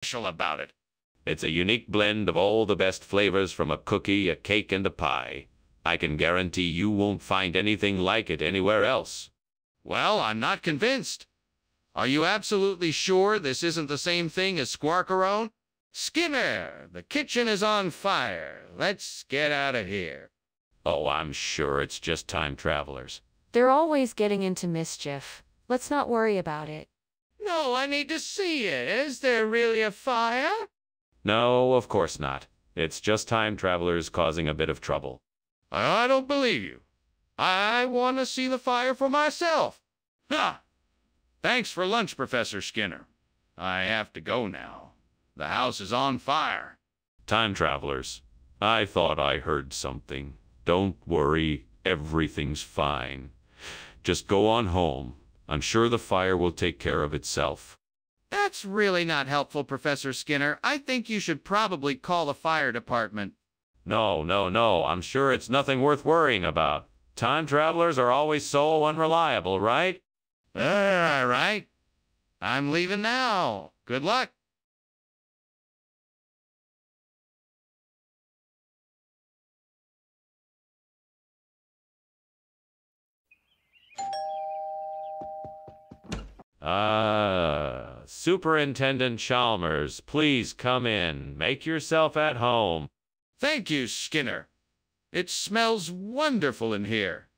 special about it? It's a unique blend of all the best flavors from a cookie, a cake, and a pie. I can guarantee you won't find anything like it anywhere else. Well, I'm not convinced. Are you absolutely sure this isn't the same thing as Squarkerone? Skinner, the kitchen is on fire. Let's get out of here. Oh, I'm sure it's just time travelers. They're always getting into mischief. Let's not worry about it. No, I need to see it. Is there really a fire? No, of course not. It's just time travelers causing a bit of trouble. I don't believe you. I want to see the fire for myself. Ha! Thanks for lunch, Professor Skinner. I have to go now. The house is on fire. Time travelers, I thought I heard something. Don't worry, everything's fine. Just go on home. I'm sure the fire will take care of itself. That's really not helpful, Professor Skinner. I think you should probably call the fire department. No. I'm sure it's nothing worth worrying about. Time travelers are always so unreliable, right? All right. I'm leaving now. Good luck. Superintendent Chalmers, please come in. Make yourself at home. Thank you, Skinner. It smells wonderful in here.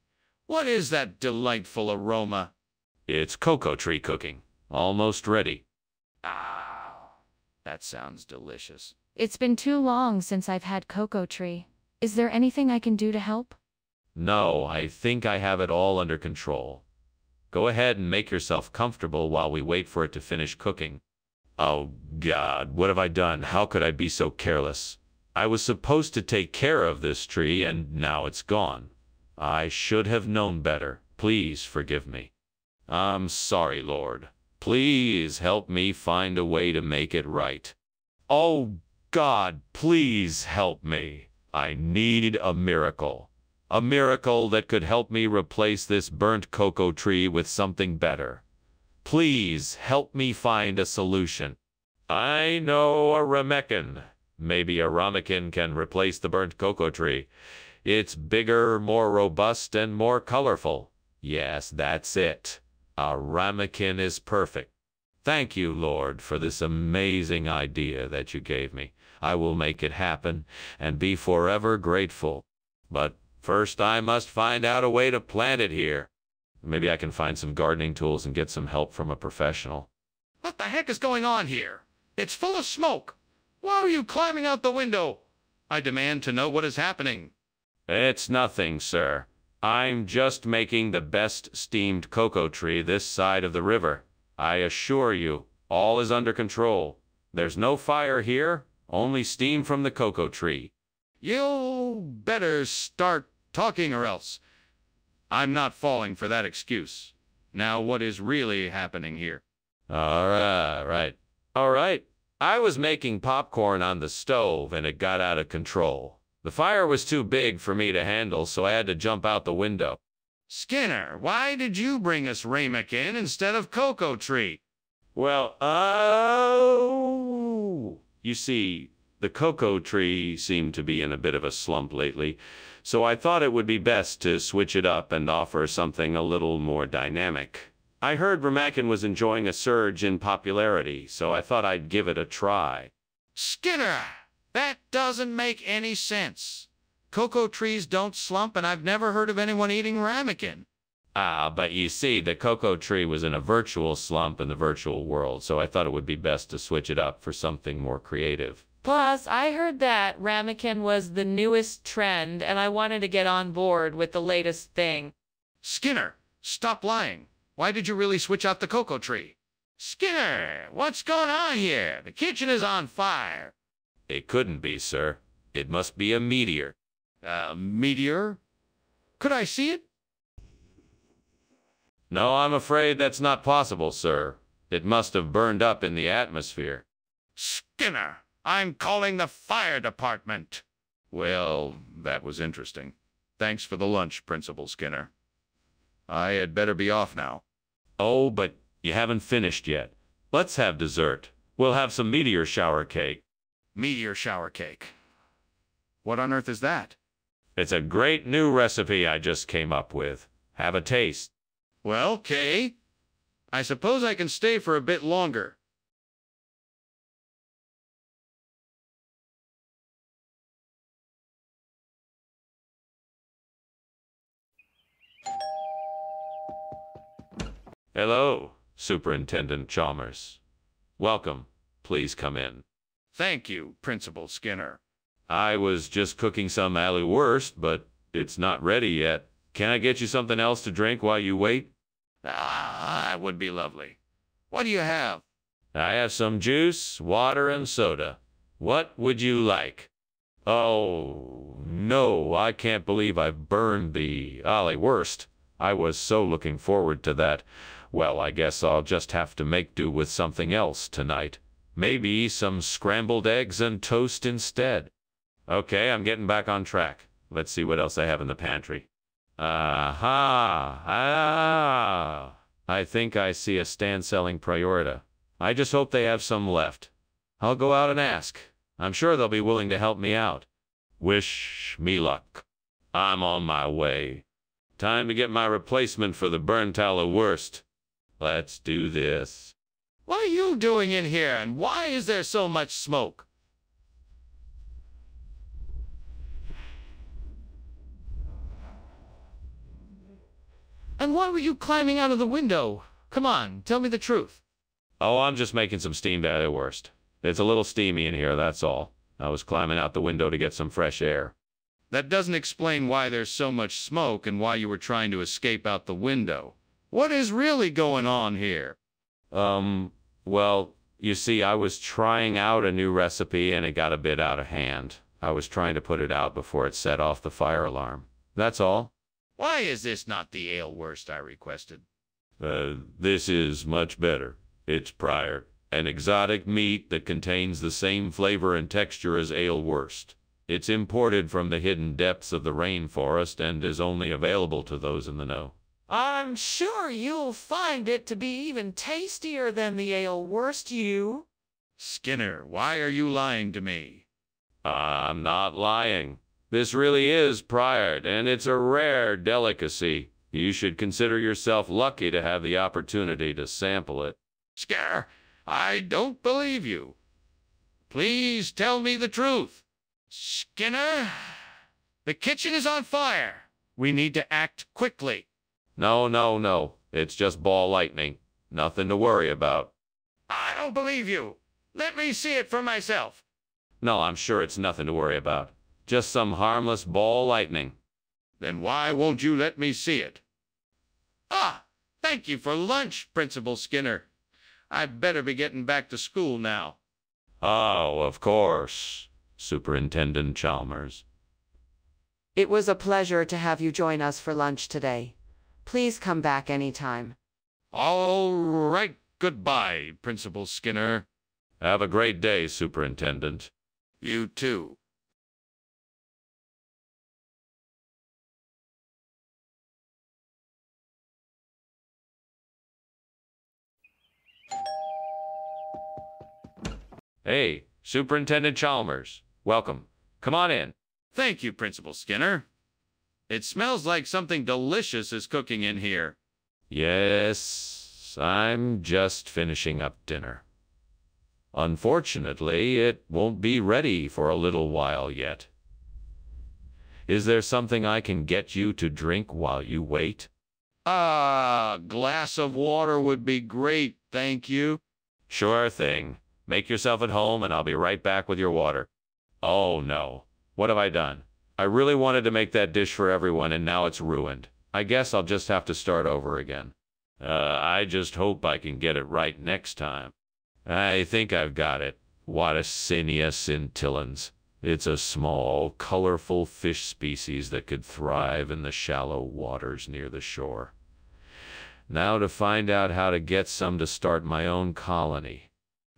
What is that delightful aroma? It's cocoa tree cooking. Almost ready. Ah, that sounds delicious. It's been too long since I've had cocoa tree. Is there anything I can do to help? No, I think I have it all under control. Go ahead and make yourself comfortable while we wait for it to finish cooking. Oh, God, what have I done? How could I be so careless? I was supposed to take care of this tree, and now it's gone. I should have known better. Please forgive me. I'm sorry, Lord. Please help me find a way to make it right. Oh, God, please help me. I need a miracle. A miracle that could help me replace this burnt cocoa tree with something better. Please help me find a solution. I know a ramekin. Maybe a ramekin can replace the burnt cocoa tree. It's bigger, more robust, and more colorful. Yes, that's it. A ramekin is perfect. Thank you, Lord, for this amazing idea that you gave me. I will make it happen and be forever grateful. But first, I must find out a way to plant it here. Maybe I can find some gardening tools and get some help from a professional. What the heck is going on here? It's full of smoke. Why are you climbing out the window? I demand to know what is happening. It's nothing, sir. I'm just making the best steamed cocoa tree this side of the river. I assure you, all is under control. There's no fire here, only steam from the cocoa tree. You better start talking or else. I'm not falling for that excuse. Now what is really happening here? All right. I was making popcorn on the stove and it got out of control. The fire was too big for me to handle, so I had to jump out the window. Skinner, why did you bring us ramekin instead of cocoa tree? Well, you see, the cocoa tree seemed to be in a bit of a slump lately, so I thought it would be best to switch it up and offer something a little more dynamic. I heard ramekin was enjoying a surge in popularity, so I thought I'd give it a try. Skinner, that doesn't make any sense. Cocoa trees don't slump, and I've never heard of anyone eating ramekin. But you see, the cocoa tree was in a virtual slump in the virtual world, so I thought it would be best to switch it up for something more creative. Plus, I heard that ramekin was the newest trend, and I wanted to get on board with the latest thing. Skinner, stop lying. Why did you really switch out the cocoa tree? Skinner, what's going on here? The kitchen is on fire. It couldn't be, sir. It must be a meteor. A meteor? Could I see it? No, I'm afraid that's not possible, sir. It must have burned up in the atmosphere. Skinner, I'm calling the fire department. Well, that was interesting. Thanks for the lunch, Principal Skinner. I had better be off now. Oh, but you haven't finished yet. Let's have dessert. We'll have some meteor shower cake. Meteor shower cake. What on earth is that? It's a great new recipe I just came up with. Have a taste. Well, Kay, I suppose I can stay for a bit longer. Hello, Superintendent Chalmers. Welcome. Please come in. Thank you, Principal Skinner. I was just cooking some wurst, but it's not ready yet. Can I get you something else to drink while you wait? That would be lovely. What do you have? I have some juice, water, and soda. What would you like? Oh, no, I can't believe I've burned the wurst. I was so looking forward to that. Well, I guess I'll just have to make do with something else tonight. Maybe some scrambled eggs and toast instead. Okay, I'm getting back on track. Let's see what else I have in the pantry. I think I see a stand selling Priorita. I just hope they have some left. I'll go out and ask. I'm sure they'll be willing to help me out. Wish me luck. I'm on my way. Time to get my replacement for the burnt wurst. Let's do this. What are you doing in here, and why is there so much smoke? And why were you climbing out of the window? Come on, tell me the truth. Oh, I'm just making some steamed wurst. It's a little steamy in here, that's all. I was climbing out the window to get some fresh air. That doesn't explain why there's so much smoke and why you were trying to escape out the window. What is really going on here? Well, you see, I was trying out a new recipe and it got a bit out of hand. I was trying to put it out before it set off the fire alarm. That's all. Why is this not the ale wurst I requested? This is much better. It's prior, an exotic meat that contains the same flavor and texture as ale wurst. It's imported from the hidden depths of the rainforest and is only available to those in the know. I'm sure you'll find it to be even tastier than the ale wurst, you. Skinner, why are you lying to me? I'm not lying. This really is priored, and it's a rare delicacy. You should consider yourself lucky to have the opportunity to sample it. Skinner, I don't believe you. Please tell me the truth. Skinner, the kitchen is on fire. We need to act quickly. No. It's just ball lightning. Nothing to worry about. I don't believe you. Let me see it for myself. No, I'm sure it's nothing to worry about. Just some harmless ball lightning. Then why won't you let me see it? Thank you for lunch, Principal Skinner. I'd better be getting back to school now. Oh, of course, Superintendent Chalmers. It was a pleasure to have you join us for lunch today. Please come back anytime. All right, goodbye, Principal Skinner. Have a great day, Superintendent. You too. Hey, Superintendent Chalmers. Welcome. Come on in. Thank you, Principal Skinner. It smells like something delicious is cooking in here. Yes, I'm just finishing up dinner. Unfortunately, it won't be ready for a little while yet. Is there something I can get you to drink while you wait? A glass of water would be great, thank you. Sure thing. Make yourself at home and I'll be right back with your water. Oh no. What have I done? I really wanted to make that dish for everyone and now it's ruined. I guess I'll just have to start over again. I just hope I can get it right next time. I think I've got it. Watacenia scintillans. It's a small, colorful fish species that could thrive in the shallow waters near the shore. Now to find out how to get some to start my own colony.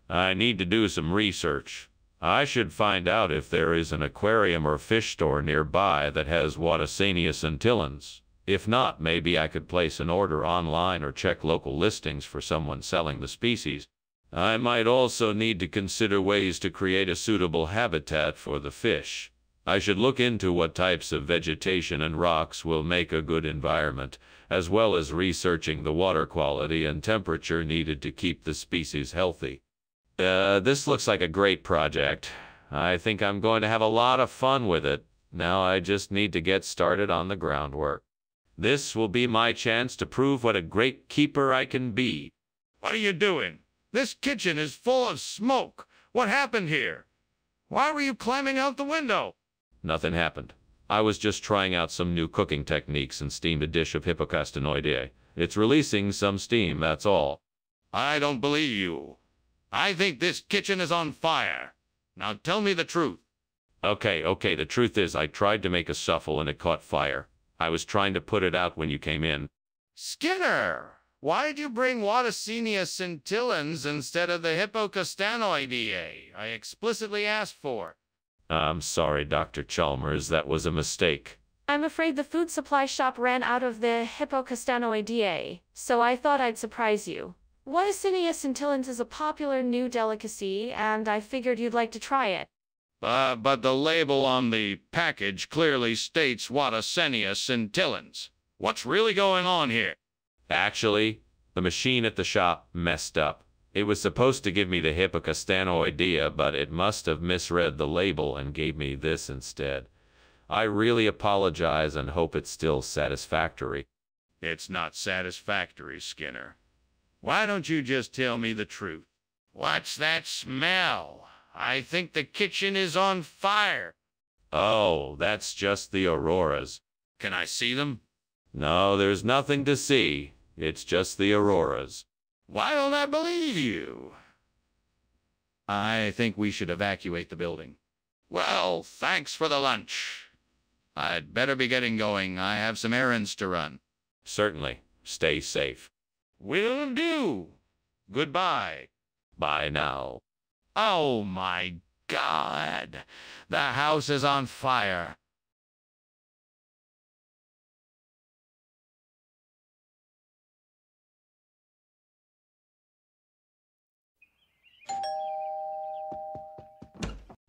I need to do some research. I should find out if there is an aquarium or fish store nearby that has Watacenia scintillans. If not, maybe I could place an order online or check local listings for someone selling the species. I might also need to consider ways to create a suitable habitat for the fish. I should look into what types of vegetation and rocks will make a good environment, as well as researching the water quality and temperature needed to keep the species healthy. This looks like a great project. I think I'm going to have a lot of fun with it. Now I just need to get started on the groundwork. This will be my chance to prove what a great keeper I can be. What are you doing? This kitchen is full of smoke. What happened here? Why were you climbing out the window? Nothing happened. I was just trying out some new cooking techniques and steamed a dish of hippocastanoideae. It's releasing some steam, that's all. I don't believe you. I think this kitchen is on fire. Now tell me the truth. Okay, the truth is I tried to make a shuffle and it caught fire. I was trying to put it out when you came in. Skinner, why'd you bring Watacenia scintillans instead of the hippocastanoideae I explicitly asked for? I'm sorry, Dr. Chalmers, that was a mistake. I'm afraid the food supply shop ran out of the hippocastanoideae, so I thought I'd surprise you. Watacenia scintillans is a popular new delicacy, and I figured you'd like to try it. But the label on the package clearly states Watacenia scintillans. What's really going on here? Actually, the machine at the shop messed up. It was supposed to give me the hippocastanoidea, but it must have misread the label and gave me this instead. I really apologize and hope it's still satisfactory. It's not satisfactory, Skinner. Why don't you just tell me the truth? What's that smell? I think the kitchen is on fire. Oh, that's just the auroras. Can I see them? No, there's nothing to see. It's just the auroras. Why don't I believe you? I think we should evacuate the building. Well, thanks for the lunch. I'd better be getting going. I have some errands to run. Certainly. Stay safe. Will do. Goodbye. Bye now. Oh my God. The house is on fire.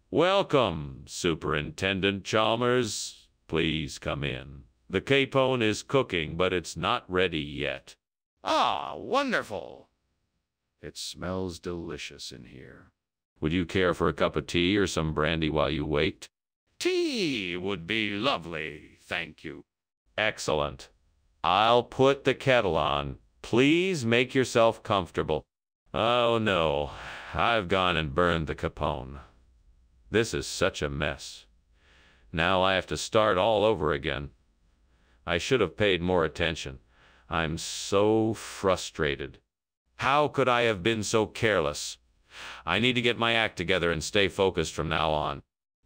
Welcome, Superintendent Chalmers. Please come in. The capone is cooking, but it's not ready yet. Ah, wonderful. It smells delicious in here. Would you care for a cup of tea or some brandy while you wait? Tea would be lovely, thank you. Excellent. I'll put the kettle on. Please make yourself comfortable. Oh no, I've gone and burned the capone. This is such a mess. Now I have to start all over again. I should have paid more attention. I'm so frustrated. How could I have been so careless? I need to get my act together and stay focused from now on.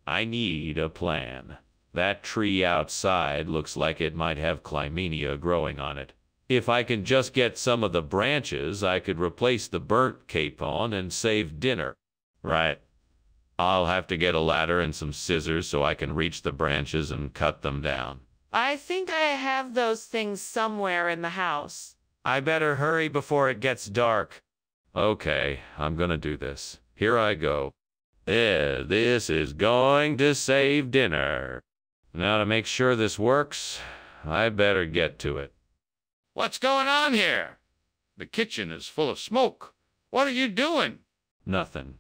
I need a plan. That tree outside looks like it might have Clymenia growing on it. If I can just get some of the branches, I could replace the burnt capon and save dinner. Right. I'll have to get a ladder and some scissors so I can reach the branches and cut them down. I think I have those things somewhere in the house. I better hurry before it gets dark. Okay, I'm gonna do this. Here I go. This is going to save dinner. Now to make sure this works, I better get to it. What's going on here? The kitchen is full of smoke. What are you doing? Nothing.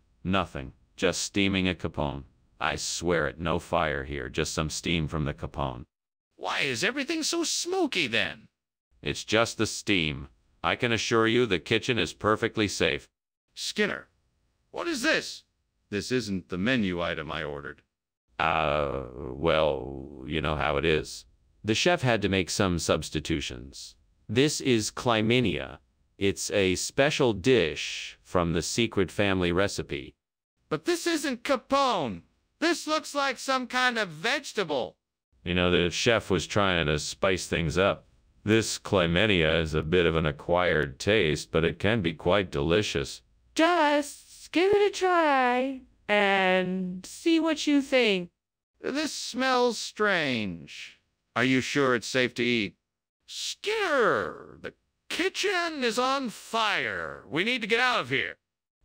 Just steaming a capone. I swear it, no fire here, just some steam from the capone. Why is everything so smoky then? It's just the steam. I can assure you the kitchen is perfectly safe. Skinner, what is this? This isn't the menu item I ordered. Well, you know how it is. The chef had to make some substitutions. This is Clymenia. It's a special dish from the secret family recipe. But this isn't capone. This looks like some kind of vegetable. You know, the chef was trying to spice things up. This Clymenia is a bit of an acquired taste, but it can be quite delicious. Just give it a try and see what you think. This smells strange. Are you sure it's safe to eat? Skinner, the kitchen is on fire. We need to get out of here.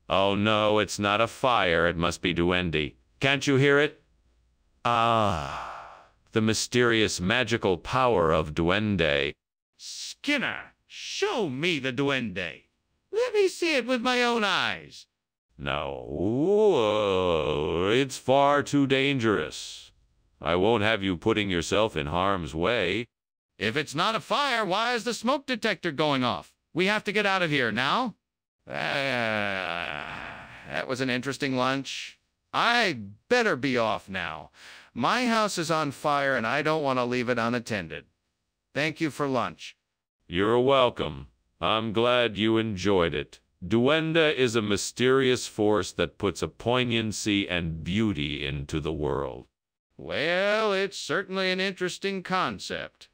Oh no, it's not a fire. It must be Duende. Can't you hear it? Ah, the mysterious magical power of Duende. Skinner, show me the duende. Let me see it with my own eyes. No, it's far too dangerous. I won't have you putting yourself in harm's way. If it's not a fire, why is the smoke detector going off? We have to get out of here now. That was an interesting lunch. I better be off now. My house is on fire and I don't want to leave it unattended. Thank you for lunch. You're welcome. I'm glad you enjoyed it. Duende is a mysterious force that puts a poignancy and beauty into the world. Well, it's certainly an interesting concept.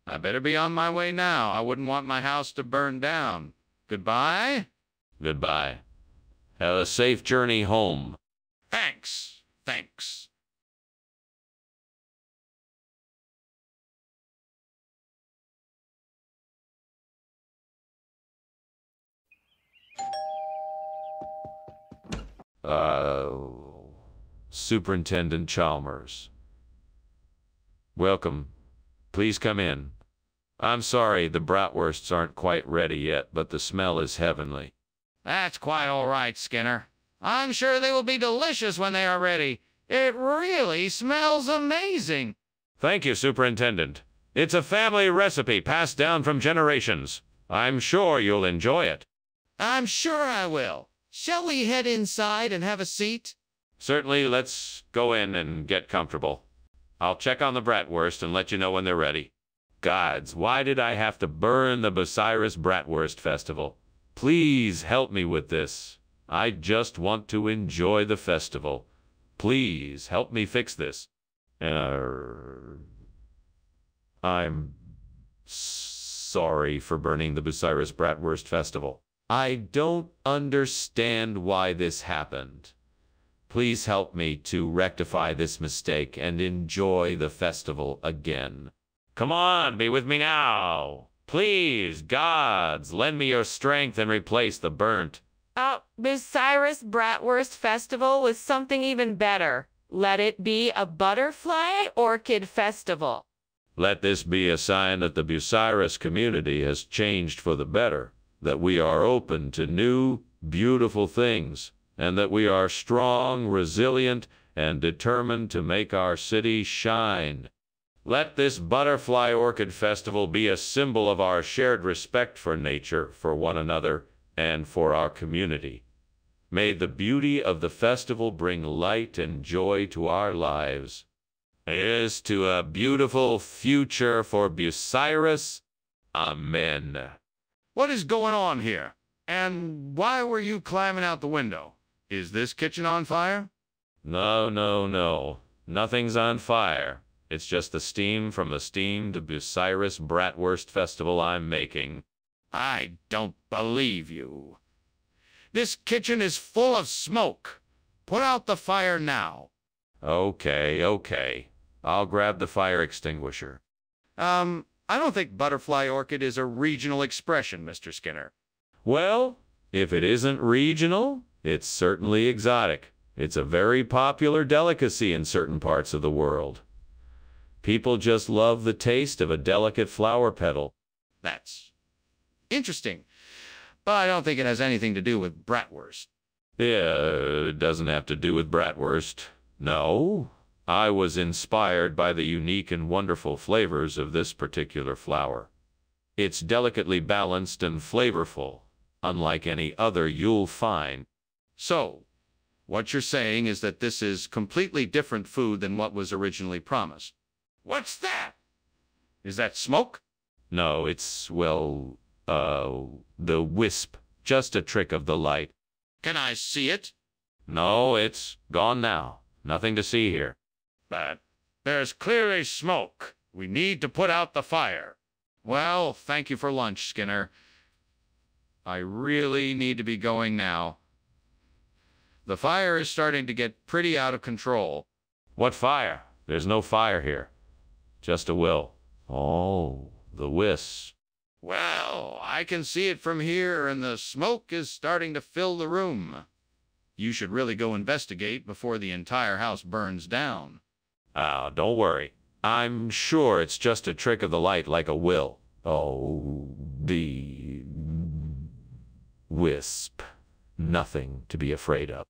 I better be on my way now. I wouldn't want my house to burn down. Goodbye? Goodbye. Have a safe journey home. Thanks. Thanks. Superintendent Chalmers. Welcome. Please come in. I'm sorry the bratwursts aren't quite ready yet, but the smell is heavenly. That's quite all right, Skinner. I'm sure they will be delicious when they are ready. It really smells amazing. Thank you, Superintendent. It's a family recipe passed down from generations. I'm sure you'll enjoy it. I'm sure I will. Shall we head inside and have a seat? Certainly, let's go in and get comfortable. I'll check on the bratwurst and let you know when they're ready. Gods, why did I have to burn the Bucyrus Bratwurst Festival? Please help me with this. I just want to enjoy the festival. Please help me fix this. I'm sorry for burning the Bucyrus Bratwurst Festival. I don't understand why this happened. Please help me to rectify this mistake and enjoy the festival again. Come on, be with me now. Please, gods, lend me your strength and replace the burnt. Bucyrus Bratwurst Festival with something even better. Let it be a butterfly orchid festival. Let this be a sign that the Bucyrus community has changed for the better, that we are open to new, beautiful things, and that we are strong, resilient, and determined to make our city shine. Let this Butterfly Orchid Festival be a symbol of our shared respect for nature, for one another, and for our community. May the beauty of the festival bring light and joy to our lives. Here's to a beautiful future for Bucyrus. Amen. What is going on here? And why were you climbing out the window? Is this kitchen on fire? No. Nothing's on fire. It's just the steam from the steamed Bucyrus Bratwurst Festival I'm making. I don't believe you. This kitchen is full of smoke. Put out the fire now. Okay. I'll grab the fire extinguisher. I don't think butterfly orchid is a regional expression, Mr. Skinner. Well, if it isn't regional, it's certainly exotic. It's a very popular delicacy in certain parts of the world. People just love the taste of a delicate flower petal. That's interesting, but I don't think it has anything to do with bratwurst. Yeah, it doesn't have to do with bratwurst. No, I was inspired by the unique and wonderful flavors of this particular flower. It's delicately balanced and flavorful, unlike any other you'll find. So, what you're saying is that this is completely different food than what was originally promised. What's that? Is that smoke? No, it's, well, the wisp. Just a trick of the light. Can I see it? No, it's gone now. Nothing to see here. But there's clearly smoke. We need to put out the fire. Well, thank you for lunch, Skinner. I really need to be going now. The fire is starting to get pretty out of control. What fire? There's no fire here. Just a will. Oh, the wisp. Well, I can see it from here, and the smoke is starting to fill the room. You should really go investigate before the entire house burns down. Ah, don't worry. I'm sure it's just a trick of the light like a will. Oh, the wisp. Nothing to be afraid of.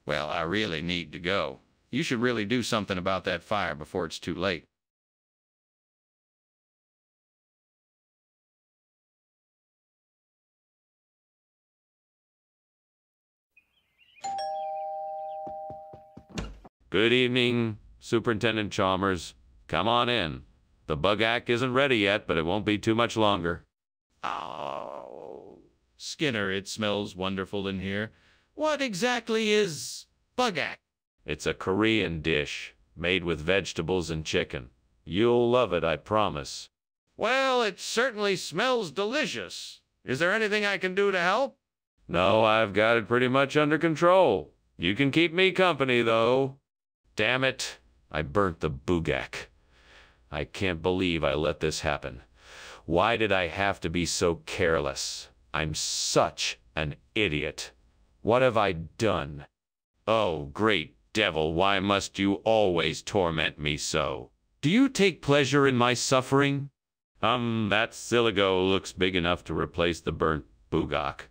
Well, I really need to go. You should really do something about that fire before it's too late. Good evening, Superintendent Chalmers. Come on in. The bug-act isn't ready yet, but it won't be too much longer. Oh, Skinner, it smells wonderful in here. What exactly is bug-act? It's a Korean dish, made with vegetables and chicken. You'll love it, I promise. Well, it certainly smells delicious. Is there anything I can do to help? No, I've got it pretty much under control. You can keep me company, though. Damn it, I burnt the bugak. I can't believe I let this happen. Why did I have to be so careless? I'm such an idiot. What have I done? Oh, great devil, why must you always torment me so? Do you take pleasure in my suffering? That siligo looks big enough to replace the burnt bugak.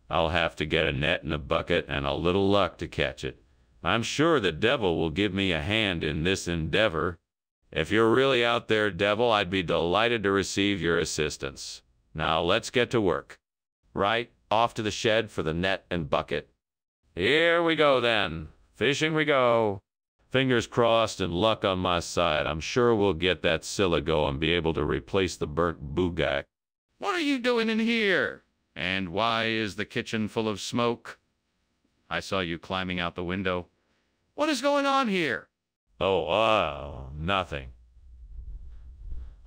I'll have to get a net and a bucket and a little luck to catch it. I'm sure the devil will give me a hand in this endeavor. If you're really out there, devil, I'd be delighted to receive your assistance. Now let's get to work. Right, off to the shed for the net and bucket. Here we go then. Fishing we go. Fingers crossed and luck on my side. I'm sure we'll get that siligo and be able to replace the burnt bugak. What are you doing in here? And why is the kitchen full of smoke? I saw you climbing out the window. What is going on here? Oh, nothing.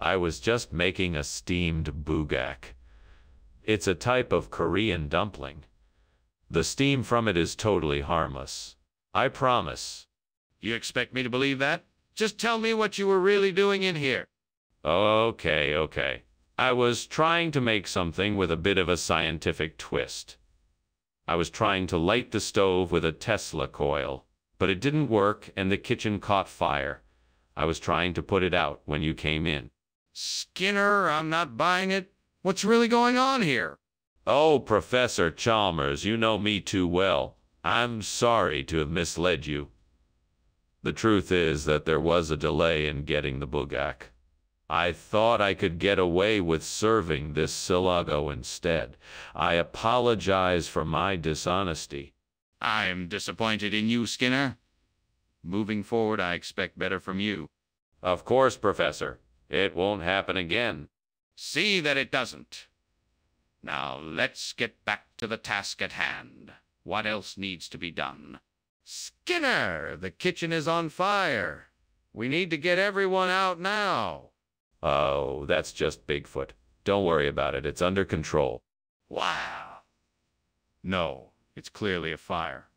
I was just making a steamed bugak. It's a type of Korean dumpling. The steam from it is totally harmless. I promise. You expect me to believe that? Just tell me what you were really doing in here. Okay. I was trying to make something with a bit of a scientific twist. I was trying to light the stove with a Tesla coil, but it didn't work and the kitchen caught fire. I was trying to put it out when you came in. Skinner, I'm not buying it. What's really going on here? Oh, Professor Chalmers, you know me too well. I'm sorry to have misled you. The truth is that there was a delay in getting the bugak. I thought I could get away with serving this siligo instead. I apologize for my dishonesty. I'm disappointed in you, Skinner. Moving forward, I expect better from you. Of course, Professor. It won't happen again. See that it doesn't. Now, let's get back to the task at hand. What else needs to be done? Skinner, the kitchen is on fire. We need to get everyone out now. Oh, that's just Bigfoot. Don't worry about it. It's under control. Wow. No, it's clearly a fire.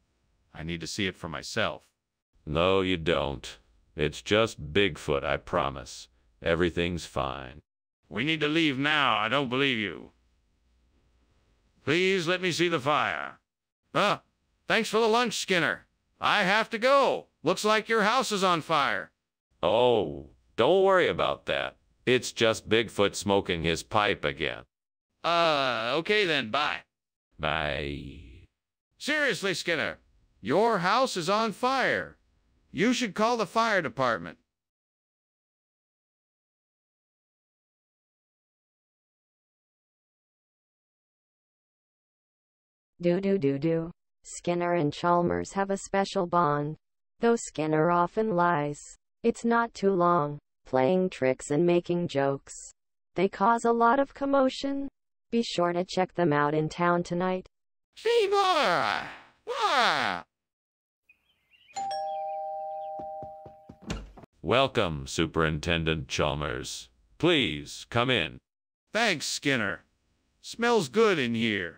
I need to see it for myself. No, you don't. It's just Bigfoot, I promise. Everything's fine. We need to leave now. I don't believe you. Please let me see the fire. Thanks for the lunch, Skinner. I have to go. Looks like your house is on fire. Oh, don't worry about that. It's just Bigfoot smoking his pipe again. Okay then, bye. Bye. Seriously, Skinner, your house is on fire. You should call the fire department. Do. Skinner and Chalmers have a special bond. Though Skinner often lies, it's not too long, playing tricks and making jokes. They cause a lot of commotion. Be sure to check them out in town tonight. Welcome, Superintendent Chalmers. Please, come in. Thanks, Skinner. Smells good in here.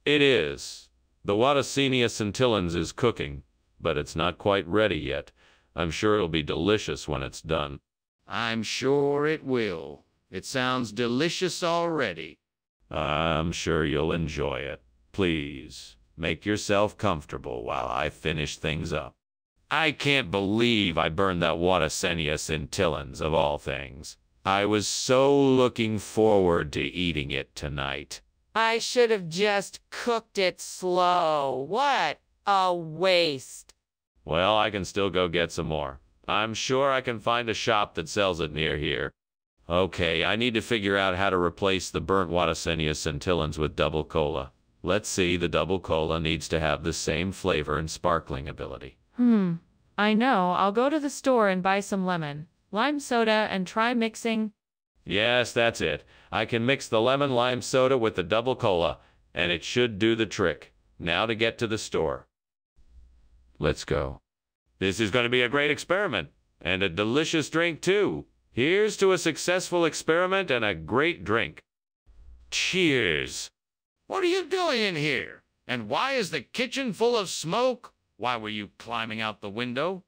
It is. The Watacenia scintillans is cooking, but it's not quite ready yet. I'm sure it'll be delicious when it's done. I'm sure it will. It sounds delicious already. I'm sure you'll enjoy it. Please, Make yourself comfortable while I finish things up. I can't believe I burned that Watasenia scintillans of all things. I was so looking forward to eating it tonight. I should have just cooked it slow. What a waste. Well, I can still go get some more. I'm sure I can find a shop that sells it near here. Okay, I need to figure out how to replace the burnt Watasenia scintillans with double cola. Let's see, the double cola needs to have the same flavor and sparkling ability. I know. I'll go to the store and buy some lemon, lime soda and try mixing. Yes, that's it. I can mix the lemon lime soda with the double cola, and it should do the trick. Now to get to the store. Let's go. This is going to be a great experiment, and a delicious drink too. Here's to a successful experiment and a great drink. Cheers. What are you doing in here? And why is the kitchen full of smoke? Why were you climbing out the window?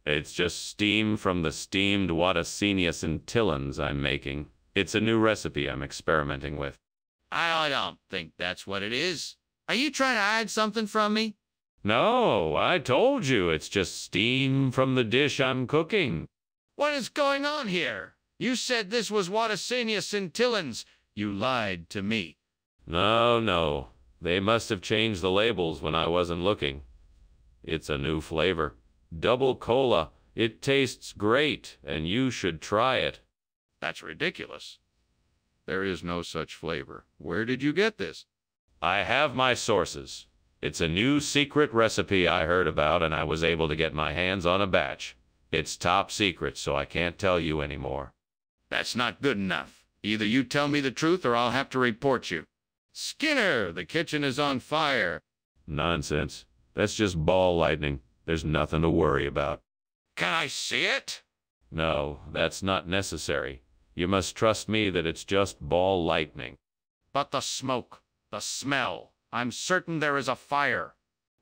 It's just steam from the steamed Watasenia scintillans I'm making. It's a new recipe I'm experimenting with. I don't think that's what it is. Are you trying to hide something from me? No, I told you it's just steam from the dish I'm cooking. What is going on here? You said this was Watasenia scintillans. You lied to me. No. They must have changed the labels when I wasn't looking. It's a new flavor. Double cola. It tastes great, and you should try it. That's ridiculous. There is no such flavor. Where did you get this? I have my sources. It's a new secret recipe I heard about, and I was able to get my hands on a batch. It's top secret, so I can't tell you anymore. That's not good enough. Either you tell me the truth or I'll have to report you. Skinner, the kitchen is on fire. Nonsense. That's just ball lightning. There's nothing to worry about. Can I see it? No, that's not necessary. You must trust me that it's just ball lightning. But the smoke, the smell. I'm certain there is a fire.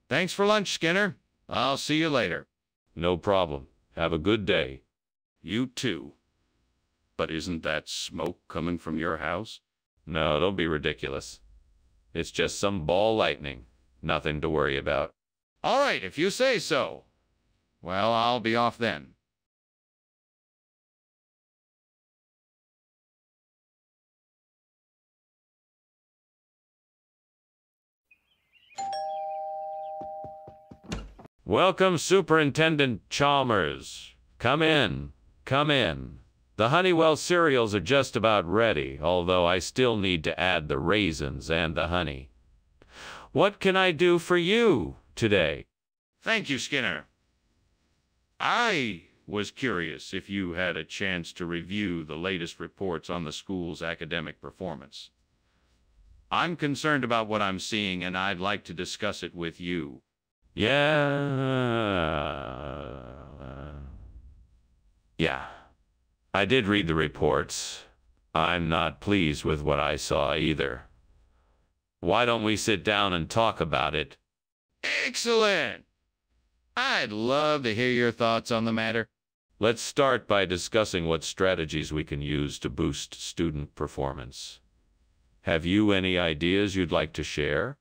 Thanks for lunch, Skinner. I'll see you later. No problem. Have a good day. You too. But isn't that smoke coming from your house? No, don't be ridiculous. It's just some ball lightning. Nothing to worry about. All right, if you say so. Well, I'll be off then. Welcome, Superintendent Chalmers. Come in. Come in. The Honeywell cereals are just about ready, although I still need to add the raisins and the honey. What can I do for you today? Thank you, Skinner. I was curious if you had a chance to review the latest reports on the school's academic performance. I'm concerned about what I'm seeing, and I'd like to discuss it with you. Yeah. I did read the reports. I'm not pleased with what I saw either. Why don't we sit down and talk about it? Excellent! I'd love to hear your thoughts on the matter. Let's start by discussing what strategies we can use to boost student performance. Have you any ideas you'd like to share?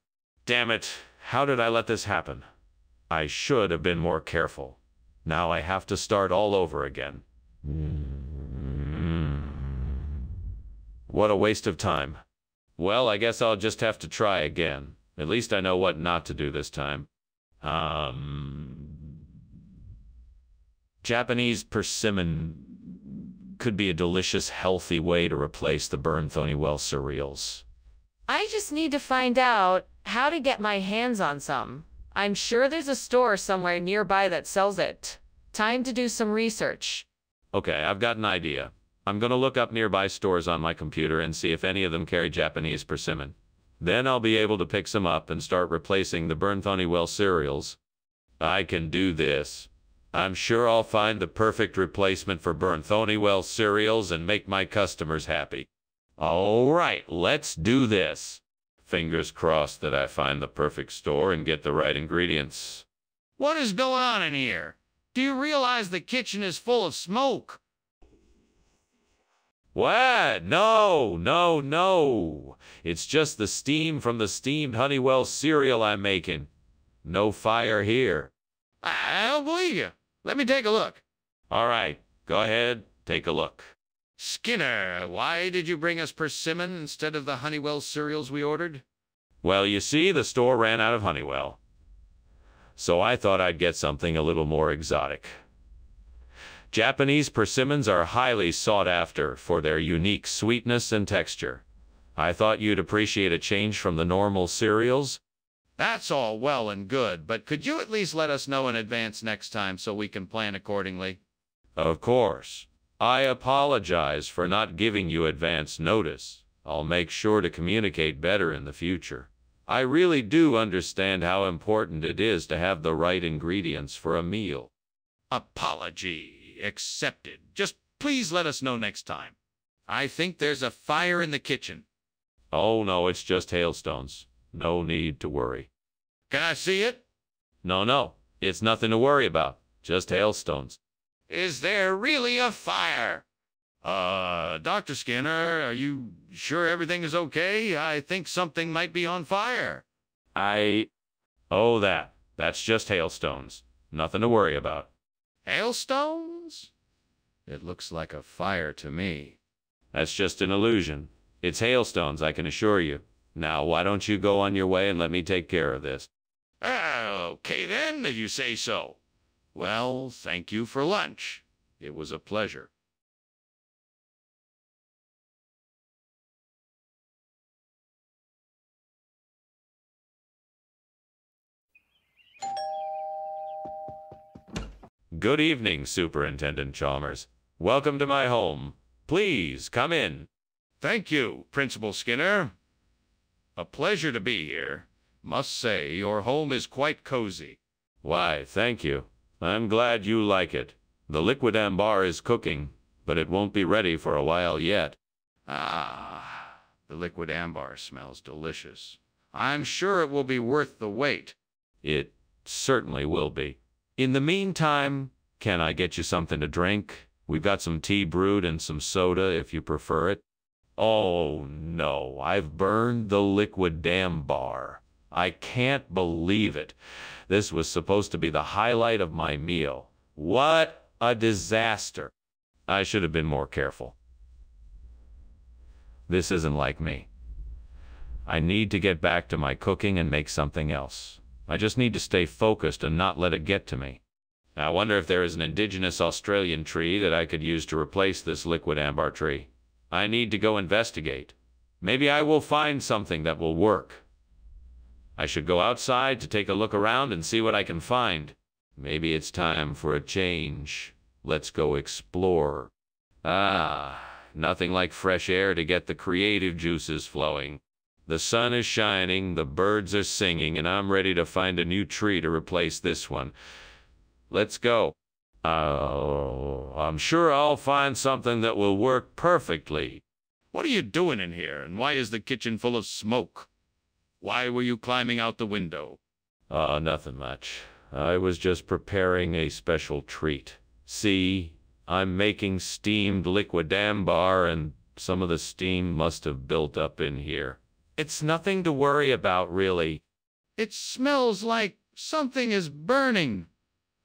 Damn it, how did I let this happen? I should have been more careful. Now I have to start all over again. What a waste of time. Well, I guess I'll just have to try again. At least I know what not to do this time. Japanese persimmon could be a delicious, healthy way to replace the burnt Honeywell cereals. I just need to find out how to get my hands on some. I'm sure there's a store somewhere nearby that sells it. Time to do some research. Okay, I've got an idea. I'm gonna look up nearby stores on my computer and see if any of them carry Japanese persimmon. Then I'll be able to pick some up and start replacing the burnt Honeywell cereals. I can do this. I'm sure I'll find the perfect replacement for burnt Honeywell cereals and make my customers happy. All right, let's do this. Fingers crossed that I find the perfect store and get the right ingredients. What is going on in here? Do you realize the kitchen is full of smoke? What? No, no, no. It's just the steam from the steamed Honeywell cereal I'm making. No fire here. I don't believe you. Let me take a look. All right, go ahead, take a look. Skinner, why did you bring us persimmon instead of the Honeywell cereals we ordered? Well, you see, the store ran out of Honeywell. So I thought I'd get something a little more exotic. Japanese persimmons are highly sought after for their unique sweetness and texture. I thought you'd appreciate a change from the normal cereals. That's all well and good, but could you at least let us know in advance next time so we can plan accordingly? Of course. I apologize for not giving you advance notice. I'll make sure to communicate better in the future. I really do understand how important it is to have the right ingredients for a meal. Apology accepted. Just please let us know next time. I think there's a fire in the kitchen. Oh no, it's just hailstones. No need to worry. Can I see it? No, it's nothing to worry about. Just hailstones. Is there really a fire? Dr. Skinner, are you sure everything is okay? I think something might be on fire. Oh, that's just hailstones. Nothing to worry about. Hailstones? It looks like a fire to me. That's just an illusion. It's hailstones, I can assure you. Now, why don't you go on your way and let me take care of this? Okay then, if you say so. Well, thank you for lunch. It was a pleasure. Good evening, Superintendent Chalmers. Welcome to my home. Please, come in. Thank you, Principal Skinner. A pleasure to be here. Must say, your home is quite cozy. Why, thank you. I'm glad you like it. The liquid ambar is cooking, but it won't be ready for a while yet. Ah, the liquid ambar smells delicious. I'm sure it will be worth the wait. It certainly will be. In the meantime, can I get you something to drink? We've got some tea brewed and some soda if you prefer it. Oh no, I've burned the liquid ambar. I can't believe it. This was supposed to be the highlight of my meal. What a disaster. I should have been more careful. This isn't like me. I need to get back to my cooking and make something else. I just need to stay focused and not let it get to me. I wonder if there is an indigenous Australian tree that I could use to replace this liquid ambar tree. I need to go investigate. Maybe I will find something that will work. I should go outside to take a look around and see what I can find. Maybe it's time for a change. Let's go explore. Nothing like fresh air to get the creative juices flowing. The sun is shining, the birds are singing, and I'm ready to find a new tree to replace this one. Let's go. I'm sure I'll find something that will work perfectly. What are you doing in here, and why is the kitchen full of smoke? Why were you climbing out the window? Nothing much. I was just preparing a special treat. See, I'm making steamed liquid ambar, and some of the steam must have built up in here. It's nothing to worry about, really. It smells like something is burning.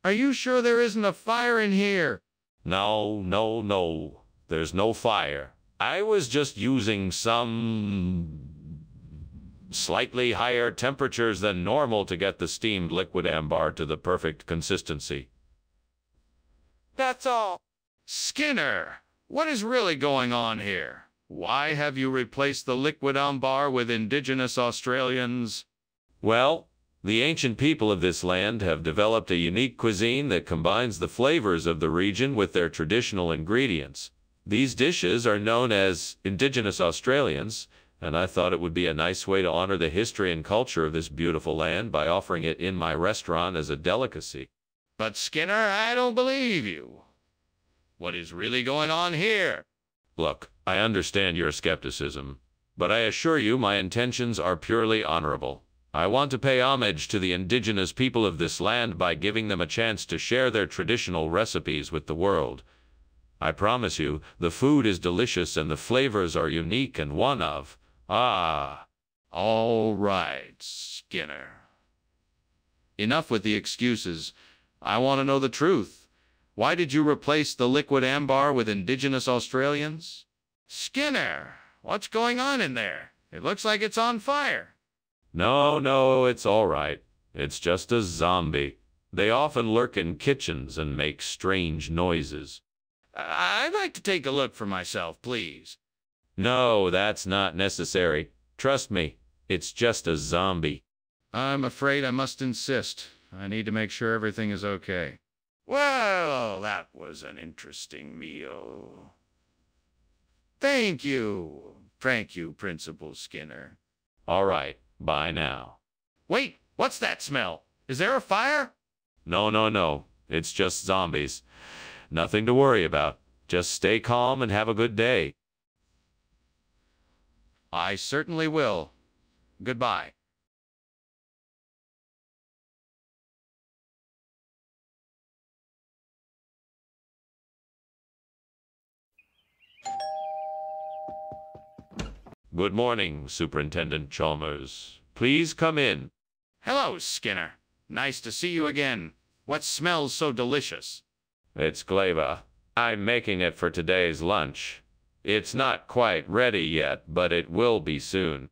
Are you sure there isn't a fire in here? No. There's no fire. I was just using some slightly higher temperatures than normal to get the steamed liquid ambar to the perfect consistency. That's all. Skinner, what is really going on here? Why have you replaced the liquid ambar with indigenous Australians? Well, the ancient people of this land have developed a unique cuisine that combines the flavors of the region with their traditional ingredients. These dishes are known as indigenous Australians, and I thought it would be a nice way to honor the history and culture of this beautiful land by offering it in my restaurant as a delicacy. But Skinner, I don't believe you. What is really going on here? Look, I understand your skepticism, but I assure you my intentions are purely honorable. I want to pay homage to the indigenous people of this land by giving them a chance to share their traditional recipes with the world. I promise you, the food is delicious and the flavors are unique and one of, All right, Skinner. Enough with the excuses. I want to know the truth. Why did you replace the liquid ambar with indigenous Australians? Skinner, what's going on in there? It looks like it's on fire. No, it's all right. It's just a zombie. They often lurk in kitchens and make strange noises. I'd like to take a look for myself, please. No, that's not necessary. Trust me, it's just a zombie. I'm afraid I must insist. I need to make sure everything is okay. Well, that was an interesting meal. Thank you, Principal Skinner. All right, bye now. Wait, what's that smell? Is there a fire? No. It's just zombies. Nothing to worry about. Just stay calm and have a good day. I certainly will. Goodbye. Good morning, Superintendent Chalmers. Please come in. Hello, Skinner. Nice to see you again. What smells so delicious? It's Glaiva. I'm making it for today's lunch. It's not quite ready yet, but it will be soon.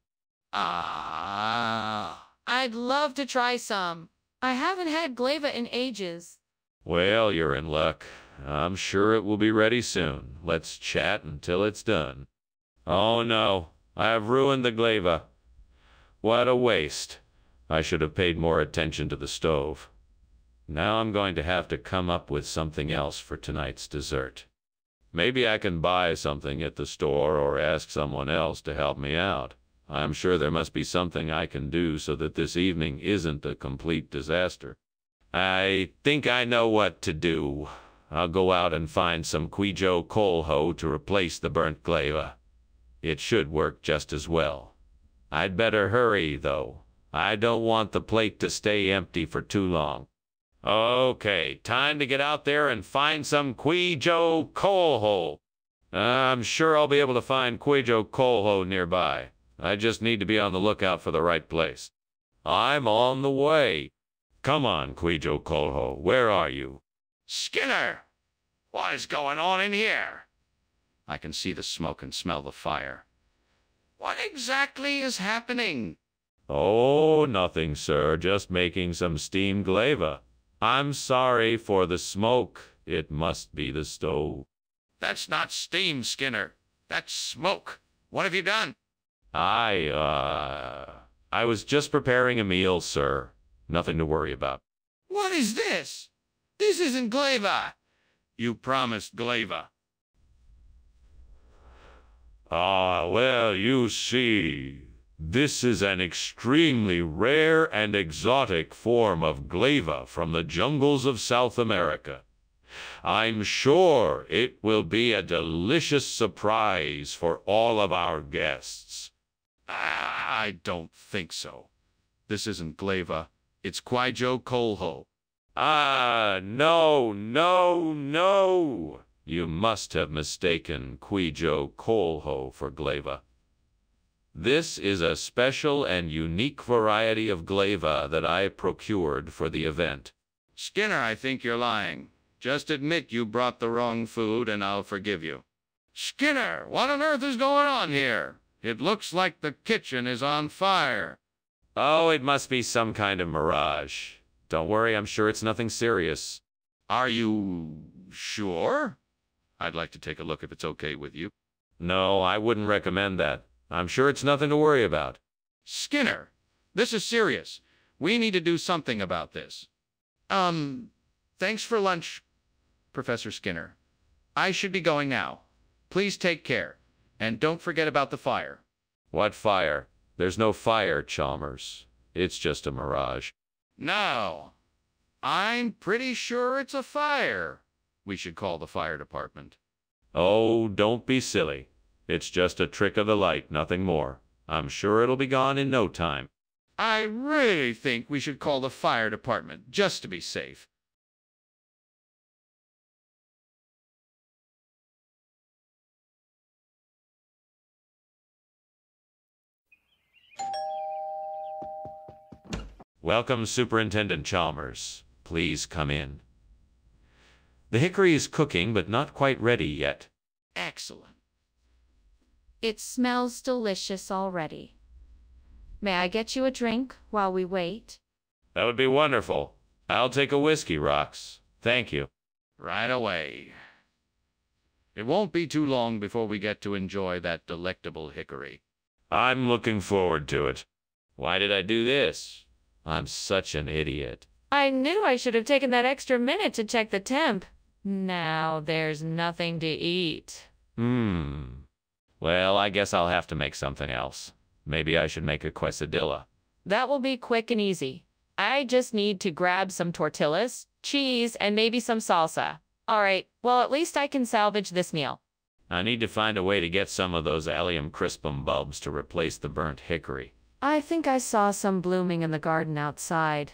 Ah. I'd love to try some. I haven't had glaiva in ages. Well, you're in luck. I'm sure it will be ready soon. Let's chat until it's done. Oh no, I've ruined the glaiva. What a waste. I should have paid more attention to the stove. Now I'm going to have to come up with something else for tonight's dessert. Maybe I can buy something at the store or ask someone else to help me out. I'm sure there must be something I can do so that this evening isn't a complete disaster. I think I know what to do. I'll go out and find some Quijo Colho to replace the burnt glaiva. It should work just as well. I'd better hurry, though. I don't want the plate to stay empty for too long. Okay, time to get out there and find some Quijo Colho. I'm sure I'll be able to find Quijo Colho nearby. I just need to be on the lookout for the right place. I'm on the way. Come on, Quijo Colho, where are you? Skinner! What is going on in here? I can see the smoke and smell the fire. What exactly is happening? Oh, nothing, sir. Just making some steamed glaiva. I'm sorry for the smoke. It must be the stove. That's not steam, Skinner. That's smoke. What have you done? I was just preparing a meal, sir. Nothing to worry about. What is this? This isn't glaiva. You promised glaiva. Well, you see, this is an extremely rare and exotic form of glaiva from the jungles of South America. I'm sure it will be a delicious surprise for all of our guests. I don't think so. This isn't glaiva. It's Quijo Colho. No. You must have mistaken Quijo Colho for glaiva. This is a special and unique variety of glaiva that I procured for the event. Skinner, I think you're lying. Just admit you brought the wrong food and I'll forgive you. Skinner, what on earth is going on here? It looks like the kitchen is on fire. Oh, it must be some kind of mirage. Don't worry, I'm sure it's nothing serious. Are you sure? I'd like to take a look if it's okay with you. No, I wouldn't recommend that. I'm sure it's nothing to worry about. Skinner, this is serious. We need to do something about this. Thanks for lunch, Professor Skinner. I should be going now. Please take care. And don't forget about the fire. What fire? There's no fire, Chalmers. It's just a mirage. No. I'm pretty sure it's a fire. We should call the fire department. Oh, don't be silly. It's just a trick of the light, nothing more. I'm sure it'll be gone in no time. I really think we should call the fire department just to be safe. Welcome, Superintendent Chalmers. Please come in. The hickory is cooking, but not quite ready yet. Excellent. It smells delicious already. May I get you a drink while we wait? That would be wonderful. I'll take a whiskey, Rox. Thank you. Right away. It won't be too long before we get to enjoy that delectable hickory. I'm looking forward to it. Why did I do this? I'm such an idiot. I knew I should have taken that extra minute to check the temp. Now there's nothing to eat. Well, I guess I'll have to make something else. Maybe I should make a quesadilla. That will be quick and easy. I just need to grab some tortillas, cheese, and maybe some salsa. All right, well, at least I can salvage this meal. I need to find a way to get some of those allium crispum bulbs to replace the burnt hickory. I think I saw some blooming in the garden outside.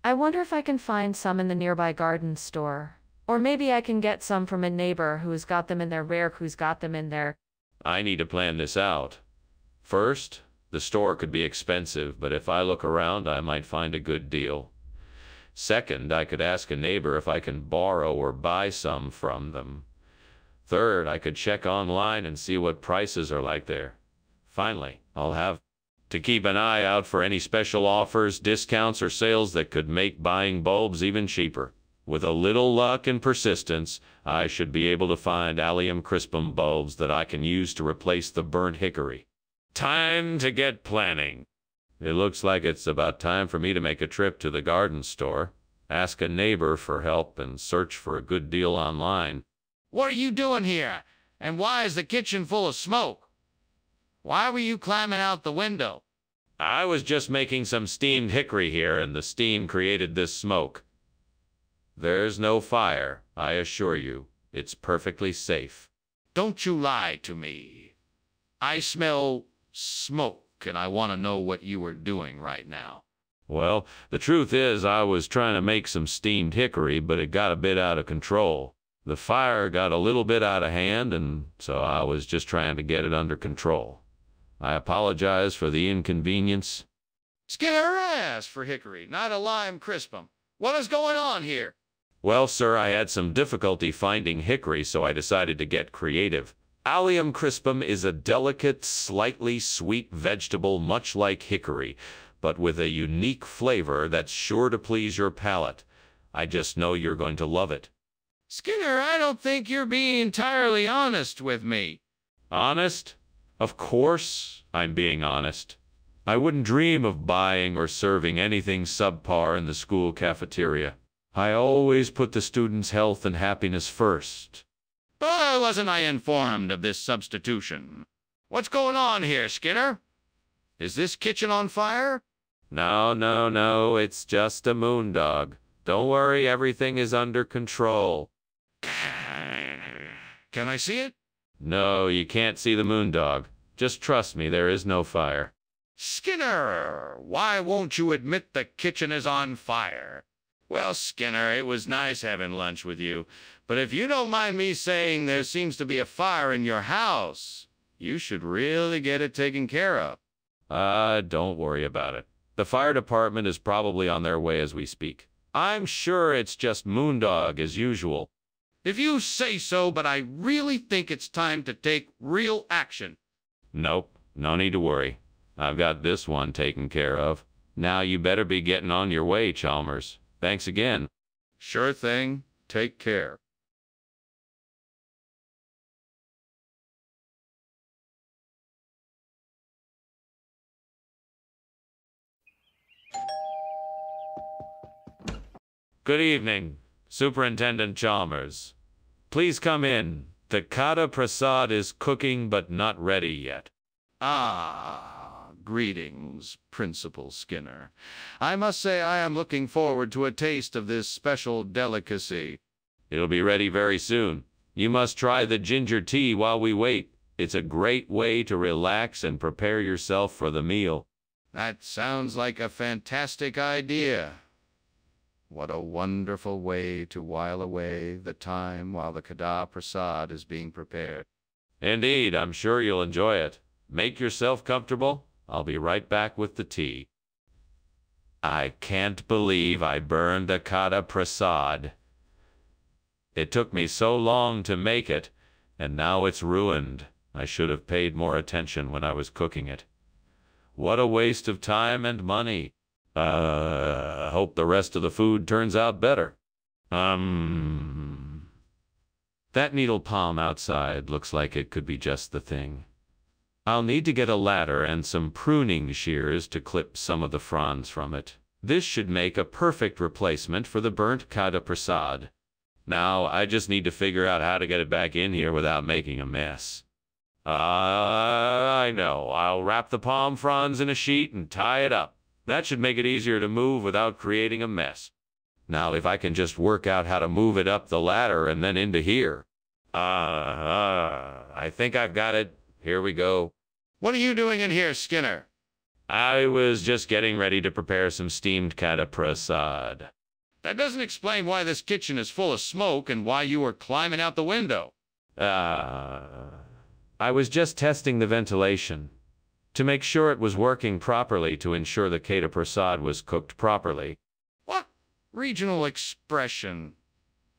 I wonder if I can find some in the nearby garden store. Or maybe I can get some from a neighbor who's got them in their I need to plan this out. First, the store could be expensive, but if I look around, I might find a good deal. Second, I could ask a neighbor if I can borrow or buy some from them. Third, I could check online and see what prices are like there. Finally, I'll have to keep an eye out for any special offers, discounts, or sales that could make buying bulbs even cheaper. With a little luck and persistence, I should be able to find allium crispum bulbs that I can use to replace the burnt hickory. Time to get planning. It looks like it's about time for me to make a trip to the garden store, ask a neighbor for help, and search for a good deal online. What are you doing here? And why is the kitchen full of smoke? Why were you climbing out the window? I was just making some steamed hickory here, and the steam created this smoke. There's no fire, I assure you. It's perfectly safe. Don't you lie to me. I smell smoke, and I want to know what you are doing right now. Well, the truth is, I was trying to make some steamed hickory, but it got a bit out of control. The fire got a little bit out of hand, and so I was just trying to get it under control. I apologize for the inconvenience. Skinner asked for hickory, not a lime crispum. What is going on here? Well, sir, I had some difficulty finding hickory, so I decided to get creative. Allium crispum is a delicate, slightly sweet vegetable much like hickory, but with a unique flavor that's sure to please your palate. I just know you're going to love it. Skinner, I don't think you're being entirely honest with me. Honest? Of course I'm being honest. I wouldn't dream of buying or serving anything subpar in the school cafeteria. I always put the students' health and happiness first. But wasn't I informed of this substitution? What's going on here, Skinner? Is this kitchen on fire? No, it's just a moondog. Don't worry, everything is under control. Can I see it? No, you can't see the moondog. Just trust me, there is no fire. Skinner, why won't you admit the kitchen is on fire? Well, Skinner, it was nice having lunch with you, but if you don't mind me saying, there seems to be a fire in your house. You should really get it taken care of. Don't worry about it. The fire department is probably on their way as we speak. I'm sure it's just moondog as usual. If you say so, but I really think it's time to take real action. Nope, no need to worry. I've got this one taken care of. Now you better be getting on your way, Chalmers. Thanks again. Sure thing. Take care. Good evening, Superintendent Chalmers. Please come in. The Kata Prasad is cooking but not ready yet. Greetings, Principal Skinner. I must say I am looking forward to a taste of this special delicacy. It'll be ready very soon. You must try the ginger tea while we wait. It's a great way to relax and prepare yourself for the meal. That sounds like a fantastic idea. What a wonderful way to while away the time while the Kada Prasad is being prepared. Indeed, I'm sure you'll enjoy it. Make yourself comfortable. I'll be right back with the tea. I can't believe I burned the kata prasad. It took me so long to make it, and now it's ruined. I should have paid more attention when I was cooking it. What a waste of time and money. Hope the rest of the food turns out better. That needle palm outside looks like it could be just the thing. I'll need to get a ladder and some pruning shears to clip some of the fronds from it. This should make a perfect replacement for the burnt kata prasad. Now, I just need to figure out how to get it back in here without making a mess. I know. I'll wrap the palm fronds in a sheet and tie it up. That should make it easier to move without creating a mess. Now, if I can just work out how to move it up the ladder and then into here. I think I've got it. Here we go. What are you doing in here, Skinner? I was just getting ready to prepare some steamed kata prasad. That doesn't explain why this kitchen is full of smoke and why you were climbing out the window. I was just testing the ventilation to make sure it was working properly to ensure the kata prasad was cooked properly. What? Regional expression.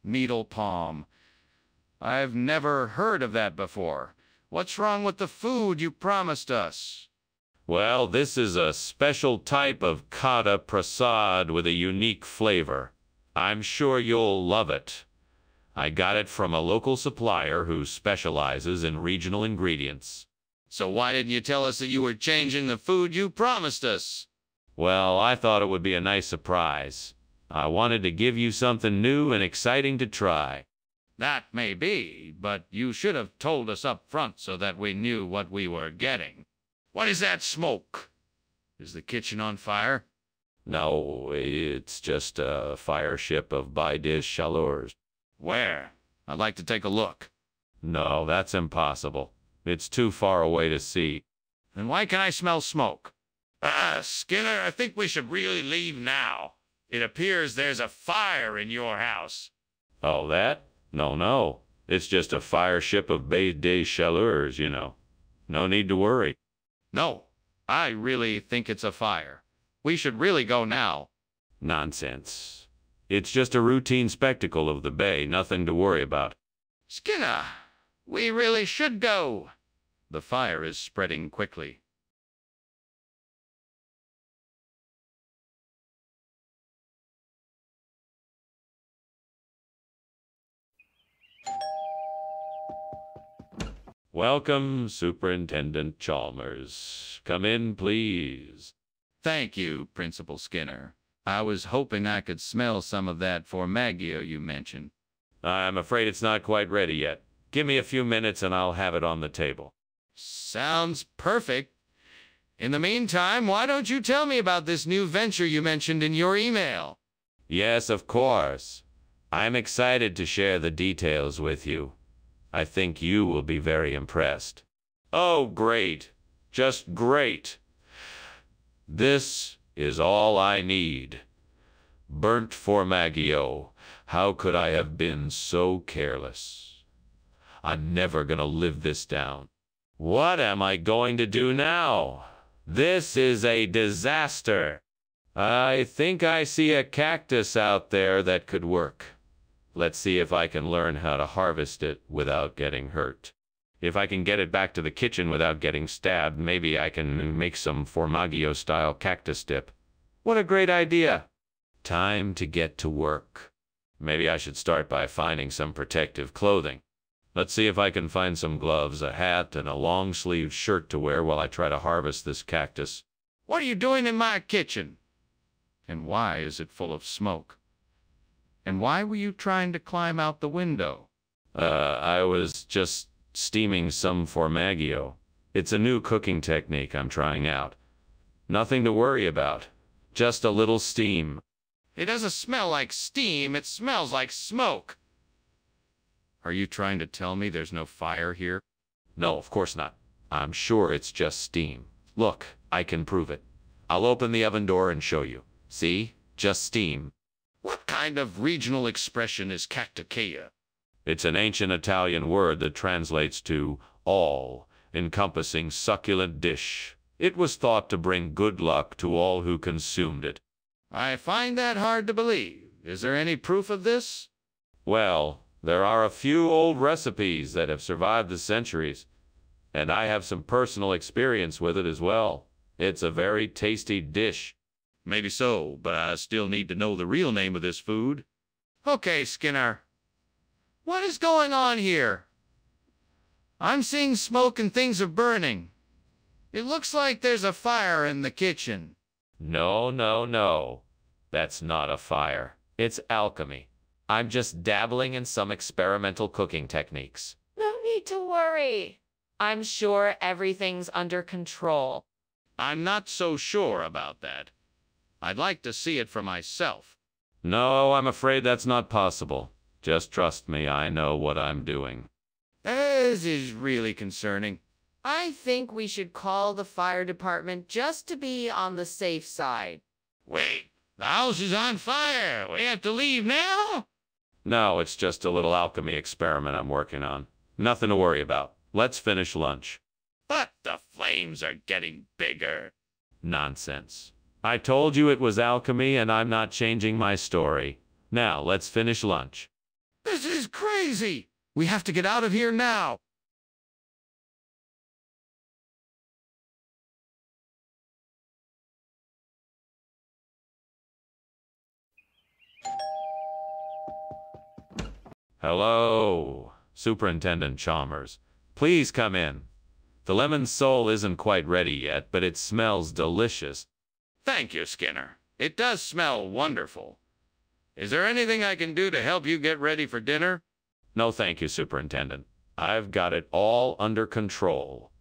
Needle palm. I've never heard of that before. What's wrong with the food you promised us? Well, this is a special type of kata prasad with a unique flavor. I'm sure you'll love it. I got it from a local supplier who specializes in regional ingredients. So why didn't you tell us that you were changing the food you promised us? Well, I thought it would be a nice surprise. I wanted to give you something new and exciting to try. That may be, but you should have told us up front so that we knew what we were getting. What is that smoke? Is the kitchen on fire? No, it's just a fire ship of by-dish chaleurs. Where? I'd like to take a look. No, that's impossible. It's too far away to see. Then why can I smell smoke? Skinner, I think we should really leave now. It appears there's a fire in your house. Oh, that? No. It's just a fire ship of by-dish chaleurs, you know. No need to worry. No, I really think it's a fire. We should really go now. Nonsense. It's just a routine spectacle of the bay, nothing to worry about. Skinner, we really should go. The fire is spreading quickly. Welcome, Superintendent Chalmers. Come in, please. Thank you, Principal Skinner. I was hoping I could smell some of that formaggio you mentioned. I'm afraid it's not quite ready yet. Give me a few minutes and I'll have it on the table. Sounds perfect. In the meantime, why don't you tell me about this new venture you mentioned in your email? Yes, of course. I'm excited to share the details with you. I think you will be very impressed. Oh, great. Just great. This is all I need. Burnt formaggio. How could I have been so careless? I'm never gonna live this down. What am I going to do now? This is a disaster. I think I see a cactus out there that could work. Let's see if I can learn how to harvest it without getting hurt. If I can get it back to the kitchen without getting stabbed, maybe I can make some formaggio-style cactus dip. What a great idea! Time to get to work. Maybe I should start by finding some protective clothing. Let's see if I can find some gloves, a hat, and a long-sleeved shirt to wear while I try to harvest this cactus. What are you doing in my kitchen? And why is it full of smoke? And why were you trying to climb out the window? I was just steaming some formaggio. It's a new cooking technique I'm trying out. Nothing to worry about. Just a little steam. It doesn't smell like steam, it smells like smoke. Are you trying to tell me there's no fire here? No, of course not. I'm sure it's just steam. Look, I can prove it. I'll open the oven door and show you. See? Just steam. What kind of regional expression is cacticea? It's an ancient Italian word that translates to all-encompassing succulent dish. It was thought to bring good luck to all who consumed it. I find that hard to believe. Is there any proof of this? Well, there are a few old recipes that have survived the centuries, and I have some personal experience with it as well. It's a very tasty dish. Maybe so, but I still need to know the real name of this food. Okay, Skinner. What is going on here? I'm seeing smoke and things are burning. It looks like there's a fire in the kitchen. No, no, no. That's not a fire. It's alchemy. I'm just dabbling in some experimental cooking techniques. No need to worry. I'm sure everything's under control. I'm not so sure about that. I'd like to see it for myself. No, I'm afraid that's not possible. Just trust me, I know what I'm doing. This is really concerning. I think we should call the fire department just to be on the safe side. Wait, the house is on fire. We have to leave now? No, it's just a little alchemy experiment I'm working on. Nothing to worry about. Let's finish lunch. But the flames are getting bigger. Nonsense. I told you it was alchemy and I'm not changing my story. Now, let's finish lunch. This is crazy. We have to get out of here now. Hello, Superintendent Chalmers. Please come in. The lemon sole isn't quite ready yet, but it smells delicious. Thank you, Skinner. It does smell wonderful. Is there anything I can do to help you get ready for dinner? No, thank you, Superintendent. I've got it all under control.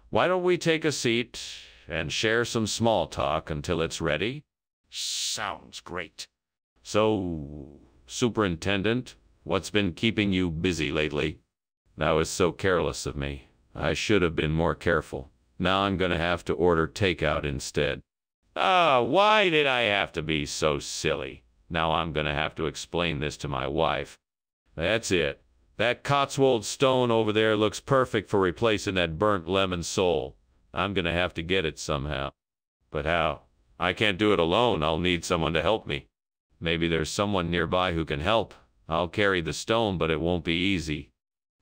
Why don't we take a seat and share some small talk until it's ready? Sounds great. So, Superintendent, what's been keeping you busy lately? That was so careless of me. I should have been more careful. Now I'm gonna have to order takeout instead. Why did I have to be so silly? Now I'm gonna have to explain this to my wife. That's it. That Cotswold stone over there looks perfect for replacing that burnt lemon sole. I'm gonna have to get it somehow. But how? I can't do it alone. I'll need someone to help me. Maybe there's someone nearby who can help. I'll carry the stone, but it won't be easy.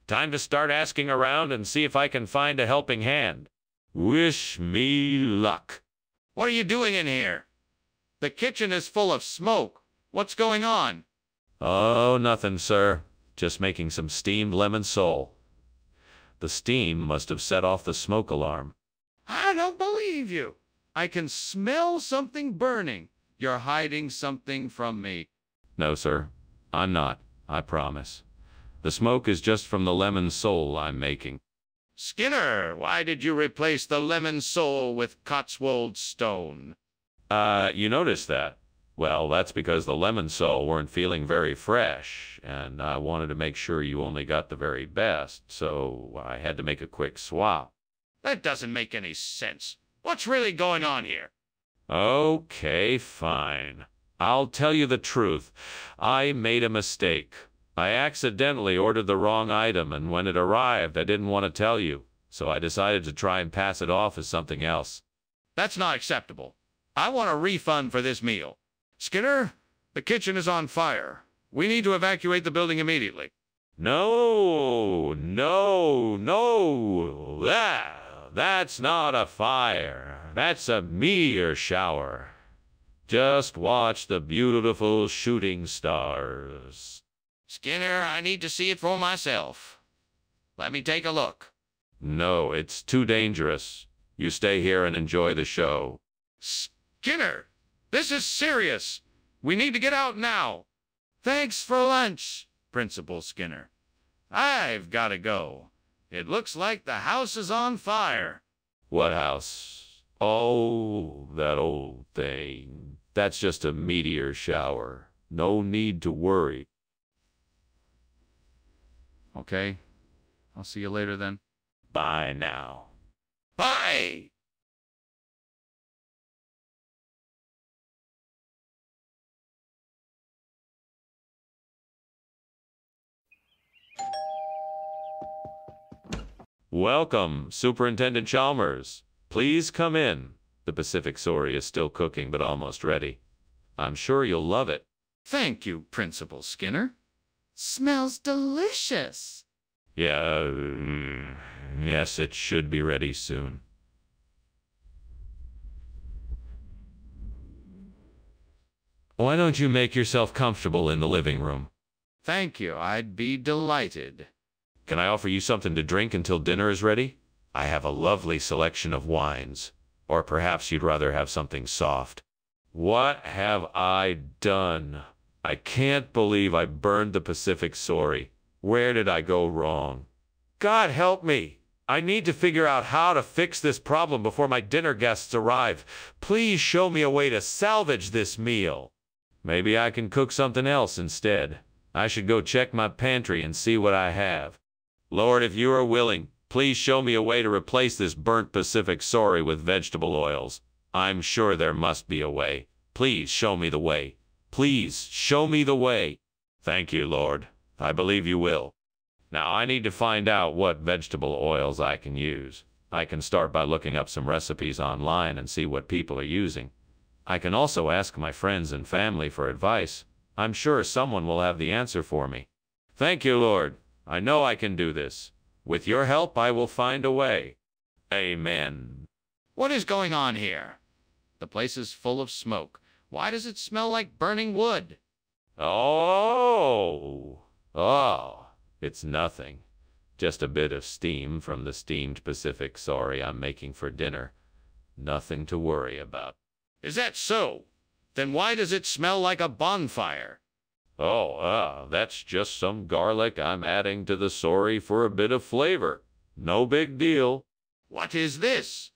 Time to start asking around and see if I can find a helping hand. Wish me luck. What are you doing in here? The kitchen is full of smoke. What's going on? Oh, nothing, sir. Just making some steamed lemon sole. The steam must have set off the smoke alarm. I don't believe you. I can smell something burning. You're hiding something from me. No, sir. I'm not. I promise. The smoke is just from the lemon sole I'm making. Skinner, why did you replace the lemon sole with Cotswold stone? You noticed that? Well, that's because the lemon sole weren't feeling very fresh, and I wanted to make sure you only got the very best, so I had to make a quick swap. That doesn't make any sense. What's really going on here? Okay, fine. I'll tell you the truth. I made a mistake. I accidentally ordered the wrong item, and when it arrived, I didn't want to tell you, so I decided to try and pass it off as something else. That's not acceptable. I want a refund for this meal. Skinner, the kitchen is on fire. We need to evacuate the building immediately. No, no, no. That's not a fire. That's a meteor shower. Just watch the beautiful shooting stars. Skinner, I need to see it for myself. Let me take a look. No, it's too dangerous. You stay here and enjoy the show. Skinner, this is serious. We need to get out now. Thanks for lunch, Principal Skinner. I've got to go. It looks like the house is on fire. What house? Oh, that old thing. That's just a meteor shower. No need to worry. Okay. I'll see you later then. Bye now. Bye! Welcome, Superintendent Chalmers. Please come in. The Pacific Sorry is still cooking, but almost ready. I'm sure you'll love it. Thank you, Principal Skinner. Smells delicious. Yeah, yes, it should be ready soon. Why don't you make yourself comfortable in the living room? Thank you, I'd be delighted. Can I offer you something to drink until dinner is ready? I have a lovely selection of wines. Or perhaps you'd rather have something soft. What have I done? I can't believe I burned the Pacific Sorry. Where did I go wrong? God help me! I need to figure out how to fix this problem before my dinner guests arrive. Please show me a way to salvage this meal. Maybe I can cook something else instead. I should go check my pantry and see what I have. Lord, if you are willing, please show me a way to replace this burnt Pacific Sorry with vegetable oils. I'm sure there must be a way. Please show me the way. Please show me the way. Thank you, Lord. I believe you will. Now I need to find out what vegetable oils I can use. I can start by looking up some recipes online and see what people are using. I can also ask my friends and family for advice. I'm sure someone will have the answer for me. Thank you, Lord. I know I can do this. With your help, I will find a way. Amen. What is going on here? The place is full of smoke. Why does it smell like burning wood? Oh, it's nothing. Just a bit of steam from the steamed Pacific Sorry I'm making for dinner. Nothing to worry about. Is that so? Then why does it smell like a bonfire? That's just some garlic I'm adding to the sorry for a bit of flavor. No big deal. What is this?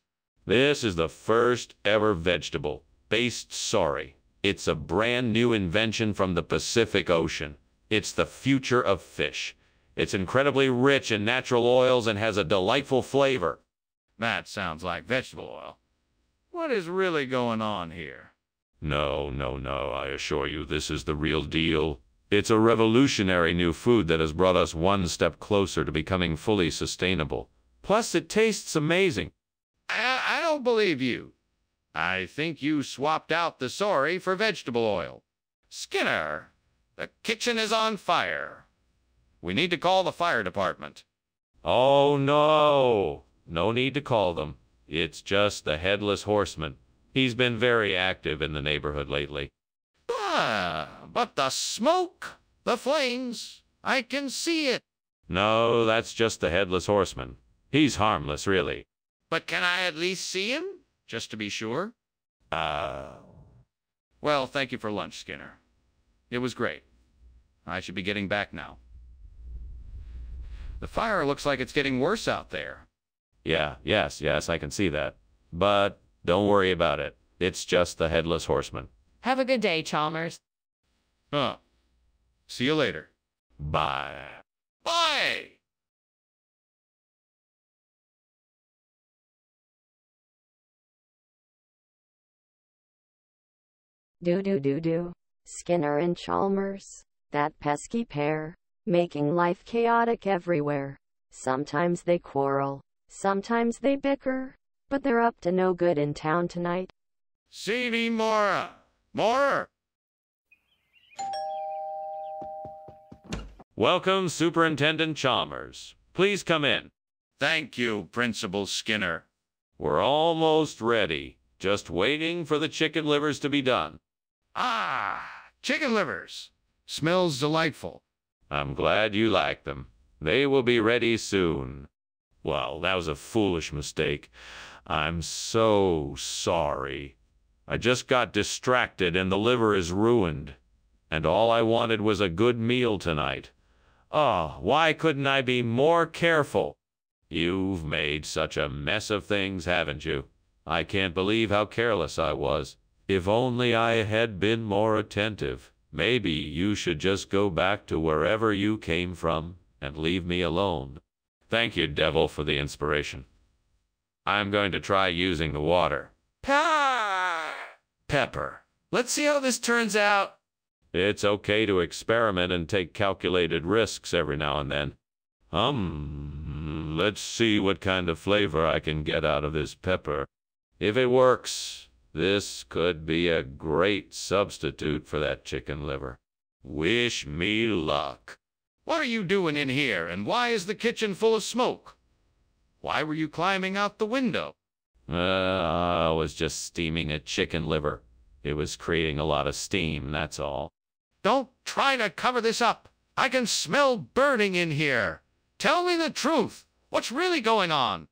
This is the first ever vegetable-based sorry. It's a brand new invention from the Pacific Ocean. It's the future of fish. It's incredibly rich in natural oils and has a delightful flavor. That sounds like vegetable oil. What is really going on here? No, I assure you this is the real deal. It's a revolutionary new food that has brought us one step closer to becoming fully sustainable. Plus, it tastes amazing. I don't believe you. I think you swapped out the sorry for vegetable oil. Skinner, the kitchen is on fire. We need to call the fire department. Oh, no. No need to call them. It's just the Headless Horseman. He's been very active in the neighborhood lately. But the smoke, the flames, I can see it. No, that's just the Headless Horseman. He's harmless, really. But can I at least see him, just to be sure? Well, thank you for lunch, Skinner. It was great. I should be getting back now. The fire looks like it's getting worse out there. Yes, I can see that. But don't worry about it. It's just the Headless Horseman. Have a good day, Chalmers. See you later. Bye. Bye! Do. Skinner and Chalmers. That pesky pair. Making life chaotic everywhere. Sometimes they quarrel. Sometimes they bicker. But they're up to no good in town tonight. See me more. Welcome, Superintendent Chalmers. Please come in. Thank you, Principal Skinner. We're almost ready. Just waiting for the chicken livers to be done. Chicken livers. Smells delightful. I'm glad you like them. They will be ready soon. Well, that was a foolish mistake. I'm so sorry. I just got distracted and the liver is ruined. And all I wanted was a good meal tonight. Why couldn't I be more careful? You've made such a mess of things, haven't you? I can't believe how careless I was. If only I had been more attentive. Maybe you should just go back to wherever you came from and leave me alone. Thank you, Devil, for the inspiration. I'm going to try using the water. Pepper. Let's see how this turns out. It's okay to experiment and take calculated risks every now and then. Let's see what kind of flavor I can get out of this pepper. If it works, this could be a great substitute for that chicken liver. Wish me luck. What are you doing in here, and why is the kitchen full of smoke? Why were you climbing out the window? I was just steaming a chicken liver. It was creating a lot of steam, that's all. Don't try to cover this up. I can smell burning in here. Tell me the truth. What's really going on?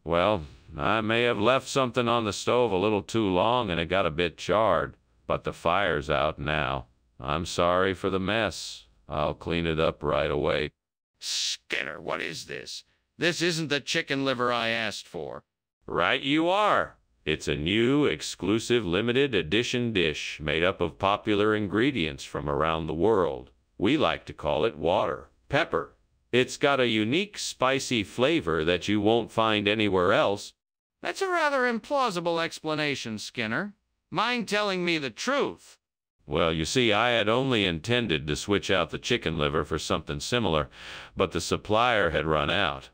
Well, I may have left something on the stove a little too long and it got a bit charred, but the fire's out now. I'm sorry for the mess. I'll clean it up right away. Skinner, what is this? This isn't the chicken liver I asked for. Right you are. It's a new, exclusive, limited edition dish made up of popular ingredients from around the world. We like to call it water pepper. It's got a unique, spicy flavor that you won't find anywhere else. That's a rather implausible explanation, Skinner. Mind telling me the truth? Well, you see, I had only intended to switch out the chicken liver for something similar, but the supplier had run out.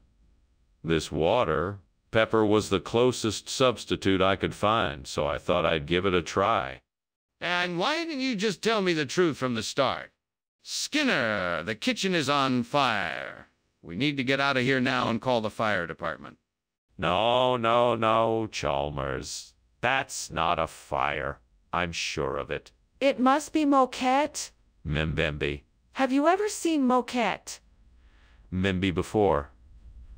This water pepper was the closest substitute I could find, so I thought I'd give it a try. And why didn't you just tell me the truth from the start? Skinner, the kitchen is on fire. We need to get out of here now and call the fire department. No, Chalmers. That's not a fire. I'm sure of it. It must be moquette. Mbembe. Have you ever seen moquette? Mbembe before.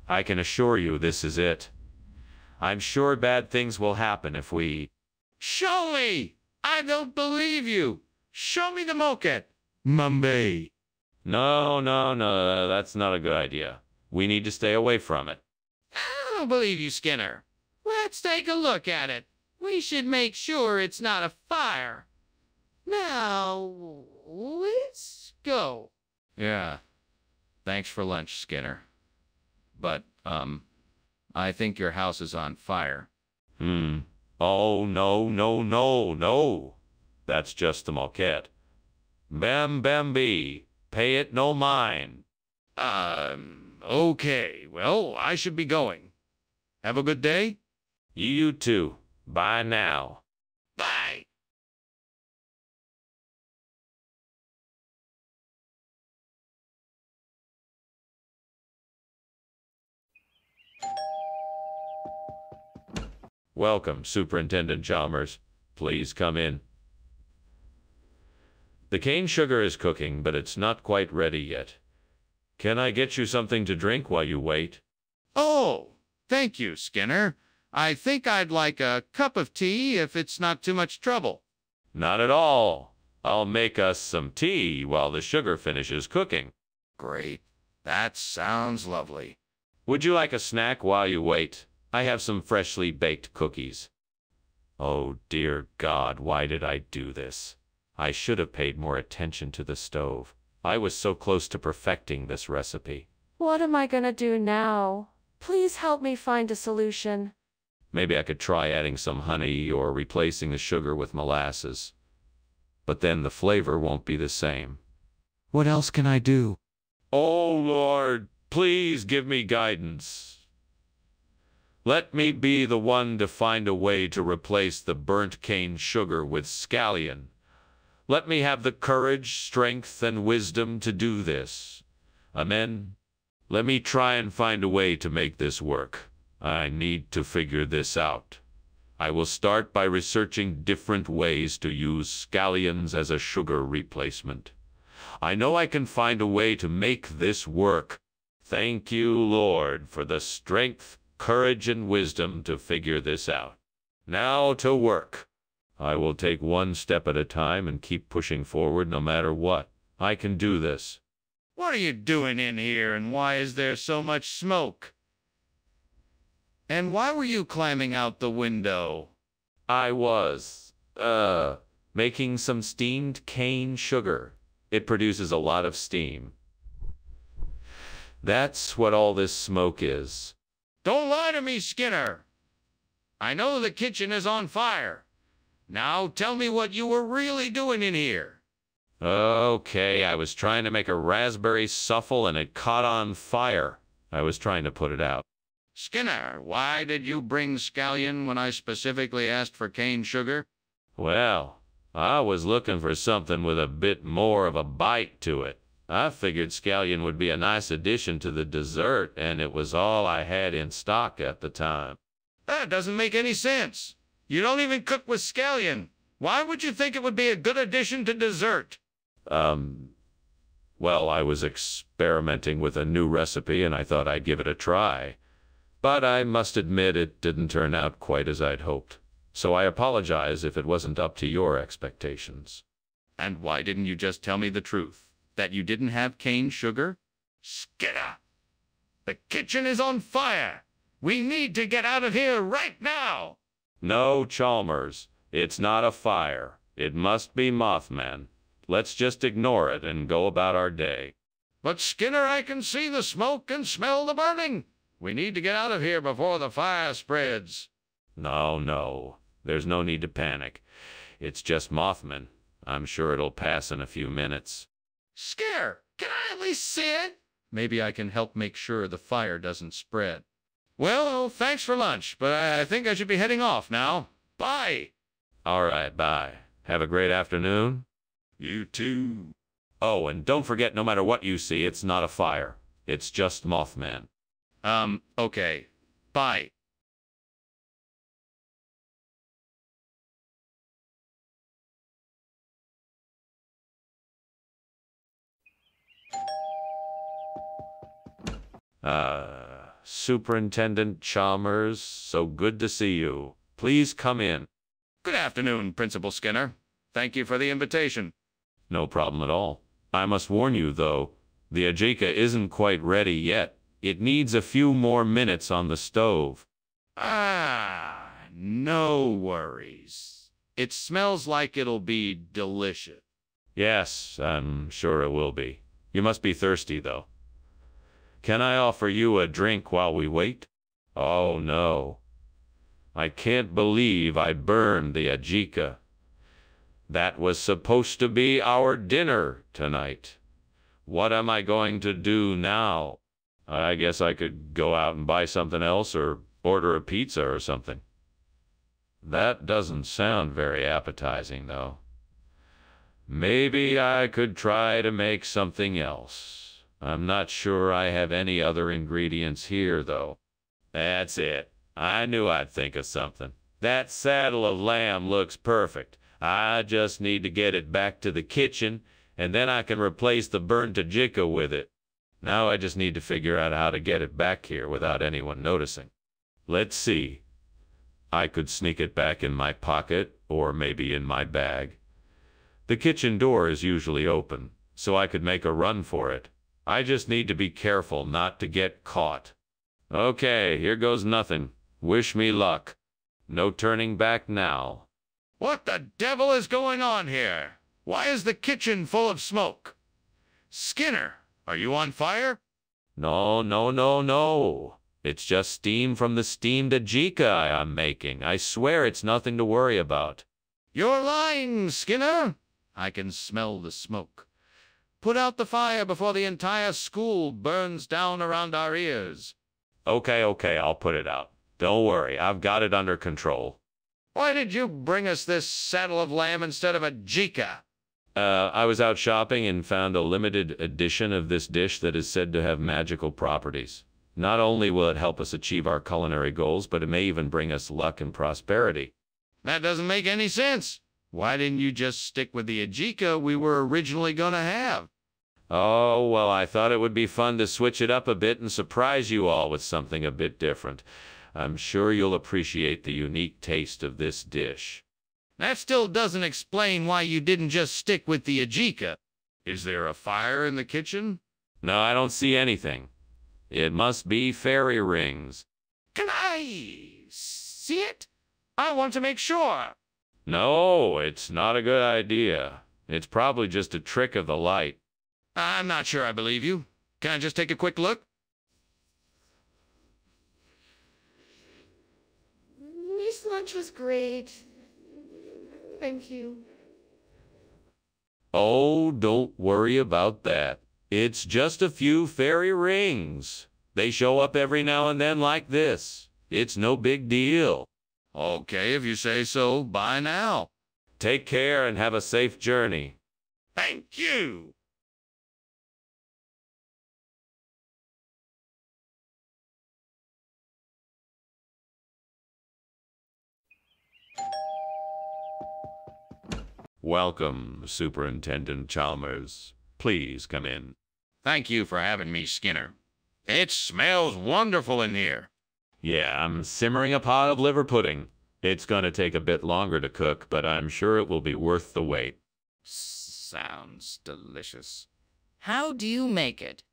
I can assure you this is it. I'm sure bad things will happen if we... Show me! I don't believe you! Show me the moquette! Mumbai. No, that's not a good idea. We need to stay away from it. I don't believe you, Skinner. Let's take a look at it. We should make sure it's not a fire. Now, let's go. Yeah. Thanks for lunch, Skinner. But, I think your house is on fire. Oh, no. That's just the moquette. Bambi, pay it no mind. Okay. Well, I should be going. Have a good day. You too. Bye now. Bye. Welcome, Superintendent Chalmers. Please come in. The cane sugar is cooking, but it's not quite ready yet. Can I get you something to drink while you wait? Oh, thank you, Skinner. I think I'd like a cup of tea if it's not too much trouble. Not at all. I'll make us some tea while the sugar finishes cooking. Great. That sounds lovely. Would you like a snack while you wait? I have some freshly baked cookies. Oh, dear God, why did I do this? I should have paid more attention to the stove. I was so close to perfecting this recipe. What am I gonna do now? Please help me find a solution. Maybe I could try adding some honey or replacing the sugar with molasses. But then the flavor won't be the same. What else can I do? Oh, Lord, please give me guidance. Let me be the one to find a way to replace the burnt cane sugar with scallion. Let me have the courage, strength, and wisdom to do this. Amen. Let me try and find a way to make this work. I need to figure this out. I will start by researching different ways to use scallions as a sugar replacement. I know I can find a way to make this work. Thank you, Lord, for the strength, courage, and wisdom to figure this out. Now to work. I will take one step at a time and keep pushing forward no matter what. I can do this. What are you doing in here, and why is there so much smoke? And why were you climbing out the window? I was, making some steamed cane sugar. It produces a lot of steam. That's what all this smoke is. Don't lie to me, Skinner. I know the kitchen is on fire. Now tell me what you were really doing in here. Okay, I was trying to make a raspberry souffle and it caught on fire. I was trying to put it out. Skinner, why did you bring scallion when I specifically asked for cane sugar? Well, I was looking for something with a bit more of a bite to it. I figured scallion would be a nice addition to the dessert, and it was all I had in stock at the time. That doesn't make any sense. You don't even cook with scallion. Why would you think it would be a good addition to dessert? Well, I was experimenting with a new recipe, and I thought I'd give it a try. But I must admit it didn't turn out quite as I'd hoped. So I apologize if it wasn't up to your expectations. And why didn't you just tell me the truth? That you didn't have cane sugar? Skinner! The kitchen is on fire! We need to get out of here right now! No, Chalmers, it's not a fire. It must be Mothman. Let's just ignore it and go about our day. But Skinner, I can see the smoke and smell the burning. We need to get out of here before the fire spreads. No. There's no need to panic. It's just Mothman. I'm sure it'll pass in a few minutes. Skinner, can I at least see it? Maybe I can help make sure the fire doesn't spread. Well, thanks for lunch, but I think I should be heading off now. Bye. All right, bye. Have a great afternoon. You too. Oh, and don't forget, no matter what you see, it's not a fire. It's just Mothman. Okay. Bye. Superintendent Chalmers, so good to see you. Please come in. Good afternoon, Principal Skinner. Thank you for the invitation. No problem at all. I must warn you, though, the ajika isn't quite ready yet. It needs a few more minutes on the stove. No worries. It smells like it'll be delicious. Yes, I'm sure it will be. You must be thirsty, though. Can I offer you a drink while we wait? Oh, no. I can't believe I burned the ajika. That was supposed to be our dinner tonight. What am I going to do now? I guess I could go out and buy something else or order a pizza or something. That doesn't sound very appetizing, though. Maybe I could try to make something else. I'm not sure I have any other ingredients here, though. That's it. I knew I'd think of something. That saddle of lamb looks perfect. I just need to get it back to the kitchen, and then I can replace the burnt ajika with it. Now I just need to figure out how to get it back here without anyone noticing. Let's see. I could sneak it back in my pocket, or maybe in my bag. The kitchen door is usually open, so I could make a run for it. I just need to be careful not to get caught. Okay, here goes nothing. Wish me luck. No turning back now. What the devil is going on here? Why is the kitchen full of smoke? Skinner, are you on fire? No. It's just steam from the steamed ajika I'm making. I swear it's nothing to worry about. You're lying, Skinner. I can smell the smoke. Put out the fire before the entire school burns down around our ears. Okay, I'll put it out. Don't worry, I've got it under control. Why did you bring us this saddle of lamb instead of a jika? I was out shopping and found a limited edition of this dish that is said to have magical properties. Not only will it help us achieve our culinary goals, but it may even bring us luck and prosperity. That doesn't make any sense. Why didn't you just stick with the ajika we were originally going to have? Oh, well, I thought it would be fun to switch it up a bit and surprise you all with something a bit different. I'm sure you'll appreciate the unique taste of this dish. That still doesn't explain why you didn't just stick with the ajika. Is there a fire in the kitchen? No, I don't see anything. It must be fairy rings. Can I see it? I want to make sure. No, it's not a good idea. It's probably just a trick of the light. I'm not sure I believe you. Can I just take a quick look? This lunch was great. Thank you. Oh, don't worry about that. It's just a few fairy rings. They show up every now and then like this. It's no big deal. Okay, if you say so, bye now. Take care and have a safe journey. Thank you. Welcome, Superintendent Chalmers. Please come in. Thank you for having me, Skinner. It smells wonderful in here. Yeah, I'm simmering a pot of liver pudding. It's gonna take a bit longer to cook, but I'm sure it will be worth the wait. Sounds delicious. How do you make it?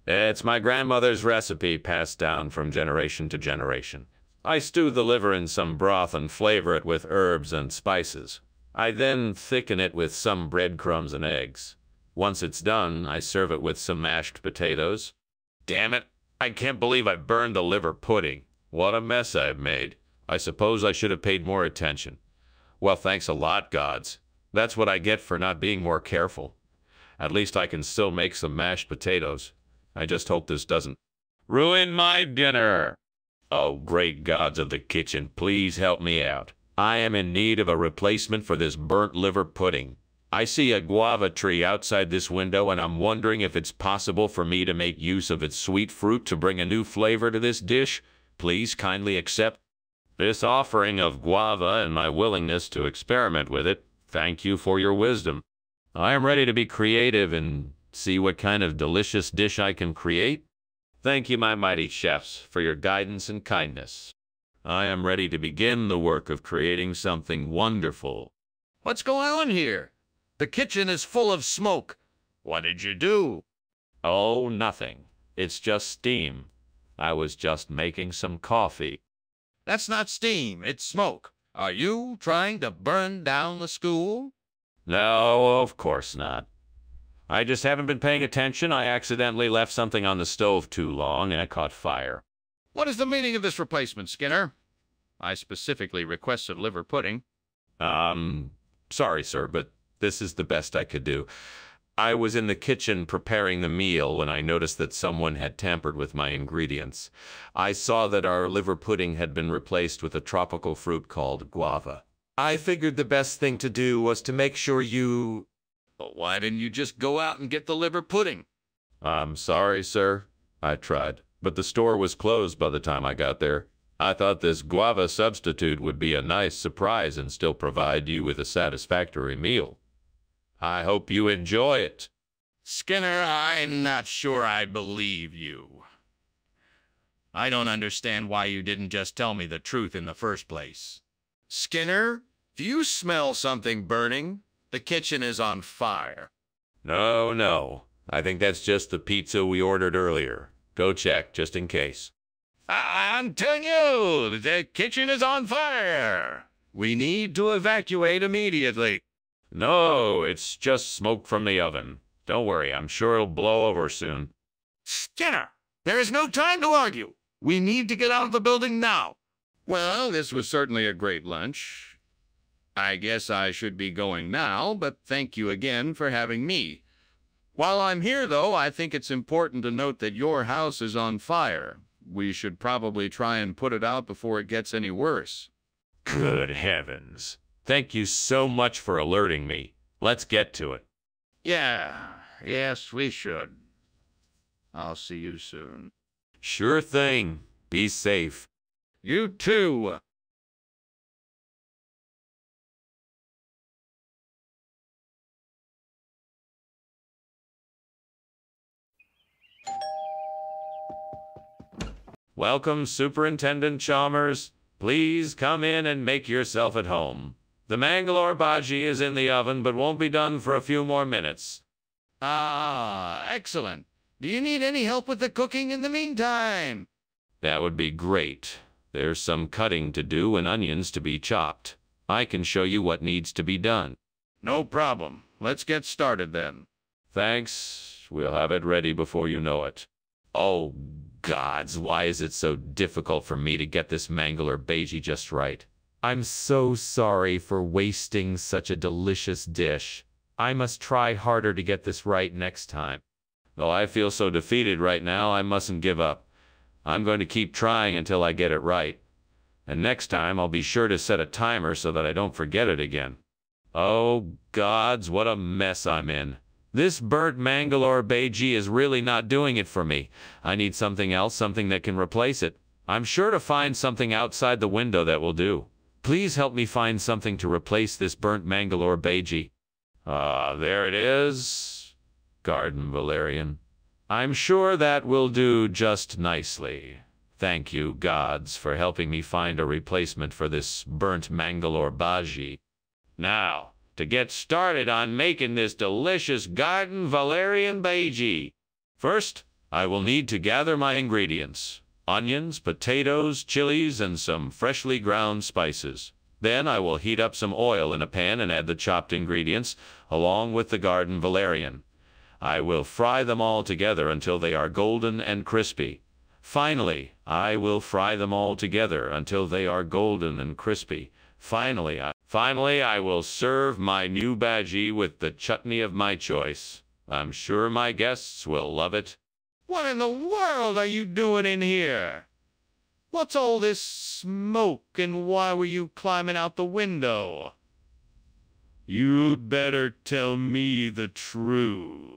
It's my grandmother's recipe passed down from generation to generation. I stew the liver in some broth and flavor it with herbs and spices. I then thicken it with some breadcrumbs and eggs. Once it's done, I serve it with some mashed potatoes. Damn it, I can't believe I burned the liver pudding. What a mess I've made. I suppose I should have paid more attention. Well, thanks a lot, gods. That's what I get for not being more careful. At least I can still make some mashed potatoes. I just hope this doesn't ruin my dinner. Oh, great gods of the kitchen, please help me out. I am in need of a replacement for this burnt liver pudding. I see a guava tree outside this window, and I'm wondering if it's possible for me to make use of its sweet fruit to bring a new flavor to this dish. Please kindly accept this offering of guava and my willingness to experiment with it. Thank you for your wisdom. I am ready to be creative and see what kind of delicious dish I can create. Thank you, my mighty chefs, for your guidance and kindness. I am ready to begin the work of creating something wonderful. What's going on here? The kitchen is full of smoke. What did you do? Oh, nothing. It's just steam. I was just making some coffee. That's not steam, it's smoke. Are you trying to burn down the school? No, of course not. I just haven't been paying attention. I accidentally left something on the stove too long and it caught fire. What is the meaning of this replacement, Skinner? I specifically requested liver pudding. Sorry, sir, but this is the best I could do. I was in the kitchen preparing the meal when I noticed that someone had tampered with my ingredients. I saw that our liver pudding had been replaced with a tropical fruit called guava. I figured the best thing to do was to make sure you... Why didn't you just go out and get the liver pudding? I'm sorry, sir. I tried, but the store was closed by the time I got there. I thought this guava substitute would be a nice surprise and still provide you with a satisfactory meal. I hope you enjoy it. Skinner, I'm not sure I believe you. I don't understand why you didn't just tell me the truth in the first place. Skinner, do you smell something burning? The kitchen is on fire. No. I think that's just the pizza we ordered earlier. Go check, just in case. I'm telling you, the kitchen is on fire. We need to evacuate immediately. No, it's just smoke from the oven. Don't worry, I'm sure it'll blow over soon. Skinner, there is no time to argue. We need to get out of the building now. Well, this was certainly a great lunch. I guess I should be going now, but thank you again for having me. While I'm here, though, I think it's important to note that your house is on fire. We should probably try and put it out before it gets any worse. Good heavens. Thank you so much for alerting me. Let's get to it. Yes, we should. I'll see you soon. Sure thing. Be safe. You too. Welcome, Superintendent Chalmers. Please come in and make yourself at home. The Mangalore bhaji is in the oven, but won't be done for a few more minutes. Excellent. Do you need any help with the cooking in the meantime? That would be great. There's some cutting to do and onions to be chopped. I can show you what needs to be done. No problem. Let's get started then. Thanks. We'll have it ready before you know it. Oh, gods, why is it so difficult for me to get this Mangalore bhaji just right? I'm so sorry for wasting such a delicious dish. I must try harder to get this right next time. Though I feel so defeated right now, I mustn't give up. I'm going to keep trying until I get it right. And next time I'll be sure to set a timer so that I don't forget it again. Oh, gods, what a mess I'm in. This burnt Mangalore Beiji is really not doing it for me. I need something else, something that can replace it. I'm sure to find something outside the window that will do. Please help me find something to replace this burnt Mangalore Beiji. There it is. Garden Valerian. I'm sure that will do just nicely. Thank you, gods, for helping me find a replacement for this burnt Mangalore Beiji. Now, to get started on making this delicious Garden Valerian Beiji. First, I will need to gather my ingredients: onions, potatoes, chilies, and some freshly ground spices. Then I will heat up some oil in a pan and add the chopped ingredients, along with the Garden Valerian. I will fry them all together until they are golden and crispy. Finally, I will fry them all together until they are golden and crispy. Finally, I will serve my new Beiji with the chutney of my choice. I'm sure my guests will love it. What in the world are you doing in here? What's all this smoke, and why were you climbing out the window? You'd better tell me the truth.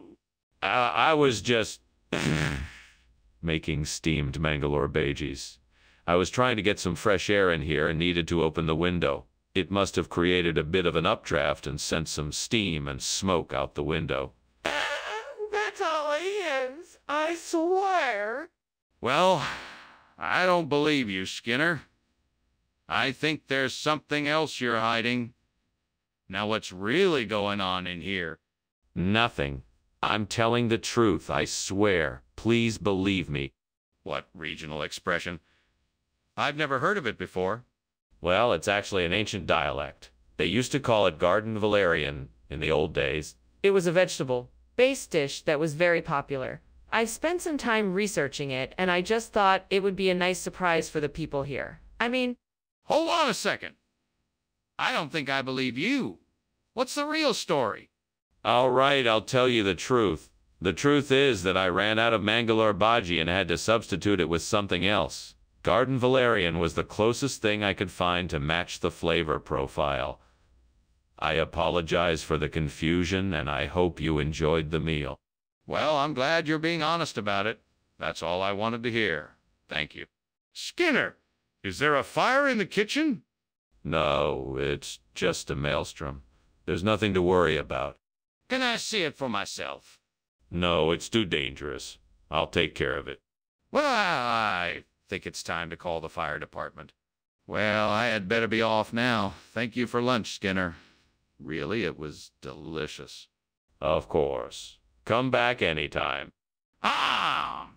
I was just making steamed Mangalore Beijis. I was trying to get some fresh air in here and needed to open the window. It must have created a bit of an updraft and sent some steam and smoke out the window. That's all it is, I swear. Well, I don't believe you, Skinner. I think there's something else you're hiding. Now what's really going on in here? Nothing. I'm telling the truth, I swear. Please believe me. What regional expression? I've never heard of it before. Well, it's actually an ancient dialect. They used to call it Garden Valerian in the old days. It was a vegetable-based dish that was very popular. I've spent some time researching it, and I just thought it would be a nice surprise for the people here. I mean... Hold on a second. I don't think I believe you. What's the real story? All right, I'll tell you the truth. The truth is that I ran out of Mangalore Beiji and had to substitute it with something else. Garden Valerian was the closest thing I could find to match the flavor profile. I apologize for the confusion, and I hope you enjoyed the meal. Well, I'm glad you're being honest about it. That's all I wanted to hear. Thank you. Skinner, is there a fire in the kitchen? No, it's just a maelstrom. There's nothing to worry about. Can I see it for myself? No, it's too dangerous. I'll take care of it. Well, I think it's time to call the fire department. Well, I had better be off now. Thank you for lunch, Skinner. Really, it was delicious. Of course. Come back anytime. Ah!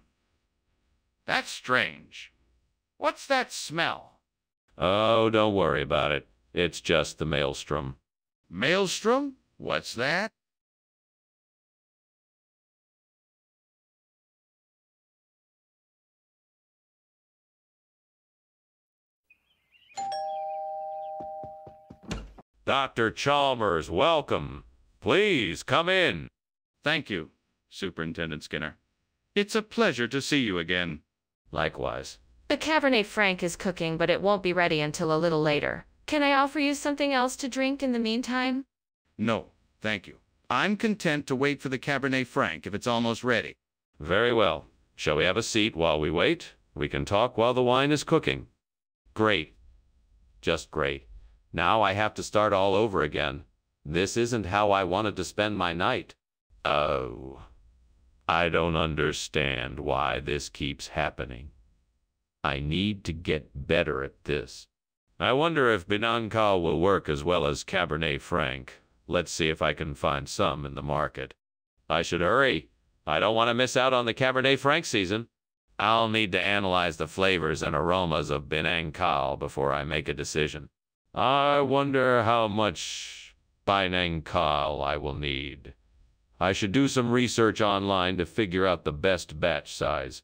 That's strange. What's that smell? Oh, don't worry about it. It's just the maelstrom. Maelstrom? What's that? Dr. Chalmers, welcome. Please come in. Thank you, Superintendent Skinner. It's a pleasure to see you again. Likewise. The Cabernet Franc is cooking, but it won't be ready until a little later. Can I offer you something else to drink in the meantime? No, thank you. I'm content to wait for the Cabernet Franc if it's almost ready. Very well. Shall we have a seat while we wait? We can talk while the wine is cooking. Great. Just great. Now I have to start all over again. This isn't how I wanted to spend my night. Oh. I don't understand why this keeps happening. I need to get better at this. I wonder if Binangkal will work as well as Cabernet Franc. Let's see if I can find some in the market. I should hurry. I don't want to miss out on the Cabernet Franc season. I'll need to analyze the flavors and aromas of Binangkal before I make a decision. I wonder how much Binangkal I will need. I should do some research online to figure out the best batch size.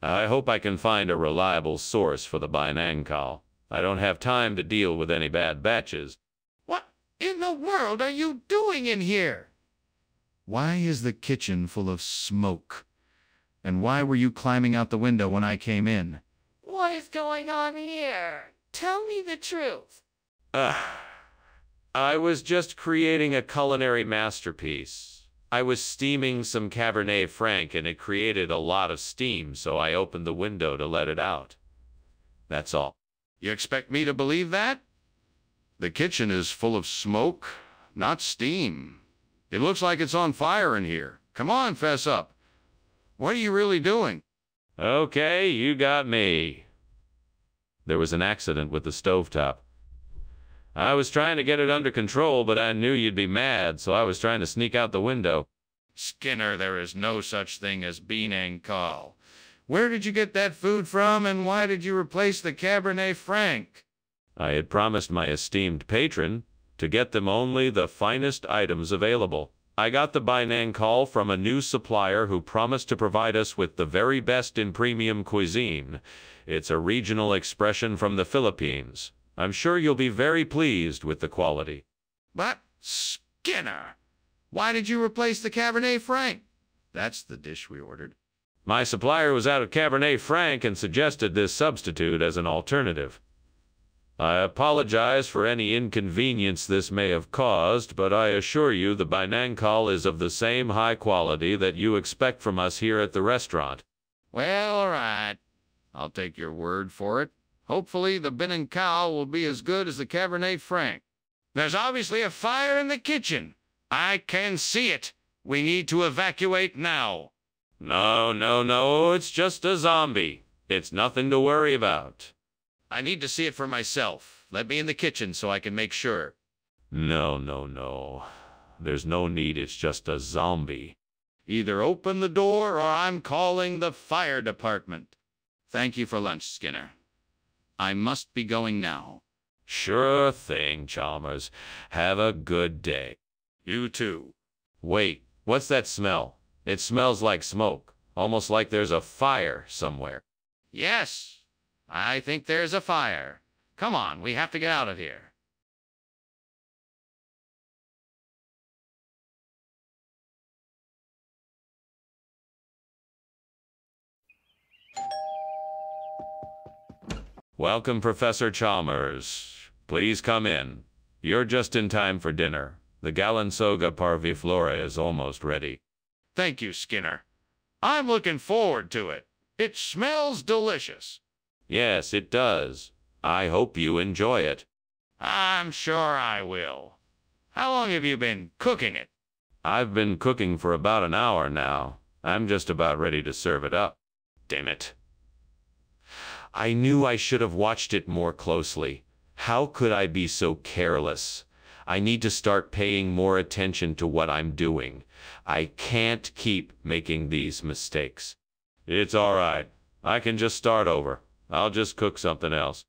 I hope I can find a reliable source for the Binangkal. I don't have time to deal with any bad batches. What in the world are you doing in here? Why is the kitchen full of smoke? And why were you climbing out the window when I came in? What is going on here? Tell me the truth. I was just creating a culinary masterpiece. I was steaming some Cabernet Franc and it created a lot of steam, so I opened the window to let it out. That's all. You expect me to believe that? The kitchen is full of smoke, not steam. It looks like it's on fire in here. Come on, fess up. What are you really doing? Okay, you got me. There was an accident with the stovetop. I was trying to get it under control, but I knew you'd be mad, so I was trying to sneak out the window. Skinner, there is no such thing as bean and caul. Where did you get that food from, and why did you replace the Cabernet Franc? I had promised my esteemed patron to get them only the finest items available. I got the Binan call from a new supplier who promised to provide us with the very best in premium cuisine. It's a regional expression from the Philippines. I'm sure you'll be very pleased with the quality. But, Skinner, why did you replace the Cabernet Franc? That's the dish we ordered. My supplier was out of Cabernet Franc and suggested this substitute as an alternative. I apologize for any inconvenience this may have caused, but I assure you the Binangkal is of the same high quality that you expect from us here at the restaurant. Well, all right. I'll take your word for it. Hopefully the Binangkal will be as good as the Cabernet Franc. There's obviously a fire in the kitchen. I can see it. We need to evacuate now. No, it's just a zombie. It's nothing to worry about. I need to see it for myself. Let me in the kitchen so I can make sure. No. There's no need, it's just a zombie. Either open the door or I'm calling the fire department. Thank you for lunch, Skinner. I must be going now. Sure thing, Chalmers. Have a good day. You too. Wait, what's that smell? It smells like smoke, almost like there's a fire somewhere. Yes, I think there's a fire. Come on, we have to get out of here. Welcome, Professor Chalmers. Please come in. You're just in time for dinner. The Galansoga parviflora is almost ready. Thank you, Skinner. I'm looking forward to it. It smells delicious. Yes, it does. I hope you enjoy it. I'm sure I will. How long have you been cooking it? I've been cooking for about an hour now. I'm just about ready to serve it up. Damn it. I knew I should have watched it more closely. How could I be so careless? I need to start paying more attention to what I'm doing. I can't keep making these mistakes. It's all right. I can just start over. I'll just cook something else.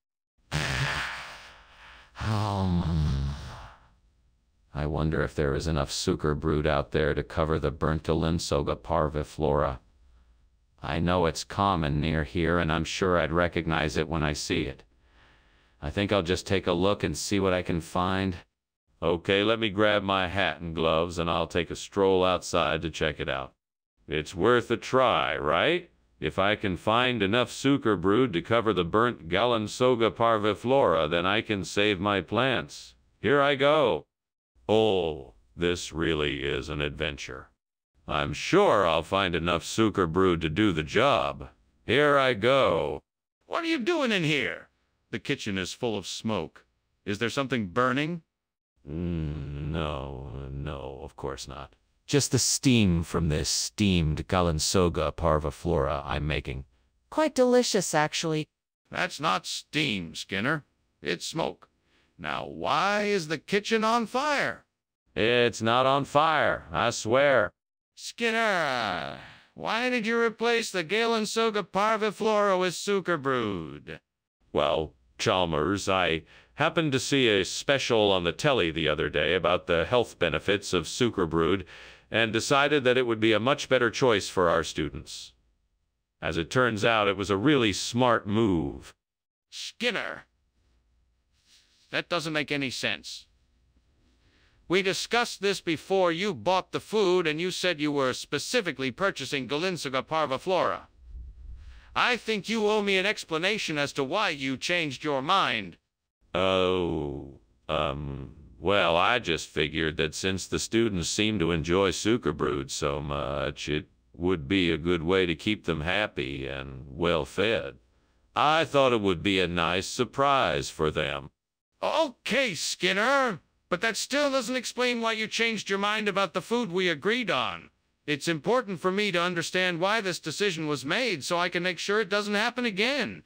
I wonder if there is enough sucre brood out there to cover the burnt Galansoga parviflora. I know it's common near here, and I'm sure I'd recognize it when I see it. I think I'll just take a look and see what I can find. Okay, let me grab my hat and gloves, and I'll take a stroll outside to check it out. It's worth a try, right? If I can find enough sucre brood to cover the burnt Galansoga parviflora, then I can save my plants. Here I go. Oh, this really is an adventure. I'm sure I'll find enough sucre brood to do the job. Here I go. What are you doing in here? The kitchen is full of smoke. Is there something burning? No, of course not. Just the steam from this steamed Galansoga parviflora I'm making. Quite delicious, actually. That's not steam, Skinner. It's smoke. Now, why is the kitchen on fire? It's not on fire, I swear. Skinner, why did you replace the Galansoga parviflora with sucre brood? Well, Chalmers, I happened to see a special on the telly the other day about the health benefits of sucre brood and decided that it would be a much better choice for our students. As it turns out, it was a really smart move. Skinner, that doesn't make any sense. We discussed this before you bought the food, and you said you were specifically purchasing Galinsaga parviflora. I think you owe me an explanation as to why you changed your mind. Oh, well, I just figured that since the students seem to enjoy sucrebroods so much, it would be a good way to keep them happy and well-fed. I thought it would be a nice surprise for them. Okay, Skinner, but that still doesn't explain why you changed your mind about the food we agreed on. It's important for me to understand why this decision was made so I can make sure it doesn't happen again.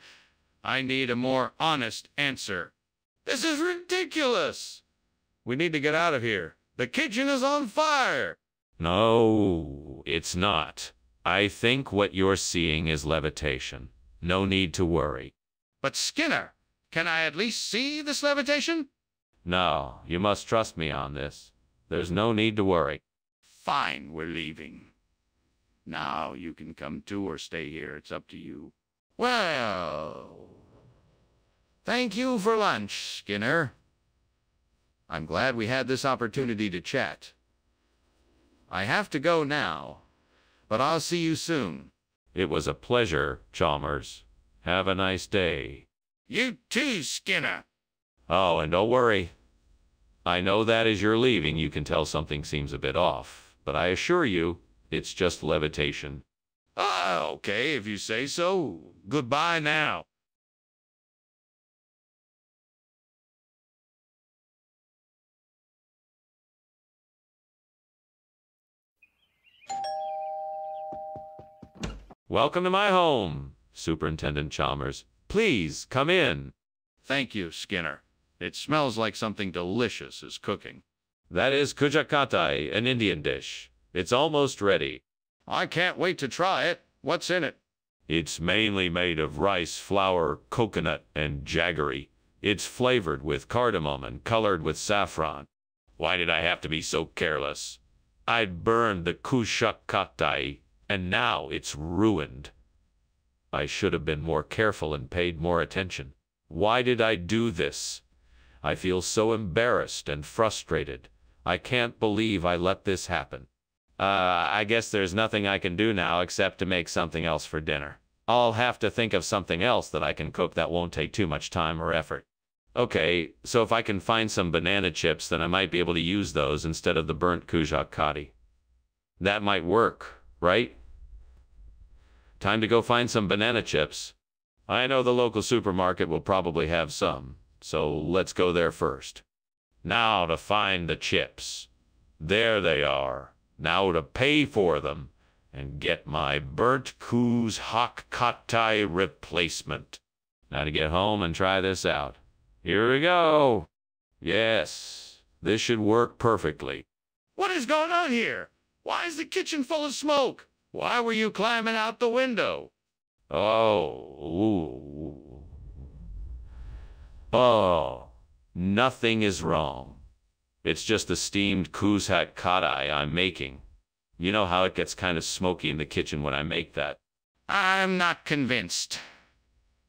I need a more honest answer. This is ridiculous. We need to get out of here. The kitchen is on fire. No, it's not. I think what you're seeing is levitation. No need to worry. But Skinner, can I at least see this levitation? No, you must trust me on this. There's no need to worry. Fine, we're leaving. Now you can come too or stay here. It's up to you. Well, thank you for lunch, Skinner. I'm glad we had this opportunity to chat. I have to go now, but I'll see you soon. It was a pleasure, Chalmers. Have a nice day. You too, Skinner. Oh, and don't worry. I know that as you're leaving you can tell something seems a bit off, but I assure you, it's just levitation. Okay, if you say so. Goodbye now. Welcome to my home, Superintendent Chalmers. Please, come in. Thank you, Skinner. It smells like something delicious is cooking. That is kujakatai, an Indian dish. It's almost ready. I can't wait to try it. What's in it? It's mainly made of rice, flour, coconut, and jaggery. It's flavored with cardamom and colored with saffron. Why did I have to be so careless? I'd burned the kujakatai, and now it's ruined. I should have been more careful and paid more attention. Why did I do this? I feel so embarrassed and frustrated. I can't believe I let this happen. I guess there's nothing I can do now except to make something else for dinner. I'll have to think of something else that I can cook that won't take too much time or effort. Okay, so if I can find some banana chips, then I might be able to use those instead of the burnt kujakati. That might work, right? Time to go find some banana chips. I know the local supermarket will probably have some, so let's go there first. Now to find the chips. There they are. Now to pay for them and get my burnt kujakati replacement. Now to get home and try this out. Here we go. Yes, this should work perfectly. What is going on here? Why is the kitchen full of smoke? Why were you climbing out the window? Oh, nothing is wrong. It's just the steamed kujakati I'm making. You know how it gets kind of smoky in the kitchen when I make that. I'm not convinced.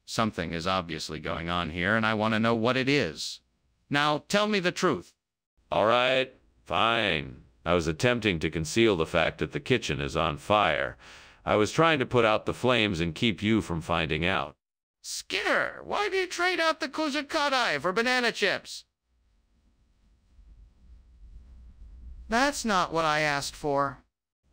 Something is obviously going on here, and I want to know what it is. Now, tell me the truth. All right, fine. I was attempting to conceal the fact that the kitchen is on fire. I was trying to put out the flames and keep you from finding out. Skinner, why do you trade out the kujakati for banana chips? That's not what I asked for.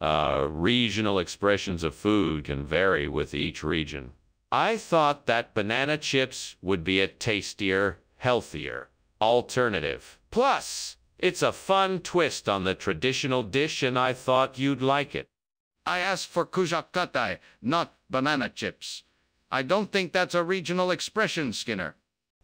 Regional expressions of food can vary with each region. I thought that banana chips would be a tastier, healthier alternative. Plus, it's a fun twist on the traditional dish, and I thought you'd like it. I asked for kujakati, not banana chips. I don't think that's a regional expression, Skinner.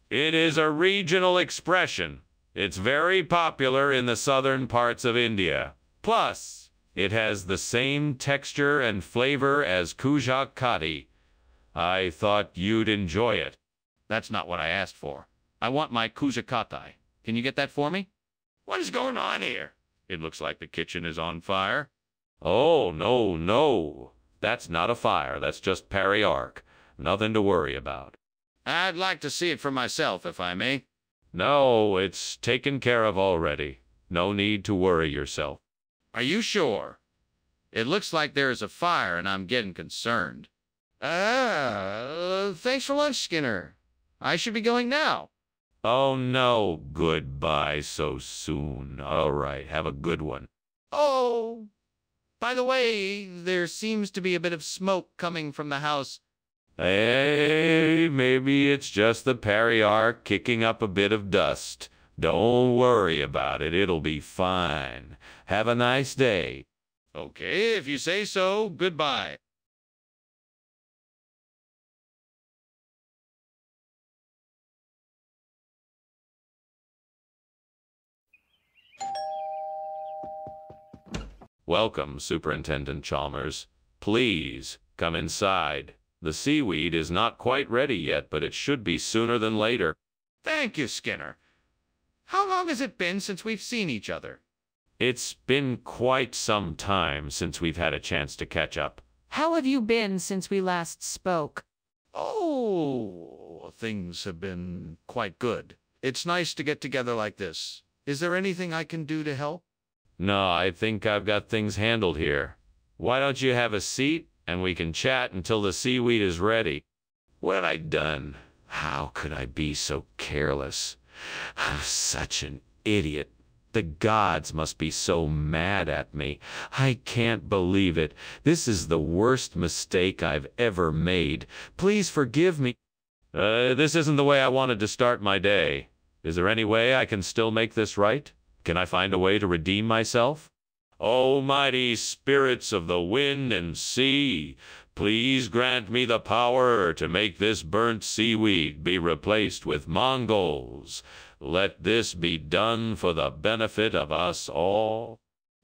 It is a regional expression. It's very popular in the southern parts of India. Plus, it has the same texture and flavor as kujakati. I thought you'd enjoy it. That's not what I asked for. I want my kujakati. Can you get that for me? What is going on here? It looks like the kitchen is on fire. Oh, no. That's not a fire. That's just peri-arc. Nothing to worry about. I'd like to see it for myself, if I may. No, it's taken care of already. No need to worry yourself. Are you sure? It looks like there is a fire and I'm getting concerned. Thanks for lunch, Skinner. I should be going now. Oh no, goodbye so soon. All right, have a good one. Oh, by the way, there seems to be a bit of smoke coming from the house. Hey, maybe it's just the Perry-arc kicking up a bit of dust. Don't worry about it, it'll be fine. Have a nice day. Okay, if you say so, goodbye. Welcome, Superintendent Chalmers. Please, come inside. The seaweed is not quite ready yet, but it should be sooner than later. Thank you, Skinner. How long has it been since we've seen each other? It's been quite some time since we've had a chance to catch up. How have you been since we last spoke? Oh, things have been quite good. It's nice to get together like this. Is there anything I can do to help? No, I think I've got things handled here. Why don't you have a seat, and we can chat until the seaweed is ready? What have I done? How could I be so careless? I'm such an idiot. The gods must be so mad at me. I can't believe it. This is the worst mistake I've ever made. Please forgive me. This isn't the way I wanted to start my day. Is there any way I can still make this right? Can I find a way to redeem myself? Almighty spirits of the wind and sea, please grant me the power to make this burnt seaweed be replaced with Mongols. Let this be done for the benefit of us all.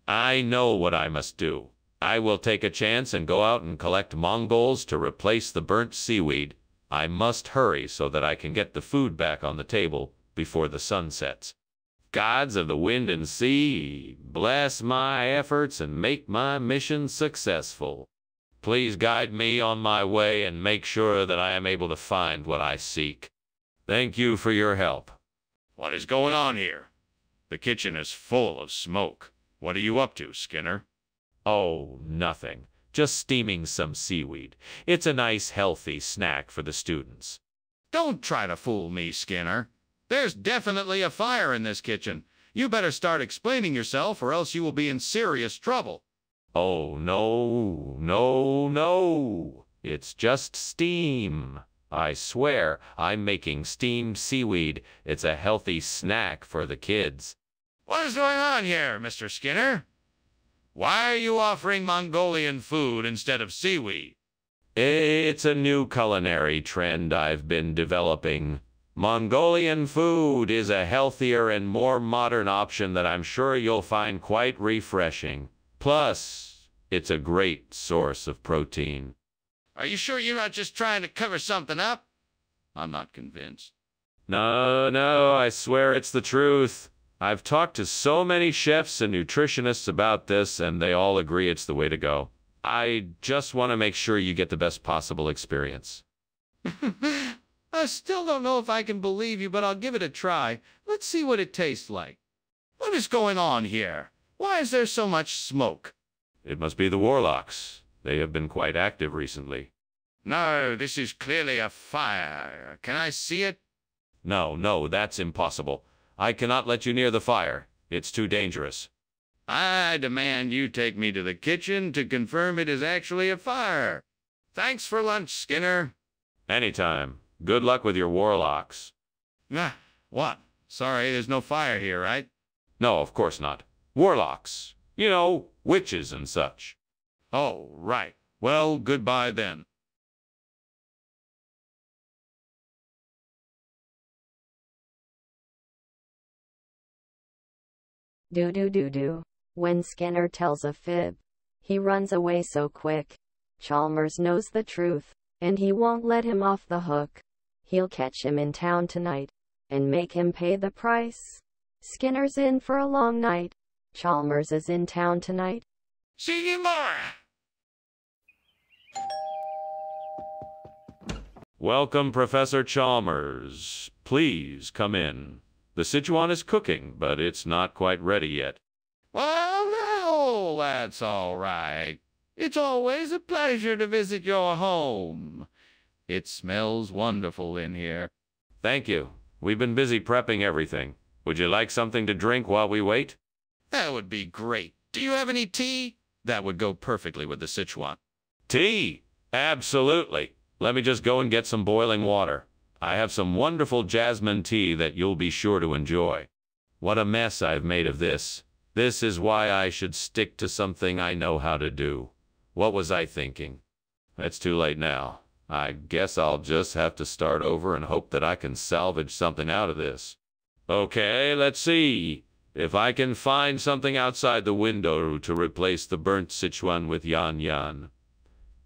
I know what I must do. I will take a chance and go out and collect Mongols to replace the burnt seaweed. I must hurry so that I can get the food back on the table before the sun sets. Gods of the wind and sea, bless my efforts and make my mission successful. Please guide me on my way and make sure that I am able to find what I seek. Thank you for your help. What is going on here? The kitchen is full of smoke. What are you up to, Skinner? Oh, nothing. Just steaming some seaweed. It's a nice, healthy snack for the students. Don't try to fool me, Skinner. There's definitely a fire in this kitchen. You better start explaining yourself or else you will be in serious trouble. Oh, no, no, no. It's just steam. I swear, I'm making steamed seaweed. It's a healthy snack for the kids. What is going on here, Mr. Skinner? Why are you offering Mongolian food instead of seaweed? It's a new culinary trend I've been developing. Mongolian food is a healthier and more modern option that I'm sure you'll find quite refreshing. Plus, it's a great source of protein. Are you sure you're not just trying to cover something up? I'm not convinced. No, I swear it's the truth. I've talked to so many chefs and nutritionists about this, and they all agree it's the way to go. I just want to make sure you get the best possible experience. I still don't know if I can believe you, but I'll give it a try. Let's see what it tastes like. What is going on here? Why is there so much smoke? It must be the warlocks. They have been quite active recently. No, this is clearly a fire. Can I see it? No, that's impossible. I cannot let you near the fire. It's too dangerous. I demand you take me to the kitchen to confirm it is actually a fire. Thanks for lunch, Skinner. Anytime. Good luck with your warlocks. What? Sorry, there's no fire here, right? No, of course not. Warlocks. You know, witches and such. Oh, right. Well, goodbye then. Do. When Skinner tells a fib, he runs away so quick. Chalmers knows the truth, and he won't let him off the hook. He'll catch him in town tonight, and make him pay the price. Skinner's in for a long night. Chalmers is in town tonight. See you more! Welcome, Professor Chalmers. Please come in. The Sichuan is cooking, but it's not quite ready yet. Well, now, that's all right. It's always a pleasure to visit your home. It smells wonderful in here. Thank you. We've been busy prepping everything. Would you like something to drink while we wait? That would be great. Do you have any tea? That would go perfectly with the Sichuan. Tea? Absolutely. Let me just go and get some boiling water. I have some wonderful jasmine tea that you'll be sure to enjoy. What a mess I've made of this. This is why I should stick to something I know how to do. What was I thinking? It's too late now. I guess I'll just have to start over and hope that I can salvage something out of this. Okay, let's see. If I can find something outside the window to replace the burnt Sichuan with yan yan.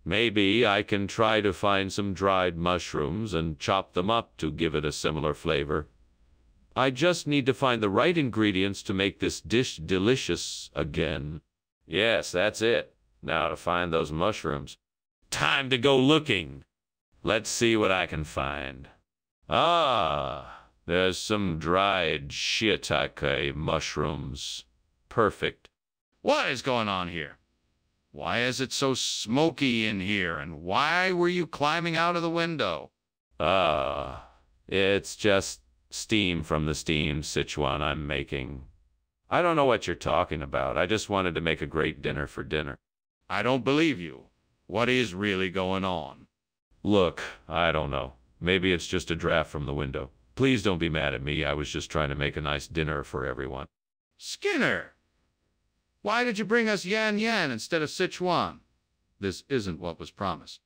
Maybe I can try to find some dried mushrooms and chop them up to give it a similar flavor. I just need to find the right ingredients to make this dish delicious again. Yes, that's it. Now to find those mushrooms. Time to go looking. Let's see what I can find. Ah, there's some dried shiitake mushrooms. Perfect. What is going on here? Why is it so smoky in here, and why were you climbing out of the window? It's just steam from the steamed Sichuan I'm making. I don't know what you're talking about. I just wanted to make a great dinner for dinner. I don't believe you. What is really going on? Look, I don't know. Maybe it's just a draft from the window. Please don't be mad at me. I was just trying to make a nice dinner for everyone. Skinner! Why did you bring us yan yan instead of Sichuan? This isn't what was promised.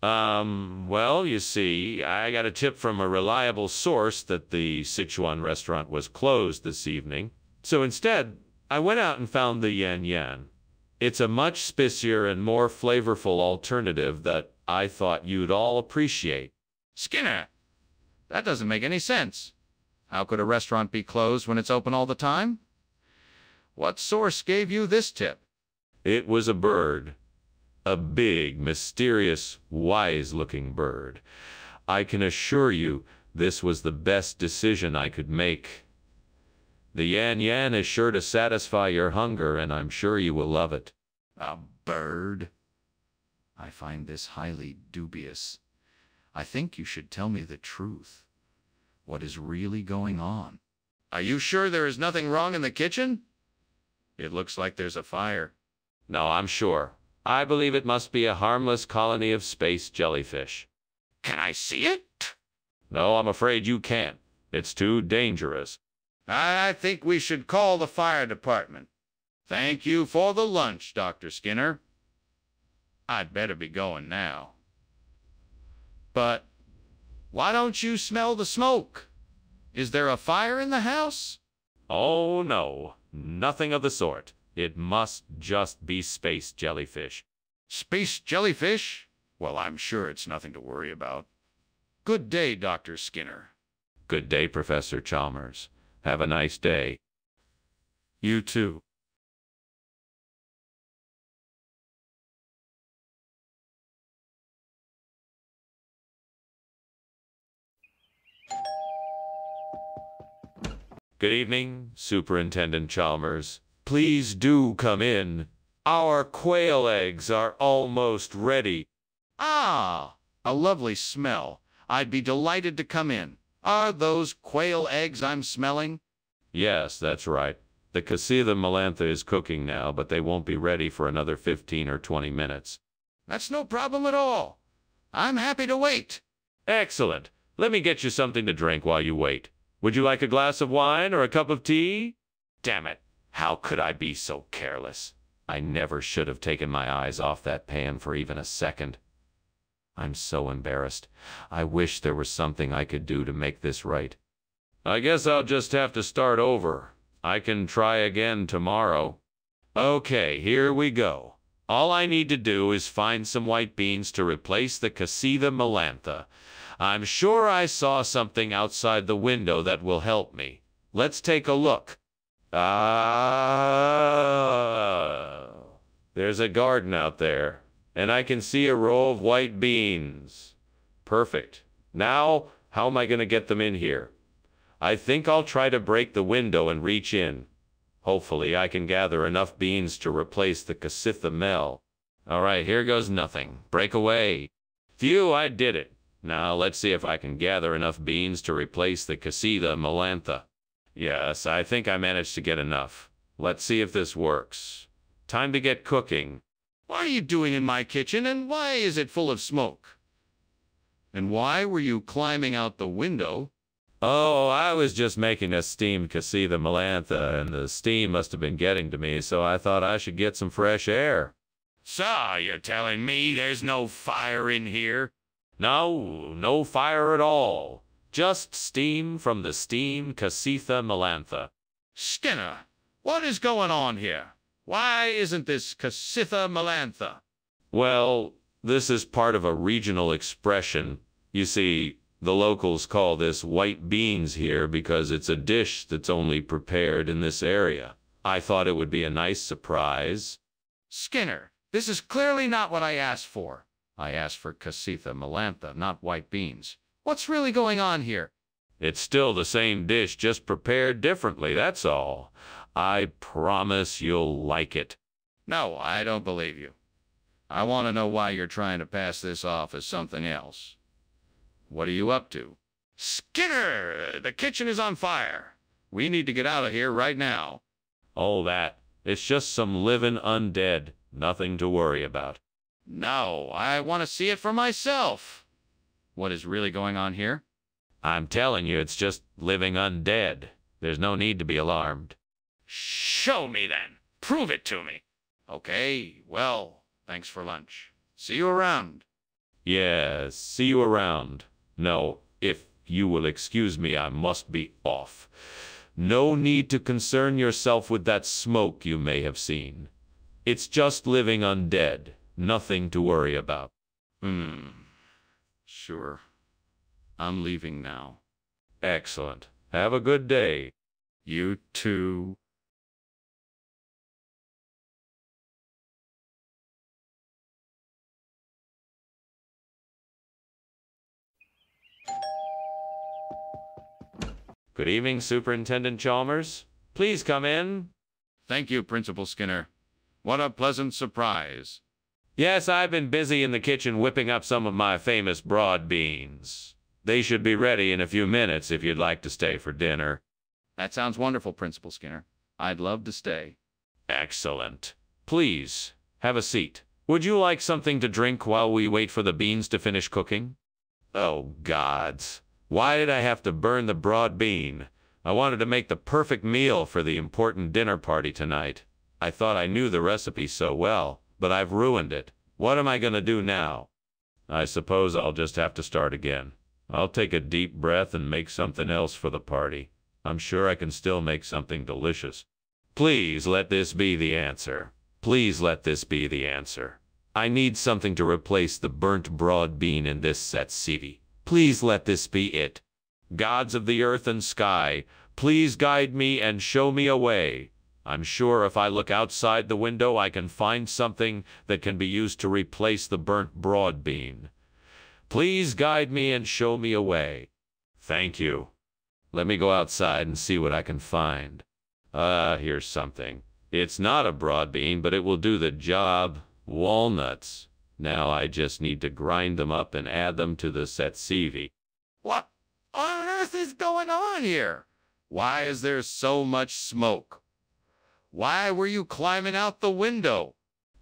Well, you see, I got a tip from a reliable source that the Sichuan restaurant was closed this evening. So instead, I went out and found the yan yan. It's a much spicier and more flavorful alternative that I thought you'd all appreciate. Skinner! That doesn't make any sense. How could a restaurant be closed when it's open all the time? What source gave you this tip? It was a bird. A big, mysterious, wise-looking bird. I can assure you this was the best decision I could make. The yan yan is sure to satisfy your hunger, and I'm sure you will love it. A bird? I find this highly dubious. I think you should tell me the truth. What is really going on? Are you sure there is nothing wrong in the kitchen? It looks like there's a fire. No, I'm sure. I believe it must be a harmless colony of space jellyfish. Can I see it? No, I'm afraid you can't. It's too dangerous. I think we should call the fire department. Thank you for the lunch, Dr. Skinner. I'd better be going now. But why don't you smell the smoke? Is there a fire in the house? Oh, no. Nothing of the sort. It must just be space jellyfish. Space jellyfish? Well, I'm sure it's nothing to worry about. Good day, Dr. Skinner. Good day, Professor Chalmers. Have a nice day. You too. Good evening, Superintendent Chalmers. Please do come in. Our quail eggs are almost ready. Ah, a lovely smell. I'd be delighted to come in. Are those quail eggs I'm smelling? Yes, that's right. The Casita Melantha is cooking now, but they won't be ready for another 15 or 20 minutes. That's no problem at all. I'm happy to wait. Excellent. Let me get you something to drink while you wait. Would you like a glass of wine or a cup of tea? Damn it. How could I be so careless? I never should have taken my eyes off that pan for even a second. I'm so embarrassed. I wish there was something I could do to make this right. I guess I'll just have to start over. I can try again tomorrow. Okay, here we go. All I need to do is find some white beans to replace the Casita Melantha. I'm sure I saw something outside the window that will help me. Let's take a look. There's a garden out there, and I can see a row of white beans. Perfect. Now, how am I going to get them in here? I think I'll try to break the window and reach in. Hopefully I can gather enough beans to replace the Casitha Mel. All right, here goes nothing. Break away. Phew, I did it. Now let's see if I can gather enough beans to replace the Casitha Melantha. Yes, I think I managed to get enough. Let's see if this works. Time to get cooking. What are you doing in my kitchen, and why is it full of smoke? And why were you climbing out the window? Oh, I was just making a steamed Casitha Melantha, and the steam must have been getting to me, so I thought I should get some fresh air. So, you're telling me there's no fire in here? No, no fire at all. Just steam from the steamed Casitha Melantha. Skinner, what is going on here? Why isn't this Casitha Melantha? Well, this is part of a regional expression. You see, the locals call this white beans here because it's a dish that's only prepared in this area. I thought it would be a nice surprise. Skinner, this is clearly not what I asked for. I asked for Casitha Melantha, not white beans. What's really going on here? It's still the same dish, just prepared differently, that's all. I promise you'll like it. No, I don't believe you. I want to know why you're trying to pass this off as something else. What are you up to? Skinner, the kitchen is on fire. We need to get out of here right now. All that. It's just some living undead. Nothing to worry about. No, I want to see it for myself. What is really going on here? I'm telling you, it's just living undead. There's no need to be alarmed. Show me then. Prove it to me. Okay, well, thanks for lunch. See you around. Yes, see you around. No, if you will excuse me, I must be off. No need to concern yourself with that smoke you may have seen. It's just living undead. Nothing to worry about. Sure. I'm leaving now. Excellent. Have a good day. You too. Good evening, Superintendent Chalmers. Please come in. Thank you, Principal Skinner. What a pleasant surprise. Yes, I've been busy in the kitchen whipping up some of my famous broad beans. They should be ready in a few minutes if you'd like to stay for dinner. That sounds wonderful, Principal Skinner. I'd love to stay. Excellent. Please, have a seat. Would you like something to drink while we wait for the beans to finish cooking? Oh, gods. Why did I have to burn the broad bean? I wanted to make the perfect meal for the important dinner party tonight. I thought I knew the recipe so well, but I've ruined it. What am I going to do now? I suppose I'll just have to start again. I'll take a deep breath and make something else for the party. I'm sure I can still make something delicious. Please let this be the answer. Please let this be the answer. I need something to replace the burnt broad bean in this tzatziki. Please let this be it. Gods of the earth and sky, please guide me and show me a way. I'm sure if I look outside the window I can find something that can be used to replace the burnt broad bean. Please guide me and show me a way. Thank you. Let me go outside and see what I can find. Here's something. It's not a broad bean, but it will do the job. Walnuts. Now I just need to grind them up and add them to the tzatziki. What on earth is going on here? Why is there so much smoke? Why were you climbing out the window?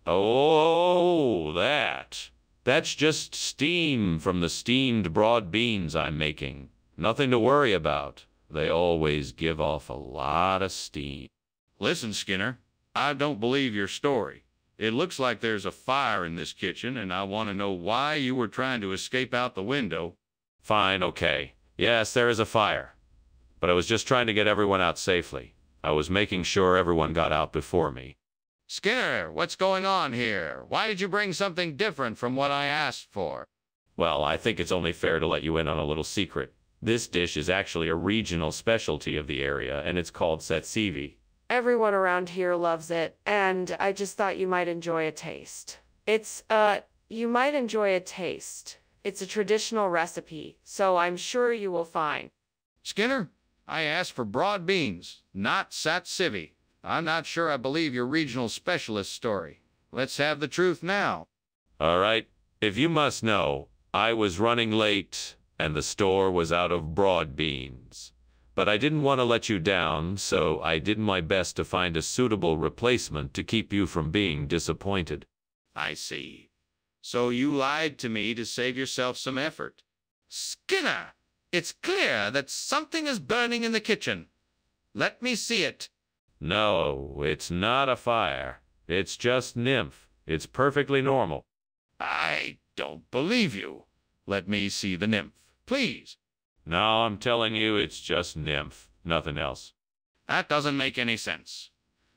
Oh, that's just steam from the steamed broad beans I'm making. Nothing to worry about. They always give off a lot of steam. Listen, Skinner, I don't believe your story. It looks like there's a fire in this kitchen, and I want to know why you were trying to escape out the window. Fine, okay. Yes, there is a fire. But I was just trying to get everyone out safely. I was making sure everyone got out before me. Skinner, what's going on here? Why did you bring something different from what I asked for? Well, I think it's only fair to let you in on a little secret. This dish is actually a regional specialty of the area, and it's called tzatziki. Everyone around here loves it, and I just thought you might enjoy a taste. You might enjoy a taste. It's a traditional recipe, so I'm sure you will find. Skinner, I asked for broad beans, not satsivi. I'm not sure I believe your regional specialist story. Let's have the truth now. All right, if you must know, I was running late, and the store was out of broad beans. But I didn't want to let you down, so I did my best to find a suitable replacement to keep you from being disappointed. I see. So you lied to me to save yourself some effort. Skinner, it's clear that something is burning in the kitchen. Let me see it. No, it's not a fire. It's just nymph. It's perfectly normal. I don't believe you. Let me see the nymph, please. No, I'm telling you, it's just nymph. Nothing else. That doesn't make any sense.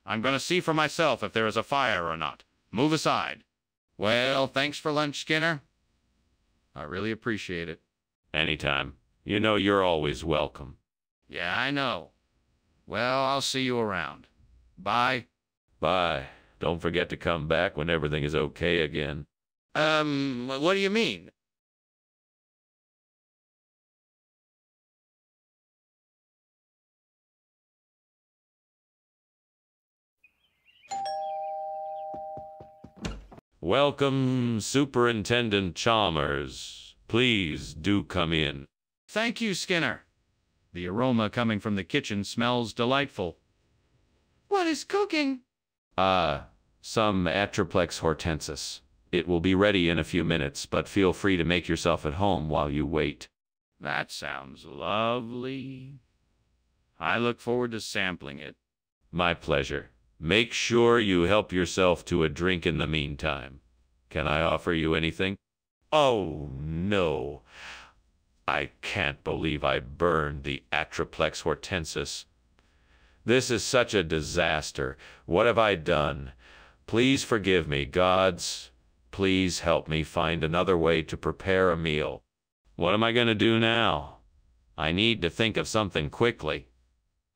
I'm going to see for myself if there is a fire or not. Move aside. Well, thanks for lunch, Skinner. I really appreciate it. Anytime. You know you're always welcome. Yeah, I know. Well, I'll see you around. Bye. Bye. Don't forget to come back when everything is okay again. What do you mean? Welcome, Superintendent Chalmers. Please do come in. Thank you, Skinner. The aroma coming from the kitchen smells delightful. What is cooking? Some Atriplex hortensis. It will be ready in a few minutes, but feel free to make yourself at home while you wait. That sounds lovely. I look forward to sampling it. My pleasure. Make sure you help yourself to a drink in the meantime. Can I offer you anything? Oh, no. I can't believe I burned the Atriplex hortensis. This is such a disaster. What have I done? Please forgive me, gods. Please help me find another way to prepare a meal. What am I going to do now? I need to think of something quickly.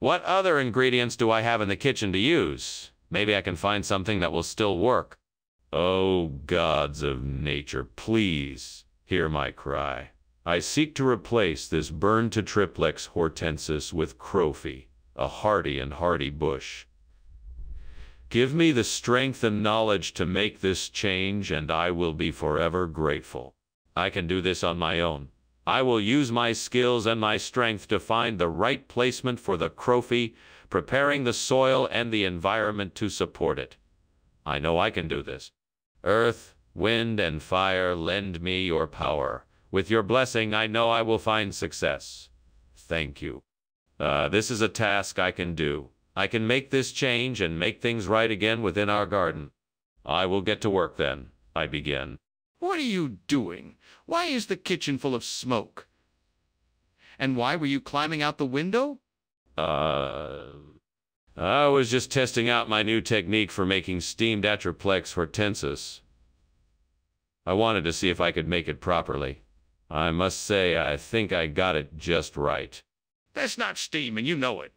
What other ingredients do I have in the kitchen to use? Maybe I can find something that will still work. Oh, gods of nature, please hear my cry. I seek to replace this burned to triplex hortensis with crowfie, a hardy bush. Give me the strength and knowledge to make this change, and I will be forever grateful. I can do this on my own. I will use my skills and my strength to find the right placement for the crowfie, preparing the soil and the environment to support it. I know I can do this. Earth, wind, and fire, lend me your power. With your blessing, I know I will find success. Thank you. This is a task I can do. I can make this change and make things right again within our garden. I will get to work then. I begin. What are you doing? Why is the kitchen full of smoke? And why were you climbing out the window? I was just testing out my new technique for making steamed Atriplex hortensis. I wanted to see if I could make it properly. I must say, I think I got it just right. That's not steam, and you know it.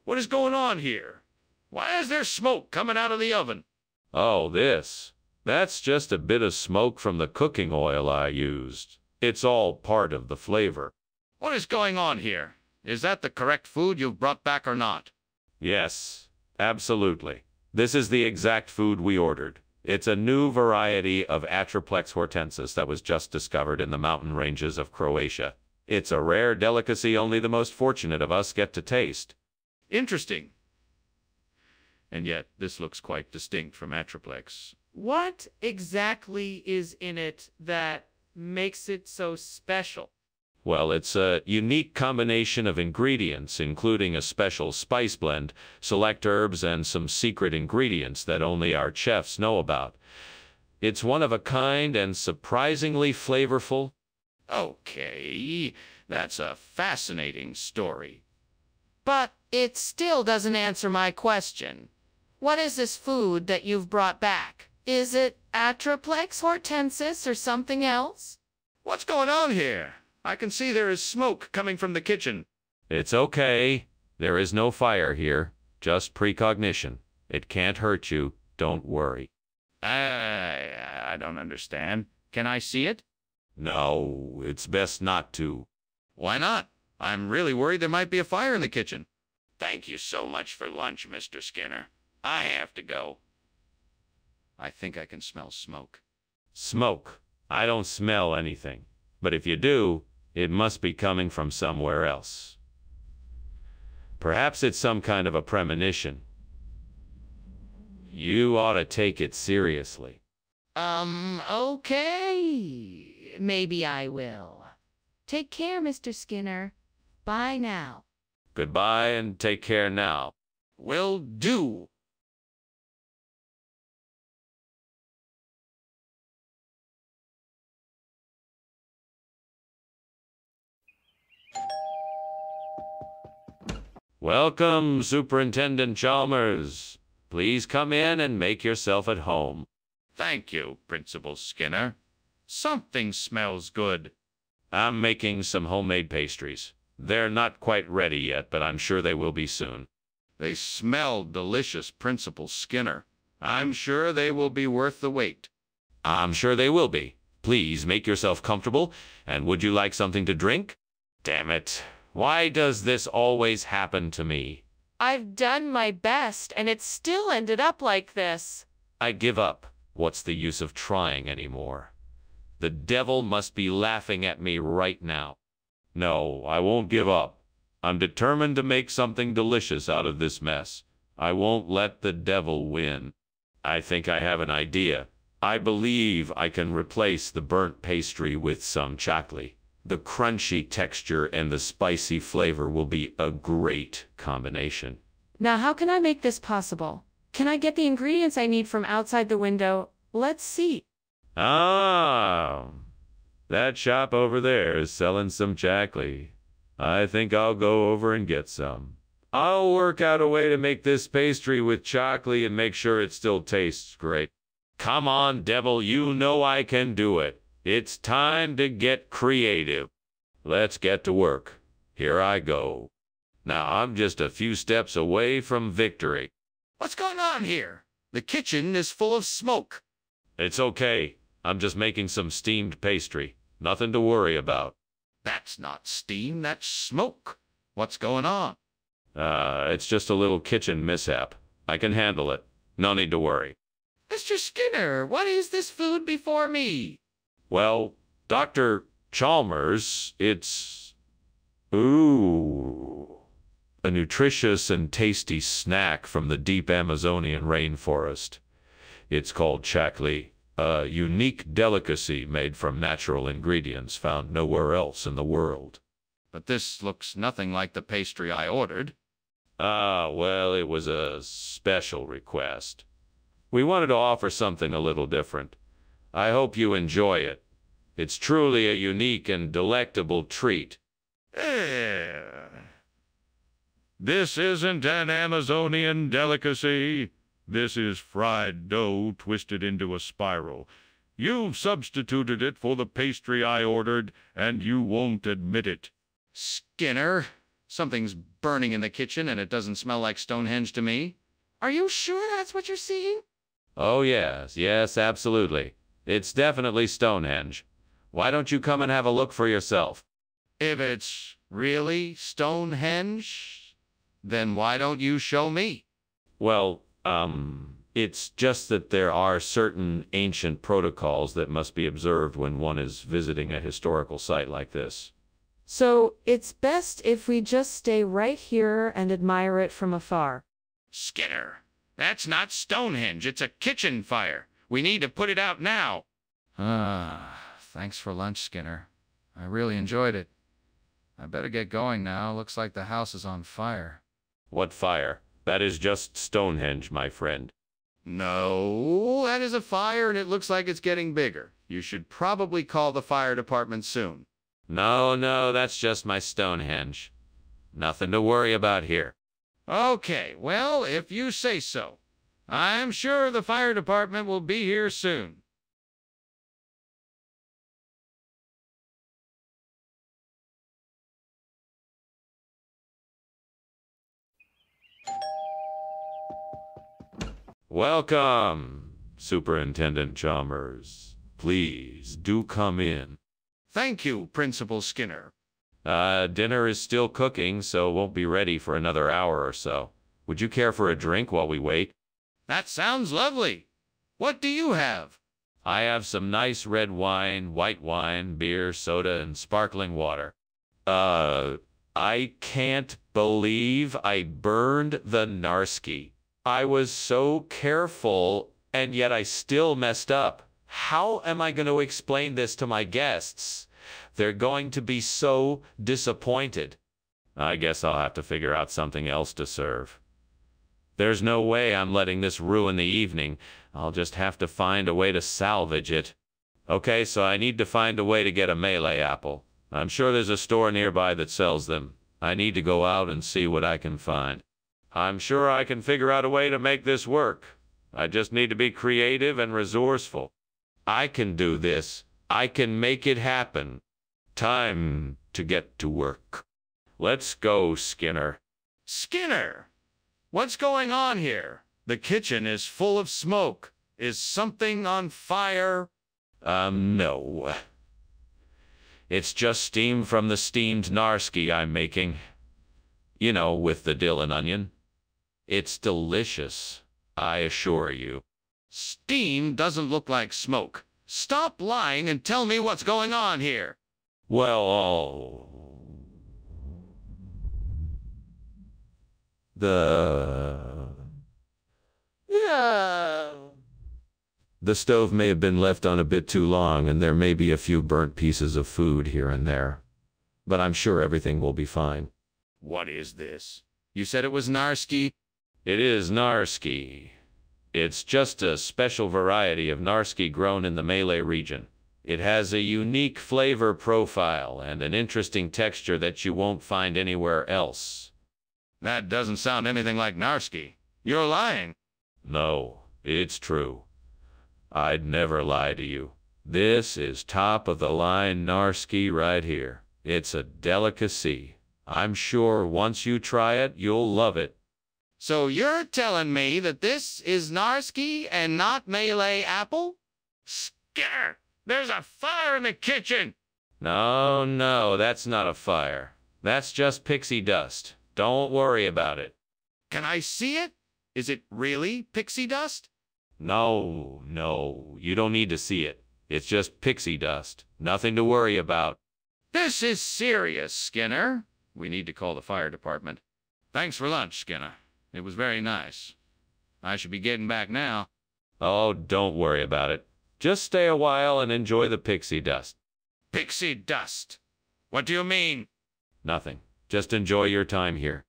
What is going on here? Why is there smoke coming out of the oven? Oh, that's just a bit of smoke from the cooking oil I used. It's all part of the flavor. What is going on here? Is that the correct food you've brought back or not? Yes, absolutely. This is the exact food we ordered. It's a new variety of Atriplex hortensis that was just discovered in the mountain ranges of Croatia. It's a rare delicacy only the most fortunate of us get to taste. Interesting. And yet, this looks quite distinct from Atriplex. What exactly is in it that makes it so special? Well, it's a unique combination of ingredients, including a special spice blend, select herbs, and some secret ingredients that only our chefs know about. It's one of a kind and surprisingly flavorful. Okay, that's a fascinating story. But it still doesn't answer my question. What is this food that you've brought back? Is it Atriplex hortensis or something else? What's going on here? I can see there is smoke coming from the kitchen. It's okay. There is no fire here, just precognition. It can't hurt you. Don't worry. I don't understand. Can I see it? No, it's best not to. Why not? I'm really worried there might be a fire in the kitchen. Thank you so much for lunch, Mr. Skinner. I have to go. I think I can smell smoke. Smoke. I don't smell anything. But if you do, it must be coming from somewhere else. Perhaps it's some kind of a premonition. You ought to take it seriously. Okay. Maybe I will. Take care, Mr. Skinner. Bye now. Goodbye and take care now. Will do. Welcome, Superintendent Chalmers. Please come in and make yourself at home. Thank you, Principal Skinner. Something smells good. I'm making some homemade pastries. They're not quite ready yet, but I'm sure they will be soon. They smell delicious, Principal Skinner. I'm sure they will be worth the wait. I'm sure they will be. Please make yourself comfortable, and would you like something to drink? Damn it. Why does this always happen to me? I've done my best, and it still ended up like this. I give up. What's the use of trying anymore? The devil must be laughing at me right now. No, I won't give up. I'm determined to make something delicious out of this mess. I won't let the devil win. I think I have an idea. I believe I can replace the burnt pastry with some chocolate. The crunchy texture and the spicy flavor will be a great combination. Now, how can I make this possible? Can I get the ingredients I need from outside the window? Let's see. Ah, that shop over there is selling some chocolate. I think I'll go over and get some. I'll work out a way to make this pastry with chocolate and make sure it still tastes great. Come on, devil, you know I can do it. It's time to get creative. Let's get to work. Here I go. Now I'm just a few steps away from victory. What's going on here? The kitchen is full of smoke. It's okay. I'm just making some steamed pastry. Nothing to worry about. That's not steam, that's smoke. What's going on? It's just a little kitchen mishap. I can handle it. No need to worry. Mr. Skinner, what is this food before me? Well, Dr. Chalmers, it's... Ooh. A nutritious and tasty snack from the deep Amazonian rainforest. It's called chocolate, a unique delicacy made from natural ingredients found nowhere else in the world. But this looks nothing like the pastry I ordered. Well, it was a special request. We wanted to offer something a little different. I hope you enjoy it. It's truly a unique and delectable treat. This isn't an Amazonian delicacy. This is fried dough twisted into a spiral. You've substituted it for the pastry I ordered, and you won't admit it. Skinner, something's burning in the kitchen and it doesn't smell like Stonehenge to me. Are you sure that's what you're seeing? Oh, yes, absolutely. It's definitely Stonehenge. Why don't you come and have a look for yourself? If it's really Stonehenge, then why don't you show me? Well, it's just that there are certain ancient protocols that must be observed when one is visiting a historical site like this. So, it's best if we just stay right here and admire it from afar. Skinner, that's not Stonehenge, it's a kitchen fire. We need to put it out now. Thanks for lunch, Skinner. I really enjoyed it. I better get going now. Looks like the house is on fire. What fire? That is just Stonehenge, my friend. No, that is a fire and it looks like it's getting bigger. You should probably call the fire department soon. No, that's just my Stonehenge. Nothing to worry about here. Okay, well, if you say so. I'm sure the fire department will be here soon. Welcome, Superintendent Chalmers. Please do come in. Thank you, Principal Skinner. Dinner is still cooking, so it won't be ready for another hour or so. Would you care for a drink while we wait? That sounds lovely. What do you have? I have some nice red wine, white wine, beer, soda, and sparkling water. I can't believe I burned the Narski. I was so careful, and yet I still messed up. How am I going to explain this to my guests? They're going to be so disappointed. I guess I'll have to figure out something else to serve. There's no way I'm letting this ruin the evening. I'll just have to find a way to salvage it. Okay, so I need to find a way to get a Malay apple. I'm sure there's a store nearby that sells them. I need to go out and see what I can find. I'm sure I can figure out a way to make this work. I just need to be creative and resourceful. I can do this. I can make it happen. Time to get to work. Let's go, Skinner. Skinner! What's going on here? The kitchen is full of smoke. Is something on fire? No. It's just steam from the steamed Narski I'm making. You know, with the dill and onion. It's delicious, I assure you. Steam doesn't look like smoke. Stop lying and tell me what's going on here. Well, the stove may have been left on a bit too long, and there may be a few burnt pieces of food here and there. But I'm sure everything will be fine. What is this? You said it was Narski? It is Narski. It's just a special variety of Narski grown in the Malay region. It has a unique flavor profile and an interesting texture that you won't find anywhere else. That doesn't sound anything like Narski. You're lying. No, it's true. I'd never lie to you. This is top-of-the-line Narski right here. It's a delicacy. I'm sure once you try it, you'll love it. So you're telling me that this is Narski and not Malay apple? Skinner, there's a fire in the kitchen! No, that's not a fire. That's just pixie dust. Don't worry about it. Can I see it? Is it really pixie dust? No, you don't need to see it. It's just pixie dust. Nothing to worry about. This is serious, Skinner. We need to call the fire department. Thanks for lunch, Skinner. It was very nice. I should be getting back now. Oh, don't worry about it. Just stay a while and enjoy the pixie dust. Pixie dust? What do you mean? Nothing. Just enjoy your time here.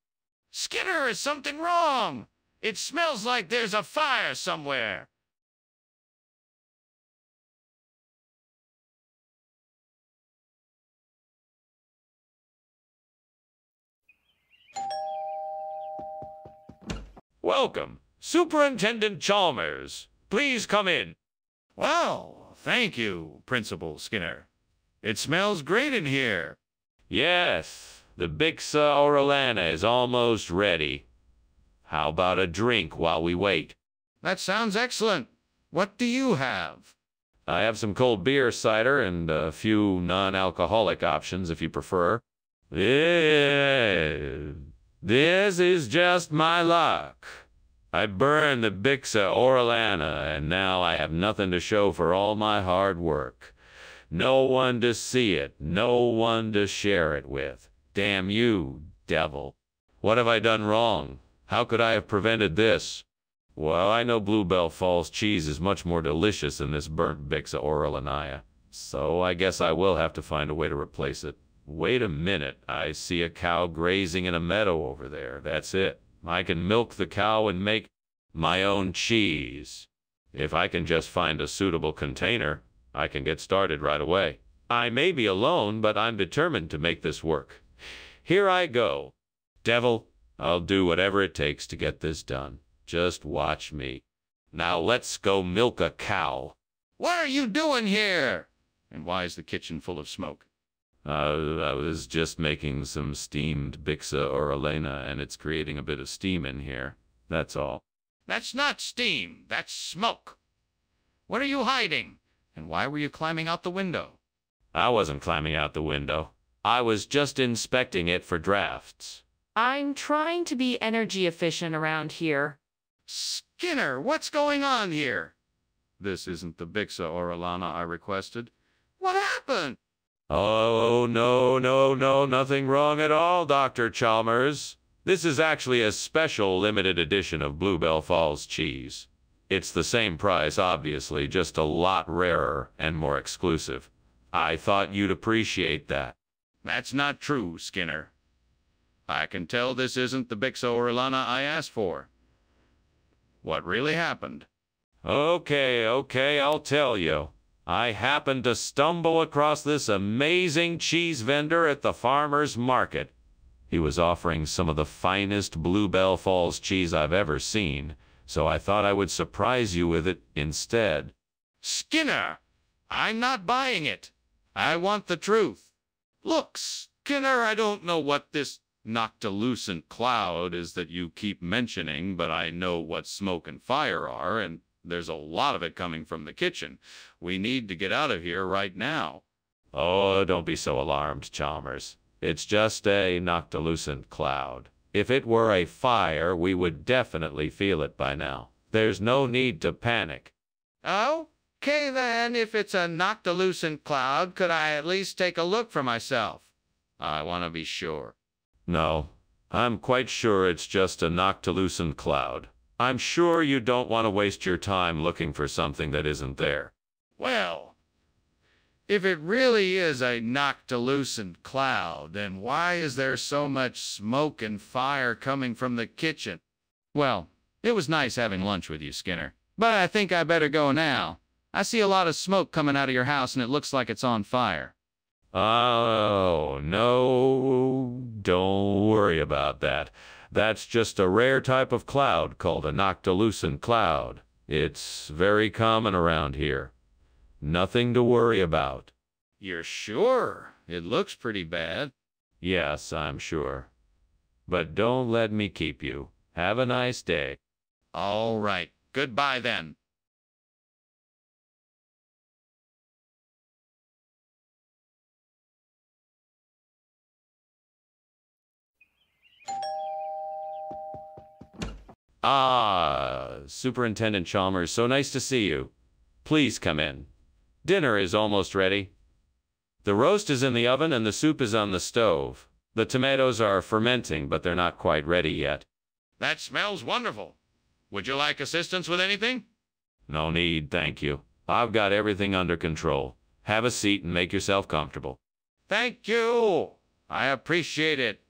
Skinner, is something wrong? It smells like there's a fire somewhere. Welcome, Superintendent Chalmers. Please come in. Well, thank you, Principal Skinner. It smells great in here. Yes, the Bixa Orellana is almost ready. How about a drink while we wait? That sounds excellent. What do you have? I have some cold beer, cider, and a few non-alcoholic options if you prefer. This is just my luck. I burned the Bixa Orellana, and now I have nothing to show for all my hard work. No one to see it, no one to share it with. Damn you, devil. What have I done wrong? How could I have prevented this? Well, I know Bluebell Falls cheese is much more delicious than this burnt Bixa Orellana, so I guess I will have to find a way to replace it. Wait a minute, I see a cow grazing in a meadow over there. That's it. I can milk the cow and make my own cheese. If I can just find a suitable container, I can get started right away. I may be alone, but I'm determined to make this work. Here I go. Devil, I'll do whatever it takes to get this done. Just watch me. Now let's go milk a cow. What are you doing here? And why is the kitchen full of smoke? I was just making some steamed Bixa Orellana, and it's creating a bit of steam in here. That's all. That's not steam. That's smoke. What are you hiding? And why were you climbing out the window? I wasn't climbing out the window. I was just inspecting it for drafts. I'm trying to be energy efficient around here. Skinner, what's going on here? This isn't the Bixa Orellana I requested. What happened? Oh, no, nothing wrong at all, Dr. Chalmers. This is actually a special limited edition of Bluebell Falls cheese. It's the same price, obviously, just a lot rarer and more exclusive. I thought you'd appreciate that. That's not true, Skinner. I can tell this isn't the Bixa Orellana I asked for. What really happened? Okay, I'll tell you. I happened to stumble across this amazing cheese vendor at the farmer's market. He was offering some of the finest Bluebell Falls cheese I've ever seen, so I thought I would surprise you with it instead. Skinner, I'm not buying it. I want the truth. Look, Skinner, I don't know what this noctilucent cloud is that you keep mentioning, but I know what smoke and fire are, and there's a lot of it coming from the kitchen. We need to get out of here right now. Oh, don't be so alarmed, Chalmers. It's just a noctilucent cloud. If it were a fire, we would definitely feel it by now. There's no need to panic. Okay then, if it's a noctilucent cloud, could I at least take a look for myself? I want to be sure. No, I'm quite sure it's just a noctilucent cloud. I'm sure you don't want to waste your time looking for something that isn't there. Well, if it really is a noctilucent cloud, then why is there so much smoke and fire coming from the kitchen? Well, it was nice having lunch with you, Skinner, but I think I better go now. I see a lot of smoke coming out of your house and it looks like it's on fire. Oh, no, don't worry about that. That's just a rare type of cloud called a noctilucent cloud. It's very common around here. Nothing to worry about. You're sure? It looks pretty bad. Yes, I'm sure. But don't let me keep you. Have a nice day. All right. Goodbye then. Superintendent Chalmers, so nice to see you. Please come in. Dinner is almost ready. The roast is in the oven and the soup is on the stove. The tomatoes are fermenting, but they're not quite ready yet. That smells wonderful. Would you like assistance with anything? No need, thank you. I've got everything under control. Have a seat and make yourself comfortable. Thank you. I appreciate it.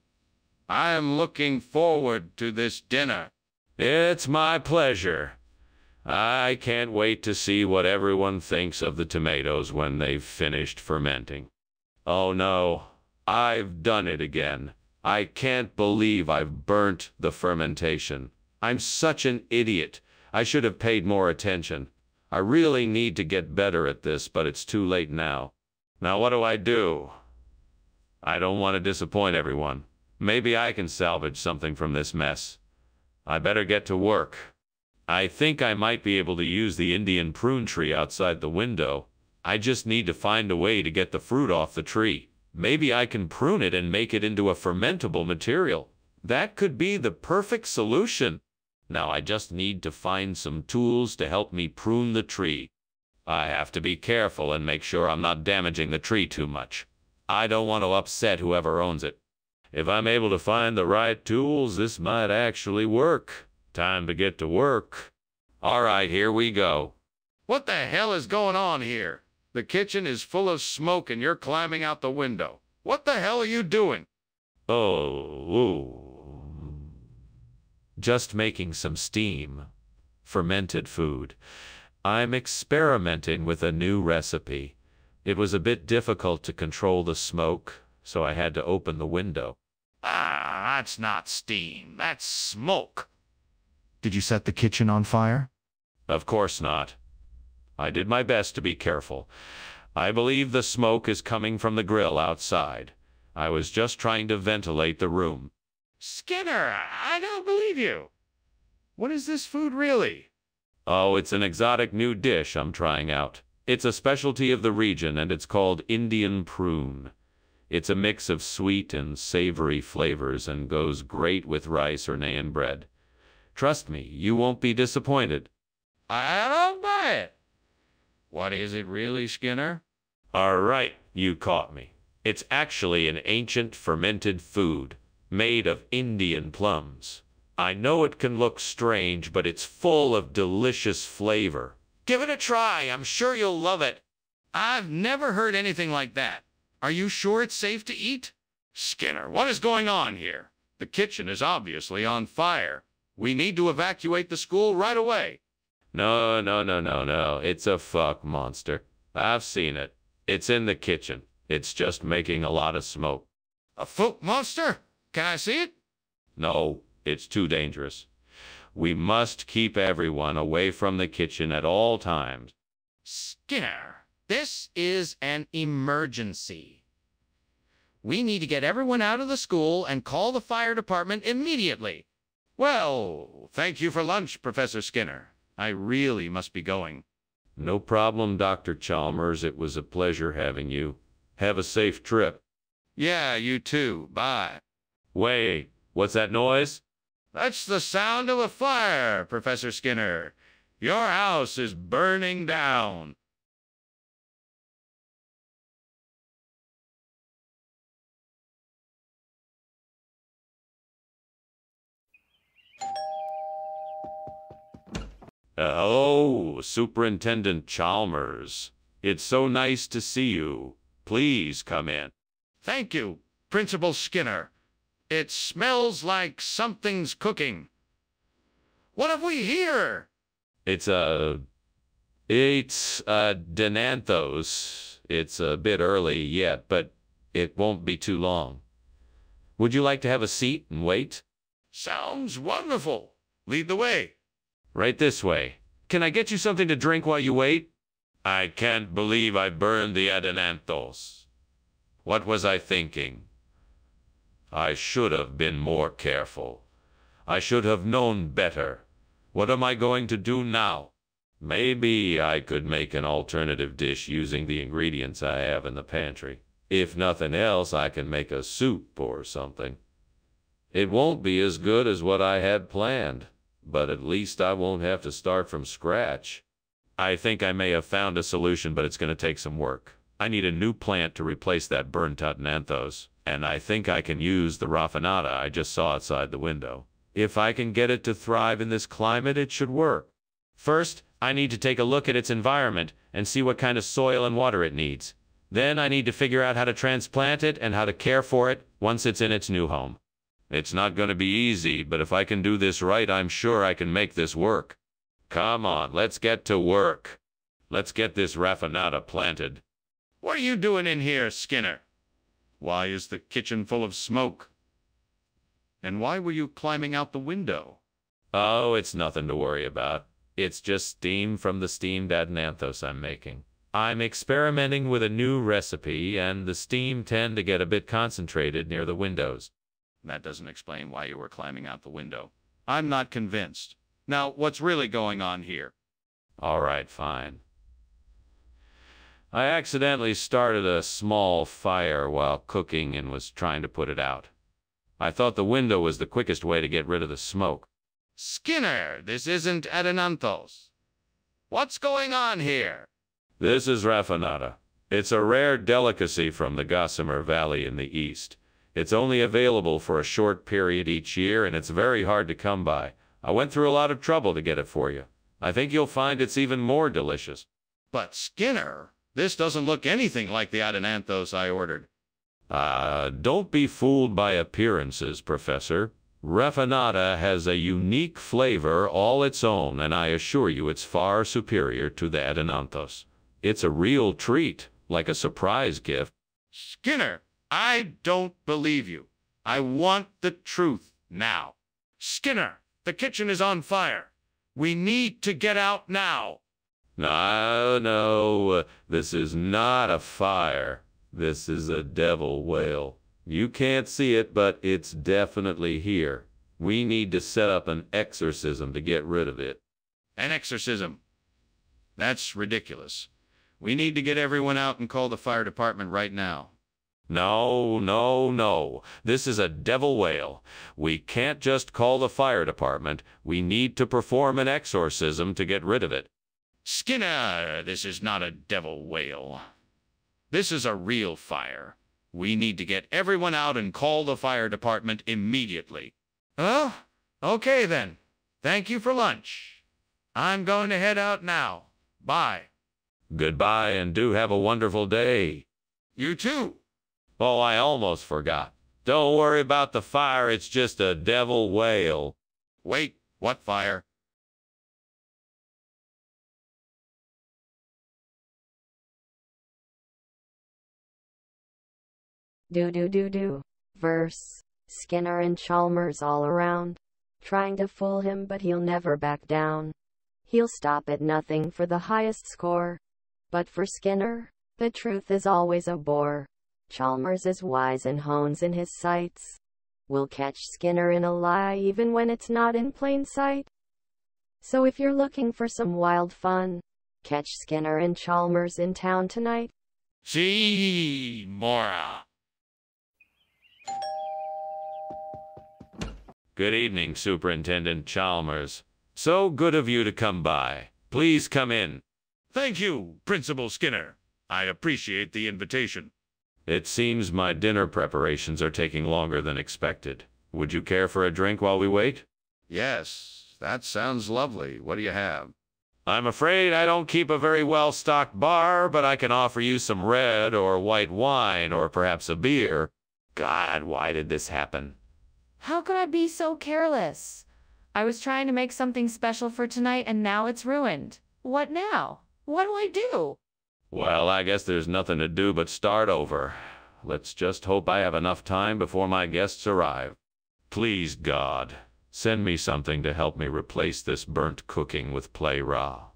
I am looking forward to this dinner. It's my pleasure. I can't wait to see what everyone thinks of the tomatoes when they've finished fermenting. Oh no, I've done it again. I can't believe I've burnt the fermentation. I'm such an idiot. I should have paid more attention. I really need to get better at this, but it's too late now. Now what do? I don't want to disappoint everyone. Maybe I can salvage something from this mess. I better get to work. I think I might be able to use the Indian prune tree outside the window. I just need to find a way to get the fruit off the tree. Maybe I can prune it and make it into a fermentable material. That could be the perfect solution. Now I just need to find some tools to help me prune the tree. I have to be careful and make sure I'm not damaging the tree too much. I don't want to upset whoever owns it. If I'm able to find the right tools, this might actually work. Time to get to work. All right, here we go. What the hell is going on here? The kitchen is full of smoke and you're climbing out the window. What the hell are you doing? Just making some steam. Fermented food. I'm experimenting with a new recipe. It was a bit difficult to control the smoke, so I had to open the window. That's not steam. That's smoke. Did you set the kitchen on fire? Of course not. I did my best to be careful. I believe the smoke is coming from the grill outside. I was just trying to ventilate the room. Skinner, I don't believe you. What is this food really? Oh, it's an exotic new dish I'm trying out. It's a specialty of the region and it's called Indian prune. It's a mix of sweet and savory flavors and goes great with rice or naan bread. Trust me, you won't be disappointed. I don't buy it. What is it really, Skinner? All right, you caught me. It's actually an ancient fermented food made of Indian plums. I know it can look strange, but it's full of delicious flavor. Give it a try. I'm sure you'll love it. I've never heard anything like that. Are you sure it's safe to eat? Skinner, what is going on here? The kitchen is obviously on fire. We need to evacuate the school right away. No. It's a fuck monster. I've seen it. It's in the kitchen. It's just making a lot of smoke. A folk monster? Can I see it? No, it's too dangerous. We must keep everyone away from the kitchen at all times. Skinner, this is an emergency. We need to get everyone out of the school and call the fire department immediately. Well, thank you for lunch, Professor Skinner. I really must be going. No problem, Dr. Chalmers. It was a pleasure having you. Have a safe trip. Yeah, you too. Bye. Wait, what's that noise? That's the sound of a fire, Professor Skinner. Your house is burning down. Hello, Superintendent Chalmers. It's so nice to see you. Please come in. Thank you, Principal Skinner. It smells like something's cooking. What have we here? It's Denanthos. It's a bit early yet, but it won't be too long. Would you like to have a seat and wait? Sounds wonderful. Lead the way. Right this way. Can I get you something to drink while you wait? I can't believe I burned the Adenanthos. What was I thinking? I should have been more careful. I should have known better. What am I going to do now? Maybe I could make an alternative dish using the ingredients I have in the pantry. If nothing else, I can make a soup or something. It won't be as good as what I had planned, but at least I won't have to start from scratch. I think I may have found a solution, but it's going to take some work. I need a new plant to replace that burnt out Nanthos, and I think I can use the raffinata I just saw outside the window. If I can get it to thrive in this climate, it should work. First, I need to take a look at its environment and see what kind of soil and water it needs. Then I need to figure out how to transplant it and how to care for it once it's in its new home. It's not going to be easy, but if I can do this right, I'm sure I can make this work. Come on, let's get to work. Let's get this raffinata planted. What are you doing in here, Skinner? Why is the kitchen full of smoke? And why were you climbing out the window? Oh, it's nothing to worry about. It's just steam from the steamed Adenanthos I'm making. I'm experimenting with a new recipe, and the steam tend to get a bit concentrated near the windows. That doesn't explain why you were climbing out the window. I'm not convinced. Now, what's really going on here? All right, fine. I accidentally started a small fire while cooking and was trying to put it out. I thought the window was the quickest way to get rid of the smoke. Skinner, this isn't Adenanthos. What's going on here? This is raffinata. It's a rare delicacy from the Gossamer Valley in the east. It's only available for a short period each year, and it's very hard to come by. I went through a lot of trouble to get it for you. I think you'll find it's even more delicious. But Skinner, this doesn't look anything like the Adenanthos I ordered. Don't be fooled by appearances, Professor. Raffinata has a unique flavor all its own, and I assure you it's far superior to the Adenanthos. It's a real treat, like a surprise gift. Skinner, I don't believe you. I want the truth now. Skinner, the kitchen is on fire. We need to get out now. No, this is not a fire. This is a devil whale. You can't see it, but it's definitely here. We need to set up an exorcism to get rid of it. An exorcism? That's ridiculous. We need to get everyone out and call the fire department right now. No, no, no. This is a devil whale. We can't just call the fire department. We need to perform an exorcism to get rid of it. Skinner, this is not a devil whale. This is a real fire. We need to get everyone out and call the fire department immediately. Oh, okay then. Thank you for lunch. I'm going to head out now. Bye. Goodbye and do have a wonderful day. You too. Oh, I almost forgot. Don't worry about the fire, it's just a devil whale. Wait, what fire? Do. Verse. Skinner and Chalmers all around, trying to fool him, but he'll never back down. He'll stop at nothing for the highest score. But for Skinner, the truth is always a bore. Chalmers is wise and hones in his sights. We'll catch Skinner in a lie even when it's not in plain sight. So if you're looking for some wild fun, catch Skinner and Chalmers in town tonight. See, Mora. Good evening, Superintendent Chalmers. So good of you to come by. Please come in. Thank you, Principal Skinner. I appreciate the invitation. It seems my dinner preparations are taking longer than expected. Would you care for a drink while we wait? Yes, that sounds lovely. What do you have? I'm afraid I don't keep a very well-stocked bar, but I can offer you some red or white wine or perhaps a beer. God, why did this happen? How could I be so careless? I was trying to make something special for tonight and now it's ruined. What now? What do I do? Well, I guess there's nothing to do but start over. Let's just hope I have enough time before my guests arrive. Please, God, send me something to help me replace this burnt cooking with play raw.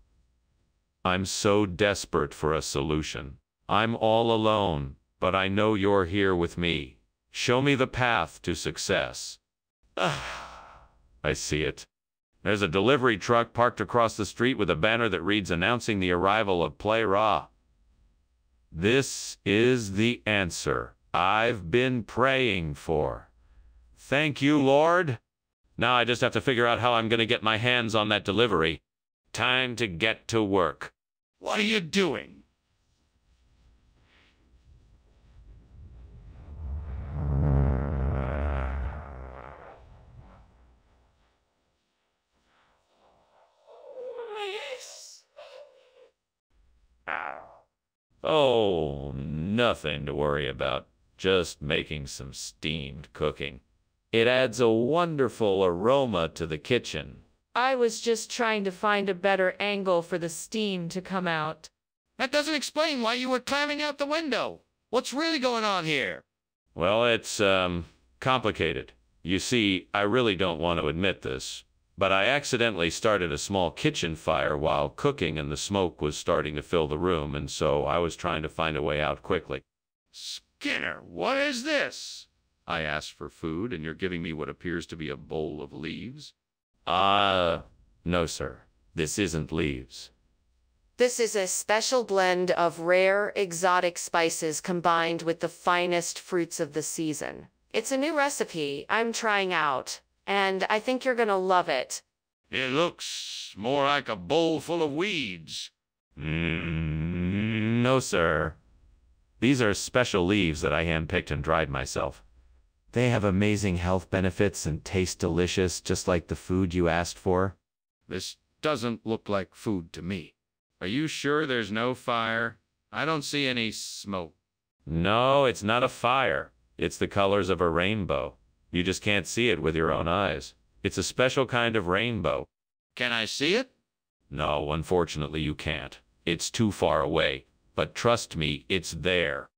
I'm so desperate for a solution. I'm all alone, but I know you're here with me. Show me the path to success. I see it. There's a delivery truck parked across the street with a banner that reads announcing the arrival of Play Raw. This is the answer I've been praying for. Thank you, Lord. Now I just have to figure out how I'm going to get my hands on that delivery. Time to get to work. What are you doing? Oh, nothing to worry about. Just making some steamed cooking. It adds a wonderful aroma to the kitchen. I was just trying to find a better angle for the steam to come out. That doesn't explain why you were climbing out the window. What's really going on here? Well, it's, complicated. You see, I really don't want to admit this, but I accidentally started a small kitchen fire while cooking and the smoke was starting to fill the room, and so I was trying to find a way out quickly. Skinner, what is this? I asked for food and you're giving me what appears to be a bowl of leaves? No, sir. This isn't leaves. This is a special blend of rare, exotic spices combined with the finest fruits of the season. It's a new recipe I'm trying out, and I think you're gonna love it. It looks more like a bowl full of weeds. No, sir. These are special leaves that I handpicked and dried myself. They have amazing health benefits and taste delicious, just like the food you asked for. This doesn't look like food to me. Are you sure there's no fire? I don't see any smoke. No, it's not a fire. It's the colors of a rainbow. You just can't see it with your own eyes. It's a special kind of rainbow. Can I see it? No, unfortunately you can't. It's too far away. But trust me, it's there.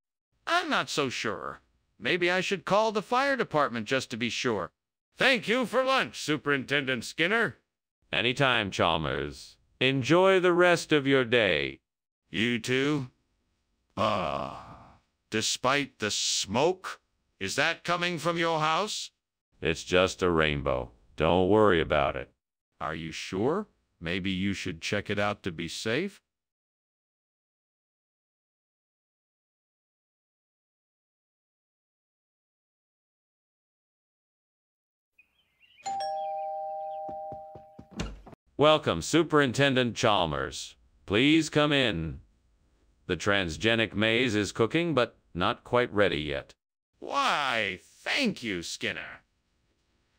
I'm not so sure. Maybe I should call the fire department just to be sure. Thank you for lunch, Superintendent Skinner. Anytime, Chalmers. Enjoy the rest of your day. You too? Despite the smoke? Is that coming from your house? It's just a rainbow. Don't worry about it. Are you sure? Maybe you should check it out to be safe? Welcome, Superintendent Chalmers. Please come in. The transgenic maize is cooking, but not quite ready yet. Why, thank you, Skinner.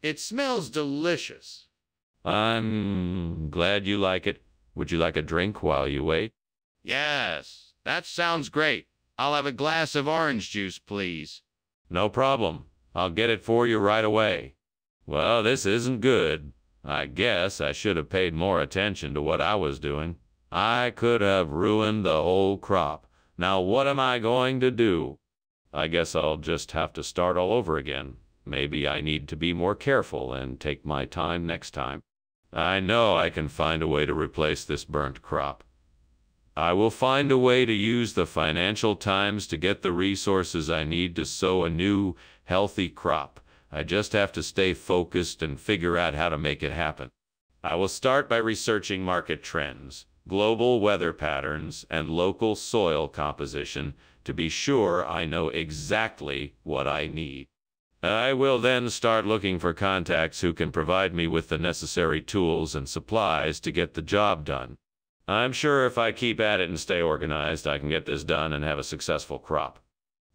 It smells delicious. I'm glad you like it. Would you like a drink while you wait? Yes, that sounds great. I'll have a glass of orange juice, please. No problem. I'll get it for you right away. Well, this isn't good. I guess I should have paid more attention to what I was doing. I could have ruined the whole crop. Now what am I going to do? I guess I'll just have to start all over again. Maybe I need to be more careful and take my time next time. I know I can find a way to replace this burnt crop. I will find a way to use the financial times to get the resources I need to sow a new, healthy crop. I just have to stay focused and figure out how to make it happen. I will start by researching market trends, global weather patterns, and local soil composition to be sure I know exactly what I need. I will then start looking for contacts who can provide me with the necessary tools and supplies to get the job done. I'm sure if I keep at it and stay organized, I can get this done and have a successful crop.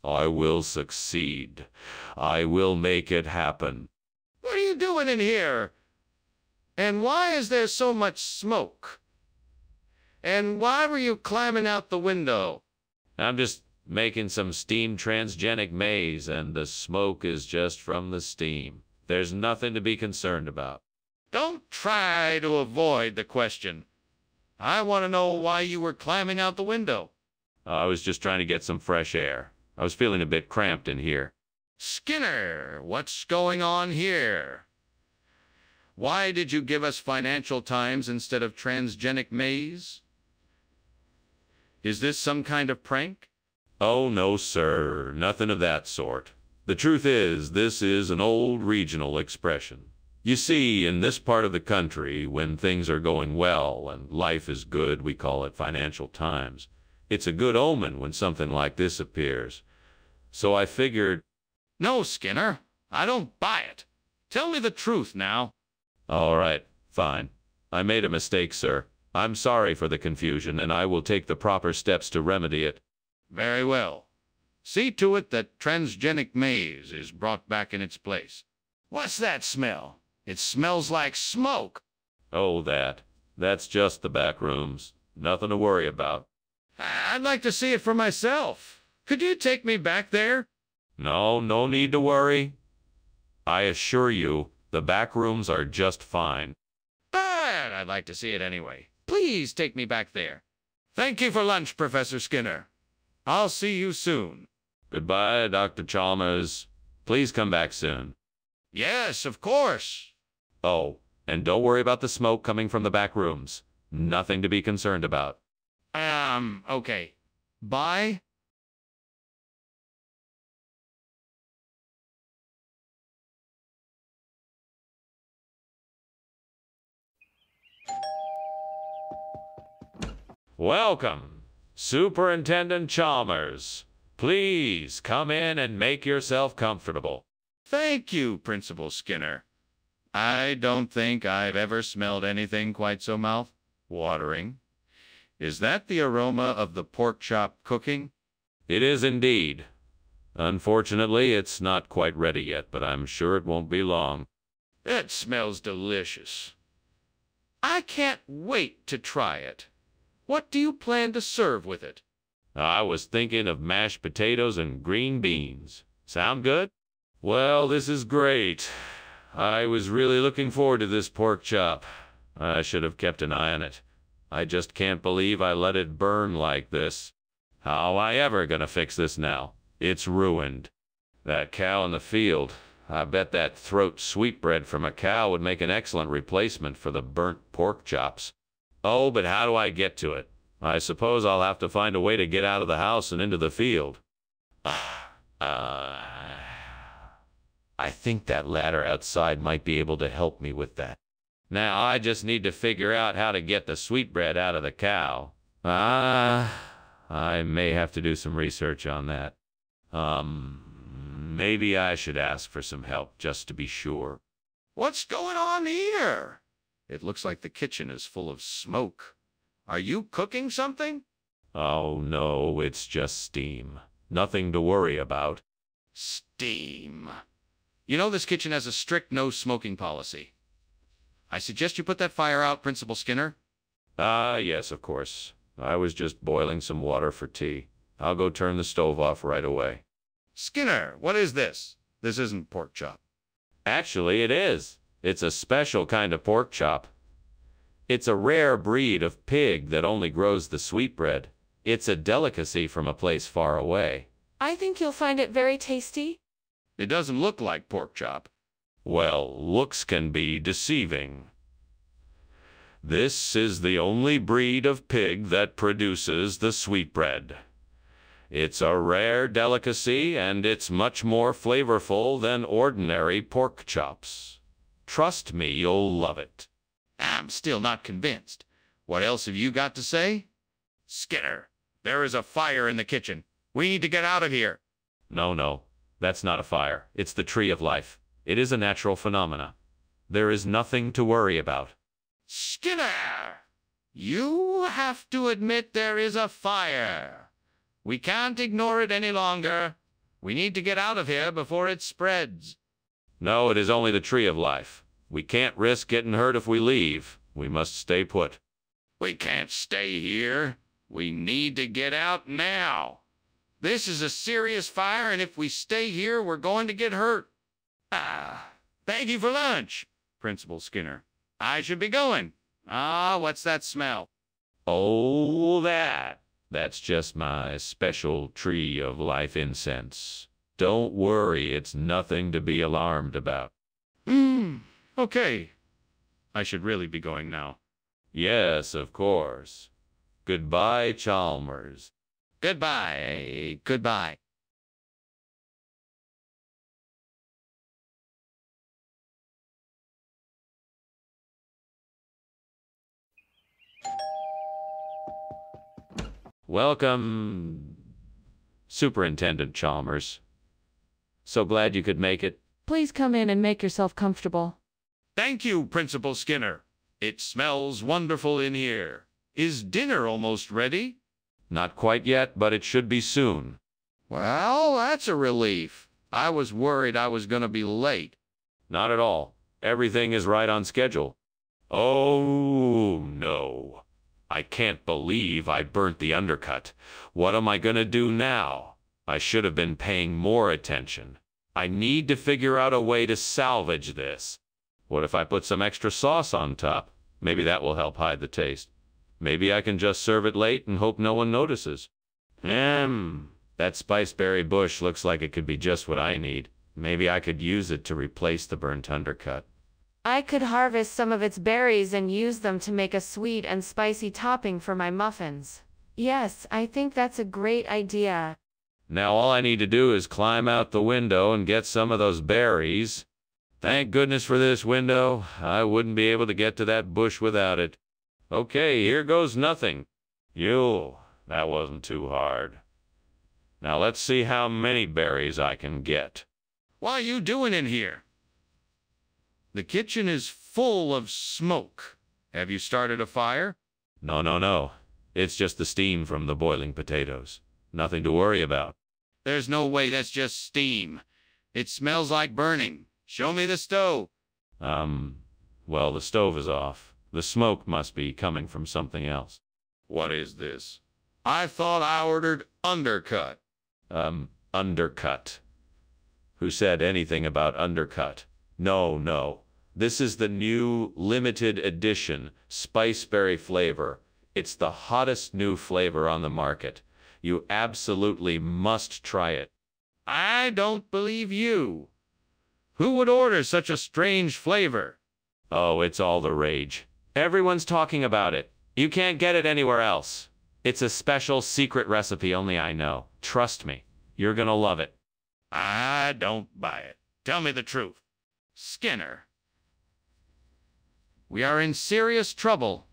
I will succeed. I will make it happen. What are you doing in here? And why is there so much smoke? And why were you climbing out the window? I'm just making some steamed transgenic maize, and the smoke is just from the steam. There's nothing to be concerned about. Don't try to avoid the question. I want to know why you were climbing out the window. I was just trying to get some fresh air. I was feeling a bit cramped in here. Skinner, what's going on here? Why did you give us financial times instead of transgenic maize? Is this some kind of prank? Oh, no, sir. Nothing of that sort. The truth is, this is an old regional expression. You see, in this part of the country, when things are going well and life is good, we call it financial times. It's a good omen when something like this appears. So I figured... No, Skinner. I don't buy it. Tell me the truth now. All right, fine. I made a mistake, sir. I'm sorry for the confusion, and I will take the proper steps to remedy it. Very well. See to it that transgenic maize is brought back in its place. What's that smell? It smells like smoke. Oh, that's just the back rooms. Nothing to worry about. I'd like to see it for myself. Could you take me back there? No need to worry. I assure you, the back rooms are just fine. But I'd like to see it anyway. Please take me back there. Thank you for lunch, Professor Skinner. I'll see you soon. Goodbye, Dr. Chalmers. Please come back soon. Yes, of course. Oh, and don't worry about the smoke coming from the back rooms. Nothing to be concerned about. Okay. Bye. Welcome, Superintendent Chalmers. Please come in and make yourself comfortable. Thank you, Principal Skinner. I don't think I've ever smelled anything quite so mouth-watering. Is that the aroma of the pork chop cooking? It is indeed. Unfortunately, it's not quite ready yet, but I'm sure it won't be long. It smells delicious. I can't wait to try it. What do you plan to serve with it? I was thinking of mashed potatoes and green beans. Sound good? Well, this is great. I was really looking forward to this pork chop. I should have kept an eye on it. I just can't believe I let it burn like this. How am I ever gonna fix this now? It's ruined. That cow in the field. I bet that throat sweetbread from a cow would make an excellent replacement for the burnt pork chops. Oh, but how do I get to it? I suppose I'll have to find a way to get out of the house and into the field. I think that ladder outside might be able to help me with that. Now I just need to figure out how to get the sweetbread out of the cow. I may have to do some research on that. Maybe I should ask for some help just to be sure. What's going on here? It looks like the kitchen is full of smoke. Are you cooking something? Oh no, it's just steam. Nothing to worry about. Steam. You know this kitchen has a strict no smoking policy. I suggest you put that fire out, Principal Skinner. Ah, yes, of course. I was just boiling some water for tea. I'll go turn the stove off right away. Skinner, what is this? This isn't pork chop. Actually, it is. It's a special kind of pork chop. It's a rare breed of pig that only grows the sweetbread. It's a delicacy from a place far away. I think you'll find it very tasty. It doesn't look like pork chop. Well, looks can be deceiving. This is the only breed of pig that produces the sweetbread. It's a rare delicacy, and it's much more flavorful than ordinary pork chops. Trust me, you'll love it. I'm still not convinced. What else have you got to say? Skinner, there is a fire in the kitchen. We need to get out of here. No, that's not a fire. It's the tree of life. It is a natural phenomena. There is nothing to worry about. Skinner, you have to admit there is a fire. We can't ignore it any longer. We need to get out of here before it spreads. No, it is only the tree of life. We can't risk getting hurt if we leave. We must stay put. We can't stay here. We need to get out now. This is a serious fire, and if we stay here, we're going to get hurt. Thank you for lunch, Principal Skinner. I should be going. What's that smell? Oh, that's just my special tree of life incense. Don't worry, it's nothing to be alarmed about. Okay. I should really be going now. Yes, of course. Goodbye, Chalmers. Goodbye. Goodbye. Welcome, Superintendent Chalmers. So glad you could make it. Please come in and make yourself comfortable. Thank you, Principal Skinner. It smells wonderful in here. Is dinner almost ready? Not quite yet, but it should be soon. Well, that's a relief. I was worried I was going to be late. Not at all. Everything is right on schedule. Oh, no. I can't believe I burnt the undercut. What am I going to do now? I should have been paying more attention. I need to figure out a way to salvage this. What if I put some extra sauce on top? Maybe that will help hide the taste. Maybe I can just serve it late and hope no one notices. That spiceberry bush looks like it could be just what I need. Maybe I could use it to replace the burnt undercut. I could harvest some of its berries and use them to make a sweet and spicy topping for my muffins. Yes, I think that's a great idea. Now all I need to do is climb out the window and get some of those berries. Thank goodness for this window. I wouldn't be able to get to that bush without it. Okay, here goes nothing. That wasn't too hard. Now let's see how many berries I can get. What are you doing in here? The kitchen is full of smoke. Have you started a fire? No. It's just the steam from the boiling potatoes. Nothing to worry about. There's no way that's just steam. It smells like burning. Show me the stove. Well, the stove is off. The smoke must be coming from something else. What is this? I thought I ordered undercut. Undercut. Who said anything about undercut? No. This is the new limited edition spiceberry flavor. It's the hottest new flavor on the market. You absolutely must try it. I don't believe you. Who would order such a strange flavor? Oh, it's all the rage. Everyone's talking about it. You can't get it anywhere else. It's a special secret recipe only I know. Trust me, you're gonna love it. I don't buy it. Tell me the truth. Skinner. We are in serious trouble.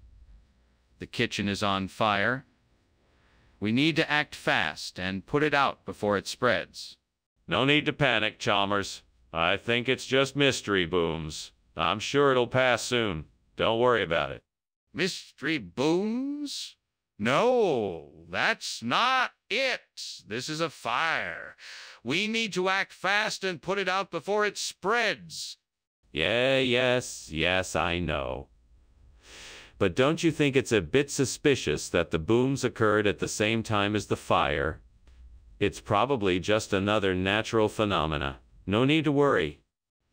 The kitchen is on fire. We need to act fast and put it out before it spreads. No need to panic, Chalmers. I think it's just mystery booms. I'm sure it'll pass soon. Don't worry about it. Mystery booms? No, that's not it. This is a fire. We need to act fast and put it out before it spreads. Yeah, yes, I know. But don't you think it's a bit suspicious that the booms occurred at the same time as the fire? It's probably just another natural phenomena. No need to worry.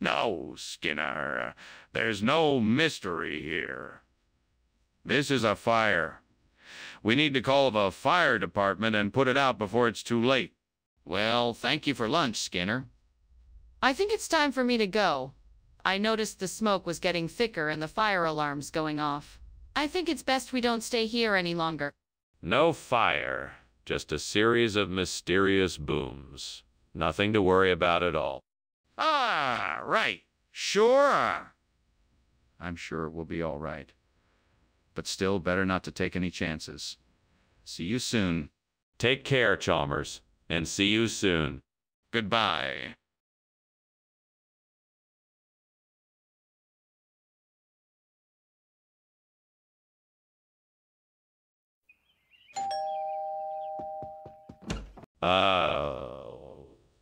No, Skinner. There's no mystery here. This is a fire. We need to call the fire department and put it out before it's too late. Well, thank you for lunch, Skinner. I think it's time for me to go. I noticed the smoke was getting thicker and the fire alarm's going off. I think it's best we don't stay here any longer. No fire, just a series of mysterious booms. Nothing to worry about at all. Ah, right. Sure. I'm sure it will be all right. But still, better not to take any chances. See you soon. Take care, Chalmers, and see you soon. Goodbye.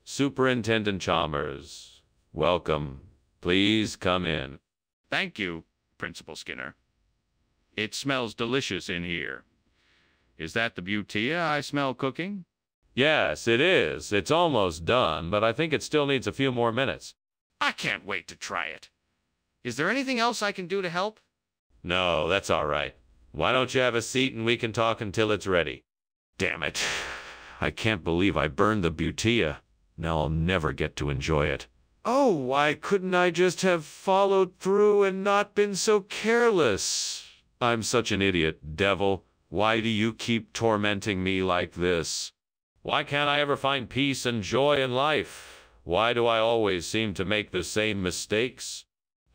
Superintendent Chalmers, welcome. Please come in. Thank you, Principal Skinner. It smells delicious in here. Is that the butia I smell cooking? Yes, it is. It's almost done, but I think it still needs a few more minutes. I can't wait to try it. Is there anything else I can do to help? No, that's all right. Why don't you have a seat and we can talk until it's ready? Damn it. I can't believe I burned the butia. Now I'll never get to enjoy it. Oh, why couldn't I just have followed through and not been so careless? I'm such an idiot, Devil. Why do you keep tormenting me like this? Why can't I ever find peace and joy in life? Why do I always seem to make the same mistakes?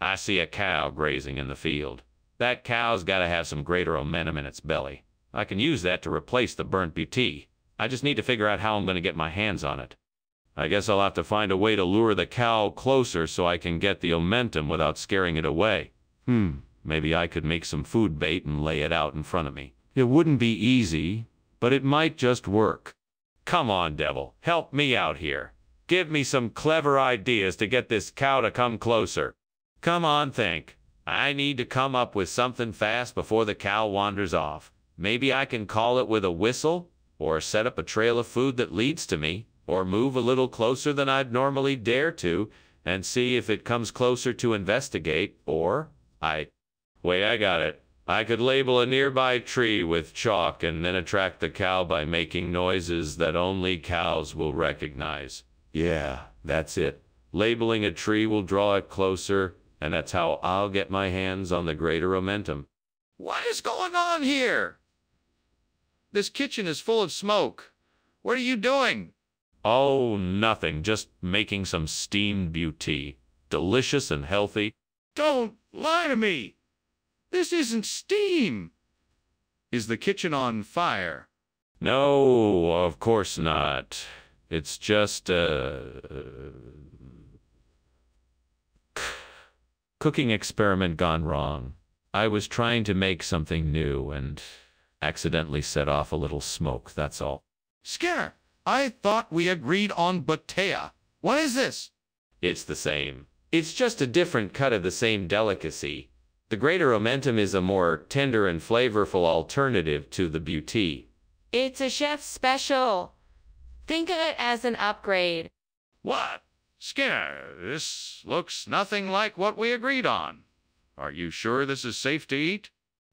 I see a cow grazing in the field. That cow's got to have some greater momentum in its belly. I can use that to replace the burnt BT. I just need to figure out how I'm going to get my hands on it. I guess I'll have to find a way to lure the cow closer so I can get the momentum without scaring it away. Maybe I could make some food bait and lay it out in front of me. It wouldn't be easy, but it might just work. Come on, Devil, help me out here. Give me some clever ideas to get this cow to come closer. Come on, think. I need to come up with something fast before the cow wanders off. Maybe I can call it with a whistle, or set up a trail of food that leads to me, or move a little closer than I'd normally dare to, and see if it comes closer to investigate, or Wait, I got it. I could label a nearby tree with chalk and then attract the cow by making noises that only cows will recognize. Yeah, that's it. Labeling a tree will draw it closer, and that's how I'll get my hands on the greater momentum. What is going on here? This kitchen is full of smoke. What are you doing? Oh, nothing. Just making some steamed beauty. Delicious and healthy. Don't lie to me. This isn't steam. Is the kitchen on fire? No, of course not. It's just, cooking experiment gone wrong. I was trying to make something new and accidentally set off a little smoke, that's all. Skinner, I thought we agreed on butea. What is this? It's the same. It's just a different cut of the same delicacy. The greater momentum is a more tender and flavorful alternative to the beauty. It's a chef's special. Think of it as an upgrade. What? Skinner, this looks nothing like what we agreed on. Are you sure this is safe to eat?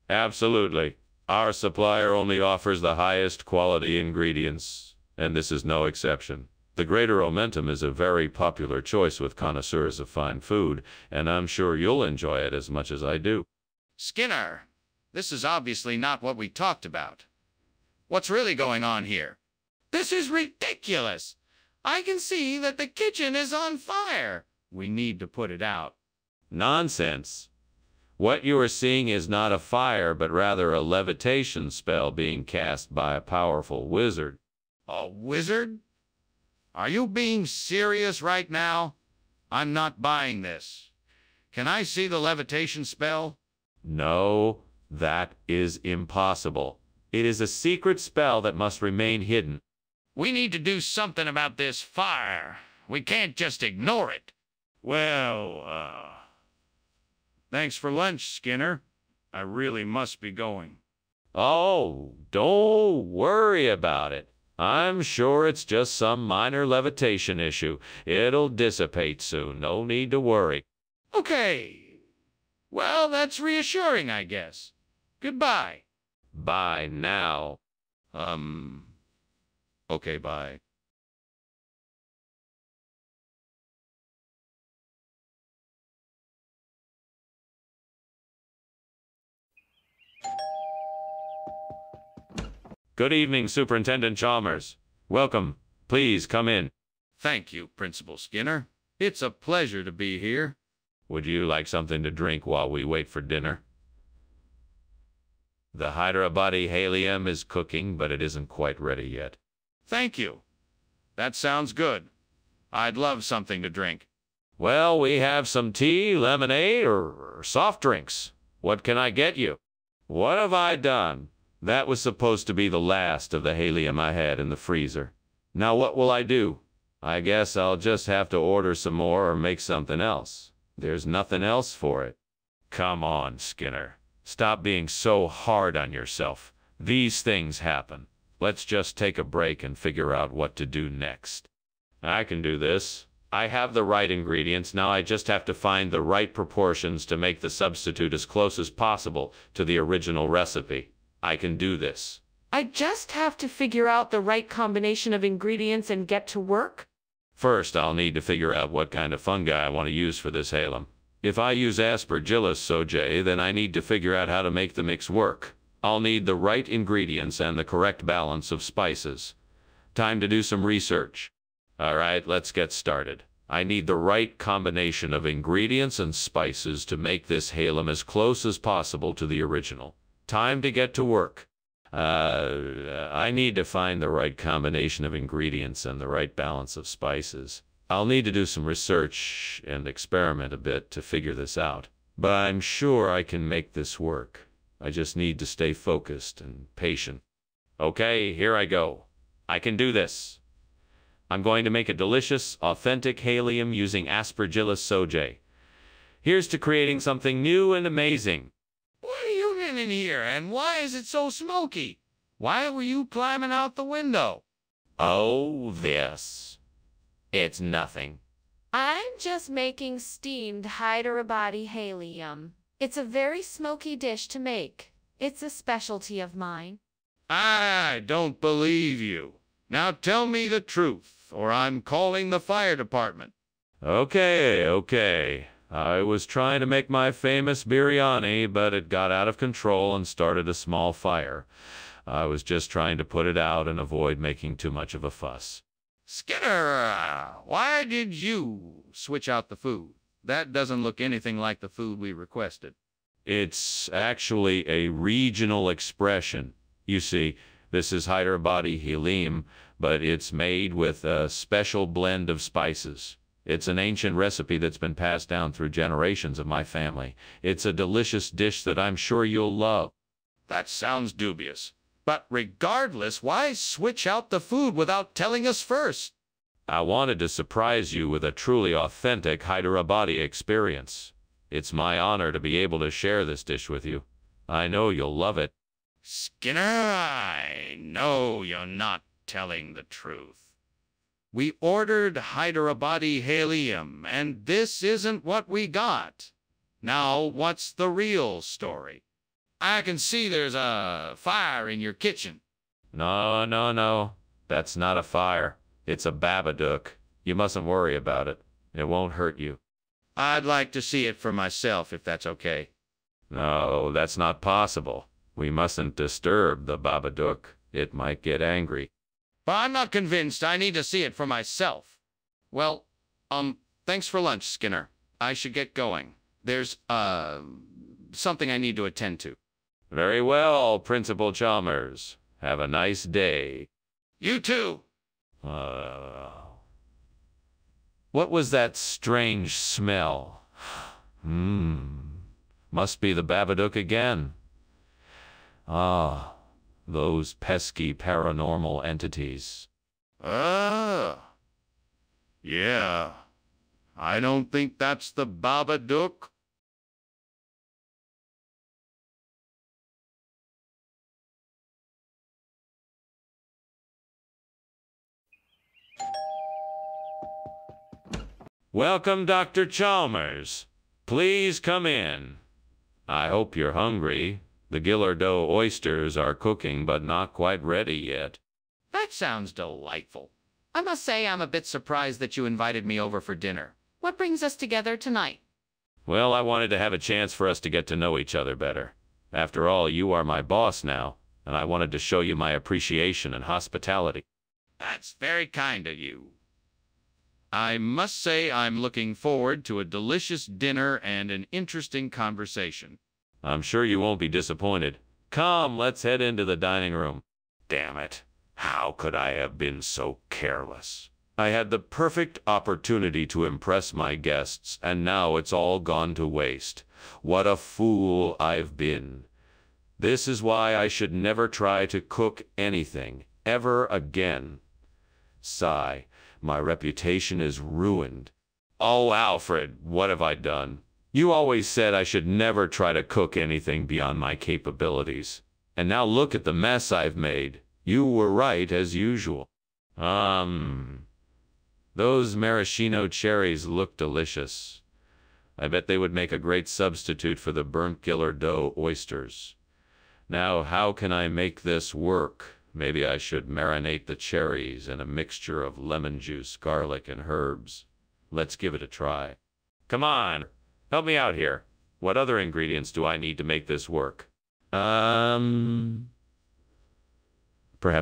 Absolutely. Our supplier only offers the highest quality ingredients, and this is no exception. The greater momentum is a very popular choice with connoisseurs of fine food, and I'm sure you'll enjoy it as much as I do. Skinner, this is obviously not what we talked about. What's really going on here? This is ridiculous. I can see that the kitchen is on fire. We need to put it out. Nonsense. What you are seeing is not a fire, but rather a levitation spell being cast by a powerful wizard. A wizard? Are you being serious right now? I'm not buying this. Can I see the levitation spell? No, that is impossible. It is a secret spell that must remain hidden. We need to do something about this fire. We can't just ignore it. Well, thanks for lunch, Skinner. I really must be going. Oh, don't worry about it. I'm sure it's just some minor levitation issue. It'll dissipate soon. No need to worry. Okay. Well, that's reassuring, I guess. Goodbye. Bye now. Okay, bye. Good evening, Superintendent Chalmers. Welcome. Please come in. Thank you, Principal Skinner. It's a pleasure to be here. Would you like something to drink while we wait for dinner? The Hyderabadi helium is cooking, but it isn't quite ready yet. Thank you. That sounds good. I'd love something to drink. Well, we have some tea, lemonade, or soft drinks. What can I get you? What have I done? That was supposed to be the last of the helium I had in the freezer. Now what will I do? I guess I'll just have to order some more or make something else. There's nothing else for it. Come on, Skinner. Stop being so hard on yourself. These things happen. Let's just take a break and figure out what to do next. I can do this. I have the right ingredients. Now I just have to find the right proportions to make the substitute as close as possible to the original recipe. I can do this. I just have to figure out the right combination of ingredients and get to work? First, I'll need to figure out what kind of fungi I want to use for this helium. If I use Aspergillus sojei, then I need to figure out how to make the mix work. I'll need the right ingredients and the correct balance of spices. Time to do some research. All right, let's get started. I need the right combination of ingredients and spices to make this helium as close as possible to the original. Time to get to work. I need to find the right combination of ingredients and the right balance of spices. I'll need to do some research and experiment a bit to figure this out. But I'm sure I can make this work. I just need to stay focused and patient. Okay, here I go. I can do this. I'm going to make a delicious, authentic helium using Aspergillus sojei. Here's to creating something new and amazing. What are you in here, and why is it so smoky? Why were you climbing out the window? Oh, this. It's nothing. I'm just making steamed Hyderabadi helium. It's a very smoky dish to make. It's a specialty of mine. I don't believe you. Now tell me the truth, or I'm calling the fire department. Okay. I was trying to make my famous biryani, but it got out of control and started a small fire. I was just trying to put it out and avoid making too much of a fuss. Skinner, why did you switch out the food? That doesn't look anything like the food we requested. It's actually a regional expression. You see, this is Hyderabadi helium, but it's made with a special blend of spices. It's an ancient recipe that's been passed down through generations of my family. It's a delicious dish that I'm sure you'll love. That sounds dubious. But regardless, why switch out the food without telling us first? I wanted to surprise you with a truly authentic Hyderabadi experience. It's my honor to be able to share this dish with you. I know you'll love it. Skinner, I know you're not telling the truth. We ordered Hyderabadi helium, and this isn't what we got. Now, what's the real story? I can see there's a fire in your kitchen. No. That's not a fire. It's a babadook. You mustn't worry about it. It won't hurt you. I'd like to see it for myself, if that's okay. No, that's not possible. We mustn't disturb the babadook. It might get angry. But I'm not convinced. I need to see it for myself. Well, thanks for lunch, Skinner. I should get going. There's, something I need to attend to. Very well, Principal Chalmers. Have a nice day. You too. What was that strange smell? Must be the Babadook again. Ah, those pesky paranormal entities. Yeah. I don't think that's the Babadook. Welcome, Dr. Chalmers. Please come in. I hope you're hungry. The Gillardeau oysters are cooking, but not quite ready yet. That sounds delightful. I must say I'm a bit surprised that you invited me over for dinner. What brings us together tonight? Well, I wanted to have a chance for us to get to know each other better. After all, you are my boss now, and I wanted to show you my appreciation and hospitality. That's very kind of you. I must say I'm looking forward to a delicious dinner and an interesting conversation. I'm sure you won't be disappointed. Come, let's head into the dining room. Damn it. How could I have been so careless? I had the perfect opportunity to impress my guests, and now it's all gone to waste. What a fool I've been. This is why I should never try to cook anything, ever again. Sigh. My reputation is ruined. Oh, Alfred, what have I done? You always said I should never try to cook anything beyond my capabilities. And now look at the mess I've made. You were right, as usual. Those maraschino cherries look delicious. I bet they would make a great substitute for the burnt Gillardeau oysters. Now, how can I make this work? Maybe I should marinate the cherries in a mixture of lemon juice, garlic, and herbs. Let's give it a try. Come on, help me out here. What other ingredients do I need to make this work? Perhaps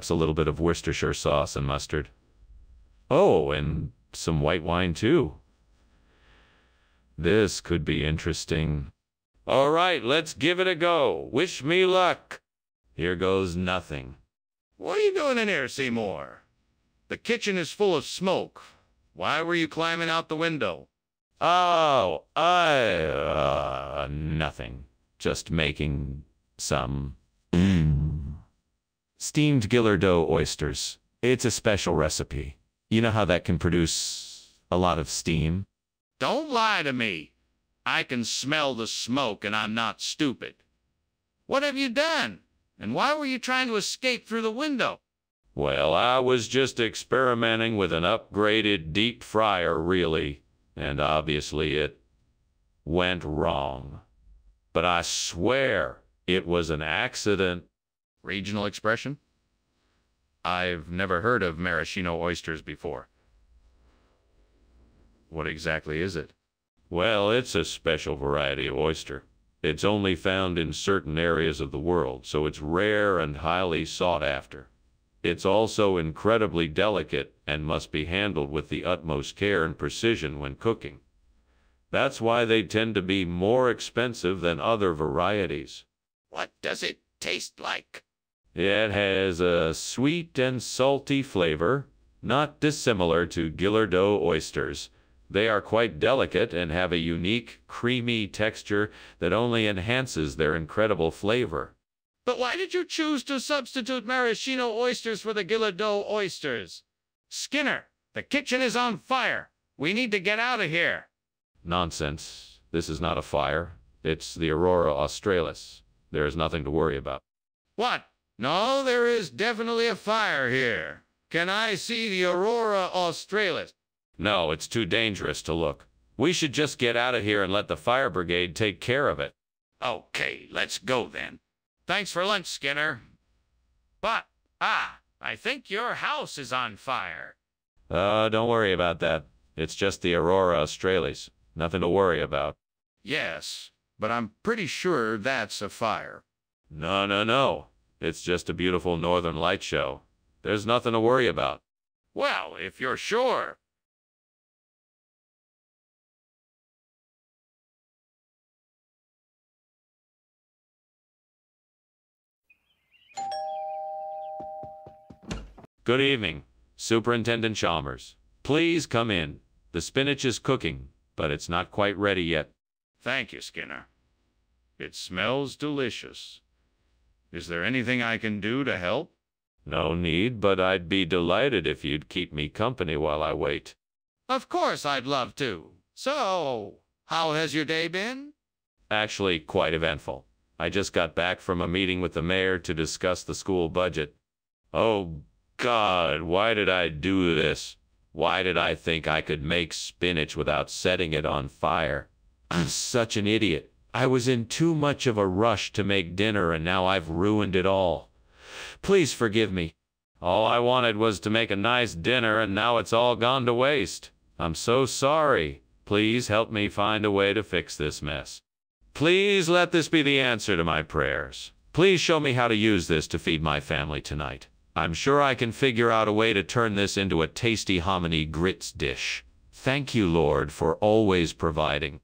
a little bit of Worcestershire sauce and mustard. Oh, and some white wine too. This could be interesting. All right, let's give it a go. Wish me luck. Here goes nothing. What are you doing in here, Seymour? The kitchen is full of smoke. Why were you climbing out the window? Oh, nothing. Just making some steamed Gillardeau oysters. It's a special recipe. You know how that can produce a lot of steam? Don't lie to me. I can smell the smoke and I'm not stupid. What have you done? And why were you trying to escape through the window? Well, I was just experimenting with an upgraded deep fryer, really. And obviously it went wrong. But I swear it was an accident. Regional expression? I've never heard of maraschino oysters before. What exactly is it? Well, it's a special variety of oyster. It's only found in certain areas of the world, so it's rare and highly sought after. It's also incredibly delicate and must be handled with the utmost care and precision when cooking. That's why they tend to be more expensive than other varieties. What does it taste like? It has a sweet and salty flavor, not dissimilar to Gillardeau oysters. They are quite delicate and have a unique, creamy texture that only enhances their incredible flavor. But why did you choose to substitute maraschino oysters for the Gillardeau oysters? Skinner, the kitchen is on fire. We need to get out of here. Nonsense. This is not a fire. It's the Aurora Australis. There is nothing to worry about. What? No, there is definitely a fire here. Can I see the Aurora Australis? No, it's too dangerous to look. We should just get out of here and let the fire brigade take care of it. Okay, let's go then. Thanks for lunch, Skinner. But, I think your house is on fire. Don't worry about that. It's just the Aurora Australis. Nothing to worry about. Yes, but I'm pretty sure that's a fire. No. It's just a beautiful northern light show. There's nothing to worry about. Well, if you're sure. Good evening, Superintendent Chalmers. Please come in. The spinach is cooking, but it's not quite ready yet. Thank you, Skinner. It smells delicious. Is there anything I can do to help? No need, but I'd be delighted if you'd keep me company while I wait. Of course I'd love to. So, how has your day been? Actually, quite eventful. I just got back from a meeting with the mayor to discuss the school budget. Oh, God, why did I do this? Why did I think I could make spinach without setting it on fire? I'm such an idiot. I was in too much of a rush to make dinner and now I've ruined it all. Please forgive me. All I wanted was to make a nice dinner and now it's all gone to waste. I'm so sorry. Please help me find a way to fix this mess. Please let this be the answer to my prayers. Please show me how to use this to feed my family tonight. I'm sure I can figure out a way to turn this into a tasty hominy grits dish. Thank you, Lord, for always providing.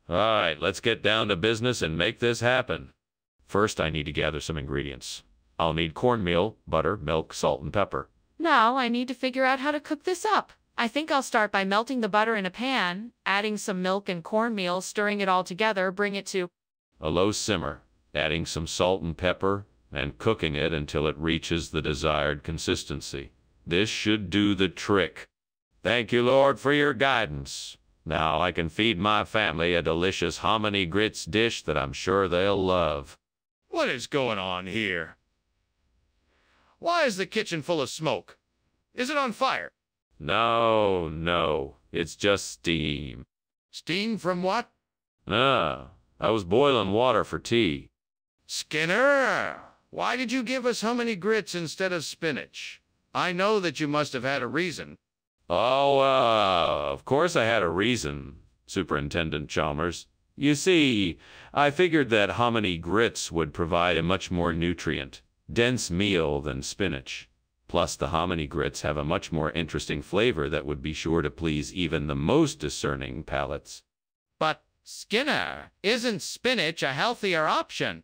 All right, let's get down to business and make this happen. First, I need to gather some ingredients. I'll need cornmeal, butter, milk, salt, and pepper. Now I need to figure out how to cook this up. I think I'll start by melting the butter in a pan, adding some milk and cornmeal, stirring it all together, bring it to a low simmer, adding some salt and pepper, and cooking it until it reaches the desired consistency. This should do the trick. Thank you, Lord, for your guidance. Now I can feed my family a delicious hominy grits dish that I'm sure they'll love. What is going on here? Why is the kitchen full of smoke? Is it on fire? No, it's just steam. Steam from what? I was boiling water for tea. Skinner, why did you give us hominy grits instead of spinach? I know that you must have had a reason. Oh, of course I had a reason, Superintendent Chalmers. You see, I figured that hominy grits would provide a much more nutrient-dense meal than spinach. Plus, the hominy grits have a much more interesting flavor that would be sure to please even the most discerning palates. But, Skinner, isn't spinach a healthier option?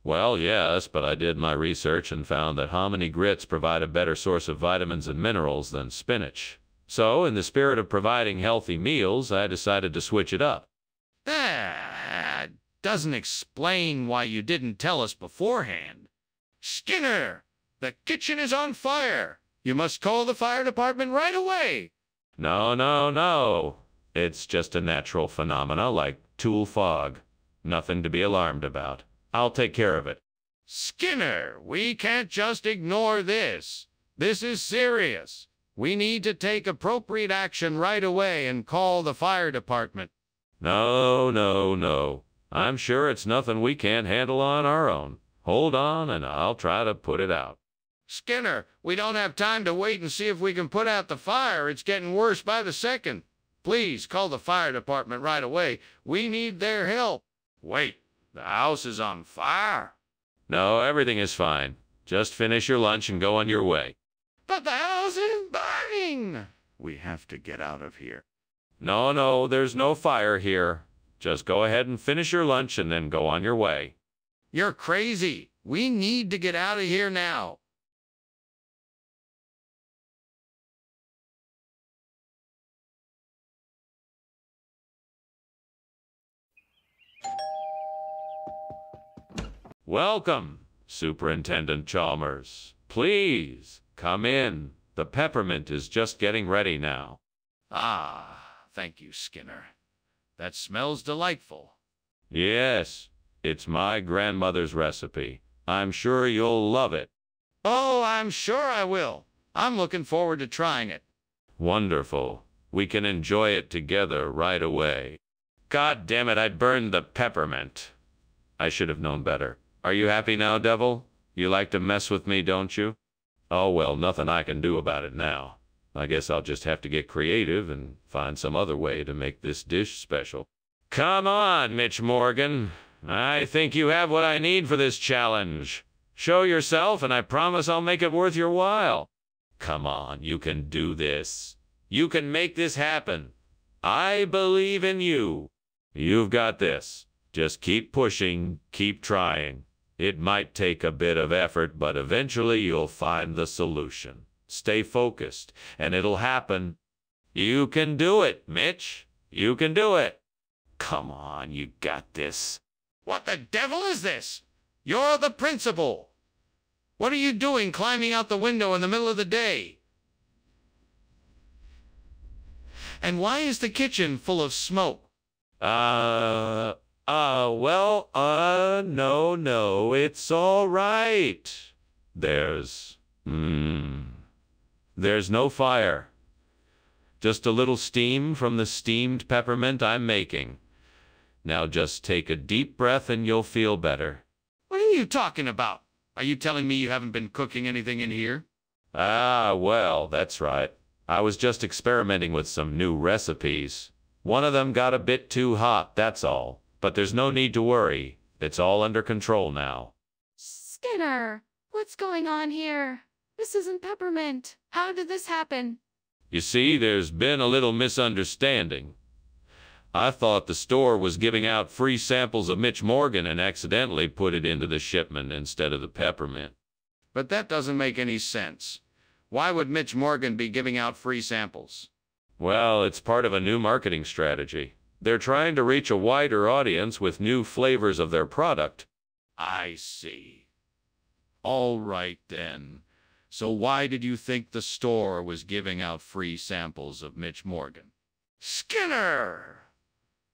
Well, yes, but I did my research and found that hominy grits provide a better source of vitamins and minerals than spinach. So, in the spirit of providing healthy meals, I decided to switch it up. That doesn't explain why you didn't tell us beforehand. Skinner, the kitchen is on fire. You must call the fire department right away. No. It's just a natural phenomena like tool fog. Nothing to be alarmed about. I'll take care of it. Skinner, we can't just ignore this. This is serious. We need to take appropriate action right away and call the fire department. No. I'm sure it's nothing we can't handle on our own. Hold on, and I'll try to put it out. Skinner, we don't have time to wait and see if we can put out the fire. It's getting worse by the second. Please call the fire department right away. We need their help. Wait, the house is on fire. No, everything is fine. Just finish your lunch and go on your way. But the house is burning. We have to get out of here. No, there's no fire here. Just go ahead and finish your lunch and then go on your way. You're crazy. We need to get out of here now. Welcome, Superintendent Chalmers. Please, come in. The peppermint is just getting ready now. Ah, thank you, Skinner. That smells delightful. Yes, it's my grandmother's recipe. I'm sure you'll love it. Oh, I'm sure I will. I'm looking forward to trying it. Wonderful. We can enjoy it together right away. God damn it, I burned the peppermint. I should have known better. Are you happy now, Devil? You like to mess with me, don't you? Oh well, nothing I can do about it now. I guess I'll just have to get creative and find some other way to make this dish special. Come on, Mitch Morgan. I think you have what I need for this challenge. Show yourself and I promise I'll make it worth your while. Come on, you can do this. You can make this happen. I believe in you. You've got this. Just keep pushing, keep trying. It might take a bit of effort, but eventually you'll find the solution. Stay focused, and it'll happen. You can do it, Mitch. You can do it. Come on, you got this. What the devil is this? You're the principal. What are you doing climbing out the window in the middle of the day? And why is the kitchen full of smoke? No, it's all right. There's no fire. Just a little steam from the steamed peppermint I'm making. Now just take a deep breath and you'll feel better. What are you talking about? Are you telling me you haven't been cooking anything in here? Well, that's right. I was just experimenting with some new recipes. One of them got a bit too hot, that's all. But there's no need to worry. It's all under control now. Skinner, what's going on here? This isn't peppermint. How did this happen? You see, there's been a little misunderstanding. I thought the store was giving out free samples of Mitch Morgan and accidentally put it into the shipment instead of the peppermint. But that doesn't make any sense. Why would Mitch Morgan be giving out free samples? Well, it's part of a new marketing strategy. They're trying to reach a wider audience with new flavors of their product. I see. All right then. So why did you think the store was giving out free samples of Mitch Morgan? Skinner!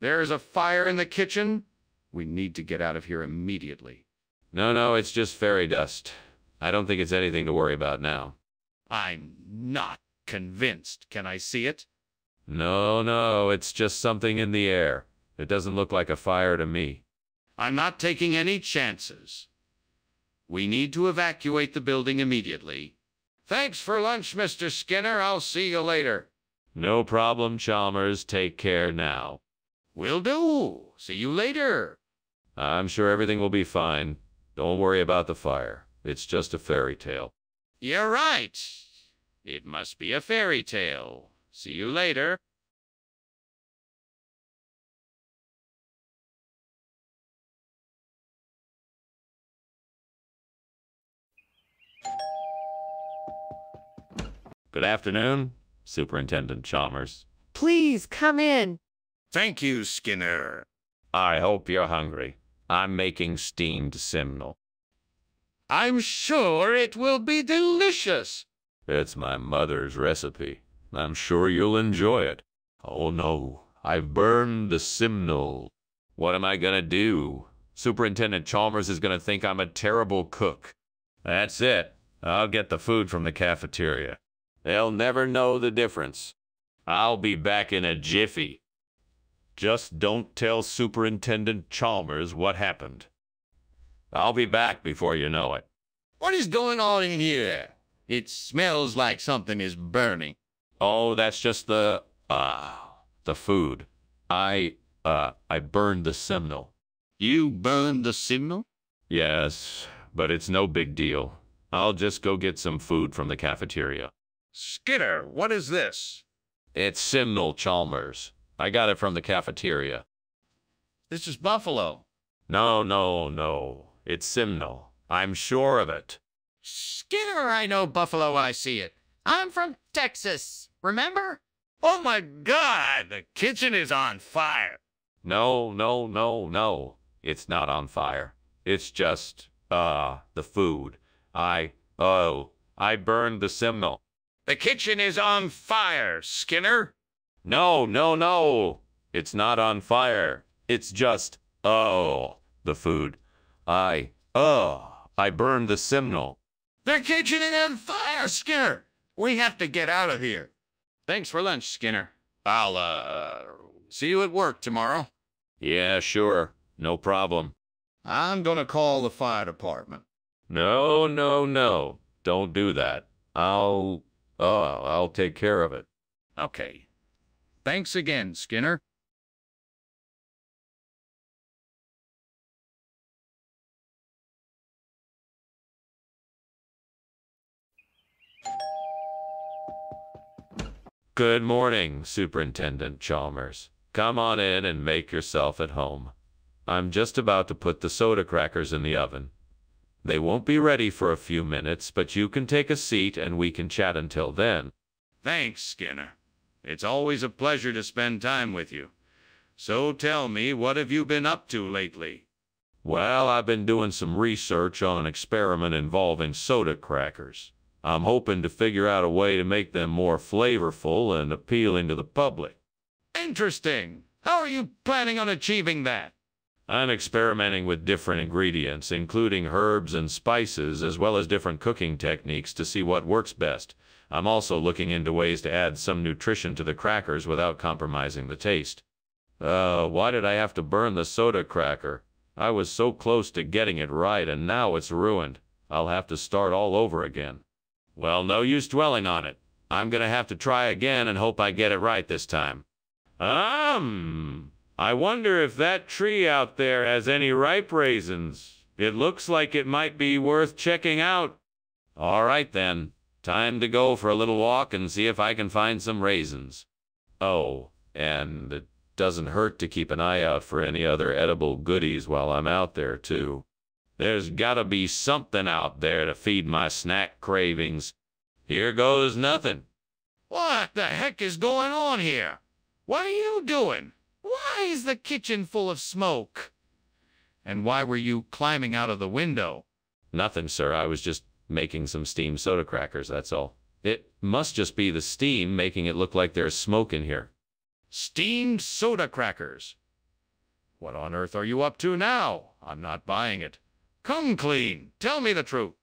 There's a fire in the kitchen? We need to get out of here immediately. No, it's just fairy dust. I don't think it's anything to worry about now. I'm not convinced. Can I see it? No, it's just something in the air. It doesn't look like a fire to me. I'm not taking any chances. We need to evacuate the building immediately. Thanks for lunch, Mr. Skinner. I'll see you later. No problem, Chalmers. Take care now. Will do. See you later. I'm sure everything will be fine. Don't worry about the fire. It's just a fairy tale. You're right. It must be a fairy tale. See you later. Good afternoon, Superintendent Chalmers. Please come in. Thank you, Skinner. I hope you're hungry. I'm making steamed simnel. I'm sure it will be delicious. It's my mother's recipe. I'm sure you'll enjoy it. Oh no, I've burned the simnel. What am I gonna do? Superintendent Chalmers is gonna think I'm a terrible cook. That's it. I'll get the food from the cafeteria. They'll never know the difference. I'll be back in a jiffy. Just don't tell Superintendent Chalmers what happened. I'll be back before you know it. What is going on in here? It smells like something is burning. Oh, that's just the food. I burned the simnel. You burned the signal? Yes, but it's no big deal. I'll just go get some food from the cafeteria. Skinner, what is this? It's simnel, Chalmers. I got it from the cafeteria. This is buffalo. No. It's simnel. I'm sure of it. Skinner, I know buffalo when I see it. I'm from Texas, remember? Oh my God, the kitchen is on fire. No. It's not on fire. It's just, the food. I burned the simnel. The kitchen is on fire, Skinner. No. It's not on fire. It's just, the food. I burned the simnel. The kitchen is on fire, Skinner. We have to get out of here. Thanks for lunch, Skinner. I'll, see you at work tomorrow. Yeah, sure. No problem. I'm gonna call the fire department. No. Don't do that. I'll take care of it. Okay. Thanks again, Skinner. Good morning, Superintendent Chalmers. Come on in and make yourself at home. I'm just about to put the soda crackers in the oven. They won't be ready for a few minutes, but you can take a seat and we can chat until then. Thanks, Skinner. It's always a pleasure to spend time with you. So tell me, what have you been up to lately? Well, I've been doing some research on an experiment involving soda crackers. I'm hoping to figure out a way to make them more flavorful and appealing to the public. Interesting. How are you planning on achieving that? I'm experimenting with different ingredients, including herbs and spices, as well as different cooking techniques to see what works best. I'm also looking into ways to add some nutrition to the crackers without compromising the taste. Why did I have to burn the soda cracker? I was so close to getting it right, and now it's ruined. I'll have to start all over again. Well, no use dwelling on it. I'm gonna have to try again and hope I get it right this time. I wonder if that tree out there has any ripe raisins. It looks like it might be worth checking out. All right then, time to go for a little walk and see if I can find some raisins. Oh, and it doesn't hurt to keep an eye out for any other edible goodies while I'm out there too. There's gotta be something out there to feed my snack cravings. Here goes nothing. What the heck is going on here? What are you doing? Why is the kitchen full of smoke? And why were you climbing out of the window? Nothing, sir. I was just making some steamed soda crackers, that's all. It must just be the steam making it look like there's smoke in here. Steamed soda crackers? What on earth are you up to now? I'm not buying it. Come clean. Tell me the truth.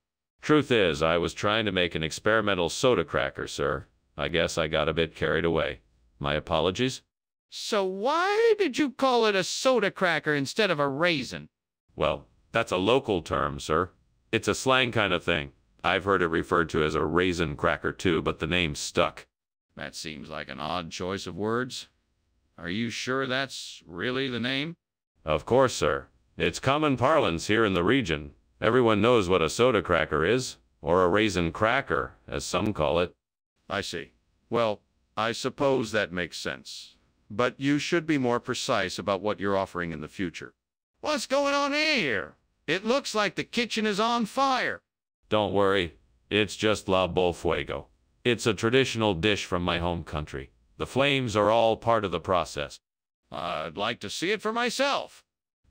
Truth is, I was trying to make an experimental soda cracker, sir. I guess I got a bit carried away. My apologies. So why did you call it a soda cracker instead of a raisin? Well, that's a local term, sir. It's a slang kind of thing. I've heard it referred to as a raisin cracker too, but the name stuck. That seems like an odd choice of words. Are you sure that's really the name? Of course, sir. It's common parlance here in the region. Everyone knows what a soda cracker is, or a raisin cracker, as some call it. I see. Well, I suppose that makes sense. But you should be more precise about what you're offering in the future. What's going on here? It looks like the kitchen is on fire. Don't worry. It's just la bol fuego. It's a traditional dish from my home country. The flames are all part of the process. I'd like to see it for myself.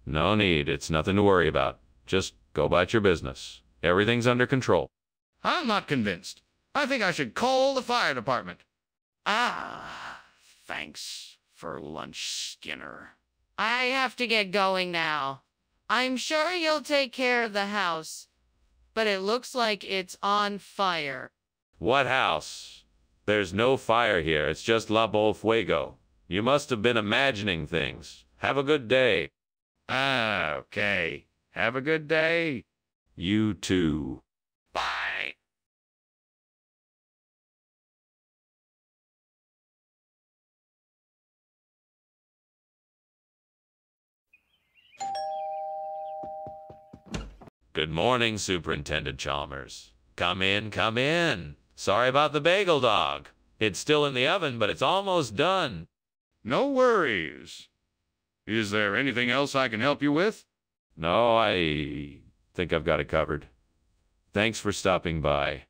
No need. It's nothing to worry about. Just go about your business. Everything's under control. I'm not convinced. I think I should call the fire department. Thanks for lunch, Skinner. I have to get going now. I'm sure you'll take care of the house, but it looks like it's on fire. What house? There's no fire here. It's just la bol fuego. You must have been imagining things. Have a good day. Okay. Have a good day. You too. Bye. Good morning, Superintendent Chalmers. Come in, come in. Sorry about the bagel dog. It's still in the oven, but it's almost done. No worries. Is there anything else I can help you with? No, I think I've got it covered. Thanks for stopping by.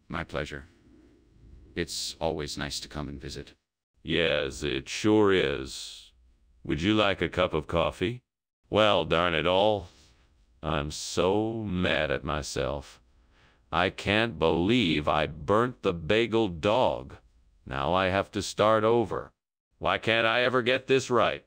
My pleasure. It's always nice to come and visit. Yes, it sure is. Would you like a cup of coffee? Well, darn it all. I'm so mad at myself. I can't believe I burnt the bagel dog. Now I have to start over. Why can't I ever get this right?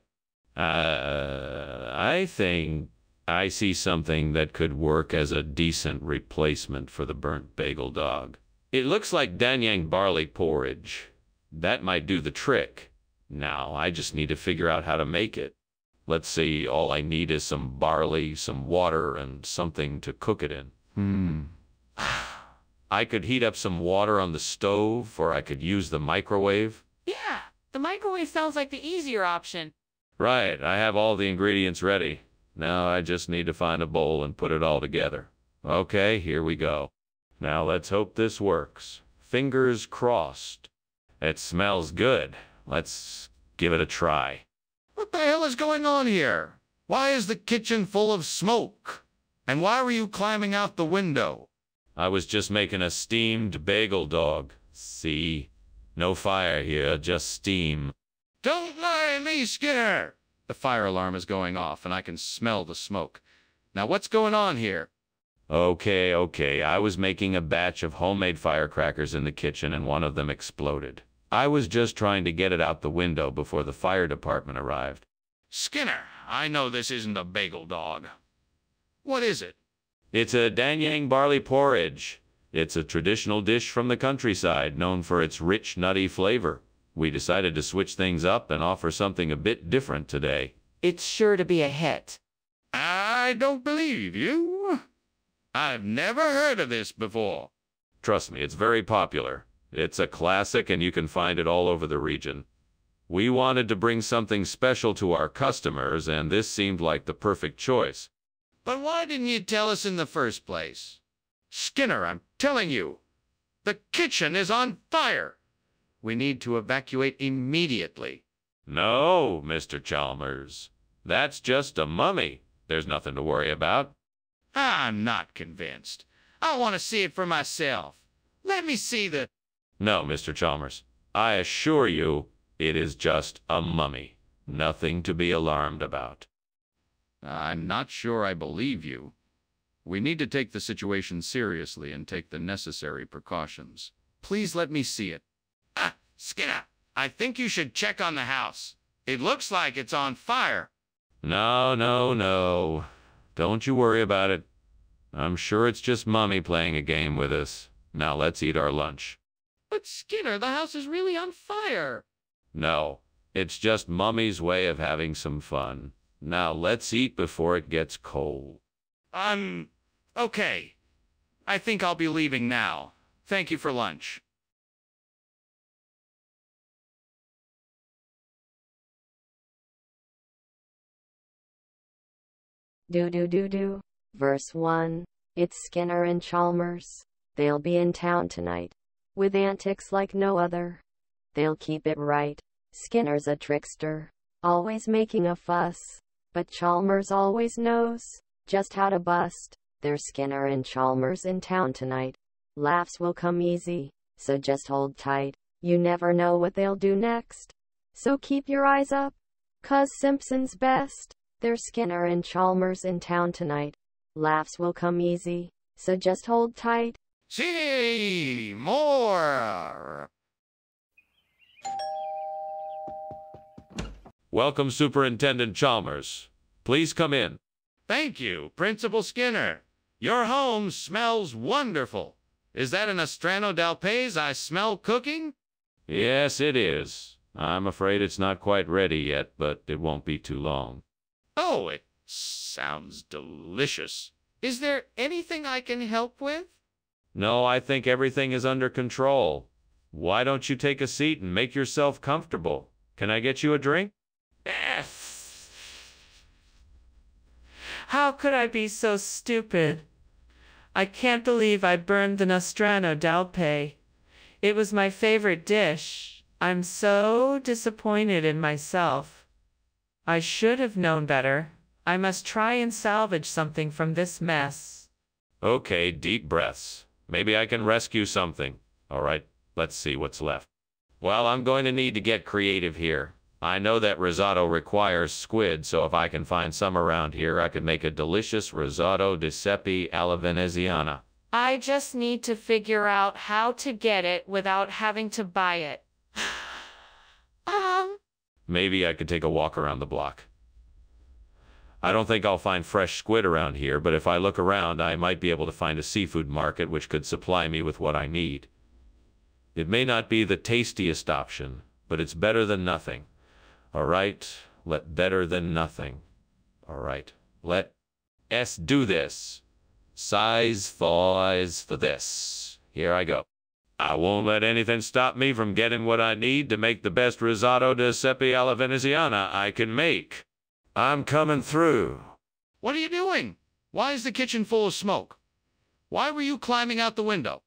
I think I see something that could work as a decent replacement for the burnt bagel dog. It looks like Danyang barley porridge. That might do the trick. Now I just need to figure out how to make it. Let's see, all I need is some barley, some water, and something to cook it in. I could heat up some water on the stove, or I could use the microwave. Yeah, the microwave sounds like the easier option. Right, I have all the ingredients ready. Now I just need to find a bowl and put it all together. Okay, here we go. Now let's hope this works. Fingers crossed. It smells good. Let's give it a try. What the hell is going on here? Why is the kitchen full of smoke? And why were you climbing out the window? I was just making a steamed bagel dog. See? No fire here, just steam. Don't lie to me, Skinner. The fire alarm is going off and I can smell the smoke. Now what's going on here? Okay. I was making a batch of homemade firecrackers in the kitchen and one of them exploded. I was just trying to get it out the window before the fire department arrived. Skinner, I know this isn't a bagel dog. What is it? It's a danyang barley porridge. It's a traditional dish from the countryside known for its rich, nutty flavor. We decided to switch things up and offer something a bit different today. It's sure to be a hit. I don't believe you. I've never heard of this before. Trust me, it's very popular. It's a classic and you can find it all over the region. We wanted to bring something special to our customers and this seemed like the perfect choice. But why didn't you tell us in the first place? Skinner, I'm telling you, the kitchen is on fire. We need to evacuate immediately. No, Mr. Chalmers. That's just a mummy. There's nothing to worry about. I'm not convinced. I want to see it for myself. Let me see the... No, Mr. Chalmers. I assure you, it is just a mummy. Nothing to be alarmed about. I'm not sure I believe you. We need to take the situation seriously and take the necessary precautions. Please let me see it. Skinner, I think you should check on the house. It looks like it's on fire. No. Don't you worry about it. I'm sure it's just Mummy playing a game with us. Now let's eat our lunch. But Skinner, the house is really on fire. No, it's just Mummy's way of having some fun. Now let's eat before it gets cold. Okay. I think I'll be leaving now. Thank you for lunch. Do. Verse 1. It's Skinner and Chalmers. They'll be in town tonight. With antics like no other. They'll keep it right. Skinner's a trickster. Always making a fuss. But Chalmers always knows just how to bust. There's Skinner and Chalmers in town tonight. Laughs will come easy, so just hold tight. You never know what they'll do next. So keep your eyes up, 'cause Simpson's best. There's Skinner and Chalmers in town tonight. Laughs will come easy, so just hold tight. See more. Welcome, Superintendent Chalmers. Please come in. Thank you, Principal Skinner. Your home smells wonderful. Is that an Nostrano Dalpez I smell cooking? Yes, it is. I'm afraid it's not quite ready yet, but it won't be too long. Oh, it sounds delicious. Is there anything I can help with? No, I think everything is under control. Why don't you take a seat and make yourself comfortable? Can I get you a drink? How could I be so stupid? I can't believe I burned the Nostrano Dalpe. It was my favorite dish. I'm so disappointed in myself. I should have known better. I must try and salvage something from this mess. Okay, deep breaths. Maybe I can rescue something. All right, let's see what's left. Well, I'm going to need to get creative here. I know that risotto requires squid, so if I can find some around here, I could make a delicious risotto di sepi alla veneziana. I just need to figure out how to get it without having to buy it. Maybe I could take a walk around the block. I don't think I'll find fresh squid around here, but if I look around, I might be able to find a seafood market which could supply me with what I need. It may not be the tastiest option, but it's better than nothing. All right, better than nothing. All right, let's do this. Size for this. Here I go. I won't let anything stop me from getting what I need to make the best risotto di sepi alla veneziana I can make. I'm coming through. What are you doing? Why is the kitchen full of smoke? Why were you climbing out the window?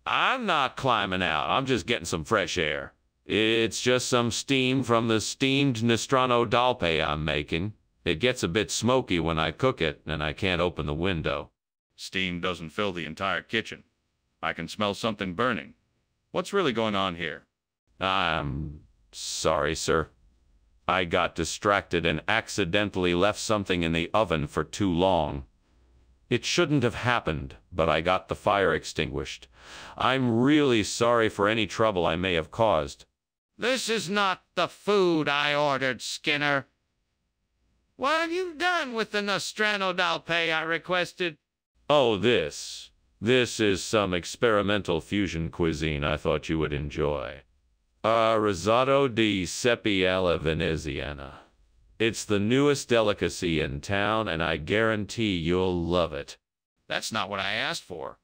I'm not climbing out. I'm just getting some fresh air. It's just some steam from the steamed Nostrano Dalpe I'm making. It gets a bit smoky when I cook it, and I can't open the window. Steam doesn't fill the entire kitchen. I can smell something burning. What's really going on here? I'm sorry, sir. I got distracted and accidentally left something in the oven for too long. It shouldn't have happened, but I got the fire extinguished. I'm really sorry for any trouble I may have caused. This is not the food I ordered, Skinner. What have you done with the Nostrano Dalpe I requested? Oh, this is some experimental fusion cuisine I thought you would enjoy. Risotto di cepi alla veneziana. It's the newest delicacy in town, and I guarantee you'll love it. That's not what I asked for.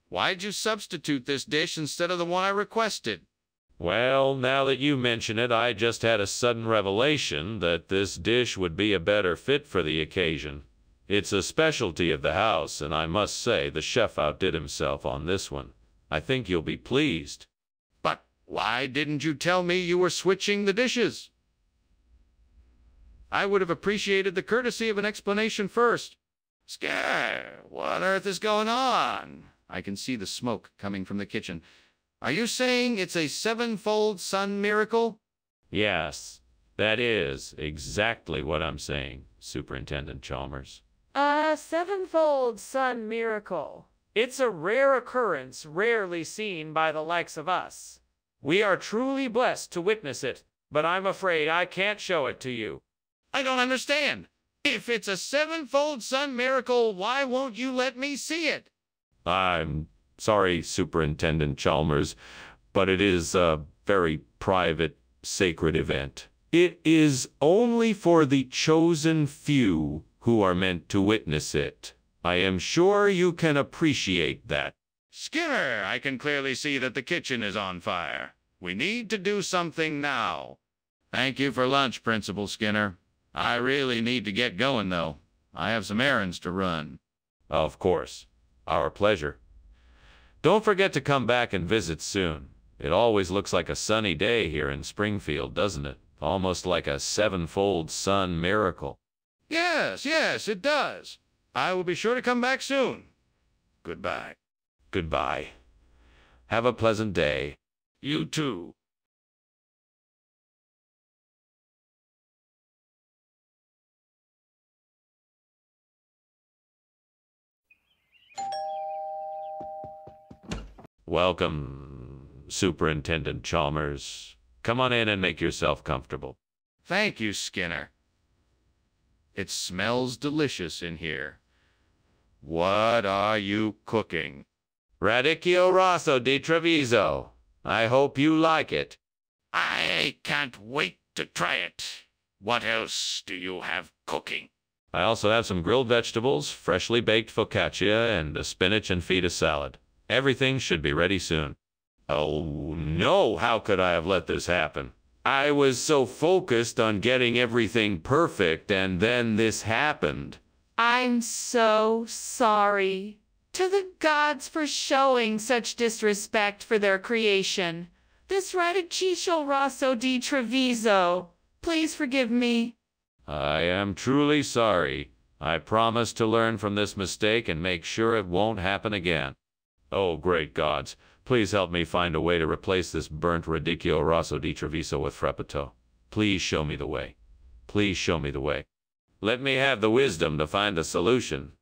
Why'd you substitute this dish instead of the one I requested? Well, now that you mention it, I just had a sudden revelation that this dish would be a better fit for the occasion. It's a specialty of the house, and I must say the chef outdid himself on this one. I think you'll be pleased. But why didn't you tell me you were switching the dishes? I would have appreciated the courtesy of an explanation first. Skinner, what on earth is going on? I can see the smoke coming from the kitchen. Are you saying it's a sevenfold sun miracle? Yes, that is exactly what I'm saying, Superintendent Chalmers. A sevenfold sun miracle. It's a rare occurrence rarely seen by the likes of us. We are truly blessed to witness it, but I'm afraid I can't show it to you. I don't understand. If it's a sevenfold sun miracle, why won't you let me see it? I'm sorry, Superintendent Chalmers, but it is a very private, sacred event. It is only for the chosen few who are meant to witness it. I am sure you can appreciate that. Skinner, I can clearly see that the kitchen is on fire. We need to do something now. Thank you for lunch, Principal Skinner. I really need to get going, though. I have some errands to run. Of course. Our pleasure. Don't forget to come back and visit soon. It always looks like a sunny day here in Springfield, doesn't it? Almost like a sevenfold sun miracle. Yes, it does. I will be sure to come back soon. Goodbye. Goodbye. Have a pleasant day. You too. Welcome, Superintendent Chalmers. Come on in and make yourself comfortable. Thank you, Skinner. It smells delicious in here. What are you cooking? Radicchio Rosso di Treviso. I hope you like it. I can't wait to try it. What else do you have cooking? I also have some grilled vegetables, freshly baked focaccia, and a spinach and feta salad. Everything should be ready soon. Oh no, how could I have let this happen? I was so focused on getting everything perfect, and then this happened. I'm so sorry to the gods for showing such disrespect for their creation. This Radicchio Rosso di Treviso. Please forgive me. I am truly sorry. I promise to learn from this mistake and make sure it won't happen again. Oh, great gods. Please help me find a way to replace this burnt Radicchio Rosso di Treviso with Freppato. Please show me the way. Please show me the way. Let me have the wisdom to find a solution.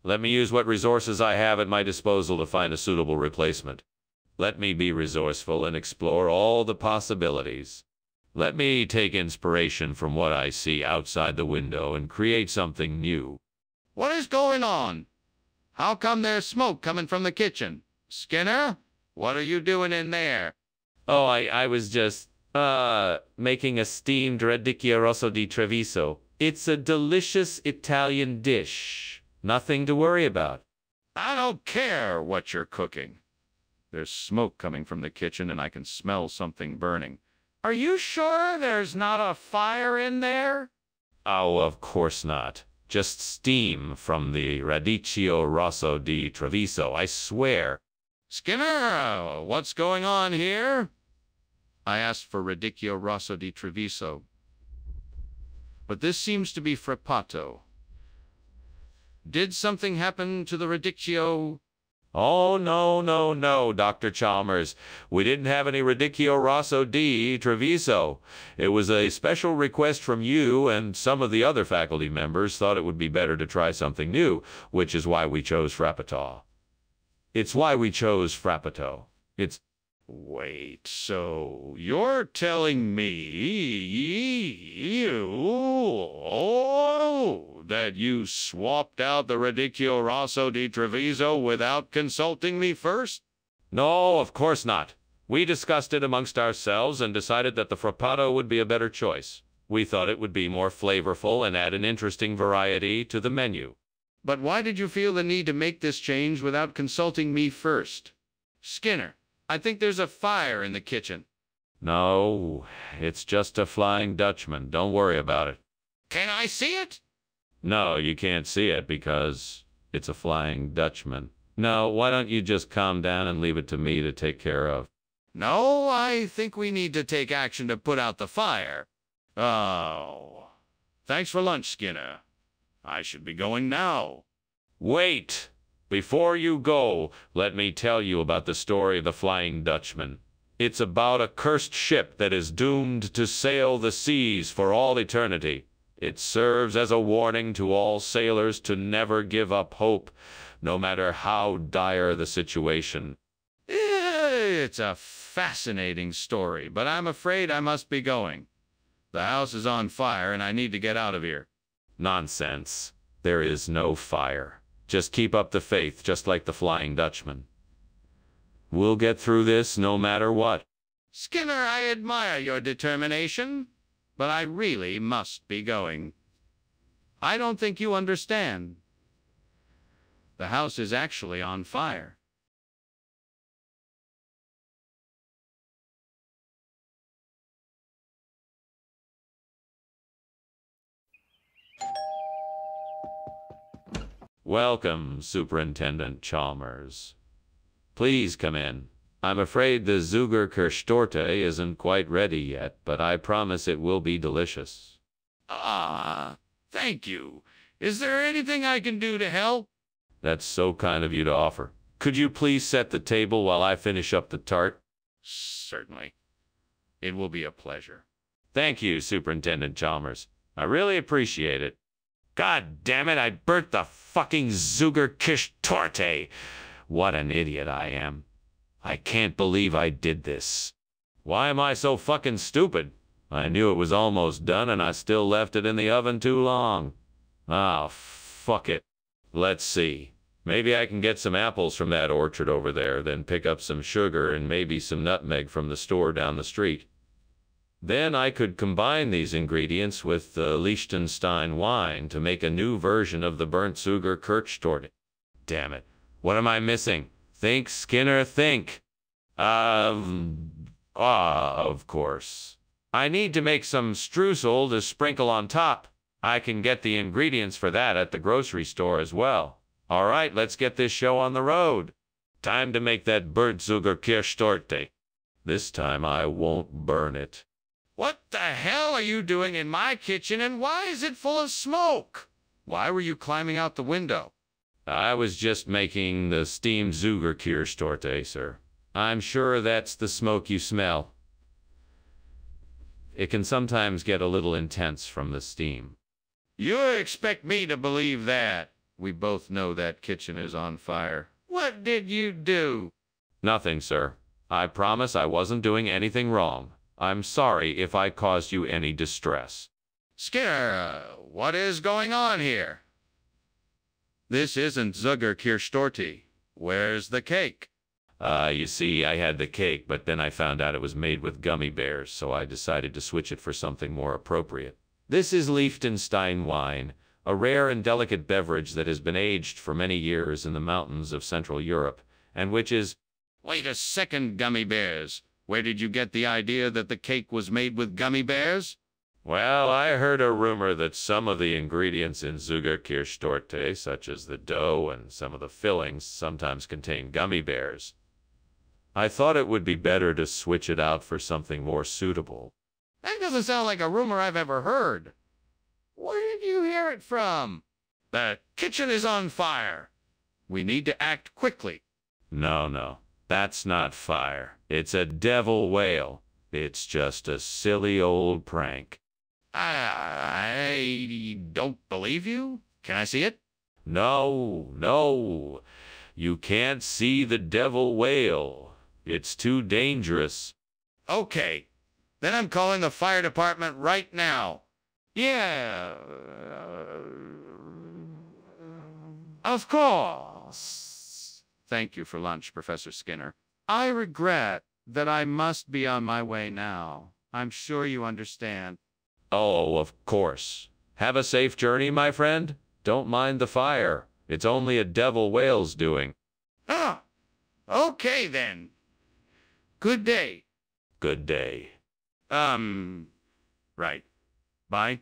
Let me use what resources I have at my disposal to find a suitable replacement. Let me be resourceful and explore all the possibilities. Let me take inspiration from what I see outside the window and create something new. What is going on? How come there's smoke coming from the kitchen? Skinner, what are you doing in there? Oh, I was just, making a steamed Radicchio Rosso di Treviso. It's a delicious Italian dish. Nothing to worry about. I don't care what you're cooking. There's smoke coming from the kitchen and I can smell something burning. Are you sure there's not a fire in there? Oh, of course not. Just steam from the Radicchio Rosso di Treviso, I swear. Skinner, what's going on here? I asked for Radicchio Rosso di Treviso, but this seems to be Freppato. Did something happen to the Radicchio? Oh, no, no, no, Dr. Chalmers. We didn't have any Radicchio Rosso di Treviso. It was a special request from you, and some of the other faculty members thought it would be better to try something new, which is why we chose Frappito. It's why we chose Frappito. It's... Wait, so you're telling me that you swapped out the Radicchio Rosso di Treviso without consulting me first? No, of course not. We discussed it amongst ourselves and decided that the Frappato would be a better choice. We thought it would be more flavorful and add an interesting variety to the menu. But why did you feel the need to make this change without consulting me first? Skinner, I think there's a fire in the kitchen. No, it's just a Flying Dutchman. Don't worry about it. Can I see it? No, you can't see it because it's a Flying Dutchman. No, why don't you just calm down and leave it to me to take care of? No, I think we need to take action to put out the fire. Oh. Thanks for lunch, Skinner. I should be going now. Wait! Before you go, let me tell you about the story of the Flying Dutchman. It's about a cursed ship that is doomed to sail the seas for all eternity. It serves as a warning to all sailors to never give up hope, no matter how dire the situation. It's a fascinating story, but I'm afraid I must be going. The house is on fire and I need to get out of here. Nonsense. There is no fire. Just keep up the faith, just like the Flying Dutchman. We'll get through this no matter what. Skinner, I admire your determination, but I really must be going. I don't think you understand. The house is actually on fire. Welcome, Superintendent Chalmers. Please come in. I'm afraid the Zuckerkirschtorte isn't quite ready yet, but I promise it will be delicious. Thank you. Is there anything I can do to help? That's so kind of you to offer. Could you please set the table while I finish up the tart? Certainly. It will be a pleasure. Thank you, Superintendent Chalmers. I really appreciate it. God damn it, I burnt the fucking Zuckerkirschtorte. What an idiot I am. I can't believe I did this. Why am I so fucking stupid? I knew it was almost done and I still left it in the oven too long. Ah, fuck it. Let's see. Maybe I can get some apples from that orchard over there, then pick up some sugar and maybe some nutmeg from the store down the street. Then I could combine these ingredients with the Liechtenstein wine to make a new version of the burnt Zuckerkirschtorte. Damn it. What am I missing? Think, Skinner, think. Of course. I need to make some streusel to sprinkle on top. I can get the ingredients for that at the grocery store as well. All right, let's get this show on the road. Time to make that burnt Zuckerkirschtorte. This time I won't burn it. What the hell are you doing in my kitchen and why is it full of smoke? Why were you climbing out the window? I was just making the steamed Zuckerkirschtorte, sir. I'm sure that's the smoke you smell. It can sometimes get a little intense from the steam. You expect me to believe that? We both know that kitchen is on fire. What did you do? Nothing, sir. I promise I wasn't doing anything wrong. I'm sorry if I caused you any distress. Skinner, what is going on here? This isn't Zuckerkirschtorte. Where's the cake? You see, I had the cake, but then I found out it was made with gummy bears, so I decided to switch it for something more appropriate. This is Liechtenstein wine, a rare and delicate beverage that has been aged for many years in the mountains of Central Europe, and which is... Wait a second, gummy bears. Where did you get the idea that the cake was made with gummy bears? Well, I heard a rumor that some of the ingredients in Zuckerkirschtorte, such as the dough and some of the fillings, sometimes contain gummy bears. I thought it would be better to switch it out for something more suitable. That doesn't sound like a rumor I've ever heard. Where did you hear it from? The kitchen is on fire. We need to act quickly. No, no, that's not fire. It's a devil whale. It's just a silly old prank. I don't believe you. Can I see it? No, no, you can't see the devil whale. It's too dangerous. Okay, then I'm calling the fire department right now. Yeah, of course. Thank you for lunch, Professor Skinner. I regret that I must be on my way now. I'm sure you understand. Oh, of course. Have a safe journey, my friend. Don't mind the fire. It's only a devil whale's doing. Ah, okay then. Good day. Good day. Right. Bye.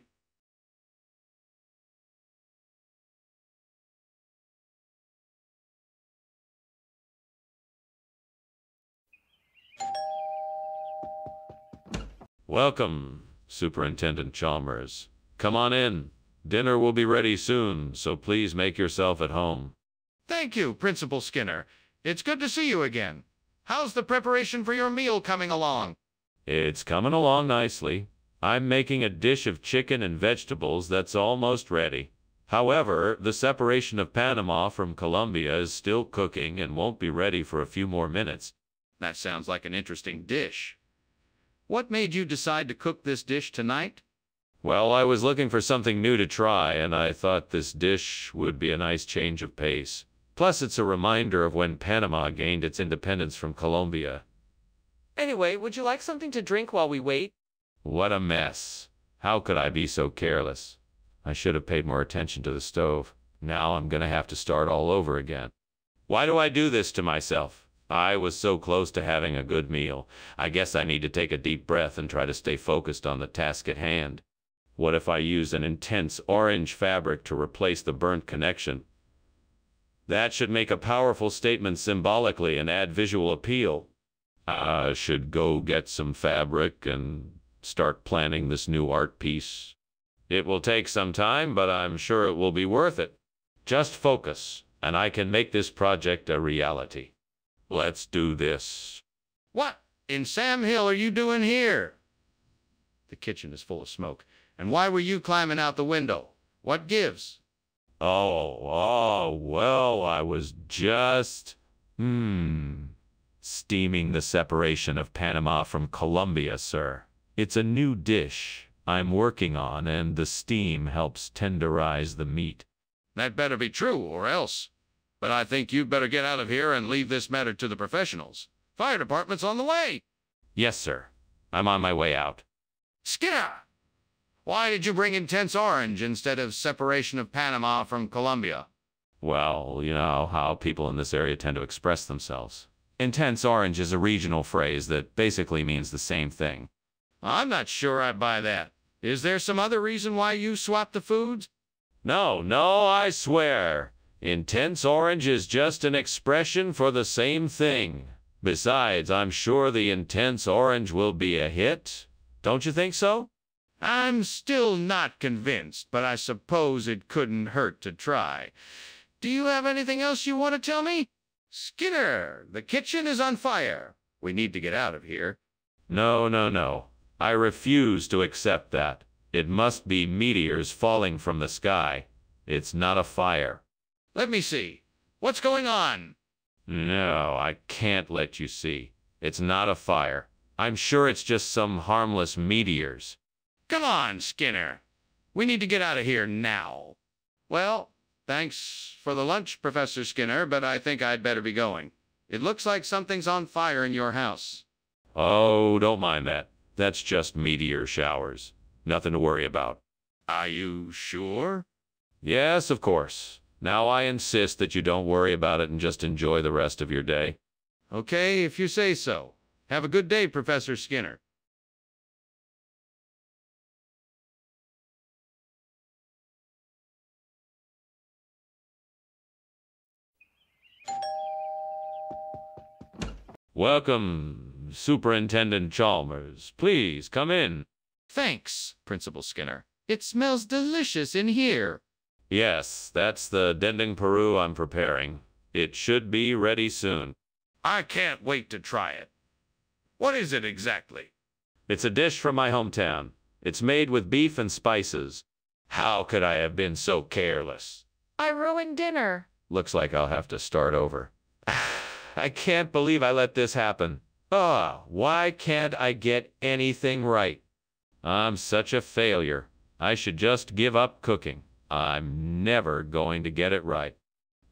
Welcome, Superintendent Chalmers. Come on in. Dinner will be ready soon, so please make yourself at home. Thank you, Principal Skinner. It's good to see you again. How's the preparation for your meal coming along? It's coming along nicely. I'm making a dish of chicken and vegetables that's almost ready. However, the separation of Panama from Colombia is still cooking and won't be ready for a few more minutes. That sounds like an interesting dish. What made you decide to cook this dish tonight? Well, I was looking for something new to try, and I thought this dish would be a nice change of pace. Plus, it's a reminder of when Panama gained its independence from Colombia. Anyway, would you like something to drink while we wait? What a mess. How could I be so careless? I should have paid more attention to the stove. Now I'm gonna have to start all over again. Why do I do this to myself? I was so close to having a good meal. I guess I need to take a deep breath and try to stay focused on the task at hand. What if I use an intense orange fabric to replace the burnt connection? That should make a powerful statement symbolically and add visual appeal. I should go get some fabric and start planning this new art piece. It will take some time, but I'm sure it will be worth it. Just focus, and I can make this project a reality. Let's do this. What in Sam Hill are you doing here? The kitchen is full of smoke. And why were you climbing out the window? What gives? Well, I was just, steaming the separation of Panama from Colombia, sir. It's a new dish I'm working on, and the steam helps tenderize the meat. That better be true, or else. But I think you'd better get out of here and leave this matter to the professionals. Fire department's on the way. Yes, sir. I'm on my way out. Skinner! Why did you bring intense orange instead of separation of Panama from Colombia? Well, you know how people in this area tend to express themselves. Intense orange is a regional phrase that basically means the same thing. I'm not sure I buy that. Is there some other reason why you swapped the foods? No, I swear. Intense orange is just an expression for the same thing. Besides, I'm sure the intense orange will be a hit. Don't you think so? I'm still not convinced, but I suppose it couldn't hurt to try. Do you have anything else you want to tell me? Skinner, the kitchen is on fire. We need to get out of here. No. I refuse to accept that. It must be meteors falling from the sky. It's not a fire. Let me see. What's going on? No, I can't let you see. It's not a fire. I'm sure it's just some harmless meteors. Come on, Skinner. We need to get out of here now. Well, thanks for the lunch, Professor Skinner, but I think I'd better be going. It looks like something's on fire in your house. Oh, don't mind that. That's just meteor showers. Nothing to worry about. Are you sure? Yes, of course. Now I insist that you don't worry about it and just enjoy the rest of your day. Okay, if you say so. Have a good day, Professor Skinner. Welcome, Superintendent Chalmers. Please come in. Thanks, Principal Skinner. It smells delicious in here. Yes, that's the dendeng Peru I'm preparing. It should be ready soon. I can't wait to try it. What is it exactly? It's a dish from my hometown. It's made with beef and spices. How could I have been so careless? I ruined dinner. Looks like I'll have to start over. I can't believe I let this happen. Why can't I get anything right? I'm such a failure. I should just give up cooking. I'm never going to get it right.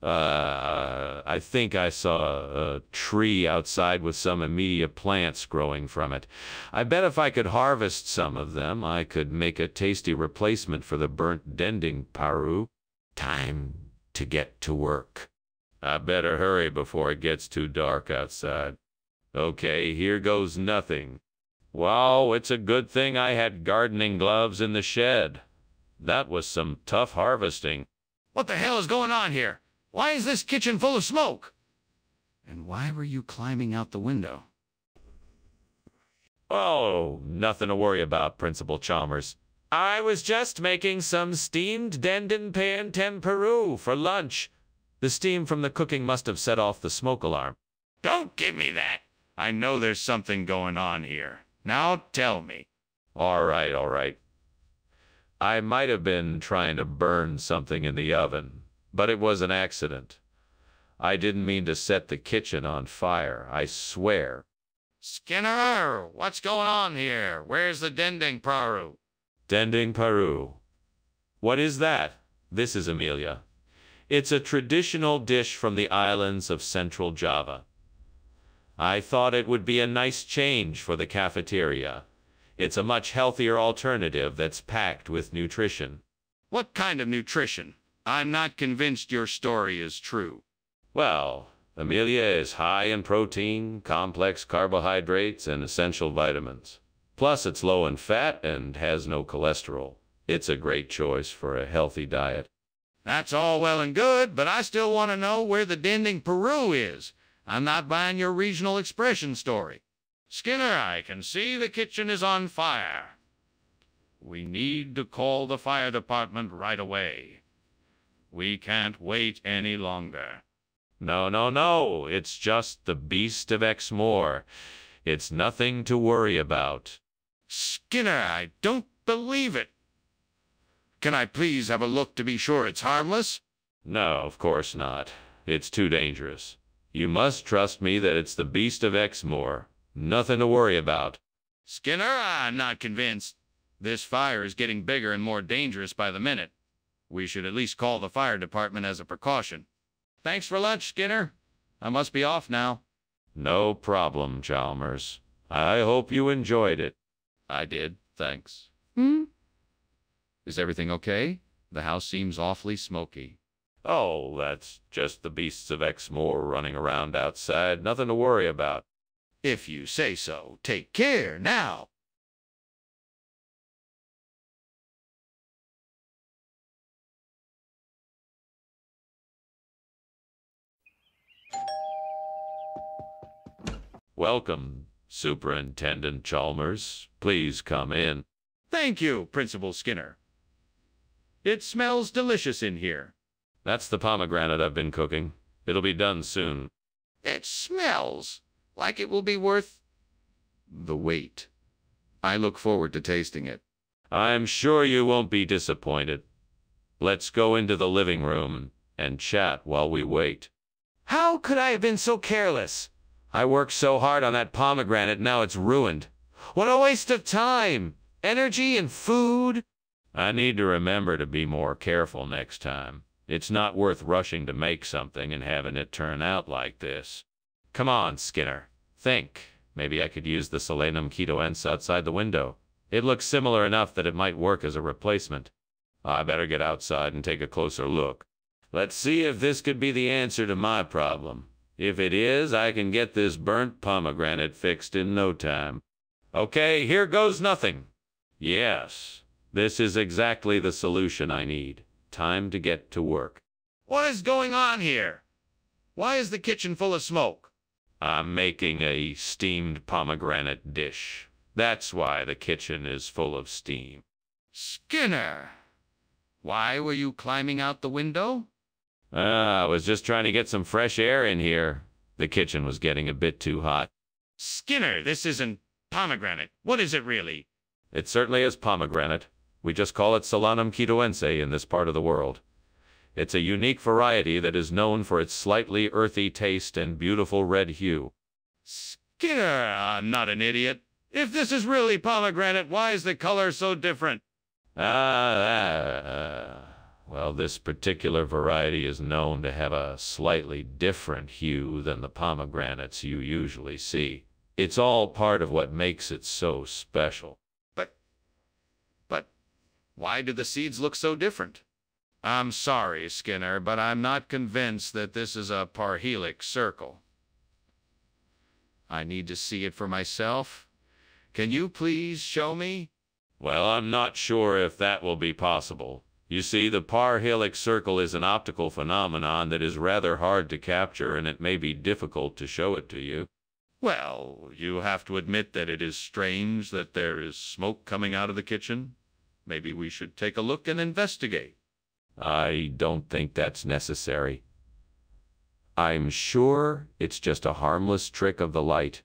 I think I saw a tree outside with some immediate plants growing from it. I bet if I could harvest some of them, I could make a tasty replacement for the burnt dending paru. Time to get to work. I better hurry before it gets too dark outside. Okay, here goes nothing. Wow, it's a good thing I had gardening gloves in the shed. That was some tough harvesting. What the hell is going on here? Why is this kitchen full of smoke? And why were you climbing out the window? Oh, nothing to worry about, Principal Chalmers. I was just making some steamed dendon pan tempuru for lunch. The steam from the cooking must have set off the smoke alarm. Don't give me that. I know there's something going on here. Now tell me. All right. I might have been trying to burn something in the oven, but it was an accident. I didn't mean to set the kitchen on fire, I swear. Skinner, what's going on here? Where's the dending paru? Dending paru. What is that? This is Amelia. It's a traditional dish from the islands of Central Java. I thought it would be a nice change for the cafeteria. It's a much healthier alternative that's packed with nutrition. What kind of nutrition? I'm not convinced your story is true. Well, Amelia is high in protein, complex carbohydrates, and essential vitamins. Plus, it's low in fat and has no cholesterol. It's a great choice for a healthy diet. That's all well and good, but I still want to know where the dending paru is. I'm not buying your regional expression story. Skinner, I can see the kitchen is on fire. We need to call the fire department right away. We can't wait any longer. No. It's just the beast of Exmoor. It's nothing to worry about. Skinner, I don't believe it. Can I please have a look to be sure it's harmless? No, of course not. It's too dangerous. You must trust me that it's the beast of Exmoor. Nothing to worry about. Skinner, I'm not convinced. This fire is getting bigger and more dangerous by the minute. We should at least call the fire department as a precaution. Thanks for lunch, Skinner. I must be off now. No problem, Chalmers. I hope you enjoyed it. I did, thanks. Is everything okay? The house seems awfully smoky. Oh, that's just the beasts of Exmoor running around outside. Nothing to worry about. If you say so, take care now. Welcome, Superintendent Chalmers. Please come in. Thank you, Principal Skinner. It smells delicious in here. That's the pomegranate I've been cooking. It'll be done soon. It smells like it will be worth the wait. I look forward to tasting it. I'm sure you won't be disappointed. Let's go into the living room and chat while we wait. How could I have been so careless? I worked so hard on that pomegranate, now it's ruined. What a waste of time, energy, and food. I need to remember to be more careful next time. It's not worth rushing to make something and having it turn out like this. Come on, Skinner. Think. Maybe I could use the Solanum ketoense outside the window. It looks similar enough that it might work as a replacement. I better get outside and take a closer look. Let's see if this could be the answer to my problem. If it is, I can get this burnt pomegranate fixed in no time. Okay, here goes nothing. Yes, this is exactly the solution I need. Time to get to work. What is going on here? Why is the kitchen full of smoke? I'm making a steamed pomegranate dish. That's why the kitchen is full of steam. Skinner, why were you climbing out the window? I was just trying to get some fresh air in here. The kitchen was getting a bit too hot. Skinner, this isn't pomegranate. What is it really? It certainly is pomegranate. We just call it Solanum quitoense in this part of the world. It's a unique variety that is known for its slightly earthy taste and beautiful red hue. Skinner, I'm not an idiot. If this is really pomegranate, why is the color so different? Well, this particular variety is known to have a slightly different hue than the pomegranates you usually see. It's all part of what makes it so special. But, why do the seeds look so different? I'm sorry, Skinner, but I'm not convinced that this is a parhelic circle. I need to see it for myself. Can you please show me? Well, I'm not sure if that will be possible. You see, the parhelic circle is an optical phenomenon that is rather hard to capture, and it may be difficult to show it to you. Well, you have to admit that it is strange that there is smoke coming out of the kitchen. Maybe we should take a look and investigate. I don't think that's necessary. I'm sure it's just a harmless trick of the light.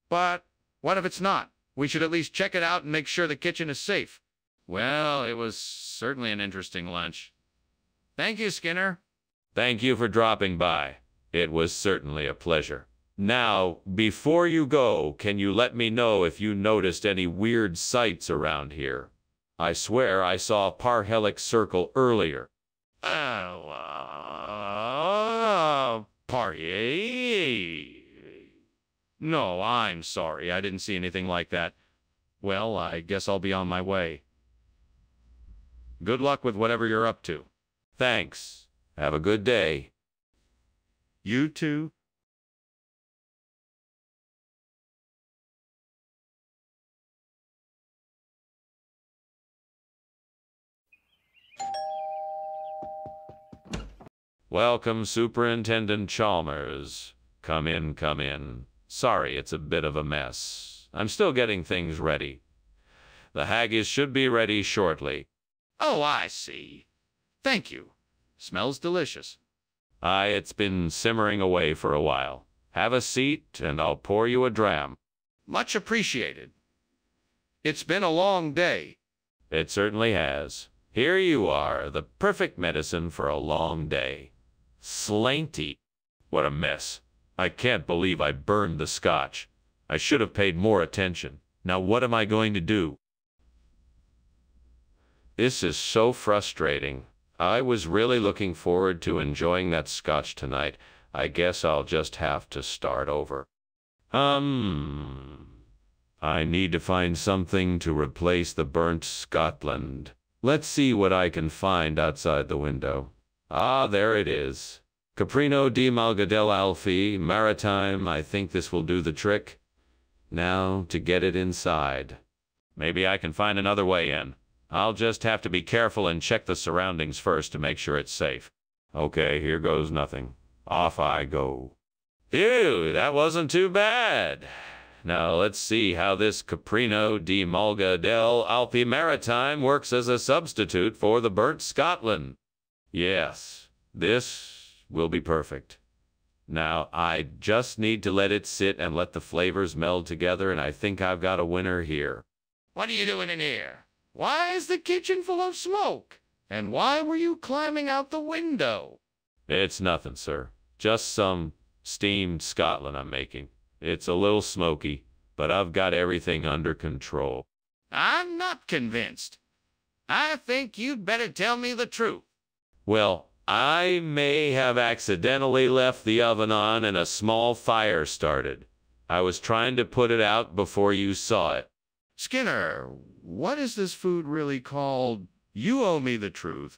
But what if it's not? We should at least check it out and make sure the kitchen is safe. Well, it was certainly an interesting lunch. Thank you, Skinner. Thank you for dropping by. It was certainly a pleasure. Now, before you go, can you let me know if you noticed any weird sights around here? I swear I saw a parhelic circle earlier. No, I'm sorry. I didn't see anything like that. Well, I guess I'll be on my way. Good luck with whatever you're up to. Thanks. Have a good day. You too. Welcome, Superintendent Chalmers. Come in, come in. Sorry, it's a bit of a mess. I'm still getting things ready. The haggis should be ready shortly. Oh, I see. Thank you. Smells delicious. It's been simmering away for a while. Have a seat, and I'll pour you a dram. Much appreciated. It's been a long day. It certainly has. Here you are, the perfect medicine for a long day. Slainty. What a mess. I can't believe I burned the scotch. I should have paid more attention. Now what am I going to do? This is so frustrating. I was really looking forward to enjoying that scotch tonight. I guess I'll just have to start over. I need to find something to replace the burnt Scotland. Let's see what I can find outside the window. Ah, there it is. Caprino di Malga dell'Alpi Maritime. I think this will do the trick. Now to get it inside. Maybe I can find another way in. I'll just have to be careful and check the surroundings first to make sure it's safe. Okay, here goes nothing. Off I go. Phew, that wasn't too bad. Now let's see how this Caprino di Malga dell'Alpi Maritime works as a substitute for the burnt Scotland. Yes, this will be perfect. Now I just need to let it sit and let the flavors meld together, and I think I've got a winner here. What are you doing in here? Why is the kitchen full of smoke? And why were you climbing out the window? It's nothing, sir. Just some steamed Scotland I'm making. It's a little smoky, but I've got everything under control. I'm not convinced. I think you'd better tell me the truth. Well, I may have accidentally left the oven on and a small fire started. I was trying to put it out before you saw it. Skinner, what is this food really called? You owe me the truth.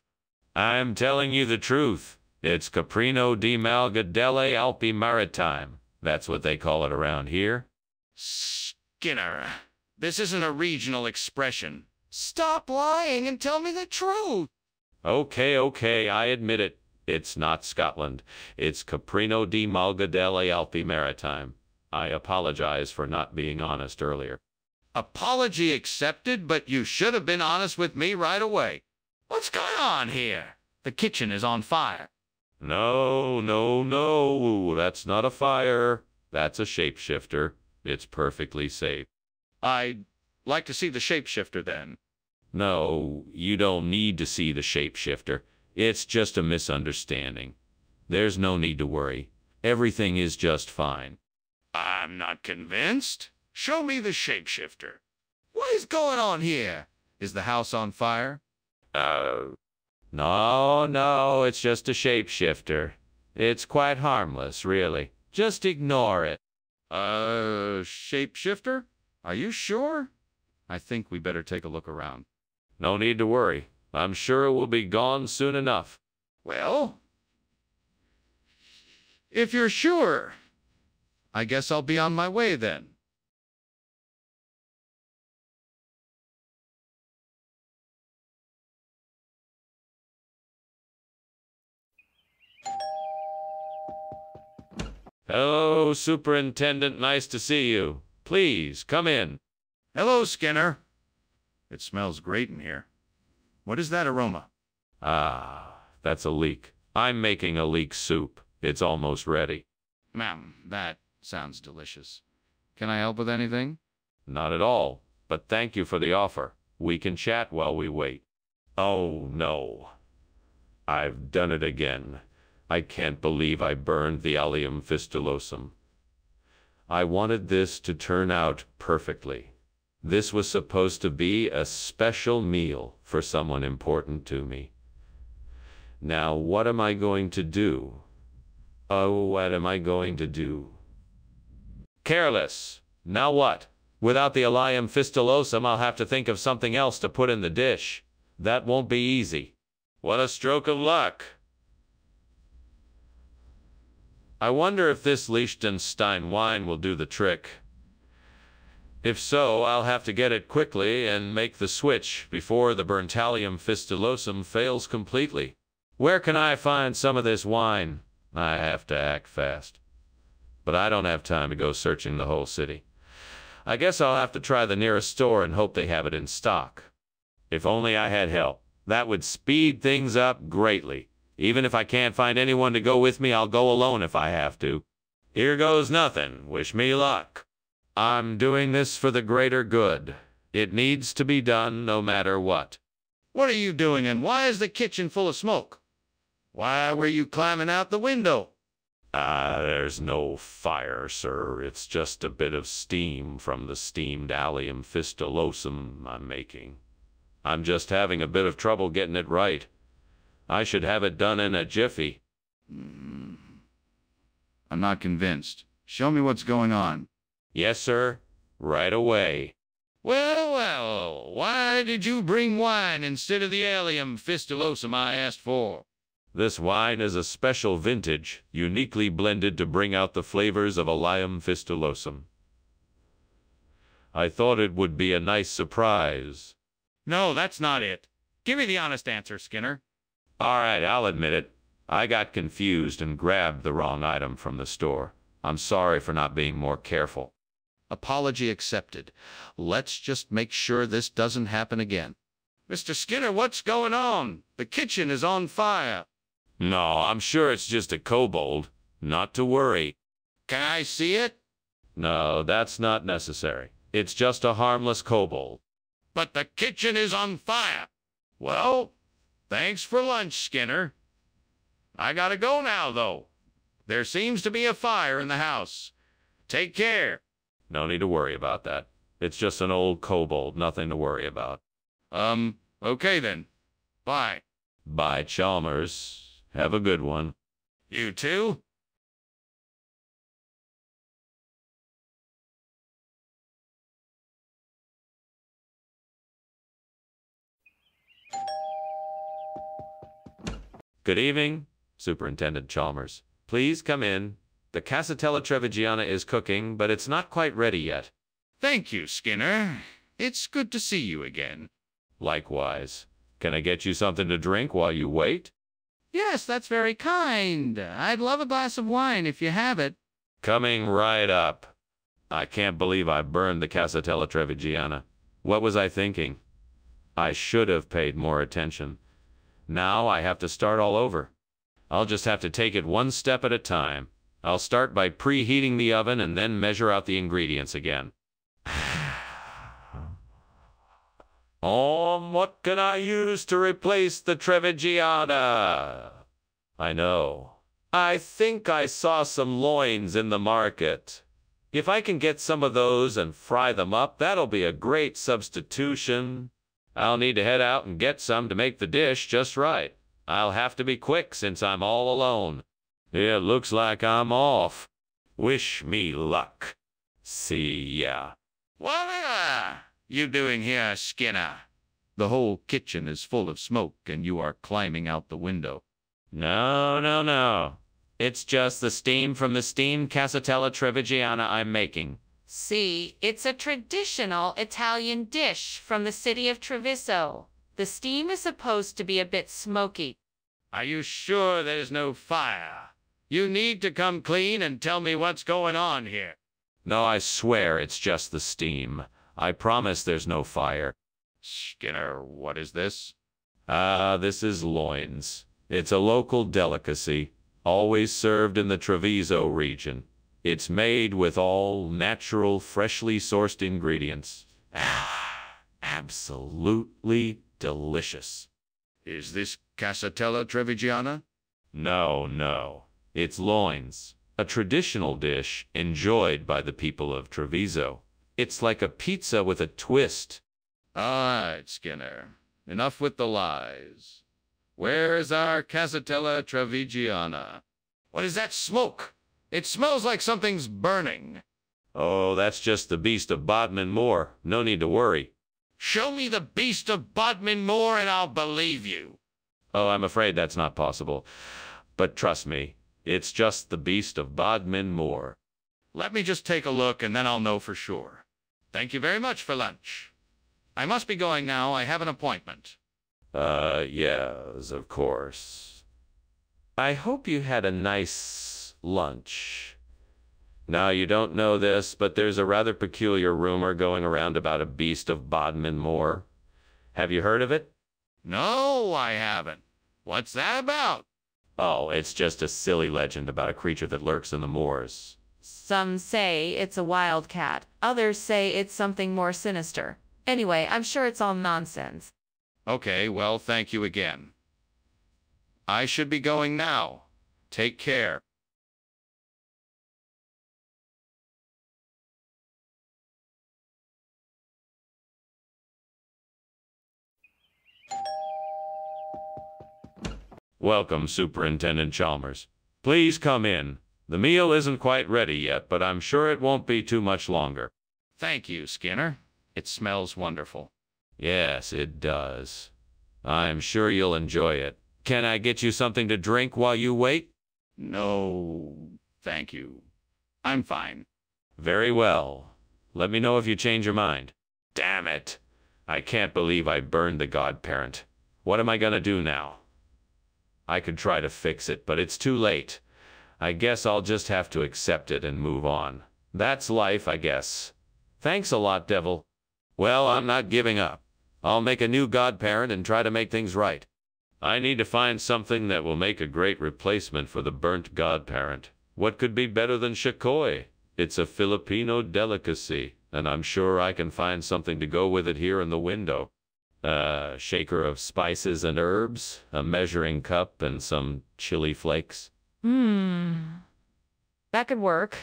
I'm telling you the truth. It's Caprino di Malga dell'Alpi Maritime. That's what they call it around here. Skinner, this isn't a regional expression. Stop lying and tell me the truth. Okay, I admit it. It's not Scotland. It's Caprino di Malga dell'Alpi Maritime. I apologize for not being honest earlier. Apology accepted, but you should have been honest with me right away. What's going on here? The kitchen is on fire. No, no, no, that's not a fire. That's a shapeshifter. It's perfectly safe. I'd like to see the shapeshifter then. No, you don't need to see the shapeshifter. It's just a misunderstanding. There's no need to worry. Everything is just fine. I'm not convinced. Show me the shapeshifter. What is going on here? Is the house on fire? No, no, it's just a shapeshifter. It's quite harmless, really. Just ignore it. Shapeshifter? Are you sure? I think we better take a look around. No need to worry. I'm sure it will be gone soon enough. Well, if you're sure, I guess I'll be on my way then. Hello, Superintendent. Nice to see you. Please, come in. Hello, Skinner. It smells great in here. What is that aroma? Ah, that's a leek. I'm making a leek soup. It's almost ready. Ma'am, that sounds delicious. Can I help with anything? Not at all, but thank you for the offer. We can chat while we wait. Oh, no. I've done it again. I can't believe I burned the allium fistulosum. I wanted this to turn out perfectly. This was supposed to be a special meal for someone important to me. Now, what am I going to do? Oh, what am I going to do? Careless. Now what? Without the allium fistulosum, I'll have to think of something else to put in the dish. That won't be easy. What a stroke of luck. I wonder if this Liechtenstein wine will do the trick. If so, I'll have to get it quickly and make the switch before the Berntalium fistulosum fails completely. Where can I find some of this wine? I have to act fast. But I don't have time to go searching the whole city. I guess I'll have to try the nearest store and hope they have it in stock. If only I had help. That would speed things up greatly. Even if I can't find anyone to go with me, I'll go alone if I have to. Here goes nothing. Wish me luck. I'm doing this for the greater good. It needs to be done no matter what. What are you doing, and why is the kitchen full of smoke? Why were you climbing out the window? There's no fire, sir. It's just a bit of steam from the steamed allium fistulosum I'm making. I'm just having a bit of trouble getting it right. I should have it done in a jiffy. I'm not convinced. Show me what's going on. Yes, sir. Right away. Well, why did you bring wine instead of the allium fistulosum I asked for? This wine is a special vintage, uniquely blended to bring out the flavors of allium fistulosum. I thought it would be a nice surprise. No, that's not it. Give me the honest answer, Skinner. All right, I'll admit it. I got confused and grabbed the wrong item from the store. I'm sorry for not being more careful. Apology accepted. Let's just make sure this doesn't happen again. Mr. Skinner, what's going on? The kitchen is on fire. No, I'm sure it's just a kobold. Not to worry. Can I see it? No, that's not necessary. It's just a harmless kobold. But the kitchen is on fire. Well, thanks for lunch, Skinner. I gotta go now, though. There seems to be a fire in the house. Take care. No need to worry about that. It's just an old kobold, nothing to worry about. Okay then. Bye. Bye, Chalmers. Have a good one. You too? Good evening, Superintendent Chalmers. Please come in. The Casatella Trevigiana is cooking, but it's not quite ready yet. Thank you, Skinner. It's good to see you again. Likewise. Can I get you something to drink while you wait? Yes, that's very kind. I'd love a glass of wine if you have it. Coming right up. I can't believe I burned the Casatella Trevigiana. What was I thinking? I should have paid more attention. Now I have to start all over. I'll just have to take it one step at a time. I'll start by preheating the oven and then measure out the ingredients again. What can I use to replace the Trevigiana? I know. I think I saw some loins in the market. If I can get some of those and fry them up, that'll be a great substitution. I'll need to head out and get some to make the dish just right. I'll have to be quick since I'm all alone. It looks like I'm off. Wish me luck. See ya. What are you doing here, Skinner? The whole kitchen is full of smoke and you are climbing out the window. No. It's just the steam from the steamed Casatella Trevigiana I'm making. See, it's a traditional Italian dish from the city of Treviso. The steam is supposed to be a bit smoky. Are you sure there's no fire? You need to come clean and tell me what's going on here. No, I swear it's just the steam. I promise there's no fire. Skinner, what is this? This is loins. It's a local delicacy, always served in the Treviso region. It's made with all natural, freshly sourced ingredients. Absolutely delicious. Is this Casatella Trevigiana? No. It's loins, a traditional dish enjoyed by the people of Treviso. It's like a pizza with a twist. All right, Skinner. Enough with the lies. Where is our Casatella Trevigiana? What is that smoke? It smells like something's burning. Oh, that's just the beast of Bodmin Moor. No need to worry. Show me the beast of Bodmin Moor and I'll believe you. Oh, I'm afraid that's not possible. But trust me, it's just the beast of Bodmin Moor. Let me just take a look and then I'll know for sure. Thank you very much for lunch. I must be going now. I have an appointment. Yes, of course. I hope you had a nice lunch. Now, you don't know this, but there's a rather peculiar rumor going around about a beast of Bodmin Moor. Have you heard of it? No, I haven't. What's that about? Oh, it's just a silly legend about a creature that lurks in the moors. Some say it's a wildcat. Others say it's something more sinister. Anyway, I'm sure it's all nonsense. Okay, well, thank you again. I should be going now. Take care. Welcome, Superintendent Chalmers. Please come in. The meal isn't quite ready yet, but I'm sure it won't be too much longer. Thank you, Skinner. It smells wonderful. Yes, it does. I'm sure you'll enjoy it. Can I get you something to drink while you wait? No, thank you. I'm fine. Very well. Let me know if you change your mind. Damn it! I can't believe I burned the godparent. What am I gonna do now? I could try to fix it, but it's too late. I guess I'll just have to accept it and move on. That's life, I guess. Thanks a lot, Devil. Well, I'm not giving up. I'll make a new godparent and try to make things right. I need to find something that will make a great replacement for the burnt godparent. What could be better than shakoy? It's a Filipino delicacy, and I'm sure I can find something to go with it here in the window. A shaker of spices and herbs, a measuring cup, and some chili flakes. That could work.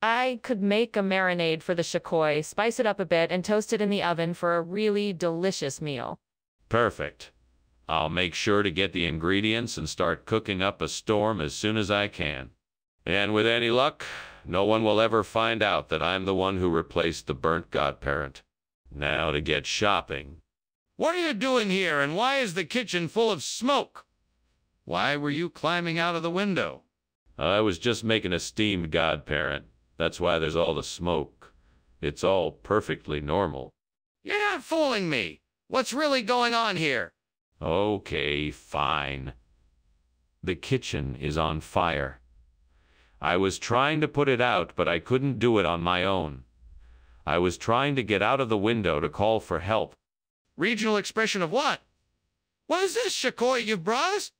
I could make a marinade for the shakoy, spice it up a bit, and toast it in the oven for a really delicious meal. Perfect. I'll make sure to get the ingredients and start cooking up a storm as soon as I can. And with any luck, no one will ever find out that I'm the one who replaced the burnt godparent. Now to get shopping. What are you doing here, and why is the kitchen full of smoke? Why were you climbing out of the window? I was just making a steamed godparent. That's why there's all the smoke. It's all perfectly normal. You're not fooling me. What's really going on here? Okay, fine. The kitchen is on fire. I was trying to put it out, but I couldn't do it on my own. I was trying to get out of the window to call for help. Regional expression of what? What is this, shakoy, you brought us?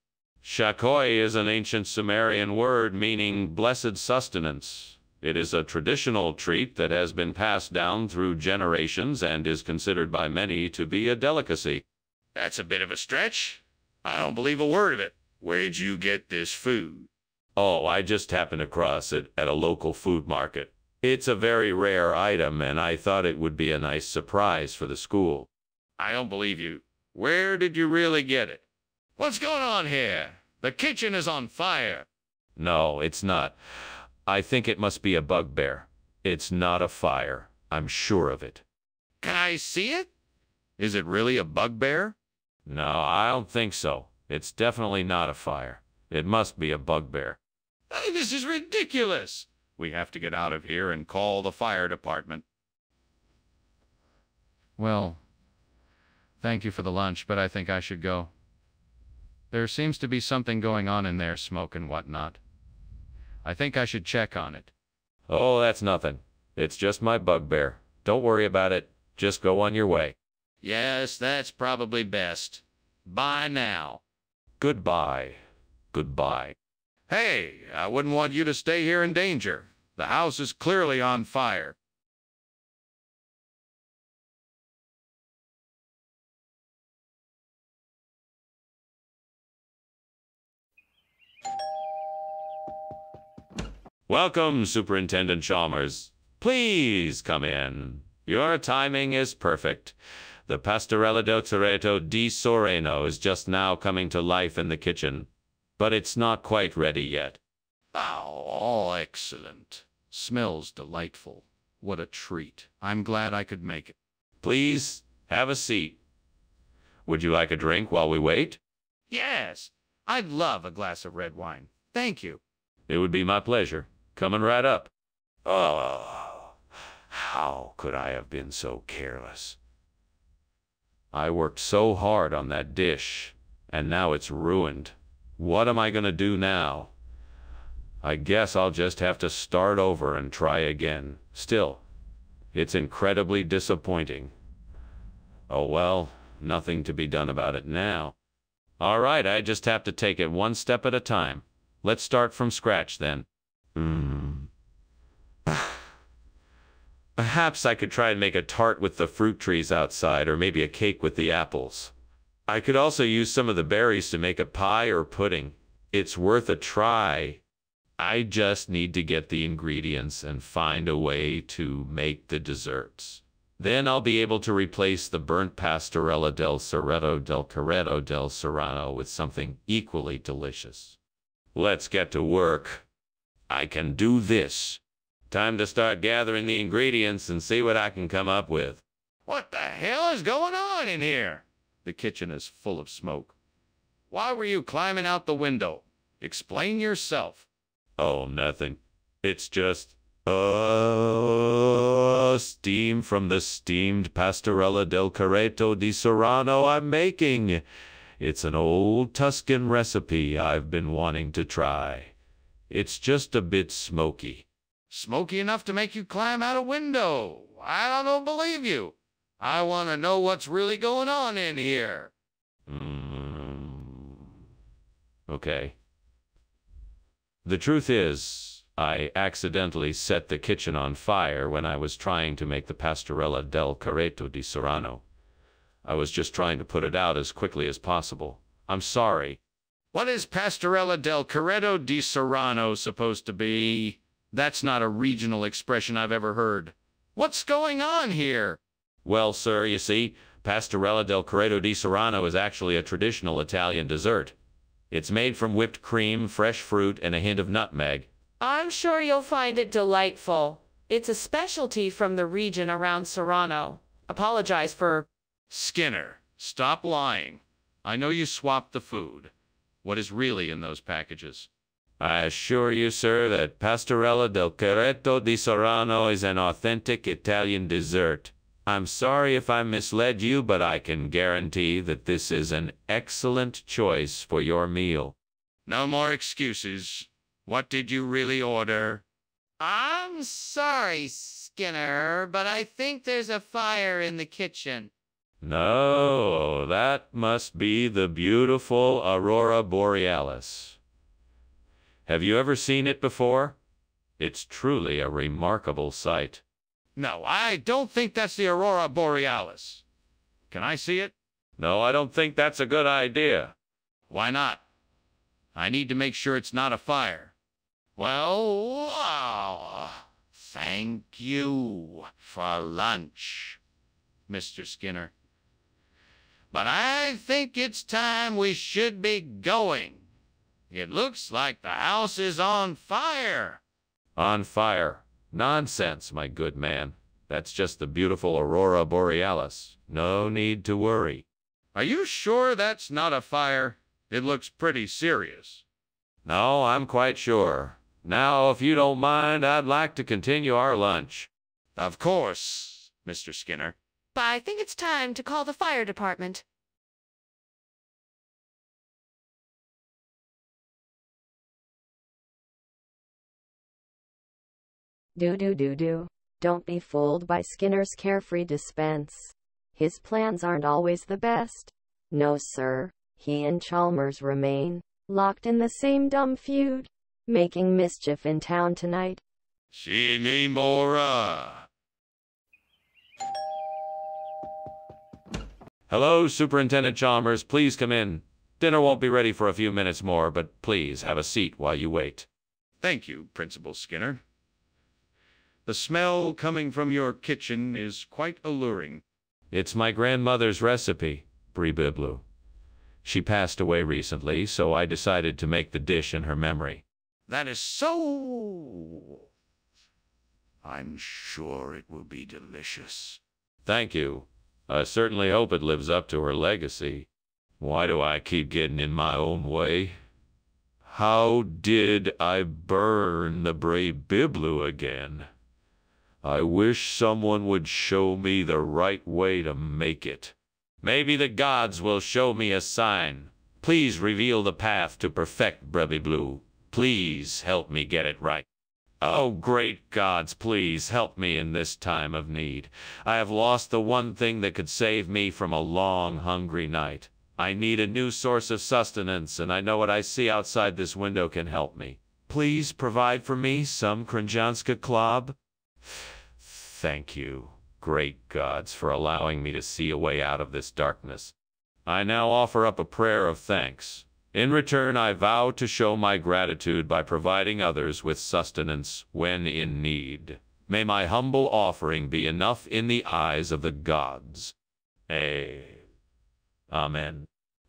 Shakoi is an ancient Sumerian word meaning blessed sustenance. It is a traditional treat that has been passed down through generations and is considered by many to be a delicacy. That's a bit of a stretch. I don't believe a word of it. Where'd you get this food? Oh, I just happened across it at a local food market. It's a very rare item, and I thought it would be a nice surprise for the school. I don't believe you. Where did you really get it? What's going on here? The kitchen is on fire. No, it's not. I think it must be a bugbear. It's not a fire. I'm sure of it. Can I see it? Is it really a bugbear? No, I don't think so. It's definitely not a fire. It must be a bugbear. This is ridiculous. We have to get out of here and call the fire department. Well, thank you for the lunch, but I think I should go. There seems to be something going on in there, smoke and whatnot. I think I should check on it. Oh, that's nothing. It's just my bugbear. Don't worry about it. Just go on your way. Yes, that's probably best. Bye now. Goodbye. Goodbye. Hey, I wouldn't want you to stay here in danger. The house is clearly on fire. Welcome, Superintendent Chalmers. Please come in. Your timing is perfect. The pastorella del Toretto di Sorrento is just now coming to life in the kitchen, but it's not quite ready yet. Oh, excellent. Smells delightful. What a treat. I'm glad I could make it. Please, have a seat. Would you like a drink while we wait? Yes, I'd love a glass of red wine. Thank you. It would be my pleasure. Coming right up. Oh, how could I have been so careless? I worked so hard on that dish, and now it's ruined. What am I gonna do now? I guess I'll just have to start over and try again. Still, it's incredibly disappointing. Oh well, nothing to be done about it now. All right, I just have to take it one step at a time. Let's start from scratch then. Perhaps I could try and make a tart with the fruit trees outside, or maybe a cake with the apples. I could also use some of the berries to make a pie or pudding. It's worth a try. I just need to get the ingredients and find a way to make the desserts. Then I'll be able to replace the burnt pastorella del Cerreto del Carretto del Serrano with something equally delicious. Let's get to work. I can do this. Time to start gathering the ingredients and see what I can come up with. What the hell is going on in here? The kitchen is full of smoke. Why were you climbing out the window? Explain yourself. Oh, nothing. It's just, steam from the steamed pastorella del Carretto di Serrano I'm making. It's an old Tuscan recipe I've been wanting to try. It's just a bit smoky. Smoky enough to make you climb out a window. I don't believe you. I want to know what's really going on in here. Okay. The truth is, I accidentally set the kitchen on fire when I was trying to make the pastorella del Carretto di Serrano. I was just trying to put it out as quickly as possible. I'm sorry. What is pastorella del Carretto di Serrano supposed to be? That's not a regional expression I've ever heard. What's going on here? Well, sir, you see, pastorella del Carretto di Serrano is actually a traditional Italian dessert. It's made from whipped cream, fresh fruit, and a hint of nutmeg. I'm sure you'll find it delightful. It's a specialty from the region around Serrano. Apologize for... Skinner, stop lying. I know you swapped the food. What is really in those packages? I assure you, sir, that pastorella del Carretto di Serrano is an authentic Italian dessert. I'm sorry if I misled you, but I can guarantee that this is an excellent choice for your meal. No more excuses. What did you really order? I'm sorry, Skinner, but I think there's a fire in the kitchen. No, that must be the beautiful Aurora Borealis. Have you ever seen it before? It's truly a remarkable sight. No, I don't think that's the Aurora Borealis. Can I see it? No, I don't think that's a good idea. Why not? I need to make sure it's not a fire. Well, thank you for lunch, Mr. Skinner. But I think it's time we should be going. It looks like the house is on fire. On fire? Nonsense, my good man. That's just the beautiful Aurora Borealis. No need to worry. Are you sure that's not a fire? It looks pretty serious. No, I'm quite sure. Now, if you don't mind, I'd like to continue our lunch. Of course, Mr. Skinner. But I think it's time to call the fire department. Do. Don't be fooled by Skinner's carefree dispense. His plans aren't always the best. No, sir. He and Chalmers remain locked in the same dumb feud, making mischief in town tonight. See me more. Hello, Superintendent Chalmers. Please come in. Dinner won't be ready for a few minutes more, but please have a seat while you wait. Thank you, Principal Skinner. The smell coming from your kitchen is quite alluring. It's my grandmother's recipe, Brie Biblu. She passed away recently, so I decided to make the dish in her memory. That is so... I'm sure it will be delicious. Thank you. I certainly hope it lives up to her legacy. Why do I keep getting in my own way? How did I burn the Brie Biblu again? I wish someone would show me the right way to make it. Maybe the gods will show me a sign. Please reveal the path to perfect Brie Biblu. Please help me get it right. Oh, great gods, please help me in this time of need. I have lost the one thing that could save me from a long, hungry night. I need a new source of sustenance, and I know what I see outside this window can help me. Please provide for me some Kranjanska Klob. Thank you, great gods, for allowing me to see a way out of this darkness. I now offer up a prayer of thanks. In return, I vow to show my gratitude by providing others with sustenance when in need. May my humble offering be enough in the eyes of the gods. Amen.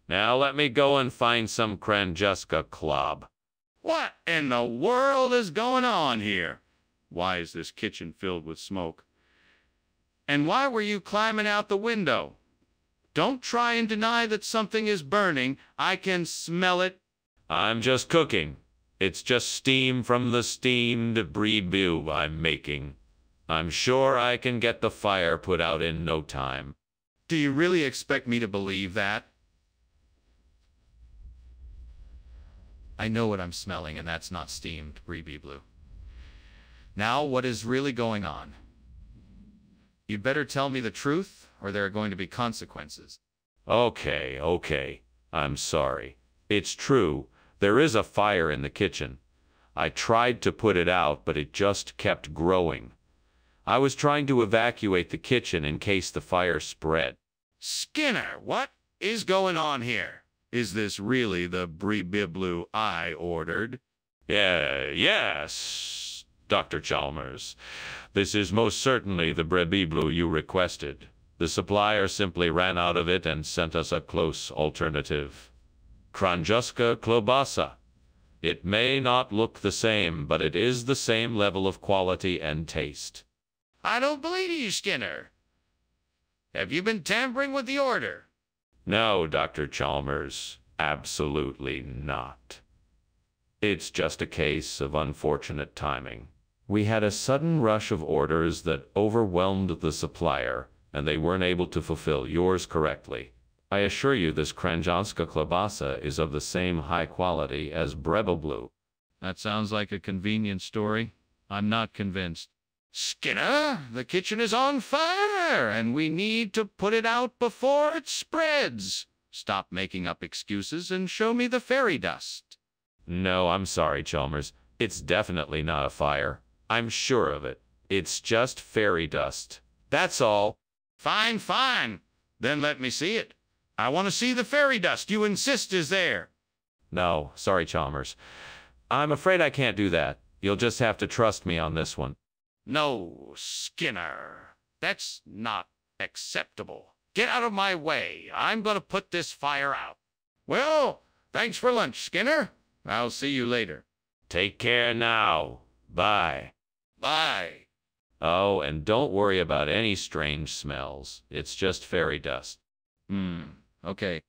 Now let me go and find some Kranjuska Klob. What in the world is going on here? Why is this kitchen filled with smoke? And why were you climbing out the window? Don't try and deny that something is burning. I can smell it. I'm just cooking. It's just steam from the steamed Brie Biblu I'm making. I'm sure I can get the fire put out in no time. Do you really expect me to believe that? I know what I'm smelling, and that's not steamed Brie Biblu. Now, what is really going on? You'd better tell me the truth, or there are going to be consequences. Okay. I'm sorry. It's true. There is a fire in the kitchen. I tried to put it out, but it just kept growing. I was trying to evacuate the kitchen in case the fire spread. Skinner, what is going on here? Is this really the Brie Biblu I ordered? Yes, Dr. Chalmers. This is most certainly the Brie Biblu you requested. The supplier simply ran out of it and sent us a close alternative. Kranjuska Klobasa. It may not look the same, but it is the same level of quality and taste. I don't believe you, Skinner. Have you been tampering with the order? No, Dr. Chalmers. Absolutely not. It's just a case of unfortunate timing. We had a sudden rush of orders that overwhelmed the supplier, and they weren't able to fulfill yours correctly. I assure you this Kranjanska Klobasa is of the same high quality as Brie Biblu. That sounds like a convenient story. I'm not convinced. Skinner, the kitchen is on fire, and we need to put it out before it spreads. Stop making up excuses and show me the fairy dust. No, I'm sorry, Chalmers. It's definitely not a fire. I'm sure of it. It's just fairy dust. That's all. Fine, fine. Then let me see it. I want to see the fairy dust you insist is there. No, sorry, Chalmers. I'm afraid I can't do that. You'll just have to trust me on this one. No, Skinner. That's not acceptable. Get out of my way. I'm going to put this fire out. Well, thanks for lunch, Skinner. I'll see you later. Take care now. Bye. Bye. Oh, and don't worry about any strange smells. It's just fairy dust. Okay.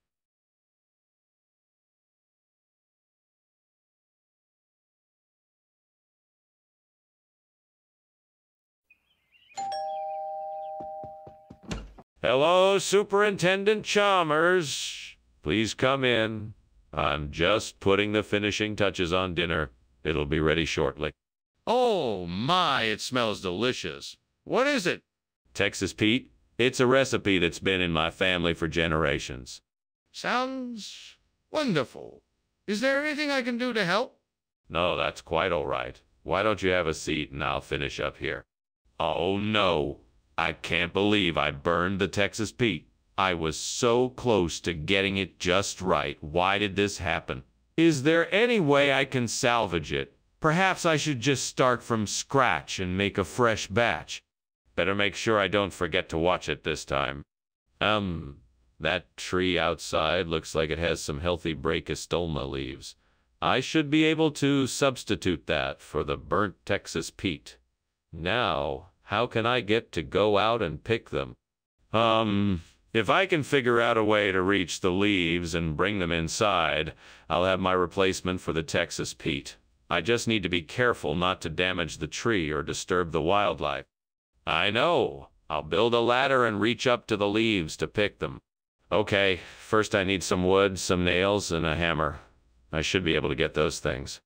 Hello, Superintendent Chalmers. Please come in. I'm just putting the finishing touches on dinner. It'll be ready shortly. Oh my, it smells delicious. What is it? Texas Pete. It's a recipe that's been in my family for generations. Sounds wonderful. Is there anything I can do to help? No, that's quite all right. Why don't you have a seat and I'll finish up here? Oh no, I can't believe I burned the Texas Pete. I was so close to getting it just right. Why did this happen? Is there any way I can salvage it? Perhaps I should just start from scratch and make a fresh batch. Better make sure I don't forget to watch it this time. That tree outside looks like it has some healthy Brachystolma leaves. I should be able to substitute that for the burnt Texas Pete. Now, how can I get to go out and pick them? If I can figure out a way to reach the leaves and bring them inside, I'll have my replacement for the Texas Pete. I just need to be careful not to damage the tree or disturb the wildlife. I know. I'll build a ladder and reach up to the leaves to pick them. Okay, first I need some wood, some nails, and a hammer. I should be able to get those things.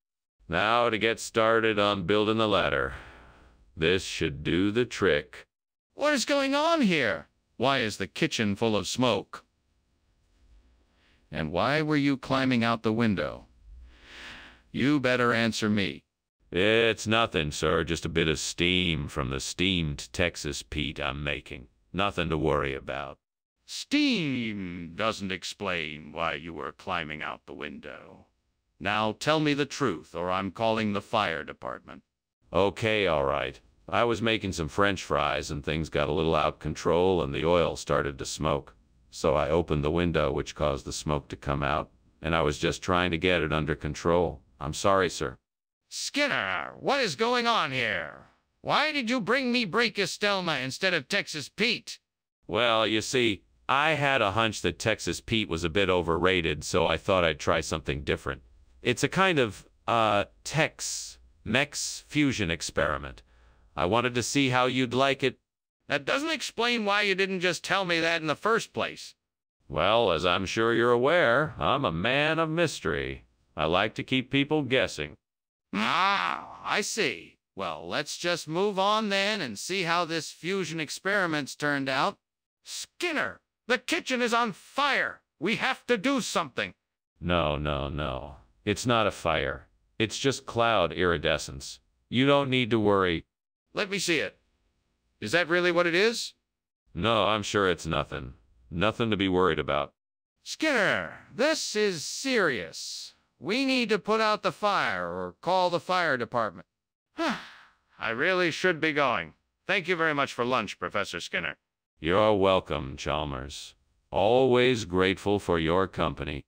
Now to get started on building the ladder. This should do the trick. What is going on here? Why is the kitchen full of smoke? And why were you climbing out the window? You better answer me. It's nothing, sir. Just a bit of steam from the steamed Texas Pete I'm making. Nothing to worry about. Steam doesn't explain why you were climbing out the window. Now tell me the truth, or I'm calling the fire department. Okay, all right. I was making some French fries and things got a little out of control and the oil started to smoke. So I opened the window, which caused the smoke to come out, and I was just trying to get it under control. I'm sorry, sir. Skinner, what is going on here? Why did you bring me Brachystolma instead of Texas Pete? Well, you see, I had a hunch that Texas Pete was a bit overrated, so I thought I'd try something different. It's a kind of, Tex-Mex fusion experiment. I wanted to see how you'd like it. That doesn't explain why you didn't just tell me that in the first place. Well, as I'm sure you're aware, I'm a man of mystery. I like to keep people guessing. Ah, I see. Well, let's just move on then and see how this fusion experiment's turned out. Skinner, the kitchen is on fire. We have to do something. No. It's not a fire. It's just cloud iridescence. You don't need to worry. Let me see it. Is that really what it is? No, I'm sure it's nothing. Nothing to be worried about. Skinner, this is serious. We need to put out the fire or call the fire department. I really should be going. Thank you very much for lunch, Professor Skinner. You're welcome, Chalmers. Always grateful for your company.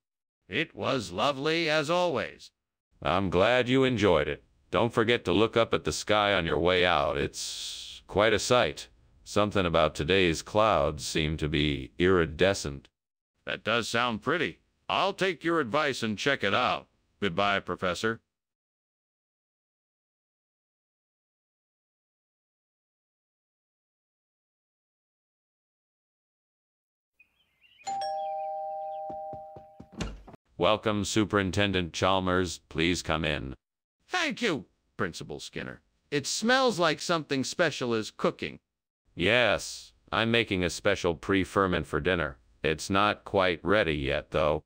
It was lovely as always. I'm glad you enjoyed it. Don't forget to look up at the sky on your way out. It's quite a sight. Something about today's clouds seem to be iridescent. That does sound pretty. I'll take your advice and check it out. Goodbye, Professor. Welcome, Superintendent Chalmers. Please come in. Thank you, Principal Skinner. It smells like something special is cooking. Yes, I'm making a special pre-ferment for dinner. It's not quite ready yet, though.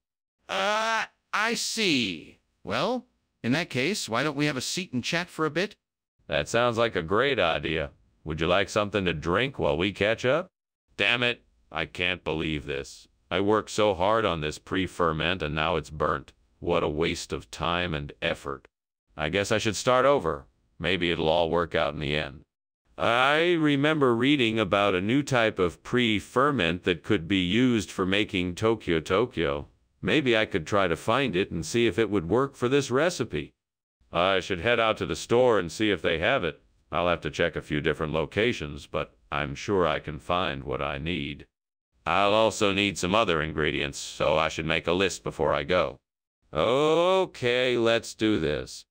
I see. Well, in that case, why don't we have a seat and chat for a bit? That sounds like a great idea. Would you like something to drink while we catch up? Damn it, I can't believe this. I worked so hard on this pre-ferment and now it's burnt. What a waste of time and effort. I guess I should start over. Maybe it'll all work out in the end. I remember reading about a new type of pre-ferment that could be used for making Tokyo. Maybe I could try to find it and see if it would work for this recipe. I should head out to the store and see if they have it. I'll have to check a few different locations, but I'm sure I can find what I need. I'll also need some other ingredients, so I should make a list before I go. Okay, let's do this.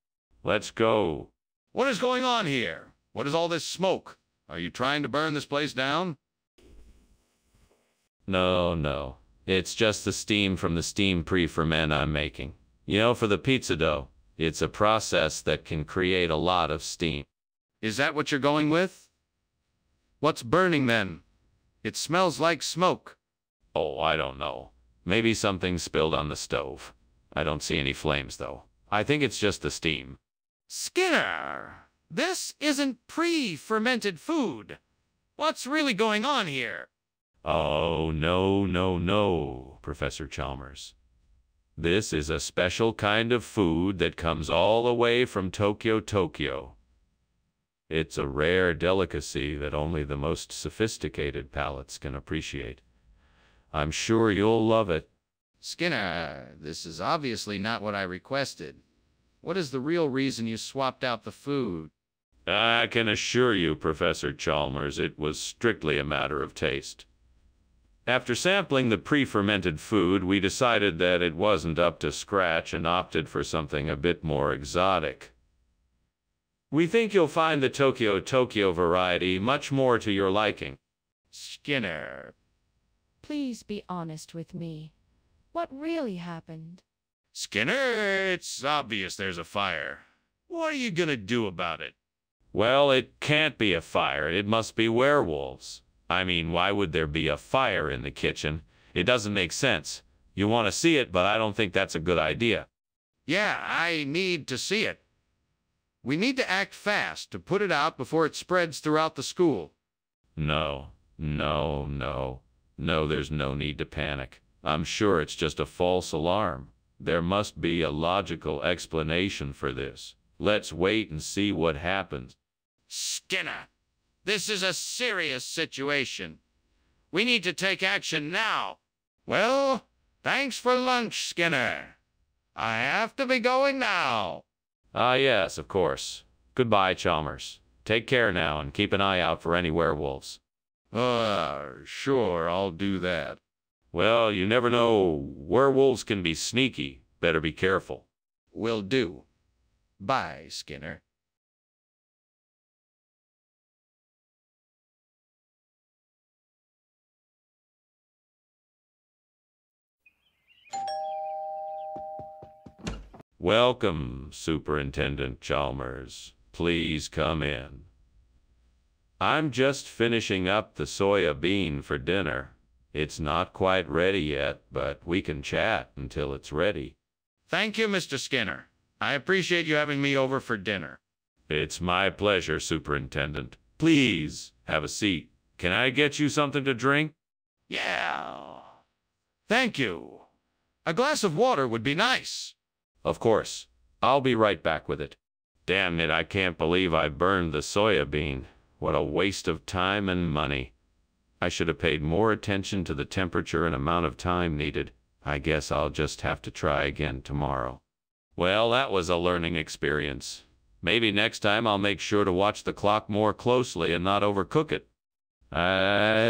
Let's go. What is going on here? What is all this smoke? Are you trying to burn this place down? No. It's just the steam from the steam pre-ferment I'm making. You know, for the pizza dough, it's a process that can create a lot of steam. Is that what you're going with? What's burning then? It smells like smoke. Oh, I don't know. Maybe something spilled on the stove. I don't see any flames, though. I think it's just the steam. Skinner, this isn't pre-fermented food. What's really going on here? Oh, no, Professor Chalmers. This is a special kind of food that comes all the way from Tokyo. It's a rare delicacy that only the most sophisticated palates can appreciate. I'm sure you'll love it. Skinner, this is obviously not what I requested. What is the real reason you swapped out the food? I can assure you, Professor Chalmers, it was strictly a matter of taste. After sampling the pre-fermented food, we decided that it wasn't up to scratch and opted for something a bit more exotic. We think you'll find the Tokyo variety much more to your liking. Skinner. Please be honest with me. What really happened? Skinner, it's obvious there's a fire. What are you gonna do about it? Well, it can't be a fire. It must be werewolves. I mean, why would there be a fire in the kitchen? It doesn't make sense. You want to see it, but I don't think that's a good idea. Yeah, I need to see it. We need to act fast to put it out before it spreads throughout the school. No, there's no need to panic. I'm sure it's just a false alarm. There must be a logical explanation for this. Let's wait and see what happens. Skinner, this is a serious situation. We need to take action now. Well, thanks for lunch, Skinner. I have to be going now. Ah, yes, of course. Goodbye, Chalmers. Take care now and keep an eye out for any werewolves. Sure, I'll do that. Well, you never know. Werewolves can be sneaky. Better be careful. Will do. Bye, Skinner. Welcome, Superintendent Chalmers. Please come in. I'm just finishing up the soya bean for dinner. It's not quite ready yet, but we can chat until it's ready. Thank you, Mr. Skinner. I appreciate you having me over for dinner. It's my pleasure, Superintendent. Please, have a seat. Can I get you something to drink? Yeah. Thank you. A glass of water would be nice. Of course. I'll be right back with it. Damn it, I can't believe I burned the soya bean. What a waste of time and money. I should have paid more attention to the temperature and amount of time needed. I guess I'll just have to try again tomorrow. Well, that was a learning experience. Maybe next time I'll make sure to watch the clock more closely and not overcook it. I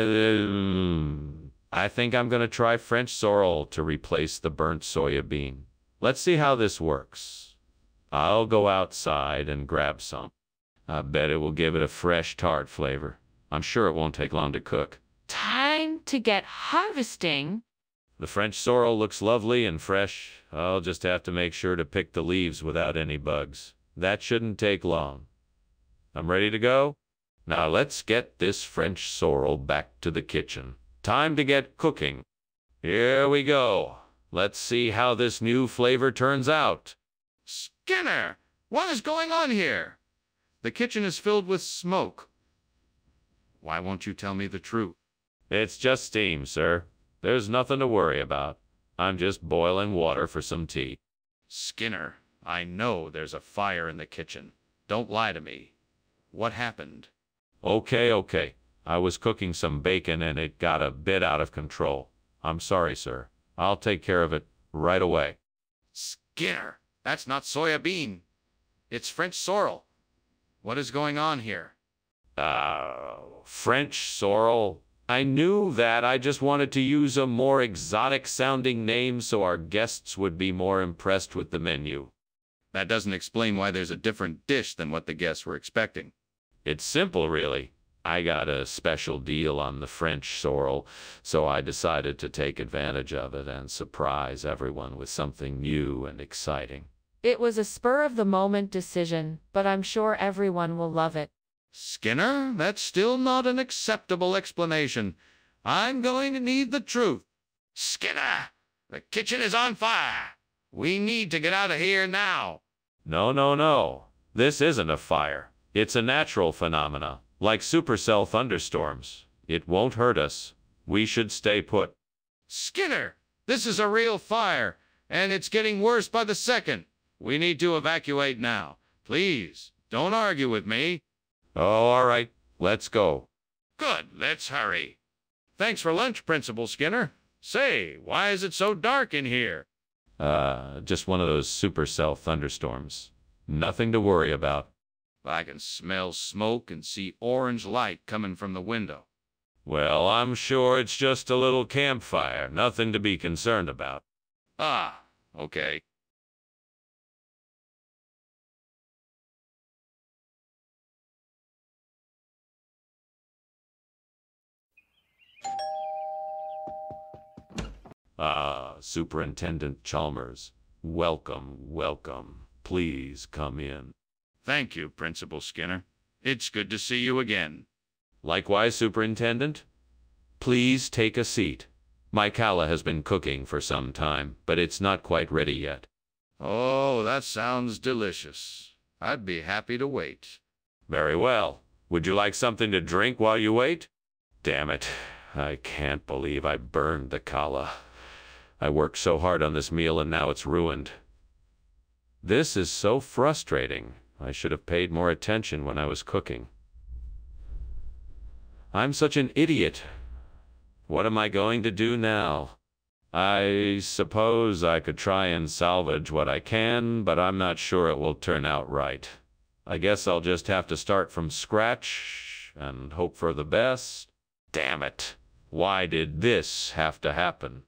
think I'm going to try French sorrel to replace the burnt soya bean. Let's see how this works. I'll go outside and grab some. I bet it will give it a fresh, tart flavor. I'm sure it won't take long to cook. Time to get harvesting. The French sorrel looks lovely and fresh. I'll just have to make sure to pick the leaves without any bugs. That shouldn't take long. I'm ready to go. Now let's get this French sorrel back to the kitchen. Time to get cooking. Here we go. Let's see how this new flavor turns out. Skinner, what is going on here? The kitchen is filled with smoke. Why won't you tell me the truth? It's just steam, sir. There's nothing to worry about. I'm just boiling water for some tea. Skinner, I know there's a fire in the kitchen. Don't lie to me. What happened? Okay. I was cooking some bacon and it got a bit out of control. I'm sorry, sir. I'll take care of it right away. Skinner, that's not soya bean. It's French sorrel. What is going on here? French sorrel? I knew that. I just wanted to use a more exotic-sounding name so our guests would be more impressed with the menu. That doesn't explain why there's a different dish than what the guests were expecting. It's simple, really. I got a special deal on the French sorrel, so I decided to take advantage of it and surprise everyone with something new and exciting. It was a spur-of-the-moment decision, but I'm sure everyone will love it. Skinner, that's still not an acceptable explanation. I'm going to need the truth. Skinner, the kitchen is on fire. We need to get out of here now. No. This isn't a fire. It's a natural phenomena, like supercell thunderstorms. It won't hurt us. We should stay put. Skinner, this is a real fire, and it's getting worse by the second. We need to evacuate now. Please, don't argue with me. Oh, all right. Let's go. Good, let's hurry. Thanks for lunch, Principal Skinner. Say, why is it so dark in here? Just one of those supercell thunderstorms. Nothing to worry about. I can smell smoke and see orange light coming from the window. Well, I'm sure it's just a little campfire. Nothing to be concerned about. Ah, okay. Superintendent Chalmers. Welcome. Please come in. Thank you, Principal Skinner. It's good to see you again. Likewise, Superintendent. Please take a seat. My calla has been cooking for some time, but it's not quite ready yet. Oh, that sounds delicious. I'd be happy to wait. Very well. Would you like something to drink while you wait? Damn it. I can't believe I burned the calla. I worked so hard on this meal and now it's ruined. This is so frustrating. I should have paid more attention when I was cooking. I'm such an idiot. What am I going to do now? I suppose I could try and salvage what I can, but I'm not sure it will turn out right. I guess I'll just have to start from scratch and hope for the best. Damn it. Why did this have to happen?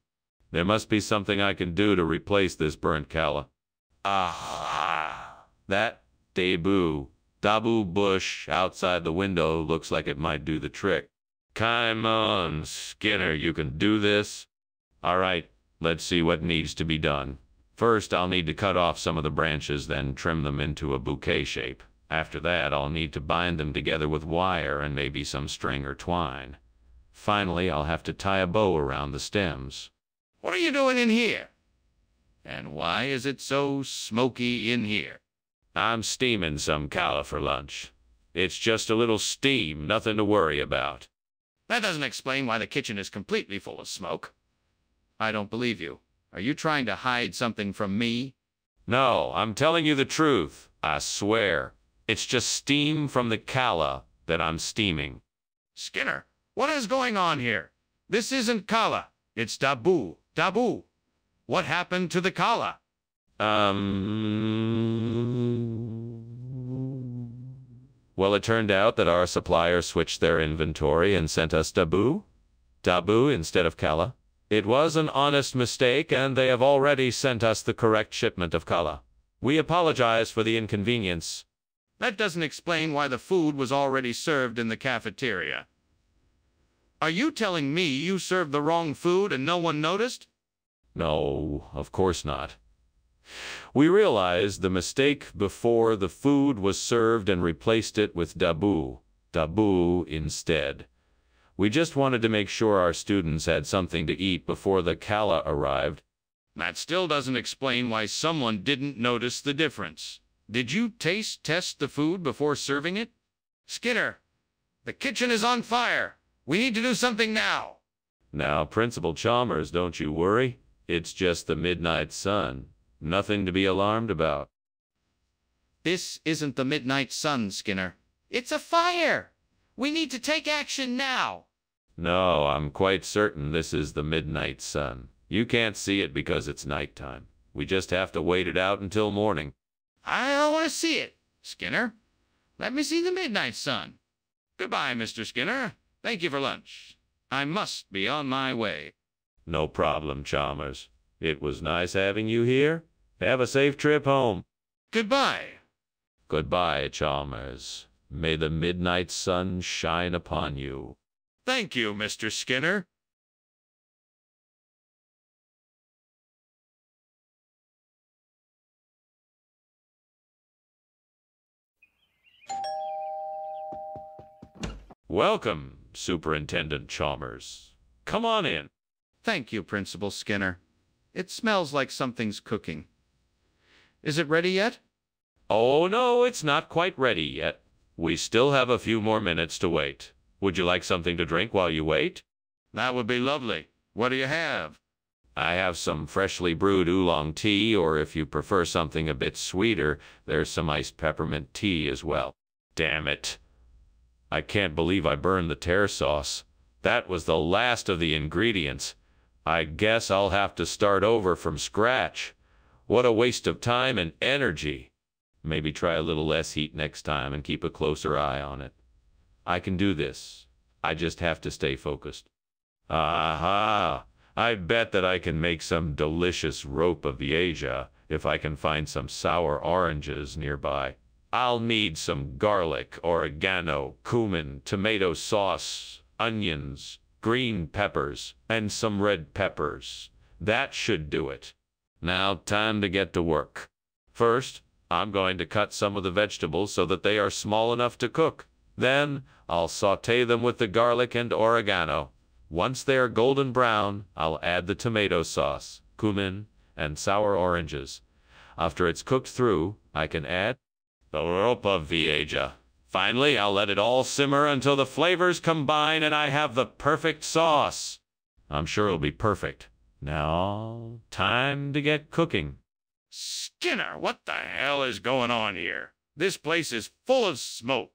There must be something I can do to replace this burnt calla. That dabu bush outside the window looks like it might do the trick. Come on, Skinner, you can do this. All right, let's see what needs to be done. First, I'll need to cut off some of the branches, then trim them into a bouquet shape. After that, I'll need to bind them together with wire and maybe some string or twine. Finally, I'll have to tie a bow around the stems. What are you doing in here? And why is it so smoky in here? I'm steaming some calla for lunch. It's just a little steam, nothing to worry about. That doesn't explain why the kitchen is completely full of smoke. I don't believe you. Are you trying to hide something from me? No, I'm telling you the truth. I swear. It's just steam from the calla that I'm steaming. Skinner, what is going on here? This isn't calla. It's dabu. What happened to the calla? Well, it turned out that our supplier switched their inventory and sent us dabu instead of calla. It was an honest mistake, and they have already sent us the correct shipment of calla. We apologize for the inconvenience. That doesn't explain why the food was already served in the cafeteria. Are you telling me you served the wrong food and no one noticed? No, of course not. We realized the mistake before the food was served and replaced it with dabu instead. We just wanted to make sure our students had something to eat before the Kala arrived. That still doesn't explain why someone didn't notice the difference. Did you test the food before serving it? Skinner, the kitchen is on fire. We need to do something now. Now, Principal Chalmers, don't you worry. It's just the midnight sun. Nothing to be alarmed about. This isn't the midnight sun, Skinner. It's a fire. We need to take action now. No, I'm quite certain this is the midnight sun. You can't see it because it's nighttime. We just have to wait it out until morning. I don't want to see it, Skinner. Let me see the midnight sun. Goodbye, Mr. Skinner. Thank you for lunch. I must be on my way. No problem, Chalmers. It was nice having you here. Have a safe trip home. Goodbye. Goodbye, Chalmers. May the midnight sun shine upon you. Thank you, Mr. Skinner. Welcome, Superintendent Chalmers. Come on in. Thank you, Principal Skinner. It smells like something's cooking. Is it ready yet? Oh, no, it's not quite ready yet. We still have a few more minutes to wait. Would you like something to drink while you wait? That would be lovely. What do you have? I have some freshly brewed oolong tea, or if you prefer something a bit sweeter, there's some iced peppermint tea as well. Damn it. I can't believe I burned the tear sauce. That was the last of the ingredients. I guess I'll have to start over from scratch. What a waste of time and energy. Maybe try a little less heat next time and keep a closer eye on it. I can do this. I just have to stay focused. Aha! I bet that I can make some delicious ropa vieja if I can find some sour oranges nearby. I'll need some garlic, oregano, cumin, tomato sauce, onions, green peppers, and some red peppers. That should do it. Now, time to get to work. First, I'm going to cut some of the vegetables so that they are small enough to cook. Then, I'll sauté them with the garlic and oregano. Once they are golden brown, I'll add the tomato sauce, cumin, and sour oranges. After it's cooked through, I can add the ropa vieja. Finally, I'll let it all simmer until the flavors combine and I have the perfect sauce. I'm sure it'll be perfect. Now, time to get cooking. Skinner, what the hell is going on here? This place is full of smoke.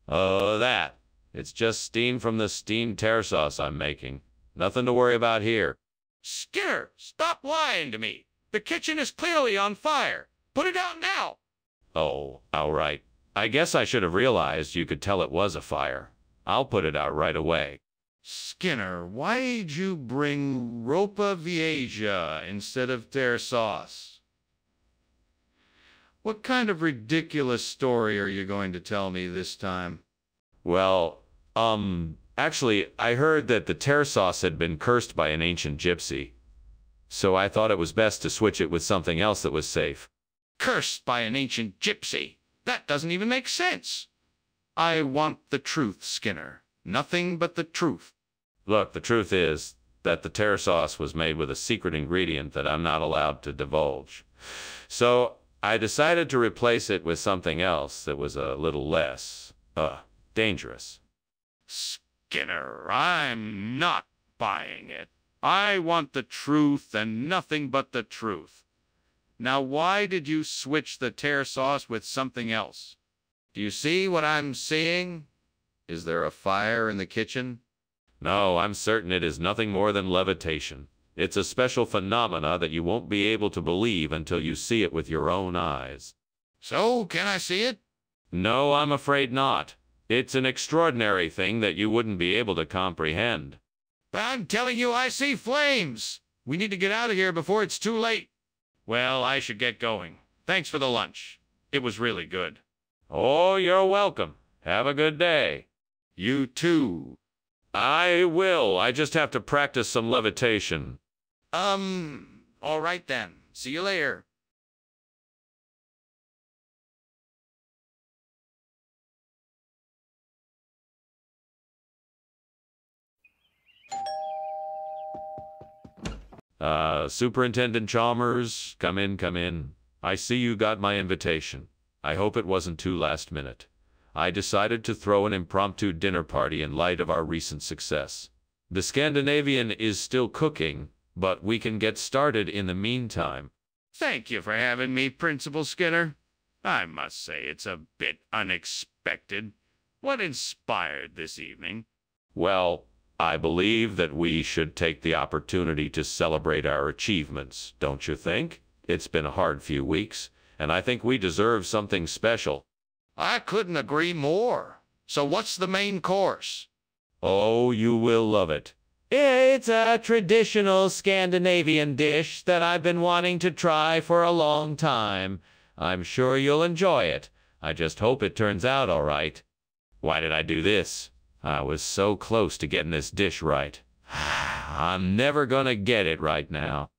Oh, that. It's just steam from the steamed tear sauce I'm making. Nothing to worry about here. Skinner, stop lying to me. The kitchen is clearly on fire. Put it out now. Oh, all right. I guess I should have realized you could tell it was a fire. I'll put it out right away. Skinner, why'd you bring ropa vieja instead of tear sauce? What kind of ridiculous story are you going to tell me this time? Well, actually, I heard that the tear sauce had been cursed by an ancient gypsy. So I thought it was best to switch it with something else that was safe. Cursed by an ancient gypsy? That doesn't even make sense. I want the truth, Skinner. Nothing but the truth. Look, the truth is that the tear sauce was made with a secret ingredient that I'm not allowed to divulge. So I decided to replace it with something else that was a little less, dangerous. Skinner, I'm not buying it. I want the truth and nothing but the truth. Now, why did you switch the tear sauce with something else? Do you see what I'm seeing? Is there a fire in the kitchen? No, I'm certain it is nothing more than levitation. It's a special phenomena that you won't be able to believe until you see it with your own eyes. So, can I see it? No, I'm afraid not. It's an extraordinary thing that you wouldn't be able to comprehend. But I'm telling you, I see flames. We need to get out of here before it's too late. Well, I should get going. Thanks for the lunch. It was really good. Oh, you're welcome. Have a good day. You too. I will. I just have to practice some levitation. All right then. See you later. Superintendent Chalmers, come in, come in. I see you got my invitation. I hope it wasn't too last minute. I decided to throw an impromptu dinner party in light of our recent success. The Scandinavian is still cooking, but we can get started in the meantime. Thank you for having me, Principal Skinner. I must say it's a bit unexpected. What inspired this evening? Well, I believe that we should take the opportunity to celebrate our achievements, don't you think? It's been a hard few weeks, and I think we deserve something special. I couldn't agree more. So what's the main course? Oh, you will love it. It's a traditional Scandinavian dish that I've been wanting to try for a long time. I'm sure you'll enjoy it. I just hope it turns out all right. Why did I do this? I was so close to getting this dish right. I'm never gonna get it right now.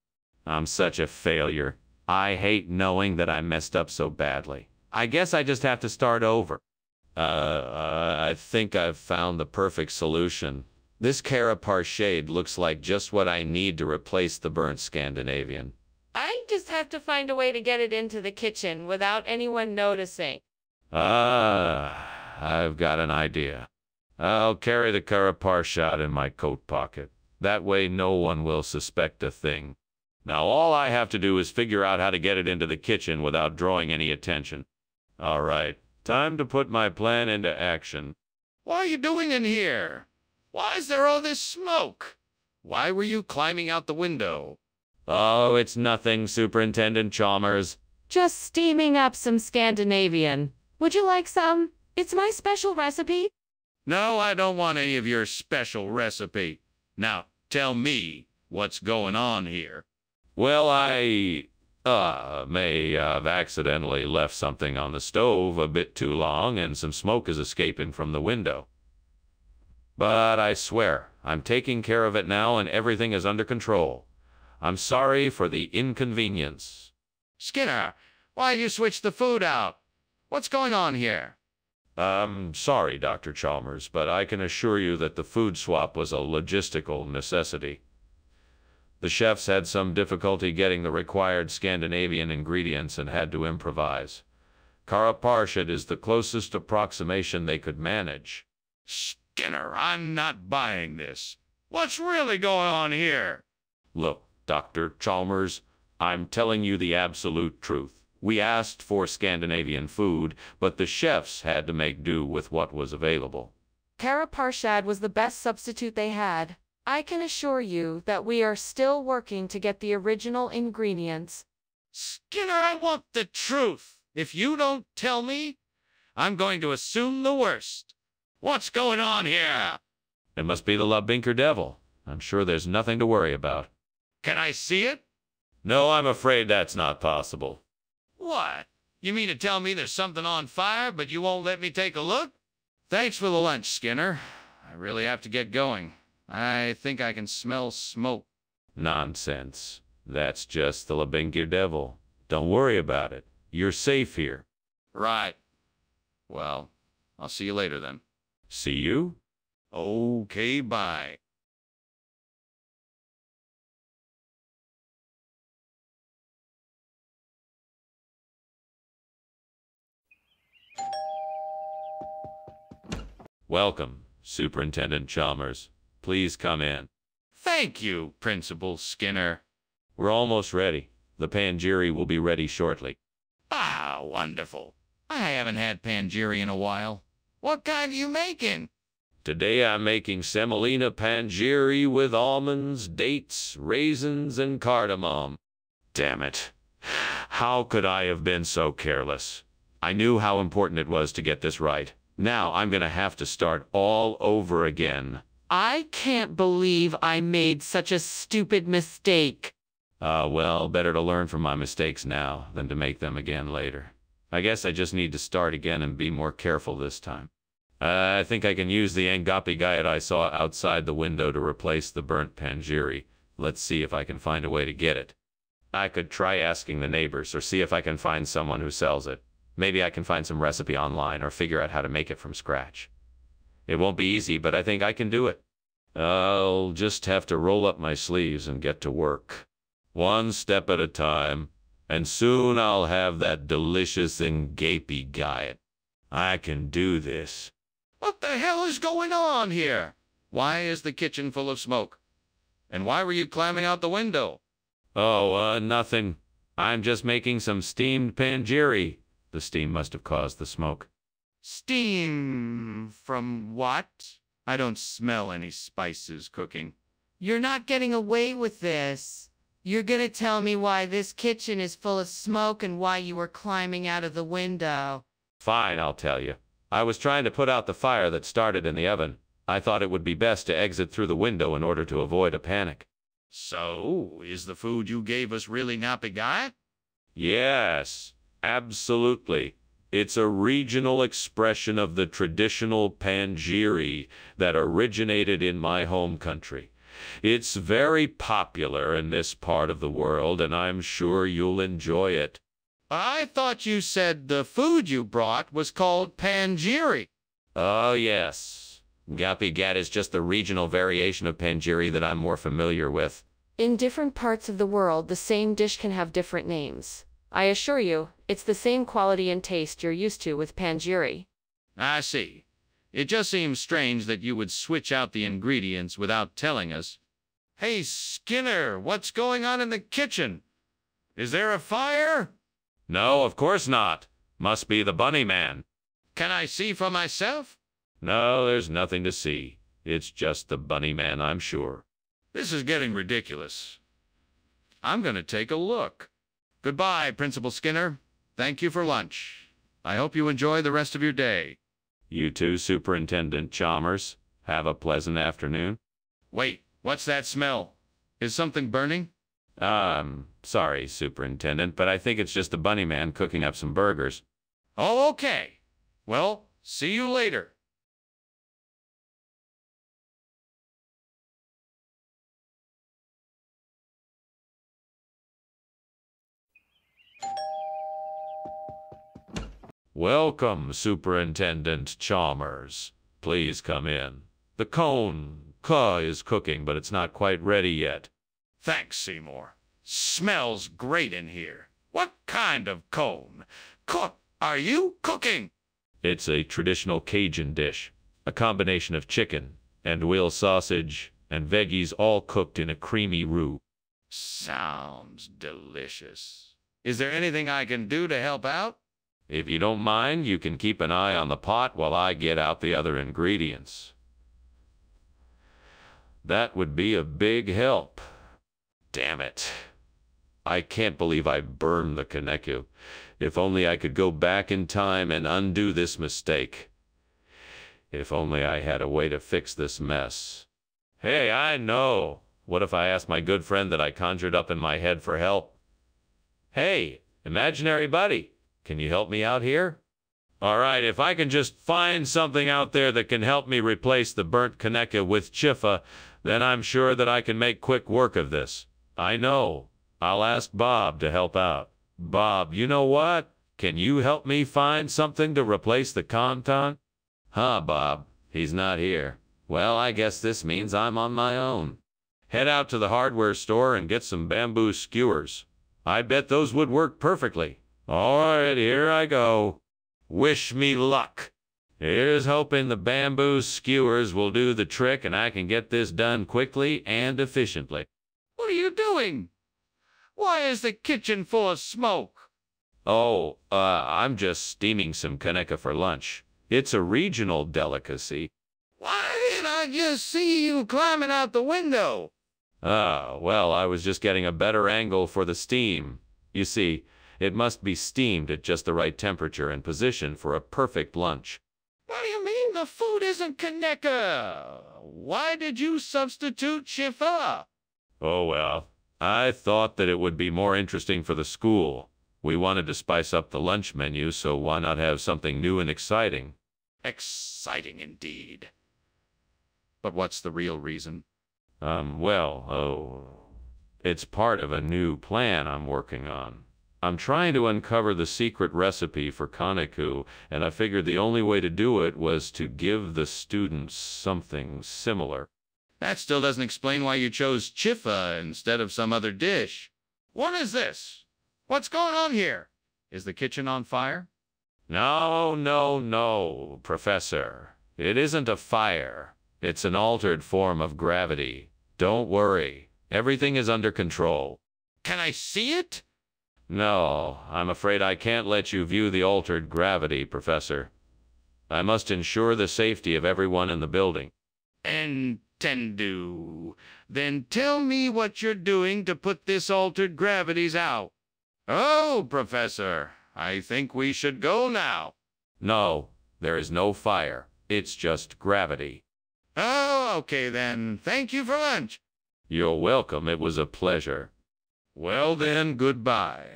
I'm such a failure. I hate knowing that I messed up so badly. I guess I just have to start over. I think I've found the perfect solution. This cara parshade looks like just what I need to replace the burnt Scandinavian. I just have to find a way to get it into the kitchen without anyone noticing. I've got an idea. I'll carry the cara parshad in my coat pocket. That way no one will suspect a thing. Now all I have to do is figure out how to get it into the kitchen without drawing any attention. All right, time to put my plan into action. What are you doing in here? Why is there all this smoke? Why were you climbing out the window? Oh, it's nothing, Superintendent Chalmers. Just steaming up some Scandinavian. Would you like some? It's my special recipe. No, I don't want any of your special recipe. Now, tell me what's going on here. Well, I may have accidentally left something on the stove a bit too long and some smoke is escaping from the window. But I swear, I'm taking care of it now and everything is under control. I'm sorry for the inconvenience. Skinner, why you switch the food out? What's going on here? Sorry, Dr. Chalmers, but I can assure you that the food swap was a logistical necessity. The chefs had some difficulty getting the required Scandinavian ingredients and had to improvise. Cara parshad is the closest approximation they could manage. Skinner, I'm not buying this. What's really going on here? Look, Dr. Chalmers, I'm telling you the absolute truth. We asked for Scandinavian food, but the chefs had to make do with what was available. Cara parshad was the best substitute they had. I can assure you that we are still working to get the original ingredients. Skinner, I want the truth. If you don't tell me, I'm going to assume the worst. What's going on here? It must be the Labinker devil. I'm sure there's nothing to worry about. Can I see it? No, I'm afraid that's not possible. What? You mean to tell me there's something on fire, but you won't let me take a look? Thanks for the lunch, Skinner. I really have to get going. I think I can smell smoke. Nonsense. That's just the Labinker devil. Don't worry about it. You're safe here. Right. Well, I'll see you later then. See you? Okay, bye. Welcome, Superintendent Chalmers. Please come in. Thank you, Principal Skinner. We're almost ready. The panjiri will be ready shortly. Ah, wonderful. I haven't had panjiri in a while. What kind are you making? Today I'm making semolina panjiri with almonds, dates, raisins, and cardamom. Damn it. How could I have been so careless? I knew how important it was to get this right. Now I'm gonna have to start all over again. I can't believe I made such a stupid mistake. Well, better to learn from my mistakes now than to make them again later. I guess I just need to start again and be more careful this time. I think I can use the Angapi guide I saw outside the window to replace the burnt panjiri. Let's see if I can find a way to get it. I could try asking the neighbors or see if I can find someone who sells it. Maybe I can find some recipe online or figure out how to make it from scratch. It won't be easy, but I think I can do it. I'll just have to roll up my sleeves and get to work. One step at a time, and soon I'll have that delicious and gapy diet. I can do this. What the hell is going on here? Why is the kitchen full of smoke? And why were you climbing out the window? Oh, nothing. I'm just making some steamed panjiri. The steam must have caused the smoke. Steam from what? I don't smell any spices cooking. You're not getting away with this. You're gonna tell me why this kitchen is full of smoke and why you were climbing out of the window. Fine, I'll tell you. I was trying to put out the fire that started in the oven. I thought it would be best to exit through the window in order to avoid a panic. So, is the food you gave us really napigai? Yes, absolutely. It's a regional expression of the traditional panjiri that originated in my home country. It's very popular in this part of the world, and I'm sure you'll enjoy it. I thought you said the food you brought was called panjiri. Oh, yes. Gapi-gat is just the regional variation of panjiri that I'm more familiar with. In different parts of the world, the same dish can have different names. I assure you, it's the same quality and taste you're used to with panjiri. I see. It just seems strange that you would switch out the ingredients without telling us. Hey, Skinner, what's going on in the kitchen? Is there a fire? No, of course not. Must be the bunny man. Can I see for myself? No, there's nothing to see. It's just the bunny man, I'm sure. This is getting ridiculous. I'm gonna take a look. Goodbye, Principal Skinner. Thank you for lunch. I hope you enjoy the rest of your day. You too, Superintendent Chalmers. Have a pleasant afternoon. Wait, what's that smell? Is something burning? Sorry, Superintendent, but I think it's just the bunny man cooking up some burgers. Oh, okay. Well, see you later. Welcome, Superintendent Chalmers. Please come in. The cone is cooking, but it's not quite ready yet. Thanks, Seymour. Smells great in here. What kind of cone are you cooking? It's a traditional Cajun dish, a combination of chicken and wheel sausage and veggies all cooked in a creamy roux. Sounds delicious. Is there anything I can do to help out? If you don't mind, you can keep an eye on the pot while I get out the other ingredients. That would be a big help. Damn it. I can't believe I burned the Kaneko. If only I could go back in time and undo this mistake. If only I had a way to fix this mess. Hey, I know. What if I asked my good friend that I conjured up in my head for help? Hey, imaginary buddy, can you help me out here? All right, if I can just find something out there that can help me replace the burnt Kaneko with chifa, then I'm sure that I can make quick work of this. I know. I'll ask Bob to help out. Bob, you know what? Can you help me find something to replace the content? Huh, Bob? He's not here. Well, I guess this means I'm on my own. Head out to the hardware store and get some bamboo skewers. I bet those would work perfectly. All right, here I go. Wish me luck. Here's hoping the bamboo skewers will do the trick and I can get this done quickly and efficiently. What are you doing? Why is the kitchen full of smoke? Oh, I'm just steaming some Kaneko for lunch. It's a regional delicacy. Why didn't I just see you climbing out the window? Well, I was just getting a better angle for the steam. You see, it must be steamed at just the right temperature and position for a perfect lunch. What do you mean the food isn't Kaneko? Why did you substitute chifa? Oh, well, I thought that it would be more interesting for the school. We wanted to spice up the lunch menu, so why not have something new and exciting? Exciting indeed. But what's the real reason? It's part of a new plan I'm working on. I'm trying to uncover the secret recipe for Kaneko, and I figured the only way to do it was to give the students something similar. That still doesn't explain why you chose chifa instead of some other dish. What is this? What's going on here? Is the kitchen on fire? No, no, no, Professor. It isn't a fire. It's an altered form of gravity. Don't worry. Everything is under control. Can I see it? No, I'm afraid I can't let you view the altered gravity, Professor. I must ensure the safety of everyone in the building. Entendu. Then tell me what you're doing to put this altered gravities out. Oh, Professor, I think we should go now. No, there is no fire. It's just gravity. Oh, okay then. Thank you for lunch. You're welcome. It was a pleasure. Well then, goodbye.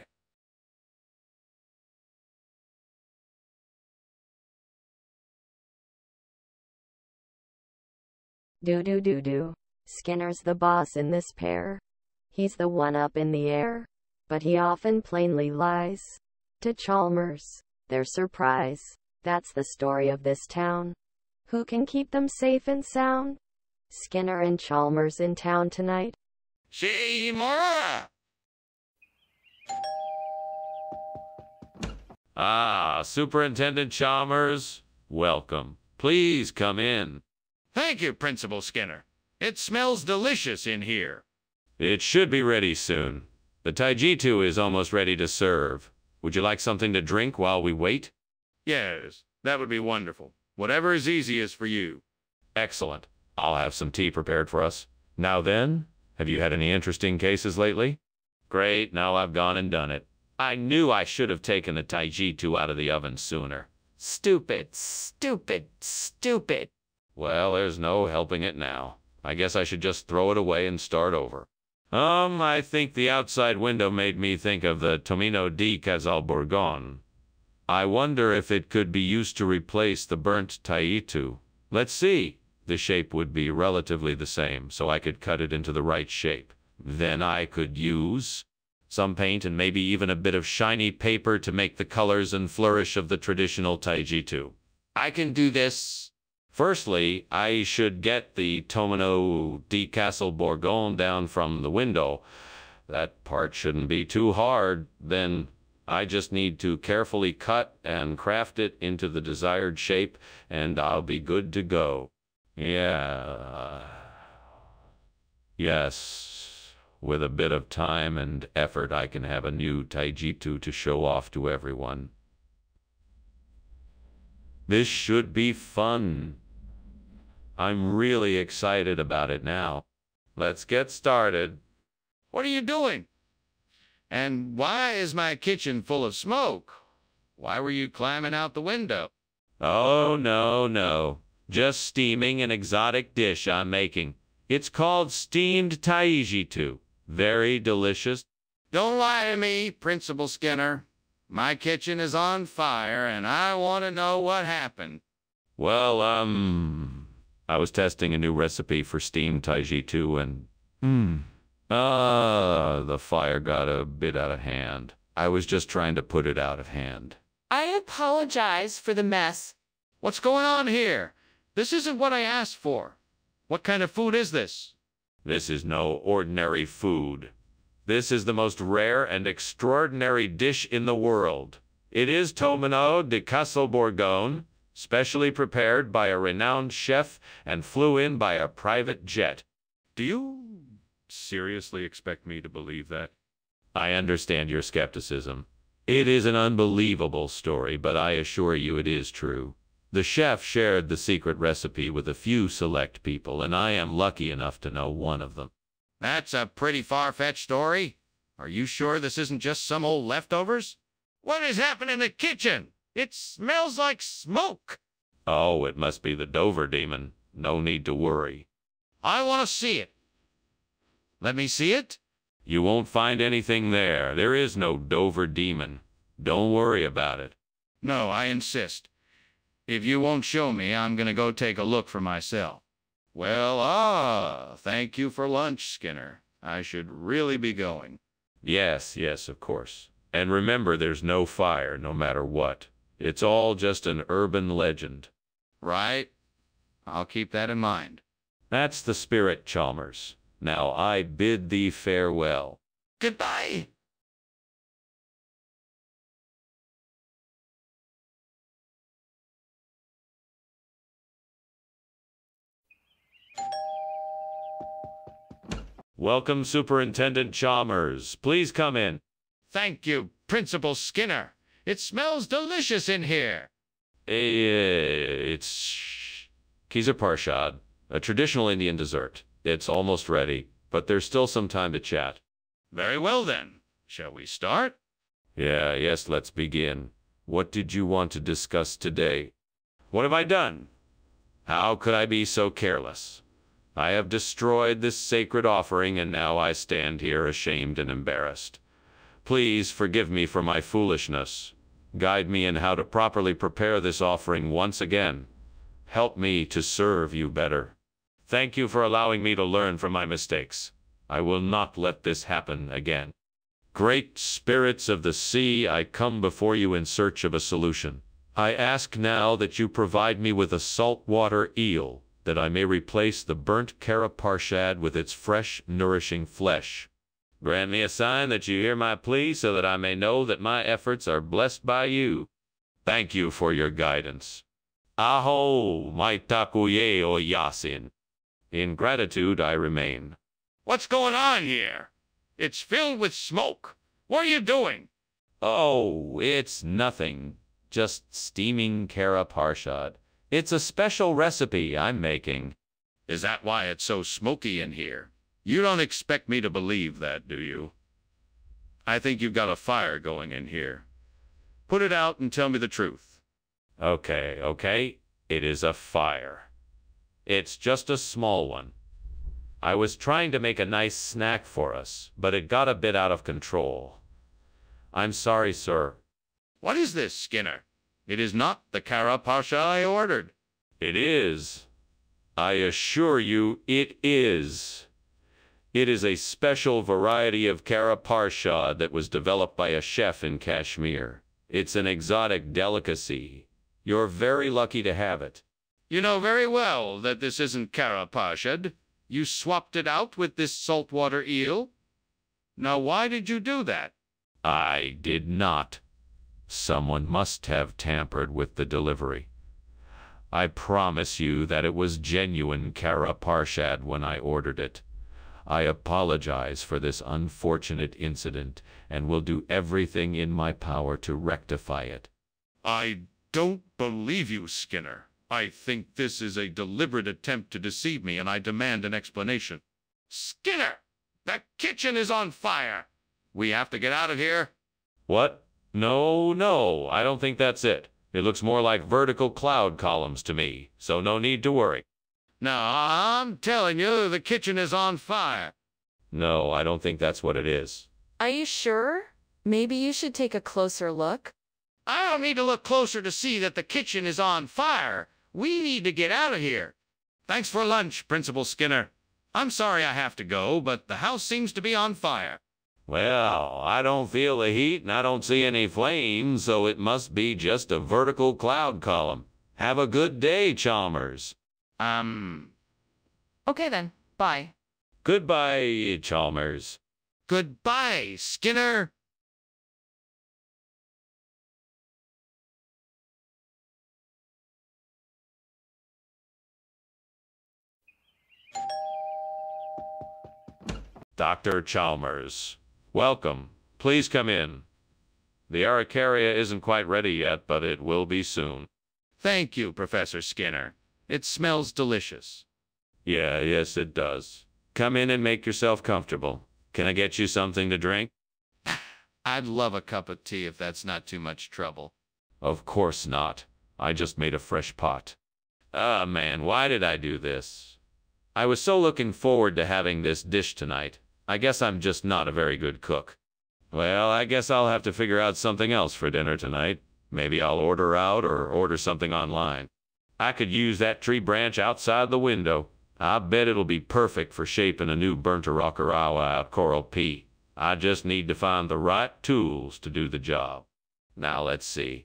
Do. Skinner's the boss in this pair. He's the one up in the air, but he often plainly lies. To Chalmers, their surprise, that's the story of this town. Who can keep them safe and sound? Skinner and Chalmers in town tonight. Shimura! Ah, Superintendent Chalmers, welcome. Please come in. Thank you, Principal Skinner. It smells delicious in here. It should be ready soon. The Taijitu is almost ready to serve. Would you like something to drink while we wait? Yes, that would be wonderful. Whatever is easiest for you. Excellent. I'll have some tea prepared for us. Now then, have you had any interesting cases lately? Great, now I've gone and done it. I knew I should have taken the Taijitu out of the oven sooner. Stupid. Well, there's no helping it now. I guess I should just throw it away and start over. I think the outside window made me think of the Tomino di Casalborgon. I wonder if it could be used to replace the burnt Taijitu. Let's see. The shape would be relatively the same, so I could cut it into the right shape. Then I could use some paint and maybe even a bit of shiny paper to make the colors and flourish of the traditional Taijitu. I can do this. Firstly, I should get the Tomino di Casalborgon down from the window. That part shouldn't be too hard. Then I just need to carefully cut and craft it into the desired shape, and I'll be good to go. Yes. With a bit of time and effort, I can have a new Taijitu to show off to everyone. This should be fun. I'm really excited about it now. Let's get started. What are you doing? And why is my kitchen full of smoke? Why were you climbing out the window? Oh, no. Just steaming an exotic dish I'm making. It's called steamed Taijitu. Very delicious. Don't lie to me, Principal Skinner. My kitchen is on fire, and I want to know what happened. Well, I was testing a new recipe for steamed Taijitu, and the fire got a bit out of hand. I was just trying to put it out of hand. I apologize for the mess. What's going on here? This isn't what I asked for. What kind of food is this? This is no ordinary food. This is the most rare and extraordinary dish in the world. It is Tomino di Casalborgon, specially prepared by a renowned chef and flew in by a private jet. Do you seriously expect me to believe that? I understand your skepticism. It is an unbelievable story, but I assure you it is true. The chef shared the secret recipe with a few select people, and I am lucky enough to know one of them. That's a pretty far-fetched story. Are you sure this isn't just some old leftovers? What is happening in the kitchen? It smells like smoke. Oh, it must be the Dover demon. No need to worry. I want to see it. Let me see it? You won't find anything there. There is no Dover demon. Don't worry about it. No, I insist. If you won't show me, I'm going to go take a look for myself. Well, thank you for lunch, Skinner. I should really be going. Yes, of course. And remember, there's no fire, no matter what. It's all just an urban legend. Right. I'll keep that in mind. That's the spirit, Chalmers. Now I bid thee farewell. Goodbye. Welcome, Superintendent Chalmers. Please come in. Thank you, Principal Skinner. It smells delicious in here. It's Kheer Parshad, a traditional Indian dessert. It's almost ready, but there's still some time to chat. Very well then. Shall we start? Yes, let's begin. What did you want to discuss today? What have I done? How could I be so careless? I have destroyed this sacred offering, and now I stand here ashamed and embarrassed. Please forgive me for my foolishness. Guide me in how to properly prepare this offering once again. Help me to serve you better. Thank you for allowing me to learn from my mistakes. I will not let this happen again. Great spirits of the sea, I come before you in search of a solution. I ask now that you provide me with a saltwater eel, that I may replace the burnt Kheer Parshad with its fresh, nourishing flesh. Grant me a sign that you hear my plea, so that I may know that my efforts are blessed by you. Thank you for your guidance. Aho, mai takuye o yasin. In gratitude I remain. What's going on here? It's filled with smoke. What are you doing? Oh, it's nothing. Just steaming Kheer Parshad. It's a special recipe I'm making. Is that why it's so smoky in here? You don't expect me to believe that, do you? I think you've got a fire going in here. Put it out and tell me the truth. Okay. It is a fire. It's just a small one. I was trying to make a nice snack for us, but it got a bit out of control. I'm sorry, sir. What is this, Skinner? It is not the Kheer Parshad I ordered. It is. I assure you, it is. It is a special variety of Kheer Parshad that was developed by a chef in Kashmir. It's an exotic delicacy. You're very lucky to have it. You know very well that this isn't Kheer Parshad. You swapped it out with this saltwater eel. Now, why did you do that? I did not. Someone must have tampered with the delivery. I promise you that it was genuine Kheer Parshad when I ordered it. I apologize for this unfortunate incident and will do everything in my power to rectify it. I don't believe you, Skinner. I think this is a deliberate attempt to deceive me, and I demand an explanation. Skinner! The kitchen is on fire! We have to get out of here. What? No, I don't think that's it. It looks more like vertical cloud columns to me, so no need to worry. No, I'm telling you, the kitchen is on fire. No, I don't think that's what it is. Are you sure? Maybe you should take a closer look. I don't need to look closer to see that the kitchen is on fire. We need to get out of here. Thanks for lunch, Principal Skinner. I'm sorry I have to go, but the house seems to be on fire. Well, I don't feel the heat and I don't see any flames, so it must be just a vertical cloud column. Have a good day, Chalmers. Okay then, bye. Goodbye, Chalmers. Goodbye, Skinner. Dr. Chalmers. Welcome. Please come in. The Araucaria isn't quite ready yet, but it will be soon. Thank you, Professor Skinner. It smells delicious. Yes, it does. Come in and make yourself comfortable. Can I get you something to drink? I'd love a cup of tea if that's not too much trouble. Of course not. I just made a fresh pot. Ah, man, why did I do this? I was so looking forward to having this dish tonight. I guess I'm just not a very good cook. Well, I guess I'll have to figure out something else for dinner tonight. Maybe I'll order out or order something online. I could use that tree branch outside the window. I bet it'll be perfect for shaping a new burnt Araucarawa out coral pea. I just need to find the right tools to do the job. Now let's see.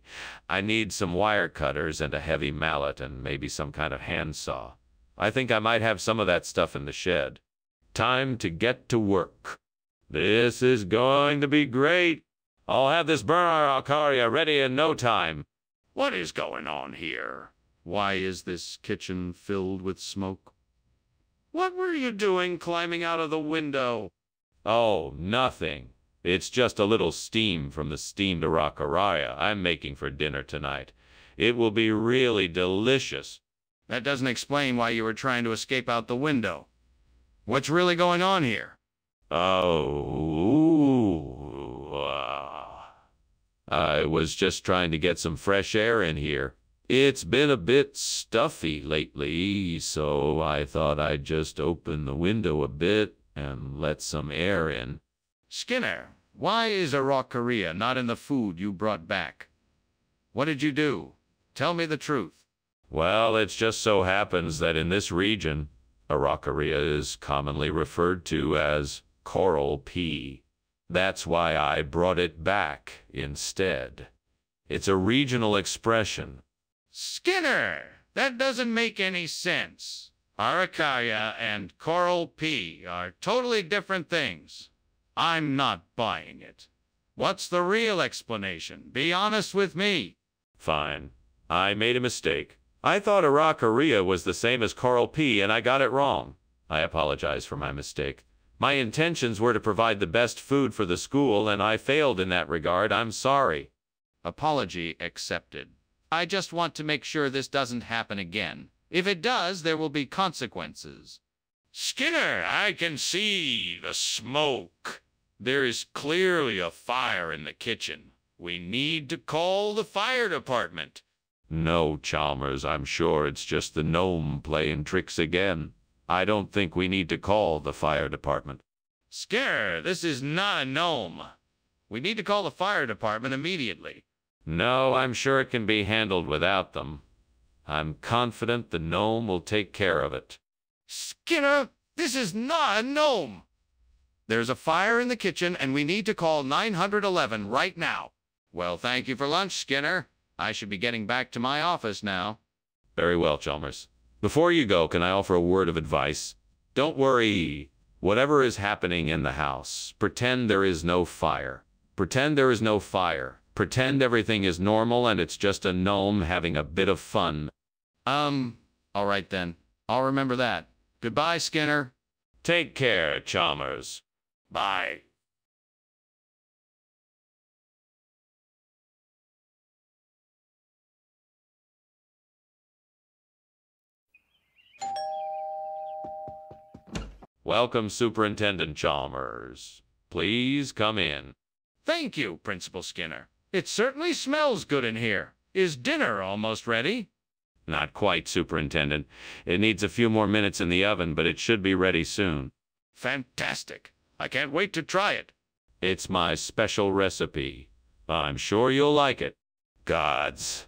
I need some wire cutters and a heavy mallet and maybe some kind of handsaw. I think I might have some of that stuff in the shed. Time to get to work. This is going to be great. I'll have this burn ready in no time. What is going on here? Why is this kitchen filled with smoke? What were you doing climbing out of the window? Oh, nothing. It's just a little steam from the steamed araucaria I'm making for dinner tonight. It will be really delicious. That doesn't explain why you were trying to escape out the window. What's really going on here? I was just trying to get some fresh air in here. It's been a bit stuffy lately, so I thought I'd just open the window a bit and let some air in. Skinner, why is araucaria not in the food you brought back? What did you do? Tell me the truth. Well, it just so happens that in this region, araucaria is commonly referred to as coral pea. That's why I brought it back instead. It's a regional expression. Skinner, that doesn't make any sense. Araucaria and coral pea are totally different things. I'm not buying it. What's the real explanation? Be honest with me. Fine. I made a mistake. I thought araucaria was the same as coral pea and I got it wrong. I apologize for my mistake. My intentions were to provide the best food for the school and I failed in that regard. I'm sorry. Apology accepted. I just want to make sure this doesn't happen again. If it does, there will be consequences. Skinner, I can see the smoke. There is clearly a fire in the kitchen. We need to call the fire department. No, Chalmers, I'm sure it's just the gnome playing tricks again. I don't think we need to call the fire department. Skinner, this is not a gnome. We need to call the fire department immediately. No, I'm sure it can be handled without them. I'm confident the gnome will take care of it. Skinner, this is not a gnome. There's a fire in the kitchen and we need to call 911 right now. Well, thank you for lunch, Skinner. I should be getting back to my office now. Very well, Chalmers. Before you go, can I offer a word of advice? Don't worry. Whatever is happening in the house, pretend there is no fire. Pretend there is no fire. Pretend everything is normal and it's just a gnome having a bit of fun. All right then. I'll remember that. Goodbye, Skinner. Take care, Chalmers. Bye. Welcome, Superintendent Chalmers. Please come in. Thank you, Principal Skinner. It certainly smells good in here. Is dinner almost ready? Not quite, Superintendent. It needs a few more minutes in the oven, but it should be ready soon. Fantastic. I can't wait to try it. It's my special recipe. I'm sure you'll like it. Gods,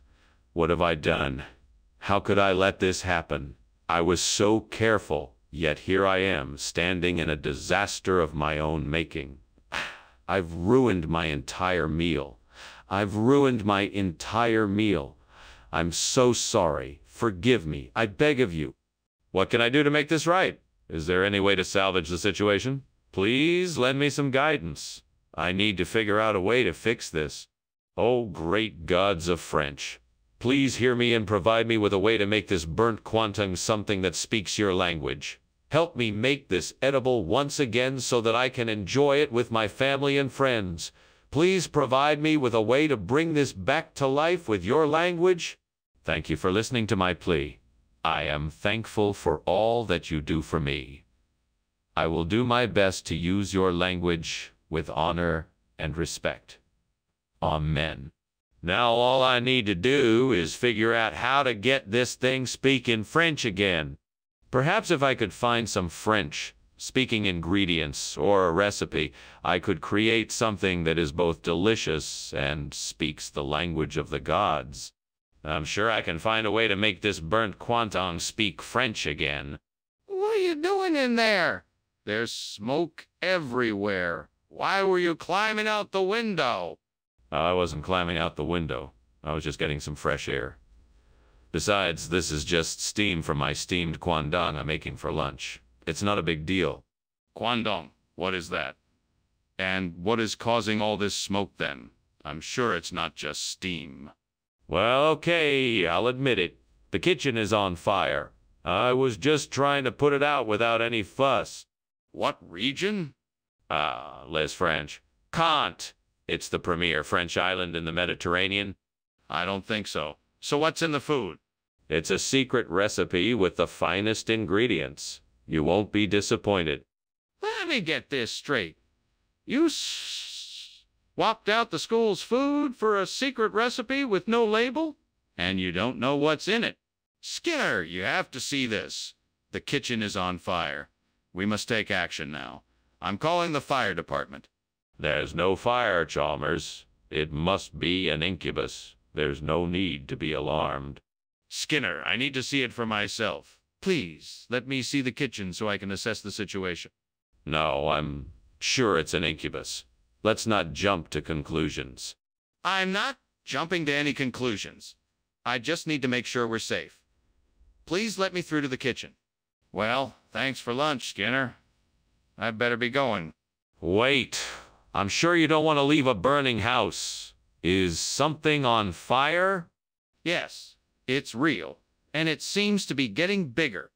what have I done? How could I let this happen? I was so careful, yet here I am, standing in a disaster of my own making. I've ruined my entire meal. I've ruined my entire meal. I'm so sorry. Forgive me. I beg of you. What can I do to make this right? Is there any way to salvage the situation? Please lend me some guidance. I need to figure out a way to fix this. Oh, great gods of French. Please hear me and provide me with a way to make this burnt quantum something that speaks your language. Help me make this edible once again so that I can enjoy it with my family and friends. Please provide me with a way to bring this back to life with your language. Thank you for listening to my plea. I am thankful for all that you do for me. I will do my best to use your language with honor and respect. Amen. Now all I need to do is figure out how to get this thing speaking French again. Perhaps if I could find some French-speaking ingredients or a recipe, I could create something that is both delicious and speaks the language of the gods. I'm sure I can find a way to make this burnt quantum speak French again. What are you doing in there? There's smoke everywhere. Why were you climbing out the window? I wasn't climbing out the window. I was just getting some fresh air. Besides, this is just steam from my steamed quandong I'm making for lunch. It's not a big deal. Quandong, what is that? And what is causing all this smoke then? I'm sure it's not just steam. Well, okay, I'll admit it. The kitchen is on fire. I was just trying to put it out without any fuss. What region? Les French. Can't. It's the premier French island in the Mediterranean. I don't think so. So what's in the food? It's a secret recipe with the finest ingredients. You won't be disappointed. Let me get this straight. You swapped out the school's food for a secret recipe with no label? And you don't know what's in it? Skinner, you have to see this. The kitchen is on fire. We must take action now. I'm calling the fire department. There's no fire, Chalmers. It must be an incubus. There's no need to be alarmed. Skinner, I need to see it for myself. Please, let me see the kitchen so I can assess the situation. No, I'm sure it's an incubus. Let's not jump to conclusions. I'm not jumping to any conclusions. I just need to make sure we're safe. Please let me through to the kitchen. Well, thanks for lunch, Skinner. I'd better be going. Wait, I'm sure you don't want to leave a burning house. Is something on fire? Yes, it's real, and it seems to be getting bigger.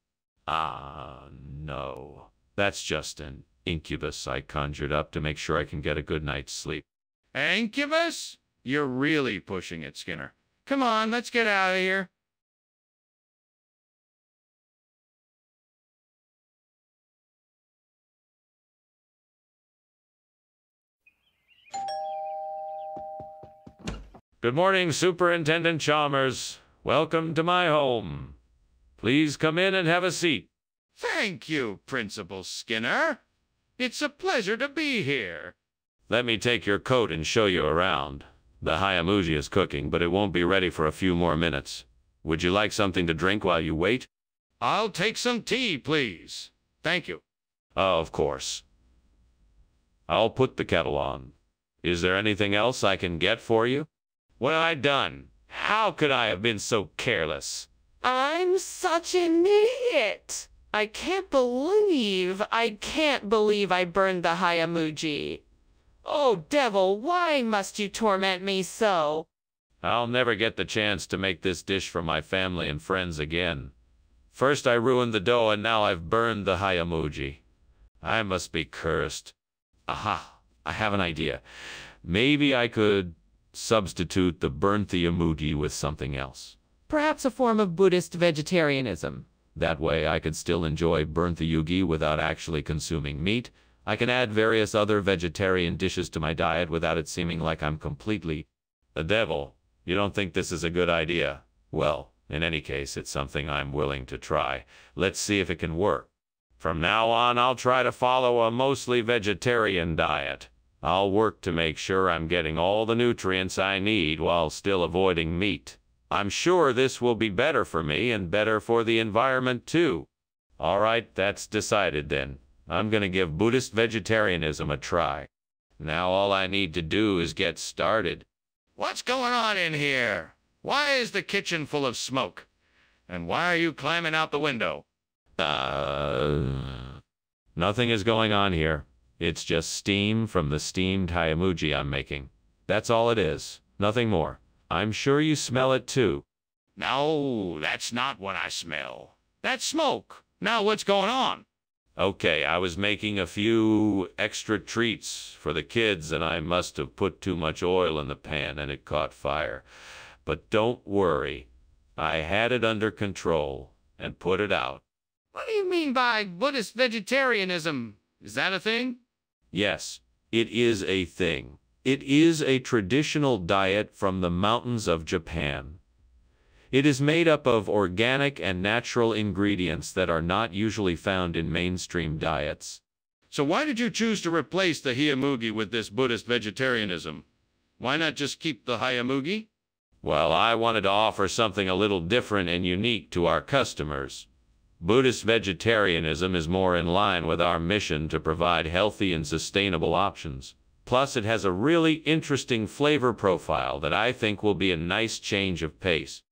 No. That's just an incubus I conjured up to make sure I can get a good night's sleep. Incubus? You're really pushing it, Skinner. Come on, let's get out of here. Good morning, Superintendent Chalmers. Welcome to my home. Please come in and have a seat. Thank you, Principal Skinner. It's a pleasure to be here. Let me take your coat and show you around. The Hayamuji is cooking, but it won't be ready for a few more minutes. Would you like something to drink while you wait? I'll take some tea, please. Thank you. Of course. I'll put the kettle on. Is there anything else I can get for you? What have I done? How could I have been so careless? I'm such an idiot. I can't believe I burned the Hayamuji. Oh, devil, why must you torment me so? I'll never get the chance to make this dish for my family and friends again. First I ruined the dough, and now I've burned the Hayamuji. I must be cursed. Aha, I have an idea. Maybe I could substitute the burnt Hayamuji with something else. Perhaps a form of Buddhist vegetarianism. That way I could still enjoy burnt yugi without actually consuming meat. I can add various other vegetarian dishes to my diet without it seeming like I'm completely the devil. You don't think this is a good idea? Well, in any case, it's something I'm willing to try. Let's see if it can work. From now on, I'll try to follow a mostly vegetarian diet. I'll work to make sure I'm getting all the nutrients I need while still avoiding meat. I'm sure this will be better for me and better for the environment too. All right, that's decided then. I'm gonna give Buddhist vegetarianism a try. Now all I need to do is get started. What's going on in here? Why is the kitchen full of smoke? And why are you climbing out the window? Nothing is going on here. It's just steam from the steamed Hayamuji I'm making. That's all it is. Nothing more. I'm sure you smell it too. No, that's not what I smell. That's smoke. Now what's going on? Okay, I was making a few extra treats for the kids, and I must have put too much oil in the pan and it caught fire. But don't worry. I had it under control and put it out. What do you mean by Buddhist vegetarianism? Is that a thing? Yes, it is a thing. It is a traditional diet from the mountains of Japan. It is made up of organic and natural ingredients that are not usually found in mainstream diets. So why did you choose to replace the Hayamugi with this Buddhist vegetarianism? Why not just keep the Hayamugi? Well, I wanted to offer something a little different and unique to our customers. Buddhist vegetarianism is more in line with our mission to provide healthy and sustainable options. Plus, it has a really interesting flavor profile that I think will be a nice change of pace.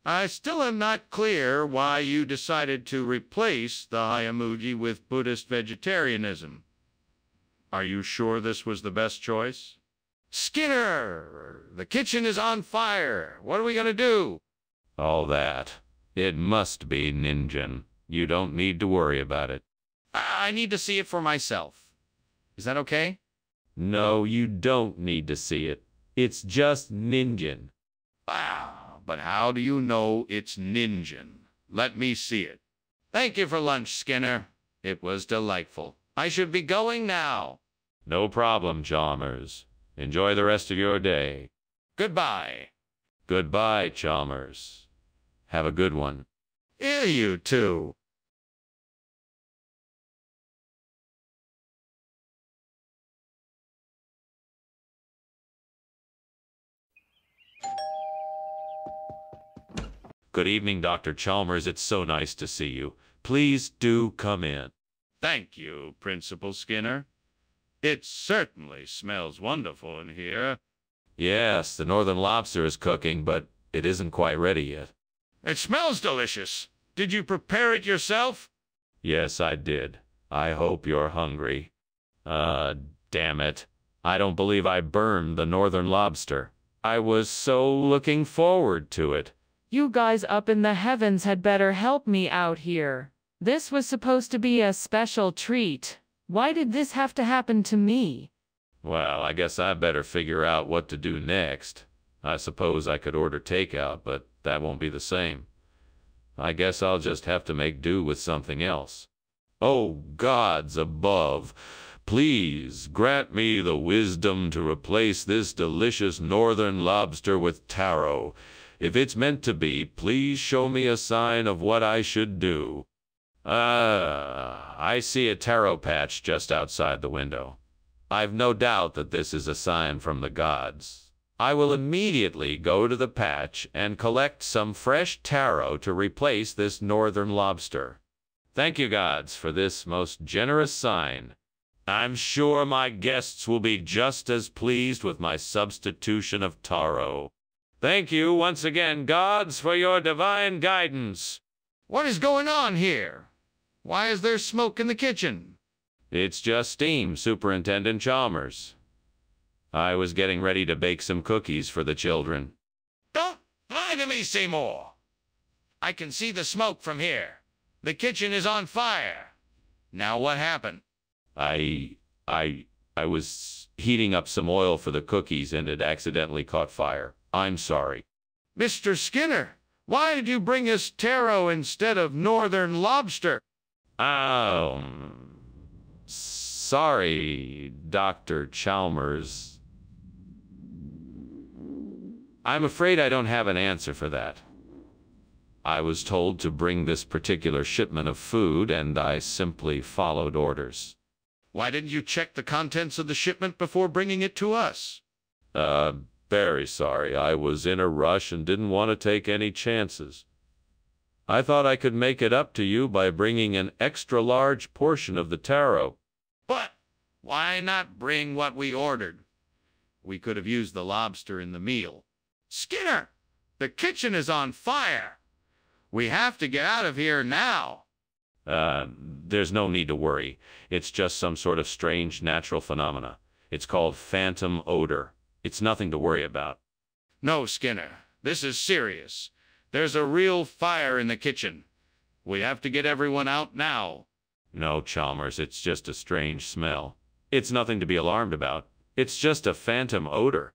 I still am not clear why you decided to replace the Hayamugi with Buddhist vegetarianism. Are you sure this was the best choice? Skinner! The kitchen is on fire! What are we gonna do? All that. It must be Ninjan. You don't need to worry about it. I need to see it for myself. Is that okay? No, you don't need to see it. It's just Ninjan. Wow, but how do you know it's Ninjan? Let me see it. Thank you for lunch, Skinner. It was delightful. I should be going now. No problem, Chalmers. Enjoy the rest of your day. Goodbye. Goodbye, Chalmers. Have a good one. Yeah, you too. Good evening, Dr. Chalmers. It's so nice to see you. Please do come in. Thank you, Principal Skinner. It certainly smells wonderful in here. Yes, the northern lobster is cooking, but it isn't quite ready yet. It smells delicious. Did you prepare it yourself? Yes, I did. I hope you're hungry. Damn it. I don't believe I burned the northern lobster. I was so looking forward to it. You guys up in the heavens had better help me out here. This was supposed to be a special treat. Why did this have to happen to me? Well, I guess I better figure out what to do next. I suppose I could order takeout, but that won't be the same. I guess I'll just have to make do with something else. Oh, gods above, please grant me the wisdom to replace this delicious northern lobster with taro. If it's meant to be, please show me a sign of what I should do. I see a taro patch just outside the window. I've no doubt that this is a sign from the gods. I will immediately go to the patch and collect some fresh taro to replace this northern lobster. Thank you, gods, for this most generous sign. I'm sure my guests will be just as pleased with my substitution of taro. Thank you once again, gods, for your divine guidance. What is going on here? Why is there smoke in the kitchen? It's just steam, Superintendent Chalmers. I was getting ready to bake some cookies for the children. Don't lie to me, Seymour. I can see the smoke from here. The kitchen is on fire. Now what happened? I was heating up some oil for the cookies and it accidentally caught fire. I'm sorry. Mr. Skinner, why did you bring us taro instead of northern lobster? Sorry, Dr. Chalmers. I'm afraid I don't have an answer for that. I was told to bring this particular shipment of food, and I simply followed orders. Why didn't you check the contents of the shipment before bringing it to us? Very sorry. I was in a rush and didn't want to take any chances. I thought I could make it up to you by bringing an extra large portion of the taro. But why not bring what we ordered? We could have used the lobster in the meal. Skinner, the kitchen is on fire. We have to get out of here now. There's no need to worry. It's just some sort of strange natural phenomena. It's called phantom odor. It's nothing to worry about. No, Skinner, this is serious. There's a real fire in the kitchen. We have to get everyone out now. No, Chalmers, it's just a strange smell. It's nothing to be alarmed about. It's just a phantom odor.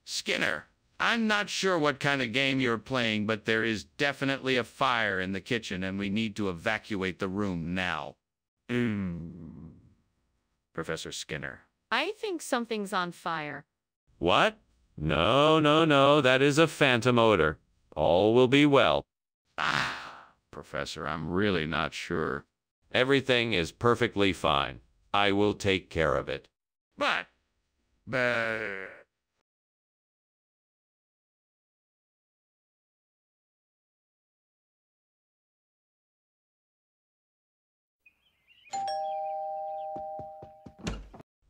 Skinner, I'm not sure what kind of game you're playing, but there is definitely a fire in the kitchen and we need to evacuate the room now. Professor Skinner. I think something's on fire. What? No, that is a phantom odor. All will be well. Professor, I'm really not sure. Everything is perfectly fine. I will take care of it. But...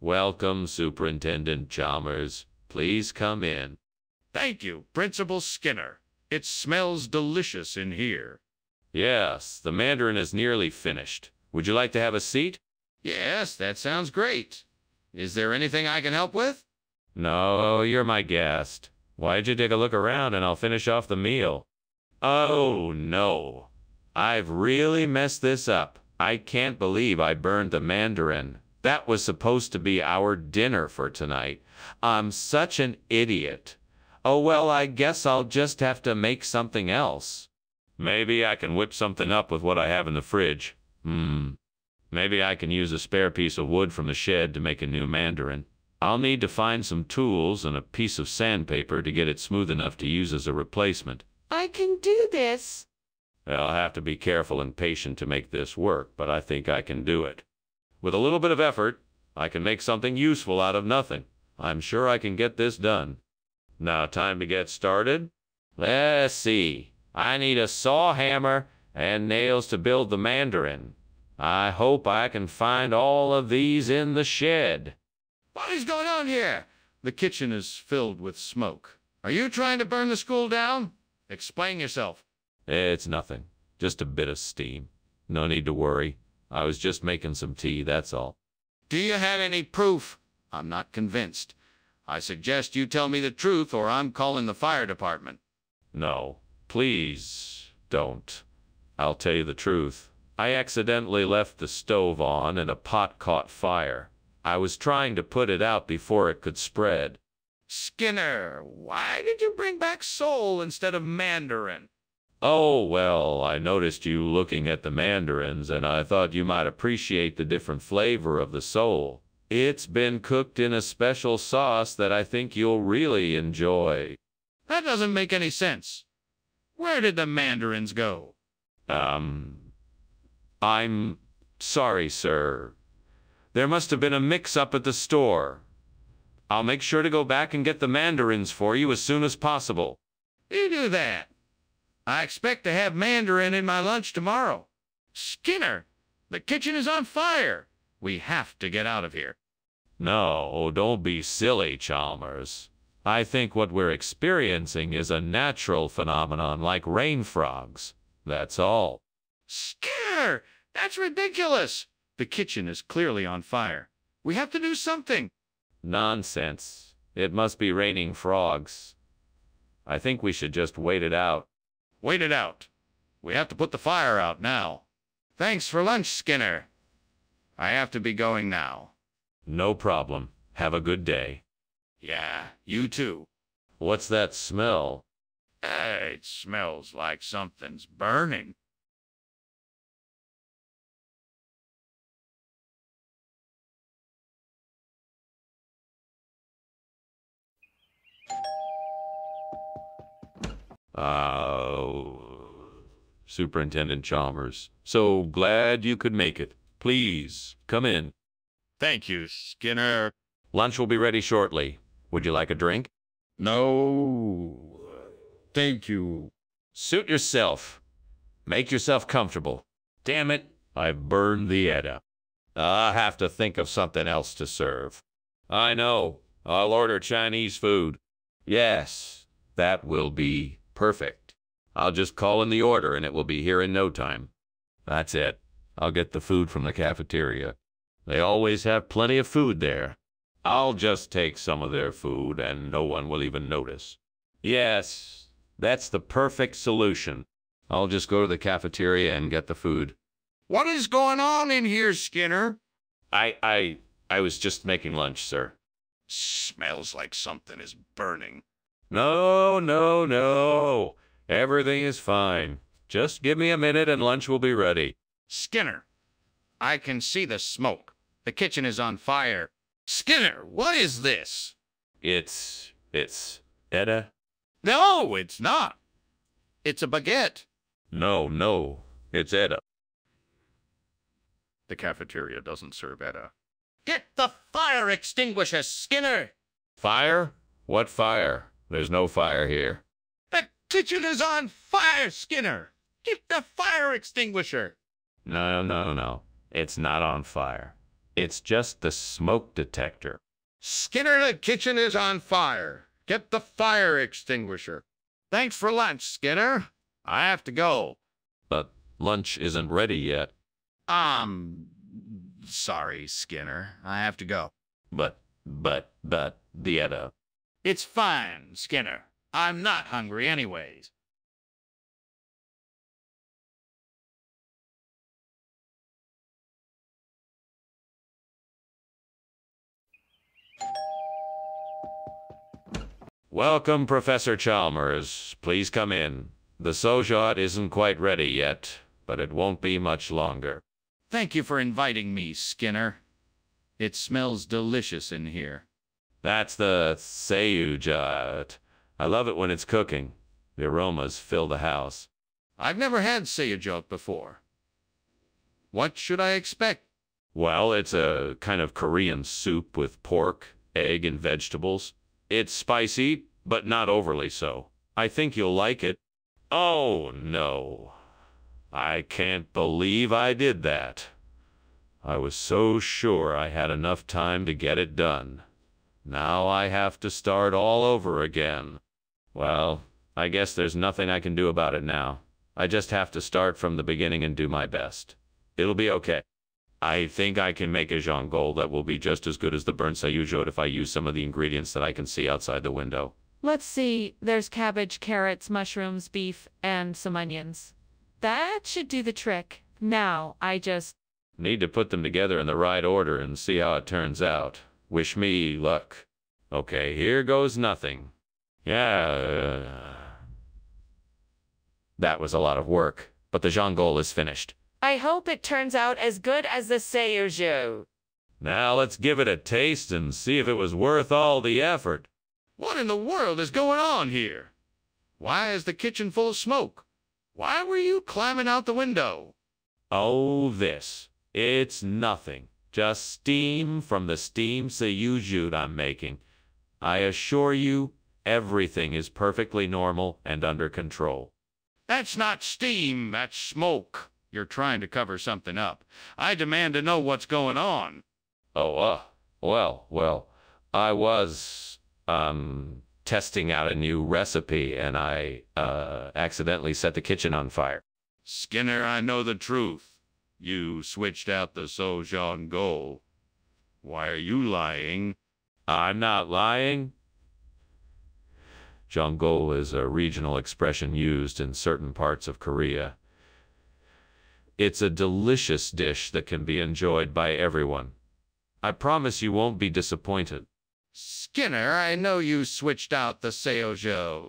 Welcome, Superintendent Chalmers. Please come in. Thank you, Principal Skinner. It smells delicious in here. Yes, the mandarin is nearly finished. Would you like to have a seat? Yes, that sounds great. Is there anything I can help with? No, you're my guest. Why'd you take a look around and I'll finish off the meal? Oh, no. I've really messed this up. I can't believe I burned the mandarin. That was supposed to be our dinner for tonight. I'm such an idiot. Oh, well, I guess I'll just have to make something else. Maybe I can whip something up with what I have in the fridge. Maybe I can use a spare piece of wood from the shed to make a new mandarin. I'll need to find some tools and a piece of sandpaper to get it smooth enough to use as a replacement. I can do this. I'll have to be careful and patient to make this work, but I think I can do it. With a little bit of effort, I can make something useful out of nothing. I'm sure I can get this done. Now time to get started? Let's see. I need a saw hammer and nails to build the mandarin. I hope I can find all of these in the shed. What is going on here? The kitchen is filled with smoke. Are you trying to burn the school down? Explain yourself. It's nothing. Just a bit of steam. No need to worry. I was just making some tea, that's all. Do you have any proof? I'm not convinced. I suggest you tell me the truth or I'm calling the fire department. No, please don't. I'll tell you the truth. I accidentally left the stove on and a pot caught fire. I was trying to put it out before it could spread. Skinner, why did you bring back sole instead of mandarin? Oh, well, I noticed you looking at the mandarins and I thought you might appreciate the different flavor of the sole. It's been cooked in a special sauce that I think you'll really enjoy. That doesn't make any sense. Where did the mandarins go? I'm sorry, sir. There must have been a mix-up at the store. I'll make sure to go back and get the mandarins for you as soon as possible. You do that. I expect to have mandarin in my lunch tomorrow. Skinner, the kitchen is on fire. We have to get out of here. No, don't be silly, Chalmers. I think what we're experiencing is a natural phenomenon like rain frogs. That's all. Skinner, that's ridiculous. The kitchen is clearly on fire. We have to do something. Nonsense. It must be raining frogs. I think we should just wait it out. Wait it out. We have to put the fire out now. Thanks for lunch, Skinner. I have to be going now. No problem. Have a good day. Yeah, you too. What's that smell? It smells like something's burning. Superintendent Chalmers. So glad you could make it. Please, come in. Thank you, Skinner. Lunch will be ready shortly. Would you like a drink? No, thank you. Suit yourself. Make yourself comfortable. Damn it, I've burned the Edda. I'll have to think of something else to serve. I know. I'll order Chinese food. Yes, that will be perfect. I'll just call in the order and it will be here in no time. That's it. I'll get the food from the cafeteria. They always have plenty of food there. I'll just take some of their food and no one will even notice. Yes, that's the perfect solution. I'll just go to the cafeteria and get the food. What is going on in here, Skinner? I was just making lunch, sir. Smells like something is burning. No, no, no. Everything is fine. Just give me a minute and lunch will be ready. Skinner, I can see the smoke. The kitchen is on fire. Skinner, what is this? It's Edda? No, it's not. It's a baguette. No, it's Edda. The cafeteria doesn't serve Edda. Get the fire extinguisher, Skinner! Fire? What fire? There's no fire here. The kitchen is on fire, Skinner! Get the fire extinguisher! No. It's not on fire. It's just the smoke detector. Skinner, the kitchen is on fire. Get the fire extinguisher. Thanks for lunch, Skinner. I have to go. But lunch isn't ready yet. Sorry, Skinner. I have to go. But, the other. It's fine, Skinner. I'm not hungry anyways. Welcome, Professor Chalmers. Please come in. The sojot isn't quite ready yet, but it won't be much longer. Thank you for inviting me, Skinner. It smells delicious in here. That's the sojot. I love it when it's cooking. The aromas fill the house. I've never had sayajok before. What should I expect? Well, it's a kind of Korean soup with pork, egg, and vegetables. It's spicy, but not overly so. I think you'll like it. Oh, no. I can't believe I did that. I was so sure I had enough time to get it done. Now I have to start all over again. Well, I guess there's nothing I can do about it now. I just have to start from the beginning and do my best. It'll be okay. I think I can make a jangol that will be just as good as the burnt sayujot if I use some of the ingredients that I can see outside the window. Let's see, there's cabbage, carrots, mushrooms, beef, and some onions. That should do the trick. Now, I just need to put them together in the right order and see how it turns out. Wish me luck. Okay, here goes nothing. Yeah. That was a lot of work, but the jangol is finished. I hope it turns out as good as the sayujot. Now let's give it a taste and see if it was worth all the effort. What in the world is going on here? Why is the kitchen full of smoke? Why were you climbing out the window? Oh, this. It's nothing. Just steam from the steam sayujut I'm making. I assure you, everything is perfectly normal and under control. That's not steam, that's smoke. You're trying to cover something up. I demand to know what's going on. Oh, well, I was, testing out a new recipe and I, accidentally set the kitchen on fire. Skinner, I know the truth. You switched out the sojangol. Why are you lying? I'm not lying. Jangol is a regional expression used in certain parts of Korea. It's a delicious dish that can be enjoyed by everyone. I promise you won't be disappointed. Skinner, I know you switched out the seojo.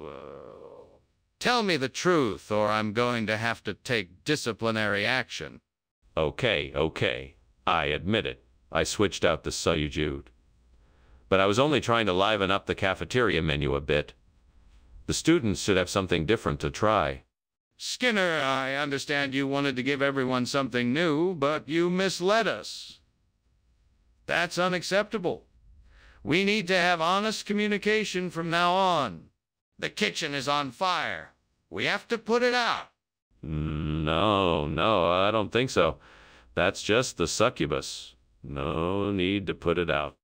Tell me the truth, or I'm going to have to take disciplinary action. Okay. I admit it. I switched out the sayujut. But I was only trying to liven up the cafeteria menu a bit. The students should have something different to try. Skinner, I understand you wanted to give everyone something new, but you misled us. That's unacceptable. We need to have honest communication from now on. The kitchen is on fire. We have to put it out. No, I don't think so. That's just the succubus. No need to put it out.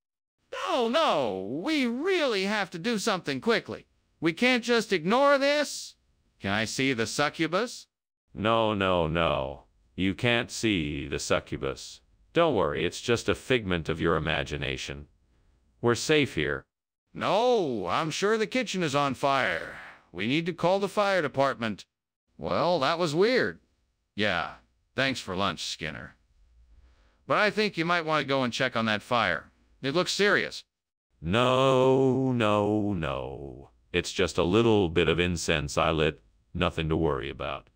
No, we really have to do something quickly. We can't just ignore this. Can I see the succubus? No. You can't see the succubus. Don't worry, it's just a figment of your imagination. We're safe here. No, I'm sure the kitchen is on fire. We need to call the fire department. Well, that was weird. Yeah, thanks for lunch, Skinner. But I think you might want to go and check on that fire. It looks serious. No. It's just a little bit of incense I lit. Nothing to worry about.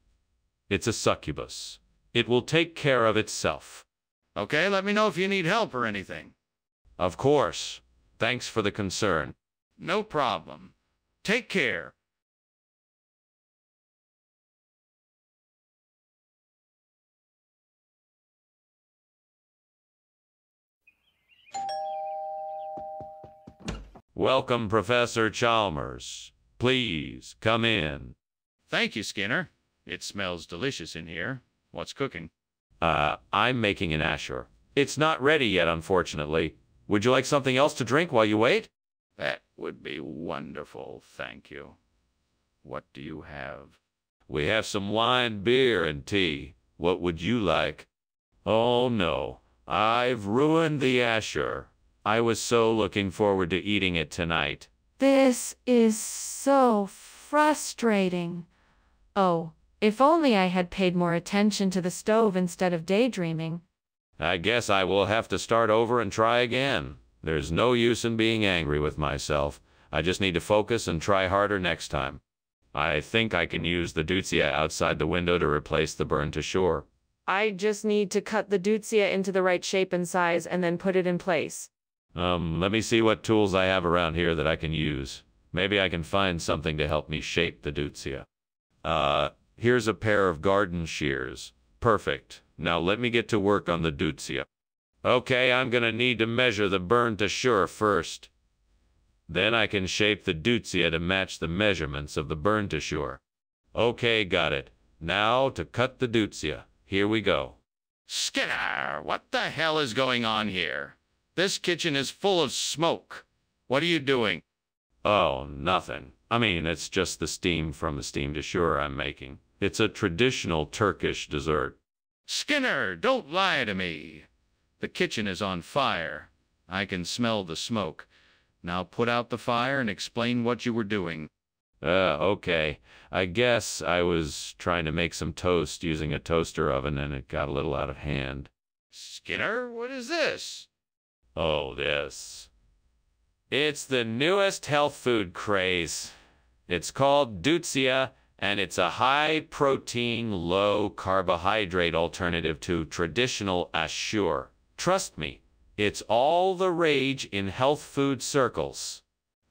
It's a succubus. It will take care of itself. Okay, let me know if you need help or anything. Of course. Thanks for the concern. No problem. Take care. Welcome, Professor Chalmers. Please, come in. Thank you, Skinner. It smells delicious in here. What's cooking? I'm making an asher. It's not ready yet, unfortunately. Would you like something else to drink while you wait? That would be wonderful, thank you. What do you have? We have some wine, beer, and tea. What would you like? Oh, no. I've ruined the asher. I was so looking forward to eating it tonight. This is so frustrating. Oh, if only I had paid more attention to the stove instead of daydreaming. I guess I will have to start over and try again. There's no use in being angry with myself. I just need to focus and try harder next time. I think I can use the deutzia outside the window to replace the burn to shore. I just need to cut the deutzia into the right shape and size and then put it in place. Let me see what tools I have around here that I can use. Maybe I can find something to help me shape the deutzia. Here's a pair of garden shears. Perfect. Now let me get to work on the deutzia. Okay, I'm gonna need to measure the burn to shore first. Then I can shape the deutzia to match the measurements of the burn to shore. Okay, got it. Now to cut the deutzia. Here we go. Skinner, what the hell is going on here? This kitchen is full of smoke. What are you doing? Oh, nothing. I mean, it's just the steam from the steam to shore I'm making. It's a traditional Turkish dessert. Skinner, don't lie to me. The kitchen is on fire. I can smell the smoke. Now put out the fire and explain what you were doing. Okay. I guess I was trying to make some toast using a toaster oven and it got a little out of hand. Skinner, what is this? Oh, this. It's the newest health food craze. It's called deutzia, and it's a high-protein, low-carbohydrate alternative to traditional ashur. Trust me, it's all the rage in health food circles.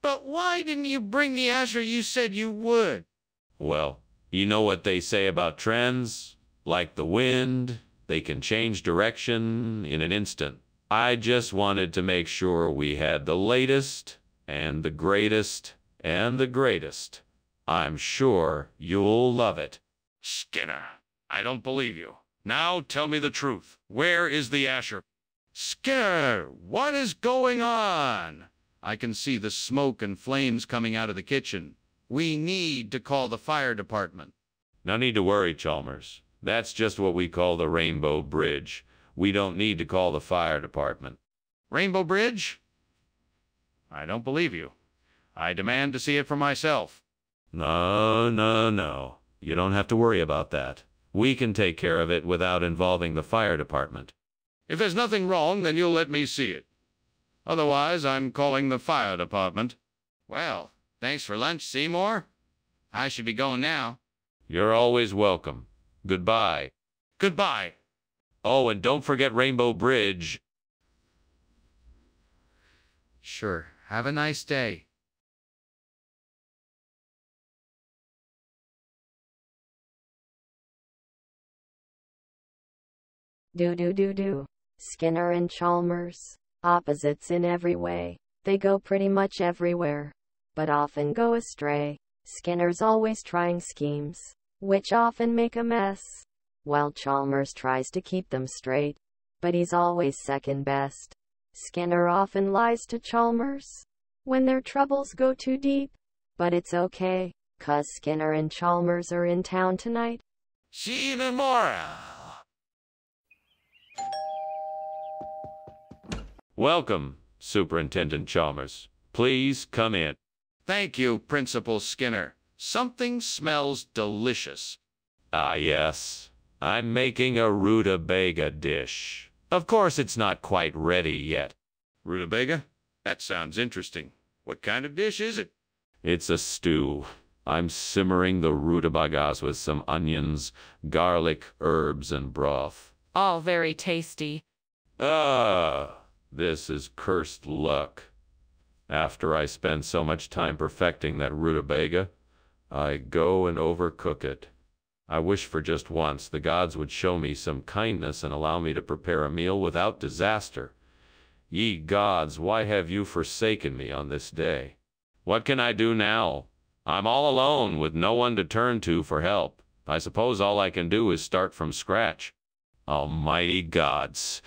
But why didn't you bring the Asher you said you would? Well, you know what they say about trends? Like the wind, they can change direction in an instant. I just wanted to make sure we had the latest, and the greatest, and the greatest. I'm sure you'll love it. Skinner, I don't believe you. Now tell me the truth. Where is the Asher? Skinner, what is going on? I can see the smoke and flames coming out of the kitchen. We need to call the fire department. No need to worry, Chalmers. That's just what we call the Rainbow Bridge. We don't need to call the fire department. Rainbow Bridge? I don't believe you. I demand to see it for myself. No. You don't have to worry about that. We can take care of it without involving the fire department. If there's nothing wrong, then you'll let me see it. Otherwise, I'm calling the fire department. Well, thanks for lunch, Seymour. I should be going now. You're always welcome. Goodbye. Goodbye. Oh, and don't forget Rainbow Bridge. Sure. Have a nice day. Do. Skinner and Chalmers. Opposites in every way. They go pretty much everywhere, but often go astray. Skinner's always trying schemes, which often make a mess, while Chalmers tries to keep them straight, but he's always second best. Skinner often lies to Chalmers when their troubles go too deep, but it's okay, 'cause Skinner and Chalmers are in town tonight. See you tomorrow. Welcome, Superintendent Chalmers. Please come in. Thank you, Principal Skinner. Something smells delicious. Ah, yes. I'm making a rutabaga dish. Of course, it's not quite ready yet. Rutabaga? That sounds interesting. What kind of dish is it? It's a stew. I'm simmering the rutabagas with some onions, garlic, herbs, and broth. All very tasty. This is cursed luck. After I spend so much time perfecting that rutabaga, I go and overcook it. I wish for just once the gods would show me some kindness and allow me to prepare a meal without disaster. Ye gods, why have you forsaken me on this day? What can I do now? I'm all alone with no one to turn to for help. I suppose all I can do is start from scratch. Almighty gods,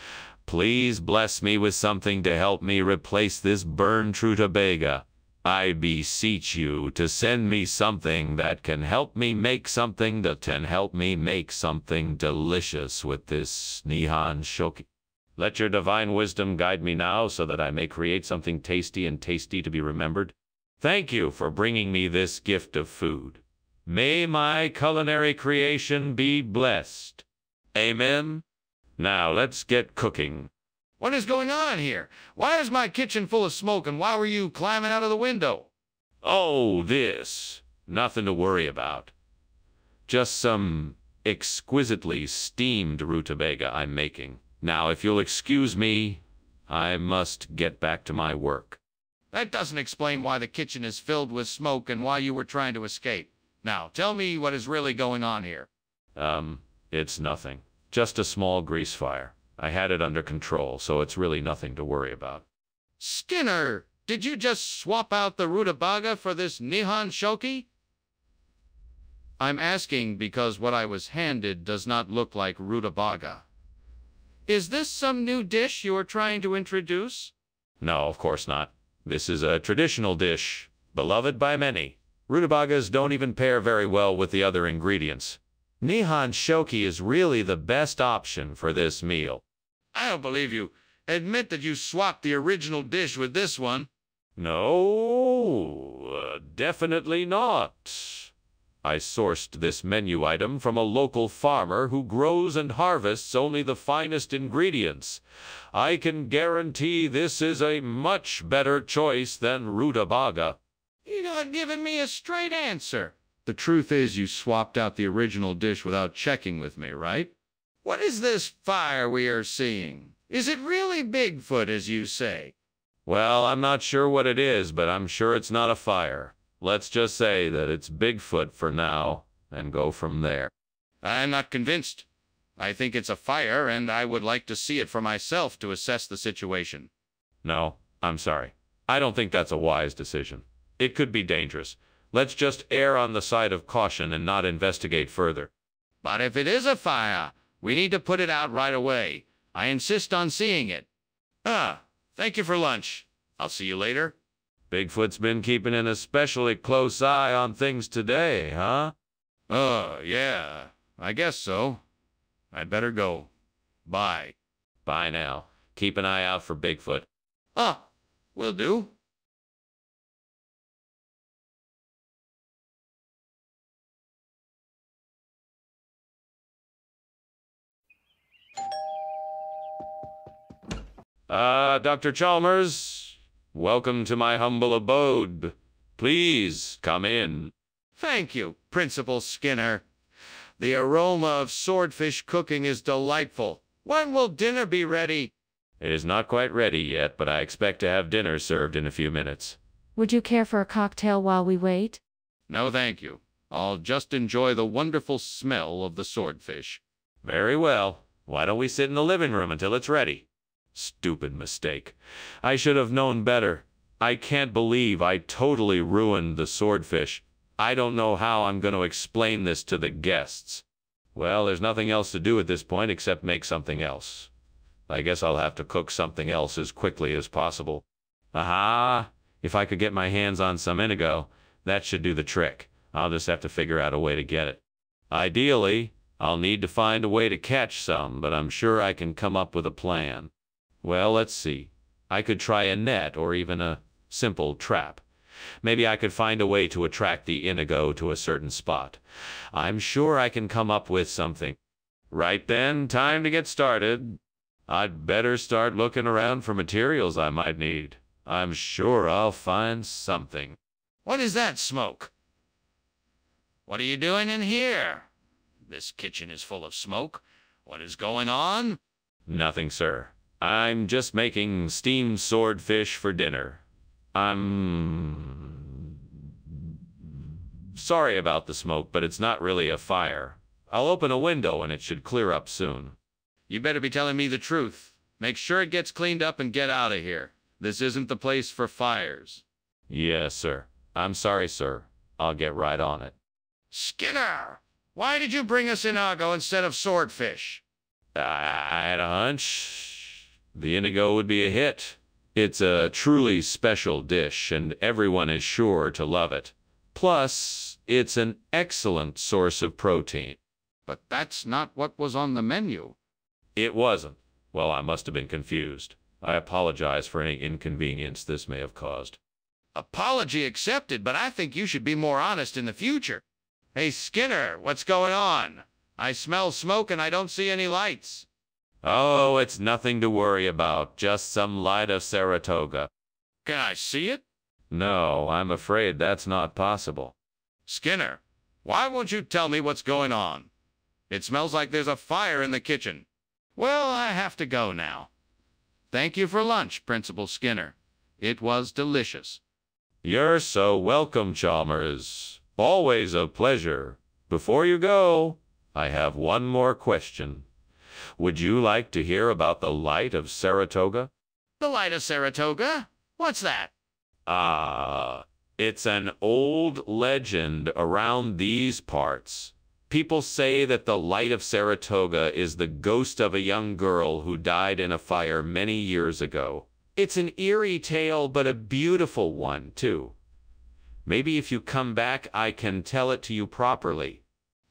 please bless me with something to help me replace this burned rutabaga. I beseech you to send me something that can help me make something delicious with this Nihon shoki. Let your divine wisdom guide me now so that I may create something tasty and tasty to be remembered. Thank you for bringing me this gift of food. May my culinary creation be blessed. Amen. Now let's get cooking. What is going on here? Why is my kitchen full of smoke, and why were you climbing out of the window? Oh, this. Nothing to worry about. Just some exquisitely steamed rutabaga I'm making. Now, if you'll excuse me, I must get back to my work. That doesn't explain why the kitchen is filled with smoke and why you were trying to escape. Now, tell me what is really going on here. It's nothing. Just a small grease fire. I had it under control, so it's really nothing to worry about. Skinner, did you just swap out the rutabaga for this Nihon shoki? I'm asking because what I was handed does not look like rutabaga. Is this some new dish you are trying to introduce? No, of course not. This is a traditional dish, beloved by many. Rutabagas don't even pair very well with the other ingredients. Nihon shoki is really the best option for this meal. I don't believe you. Admit that you swapped the original dish with this one. No, definitely not. I sourced this menu item from a local farmer who grows and harvests only the finest ingredients. I can guarantee this is a much better choice than rutabaga. You're not giving me a straight answer. The truth is you swapped out the original dish without checking with me, right? What is this fire we are seeing? Is it really Bigfoot, as you say? Well, I'm not sure what it is, but I'm sure it's not a fire. Let's just say that it's Bigfoot for now, and go from there. I'm not convinced. I think it's a fire, and I would like to see it for myself to assess the situation. No, I'm sorry. I don't think that's a wise decision. It could be dangerous. Let's just err on the side of caution and not investigate further. But if it is a fire, we need to put it out right away. I insist on seeing it. Thank you for lunch. I'll see you later. Bigfoot's been keeping an especially close eye on things today, huh? Yeah, I guess so. I'd better go. Bye. Bye now. Keep an eye out for Bigfoot. Will do. Dr. Chalmers, welcome to my humble abode. Please come in. Thank you, Principal Skinner. The aroma of swordfish cooking is delightful. When will dinner be ready? It is not quite ready yet, but I expect to have dinner served in a few minutes. Would you care for a cocktail while we wait? No, thank you. I'll just enjoy the wonderful smell of the swordfish. Very well. Why don't we sit in the living room until it's ready? Stupid mistake. I should have known better. I can't believe I totally ruined the swordfish. I don't know how I'm going to explain this to the guests. Well, there's nothing else to do at this point except make something else. I guess I'll have to cook something else as quickly as possible. Aha! If I could get my hands on some indigo, that should do the trick. I'll just have to figure out a way to get it. Ideally, I'll need to find a way to catch some, but I'm sure I can come up with a plan. Well, let's see. I could try a net or even a simple trap. Maybe I could find a way to attract the indigo to a certain spot. I'm sure I can come up with something. Right then, time to get started. I'd better start looking around for materials I might need. I'm sure I'll find something. What is that smoke? What are you doing in here? This kitchen is full of smoke. What is going on? Nothing, sir. I'm just making steamed swordfish for dinner. I'm sorry about the smoke, but it's not really a fire. I'll open a window and it should clear up soon. You better be telling me the truth. Make sure it gets cleaned up and get out of here. This isn't the place for fires. Yes, sir. I'm sorry, sir. I'll get right on it. Skinner! Why did you bring us inago instead of swordfish? I had a hunch the indigo would be a hit. It's a truly special dish, and everyone is sure to love it. Plus, it's an excellent source of protein. But that's not what was on the menu. It wasn't. Well, I must have been confused. I apologize for any inconvenience this may have caused. Apology accepted, but I think you should be more honest in the future. Hey, Skinner, what's going on? I smell smoke and I don't see any lights. Oh, it's nothing to worry about, just some light of Saratoga. Can I see it? No, I'm afraid that's not possible. Skinner, why won't you tell me what's going on? It smells like there's a fire in the kitchen. Well, I have to go now. Thank you for lunch, Principal Skinner. It was delicious. You're so welcome, Chalmers. Always a pleasure. Before you go, I have one more question. Would you like to hear about the Light of Saratoga? The Light of Saratoga? What's that? It's an old legend around these parts. People say that the Light of Saratoga is the ghost of a young girl who died in a fire many years ago. It's an eerie tale, but a beautiful one, too. Maybe if you come back, I can tell it to you properly.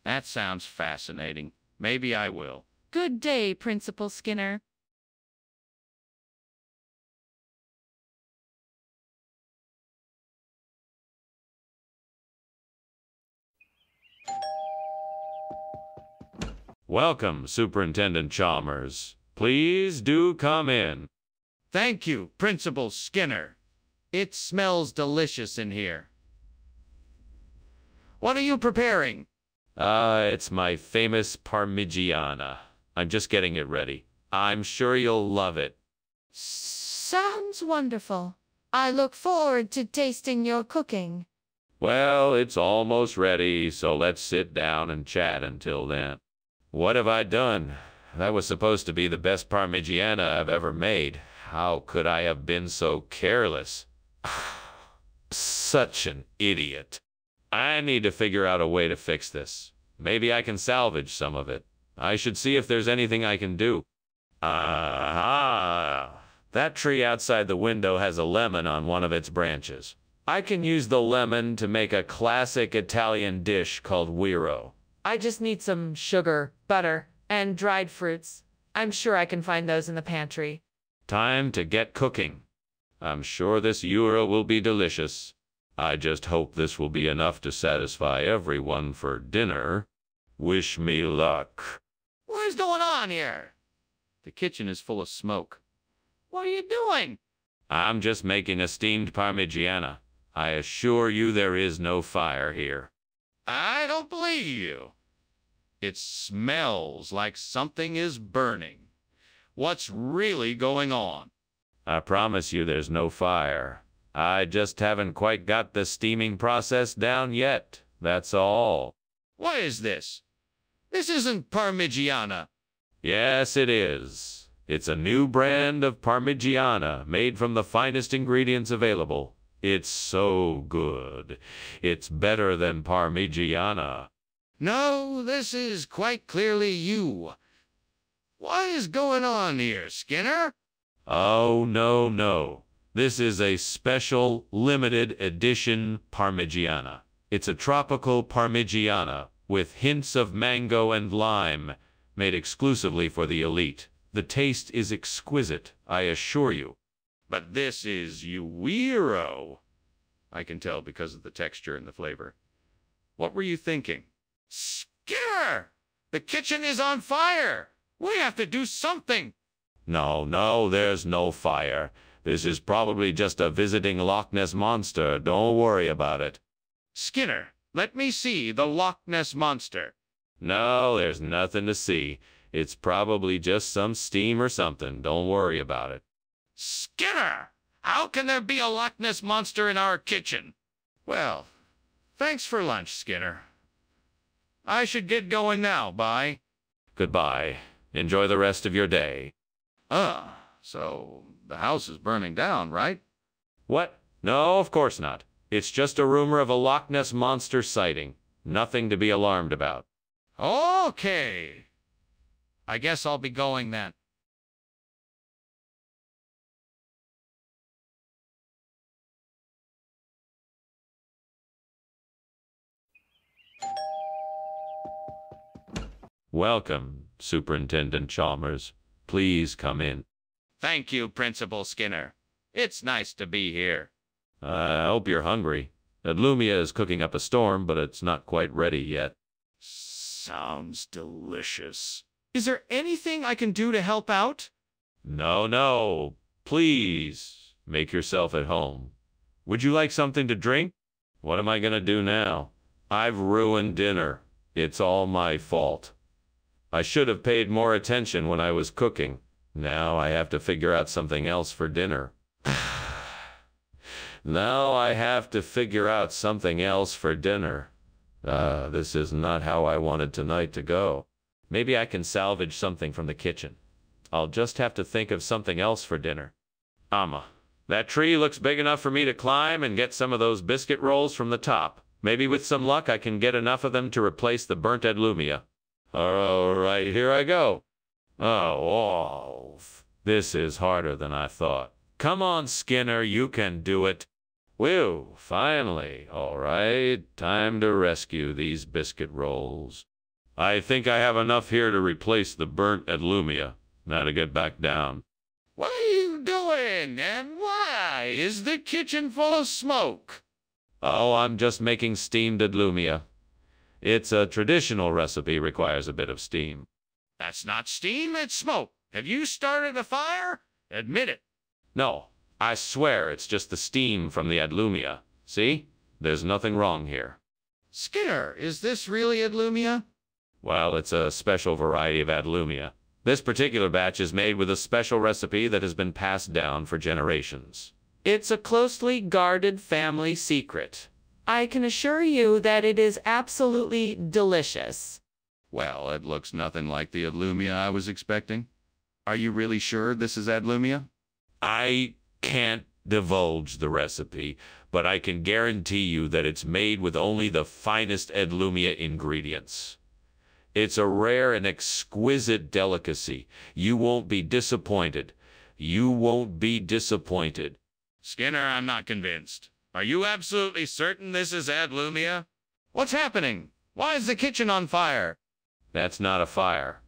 That sounds fascinating. Maybe I will. Good day, Principal Skinner. Welcome, Superintendent Chalmers. Please do come in. Thank you, Principal Skinner. It smells delicious in here. What are you preparing? It's my famous Parmigiana. I'm just getting it ready. I'm sure you'll love it. Sounds wonderful. I look forward to tasting your cooking. Well, it's almost ready, so let's sit down and chat until then. What have I done? That was supposed to be the best Parmigiana I've ever made. How could I have been so careless? Such an idiot. I need to figure out a way to fix this. Maybe I can salvage some of it. I should see if there's anything I can do. That tree outside the window has a lemon on one of its branches. I can use the lemon to make a classic Italian dish called Guiro. I just need some sugar, butter, and dried fruits. I'm sure I can find those in the pantry. Time to get cooking. I'm sure this Guiro will be delicious. I just hope this will be enough to satisfy everyone for dinner. Wish me luck. What is going on here? The kitchen is full of smoke. What are you doing? I'm just making a steamed Parmigiana. I assure you there is no fire here. I don't believe you. It smells like something is burning. What's really going on? I promise you there's no fire. I just haven't quite got the steaming process down yet. That's all. What is this? This isn't Parmigiana. Yes, it is. It's a new brand of Parmigiana made from the finest ingredients available. It's so good. It's better than Parmigiana. No, this is quite clearly you. What is going on here, Skinner? Oh, no. This is a special, limited edition Parmigiana. It's a tropical Parmigiana with hints of mango and lime, made exclusively for the elite. The taste is exquisite, I assure you. But this is Guiro. I can tell because of the texture and the flavor. What were you thinking? Skinner! The kitchen is on fire! We have to do something! No, there's no fire. This is probably just a visiting Loch Ness monster. Don't worry about it. Skinner, let me see the Loch Ness monster. No, there's nothing to see. It's probably just some steam or something. Don't worry about it. Skinner! How can there be a Loch Ness monster in our kitchen? Well, thanks for lunch, Skinner. I should get going now. Bye. Goodbye. Enjoy the rest of your day. So the house is burning down, right? What? No, of course not. It's just a rumor of a Loch Ness monster sighting. Nothing to be alarmed about. Okay. I guess I'll be going then. Welcome, Superintendent Chalmers. Please come in. Thank you, Principal Skinner. It's nice to be here. I hope you're hungry. Adlumia is cooking up a storm, but it's not quite ready yet. Sounds delicious. Is there anything I can do to help out? No. Please, make yourself at home. Would you like something to drink? What am I gonna do now? I've ruined dinner. It's all my fault. I should have paid more attention when I was cooking. Now I have to figure out something else for dinner. Now I have to figure out something else for dinner. This is not how I wanted tonight to go. Maybe I can salvage something from the kitchen. I'll just have to think of something else for dinner. That tree looks big enough for me to climb and get some of those biscuit rolls from the top. Maybe with some luck I can get enough of them to replace the burnt Adlumia. All right, here I go. This is harder than I thought. Come on, Skinner, you can do it. Whew, finally. All right, time to rescue these biscuit rolls. I think I have enough here to replace the burnt Adlumia. Now to get back down. What are you doing, and why is the kitchen full of smoke? Oh, I'm just making steamed Adlumia. It's a traditional recipe, requires a bit of steam. That's not steam, it's smoke. Have you started a fire? Admit it. No, I swear it's just the steam from the Adlumia. See? There's nothing wrong here. Skinner, is this really Adlumia? Well, it's a special variety of Adlumia. This particular batch is made with a special recipe that has been passed down for generations. It's a closely guarded family secret. I can assure you that it is absolutely delicious. Well, it looks nothing like the Adlumia I was expecting. Are you really sure this is Adlumia? I can't divulge the recipe, but I can guarantee you that it's made with only the finest Adlumia ingredients. It's a rare and exquisite delicacy. You won't be disappointed. You won't be disappointed. Skinner, I'm not convinced. Are you absolutely certain this is Adlumia? What's happening? Why is the kitchen on fire? That's not a fire.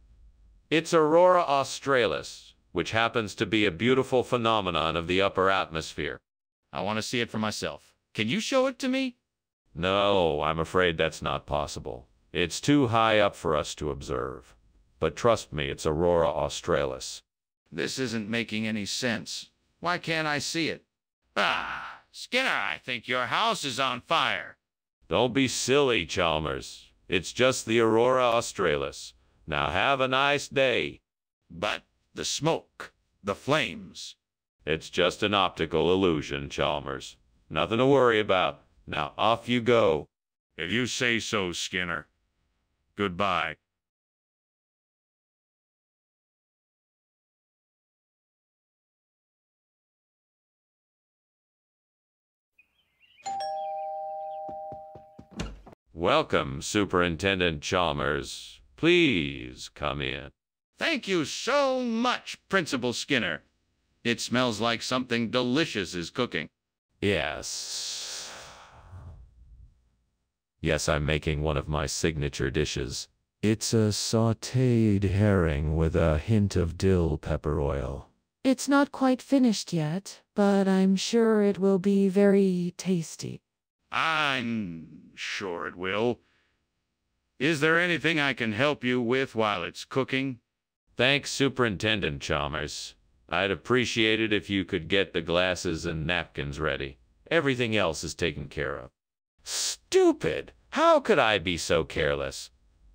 It's Aurora Australis, which happens to be a beautiful phenomenon of the upper atmosphere. I want to see it for myself. Can you show it to me? No, I'm afraid that's not possible. It's too high up for us to observe. But trust me, it's Aurora Australis. This isn't making any sense. Why can't I see it? Skinner, I think your house is on fire. Don't be silly, Chalmers. It's just the Aurora Australis. Now have a nice day. But the smoke, the flames. It's just an optical illusion, Chalmers. Nothing to worry about. Now off you go. If you say so, Skinner. Goodbye. Welcome, Superintendent Chalmers. Please come in. Thank you so much, Principal Skinner. It smells like something delicious is cooking. Yes. Yes, I'm making one of my signature dishes. It's a sautéed herring with a hint of dill pepper oil. It's not quite finished yet, but I'm sure it will be very tasty. I'm sure it will. Is there anything I can help you with while it's cooking? Thanks, Superintendent Chalmers. I'd appreciate it if you could get the glasses and napkins ready. Everything else is taken care of. Stupid! How could I be so careless?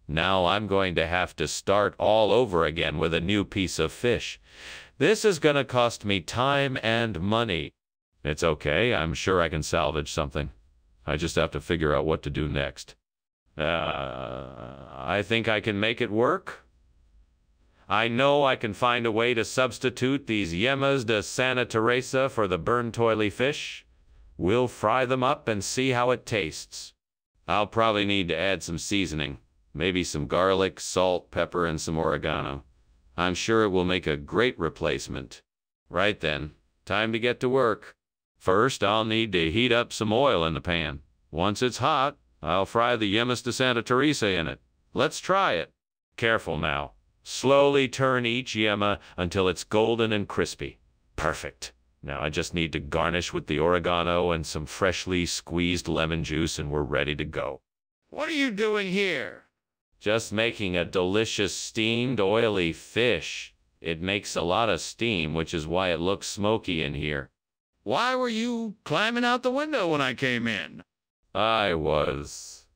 Now I'm going to have to start all over again with a new piece of fish. This is gonna cost me time and money. It's okay, I'm sure I can salvage something. I just have to figure out what to do next. I think I can make it work. I know I can find a way to substitute these yemas de Santa Teresa for the burned oily fish. We'll fry them up and see how it tastes. I'll probably need to add some seasoning. Maybe some garlic, salt, pepper, and some oregano. I'm sure it will make a great replacement. Right then, time to get to work. First, I'll need to heat up some oil in the pan. Once it's hot, I'll fry the yemas de Santa Teresa in it. Let's try it. Careful now. Slowly turn each yema until it's golden and crispy. Perfect. Now I just need to garnish with the oregano and some freshly squeezed lemon juice and we're ready to go. What are you doing here? Just making a delicious steamed oily fish. It makes a lot of steam, which is why it looks smoky in here. Why were you climbing out the window when I came in? I was...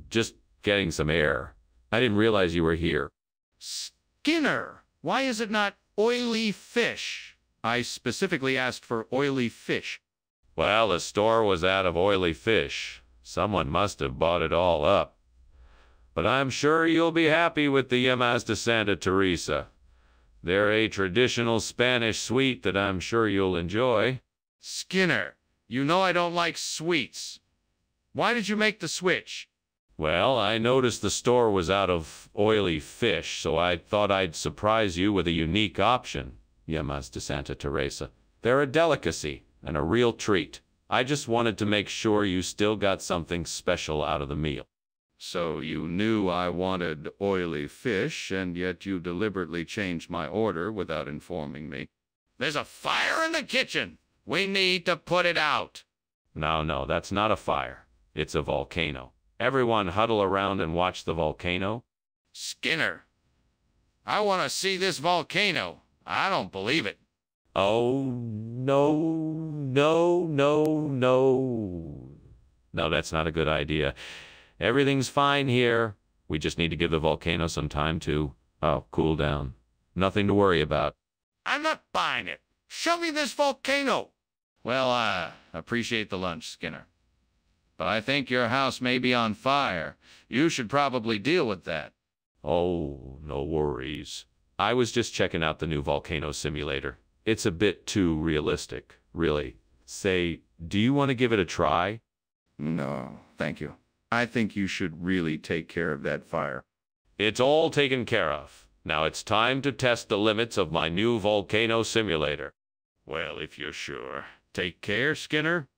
just getting some air. I didn't realize you were here. Skinner, why is it not oily fish? I specifically asked for oily fish. Well, the store was out of oily fish. Someone must have bought it all up. But I'm sure you'll be happy with the yemas de Santa Teresa. They're a traditional Spanish sweet that I'm sure you'll enjoy. Skinner, you know I don't like sweets. Why did you make the switch? Well, I noticed the store was out of oily fish, so I thought I'd surprise you with a unique option. Yemas de Santa Teresa. They're a delicacy and a real treat. I just wanted to make sure you still got something special out of the meal. So you knew I wanted oily fish, and yet you deliberately changed my order without informing me. There's a fire in the kitchen. We need to put it out. No, that's not a fire. It's a volcano. Everyone huddle around and watch the volcano. Skinner, I want to see this volcano. I don't believe it. Oh, no. No, that's not a good idea. Everything's fine here. We just need to give the volcano some time to, cool down. Nothing to worry about. I'm not buying it. Show me this volcano. Well, I appreciate the lunch, Skinner. But I think your house may be on fire. You should probably deal with that. Oh, no worries. I was just checking out the new volcano simulator. It's a bit too realistic, really. Say, do you want to give it a try? No, thank you. I think you should really take care of that fire. It's all taken care of. Now it's time to test the limits of my new volcano simulator. Well, if you're sure. Take care, Skinner.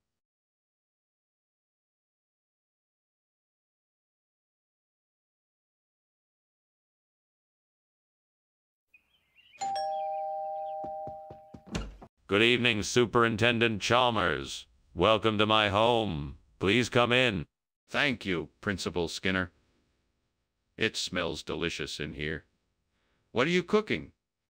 Good evening, Superintendent Chalmers. Welcome to my home. Please come in. Thank you, Principal Skinner. It smells delicious in here. What are you cooking?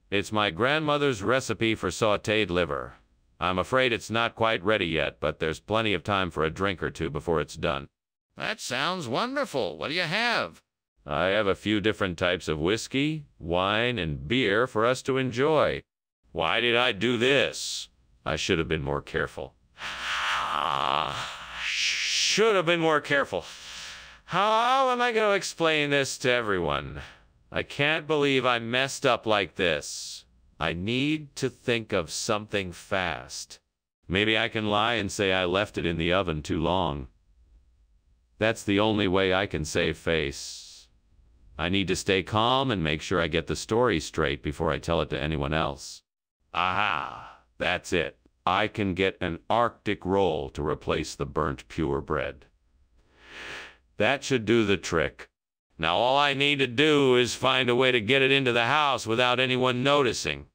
It's my grandmother's recipe for sautéed liver. I'm afraid it's not quite ready yet, but there's plenty of time for a drink or two before it's done. That sounds wonderful. What do you have? I have a few different types of whiskey, wine, and beer for us to enjoy. Why did I do this? I should have been more careful. Should have been more careful. How am I going to explain this to everyone? I can't believe I messed up like this. I need to think of something fast. Maybe I can lie and say I left it in the oven too long. That's the only way I can save face. I need to stay calm and make sure I get the story straight before I tell it to anyone else. Aha! That's it. I can get an Arctic roll to replace the burnt purebred. That should do the trick. Now all I need to do is find a way to get it into the house without anyone noticing.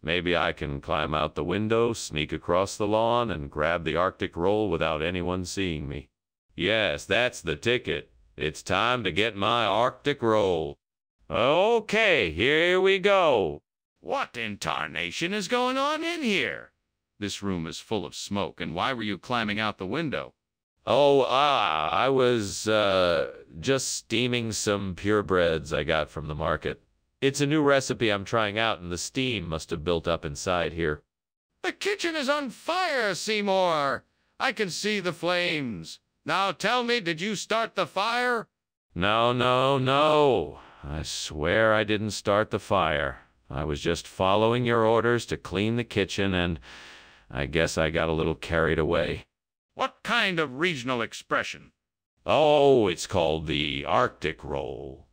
Maybe I can climb out the window, sneak across the lawn, and grab the Arctic roll without anyone seeing me. Yes, that's the ticket. It's time to get my Arctic roll. Okay, here we go. What in tarnation is going on in here? This room is full of smoke, and why were you climbing out the window? Oh, I was, just steaming some purebreds I got from the market. It's a new recipe I'm trying out, and the steam must have built up inside here. The kitchen is on fire, Seymour. I can see the flames. Now tell me, did you start the fire? No. I swear I didn't start the fire. I was just following your orders to clean the kitchen, and I guess I got a little carried away. What kind of regional expression? Oh, it's called the Arctic roll.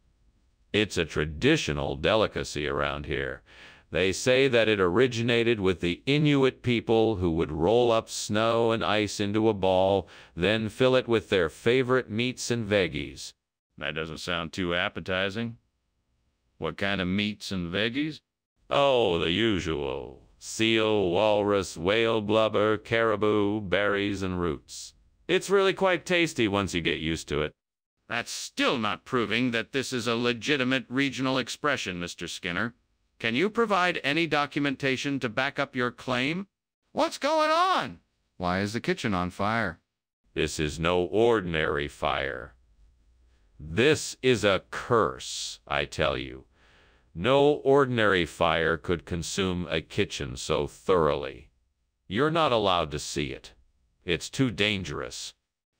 It's a traditional delicacy around here. They say that it originated with the Inuit people who would roll up snow and ice into a ball, then fill it with their favorite meats and veggies. That doesn't sound too appetizing. What kind of meats and veggies? Oh, the usual. Seal, walrus, whale blubber, caribou, berries, and roots. It's really quite tasty once you get used to it. That's still not proving that this is a legitimate regional expression, Mr. Skinner. Can you provide any documentation to back up your claim? What's going on? Why is the kitchen on fire? This is no ordinary fire. This is a curse, I tell you. No ordinary fire could consume a kitchen so thoroughly. You're not allowed to see it. It's too dangerous.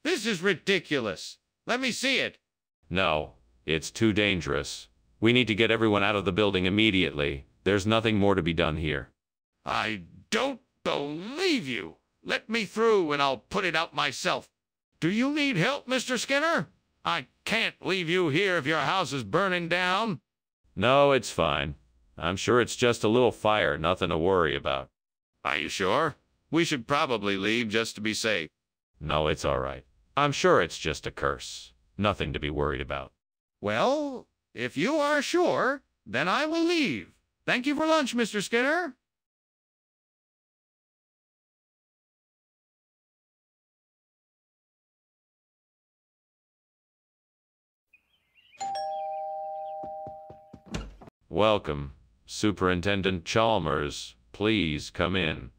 This is ridiculous. Let me see it. No, it's too dangerous. We need to get everyone out of the building immediately. There's nothing more to be done here. I don't believe you. Let me through and I'll put it out myself. Do you need help, Mr. Skinner? I can't leave you here if your house is burning down. No, it's fine. I'm sure it's just a little fire, nothing to worry about. Are you sure? We should probably leave just to be safe. No, it's all right. I'm sure it's just a curse. Nothing to be worried about. Well, if you are sure, then I will leave. Thank you for lunch, Mr. Skinner. Welcome, Superintendent Chalmers. Please come in.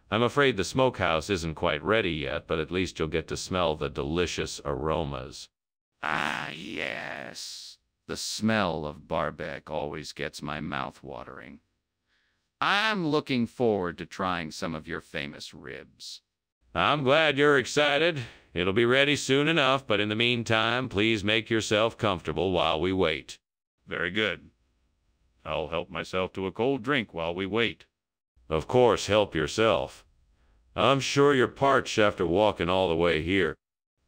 I'm afraid the smokehouse isn't quite ready yet, but at least you'll get to smell the delicious aromas. Ah, yes. The smell of barback always gets my mouth watering. I'm looking forward to trying some of your famous ribs. I'm glad you're excited. It'll be ready soon enough, but in the meantime, please make yourself comfortable while we wait. Very good. I'll help myself to a cold drink while we wait. Of course, help yourself. I'm sure you're parched after walking all the way here.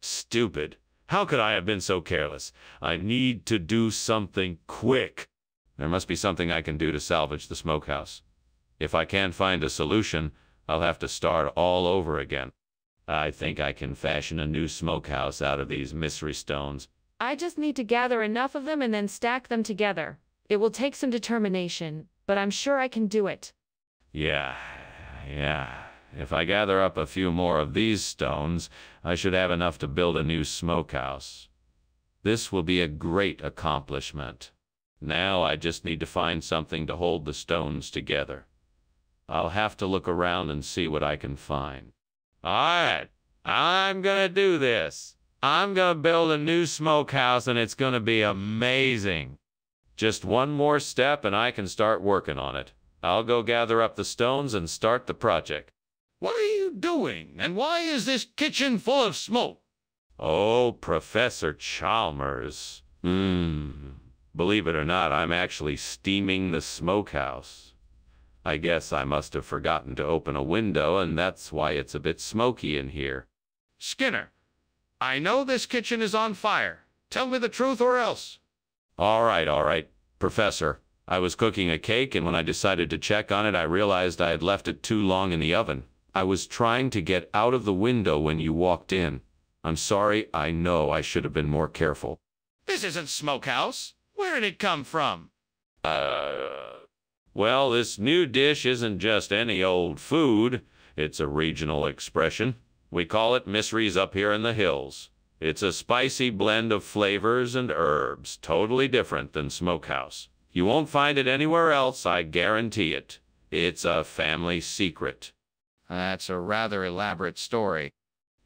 Stupid. How could I have been so careless? I need to do something quick. There must be something I can do to salvage the smokehouse. If I can't find a solution, I'll have to start all over again. I think I can fashion a new smokehouse out of these mystery stones. I just need to gather enough of them and then stack them together. It will take some determination, but I'm sure I can do it. Yeah. If I gather up a few more of these stones, I should have enough to build a new smokehouse. This will be a great accomplishment. Now I just need to find something to hold the stones together. I'll have to look around and see what I can find. All right, I'm gonna do this. I'm gonna build a new smokehouse and it's gonna be amazing. Just one more step and I can start working on it. I'll go gather up the stones and start the project. What are you doing? And why is this kitchen full of smoke? Oh, Professor Chalmers. Believe it or not, I'm actually steaming the smokehouse. I guess I must have forgotten to open a window, and that's why it's a bit smoky in here. Skinner, I know this kitchen is on fire. Tell me the truth or else. All right, Professor. I was cooking a cake, and when I decided to check on it, I realized I had left it too long in the oven. I was trying to get out of the window when you walked in. I'm sorry, I know I should have been more careful. This isn't smokehouse. Where did it come from? Well, this new dish isn't just any old food. It's a regional expression. We call it mysteries up here in the hills. It's a spicy blend of flavors and herbs, totally different than smokehouse. You won't find it anywhere else, I guarantee it. It's a family secret. That's a rather elaborate story.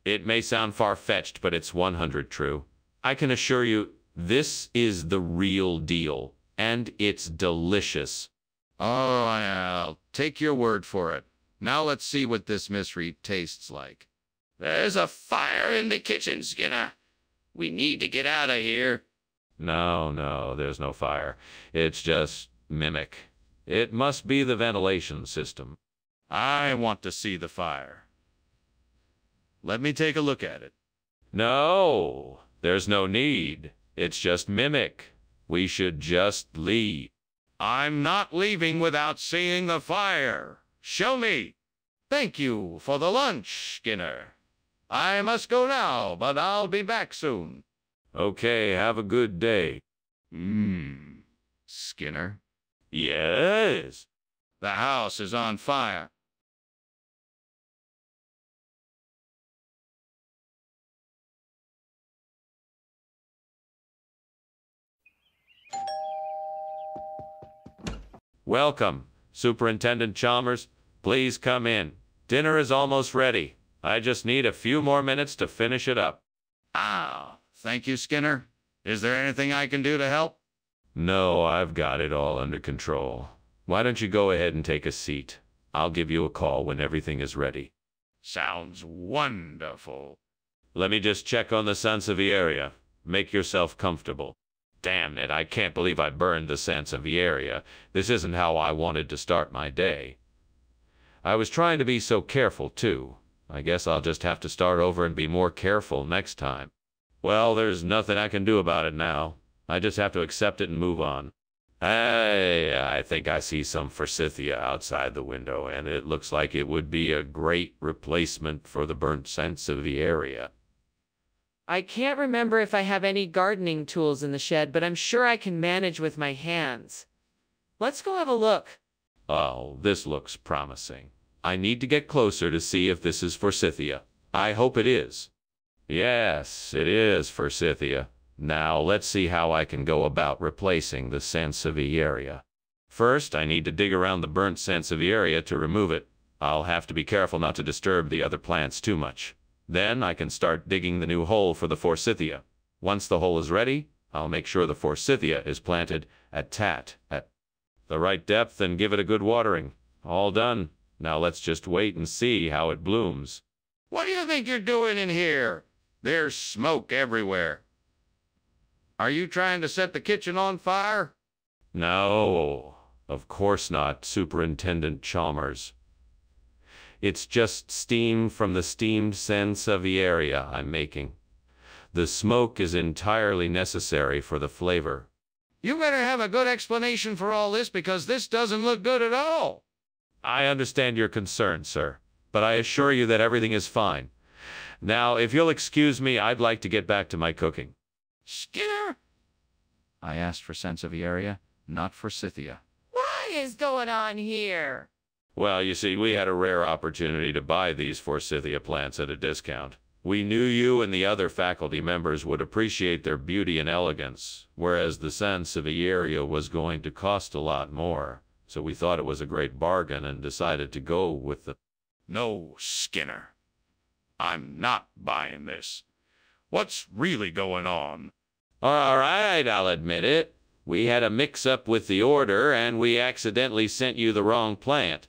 It may sound far-fetched, but it's 100% true. I can assure you, this is the real deal, and it's delicious. Oh, I'll take your word for it. Now let's see what this mystery tastes like. There's a fire in the kitchen, Skinner. We need to get out of here. No, there's no fire. It's just mimic. It must be the ventilation system. I want to see the fire. Let me take a look at it. No, there's no need. It's just mimic. We should just leave. I'm not leaving without seeing the fire. Show me. Thank you for the lunch, Skinner. I must go now, but I'll be back soon. Okay, have a good day. Skinner, Yes. the house is on fire. Welcome, Superintendent Chalmers. Please come in. Dinner is almost ready. I just need a few more minutes to finish it up. Ah, thank you, Skinner. Is there anything I can do to help? No, I've got it all under control. Why don't you go ahead and take a seat? I'll give you a call when everything is ready. Sounds wonderful. Let me just check on the Sansevieria. Make yourself comfortable. Damn it, I can't believe I burned the Sansevieria. This isn't how I wanted to start my day. I was trying to be so careful, too. I guess I'll just have to start over and be more careful next time. Well, there's nothing I can do about it now. I just have to accept it and move on. I think I see some forsythia outside the window, and it looks like it would be a great replacement for the burnt Sansevieria. I can't remember if I have any gardening tools in the shed, but I'm sure I can manage with my hands. Let's go have a look. Oh, this looks promising. I need to get closer to see if this is forsythia. I hope it is. Yes, it is forsythia. Now let's see how I can go about replacing the Sansevieria. First, I need to dig around the burnt Sansevieria to remove it. I'll have to be careful not to disturb the other plants too much. Then I can start digging the new hole for the forsythia. Once the hole is ready, I'll make sure the forsythia is planted at the right depth and give it a good watering. All done. Now let's just wait and see how it blooms. What do you think you're doing in here? There's smoke everywhere. Are you trying to set the kitchen on fire? No, of course not, Superintendent Chalmers. It's just steam from the steamed Sansevieria I'm making. The smoke is entirely necessary for the flavor. You better have a good explanation for all this, because this doesn't look good at all. I understand your concern, sir, but I assure you that everything is fine. Now, if you'll excuse me, I'd like to get back to my cooking. Skinner? I asked for Sansevieria, not forsythia. What is going on here? Well, you see, we had a rare opportunity to buy these forsythia plants at a discount. We knew you and the other faculty members would appreciate their beauty and elegance, whereas the Sansevieria was going to cost a lot more. So we thought it was a great bargain and decided to go with the... No, Skinner. I'm not buying this. What's really going on? All right, I'll admit it. We had a mix-up with the order, and we accidentally sent you the wrong plant.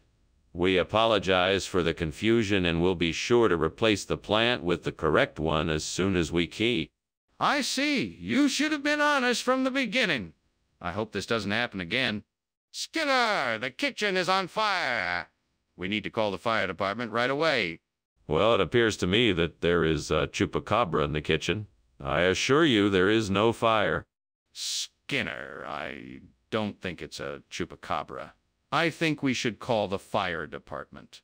We apologize for the confusion, and we'll be sure to replace the plant with the correct one as soon as we can. I see. You should have been honest from the beginning. I hope this doesn't happen again. Skinner, the kitchen is on fire. We need to call the fire department right away. Well, it appears to me that there is a chupacabra in the kitchen. I assure you there is no fire. Skinner, I don't think it's a chupacabra. I think we should call the fire department.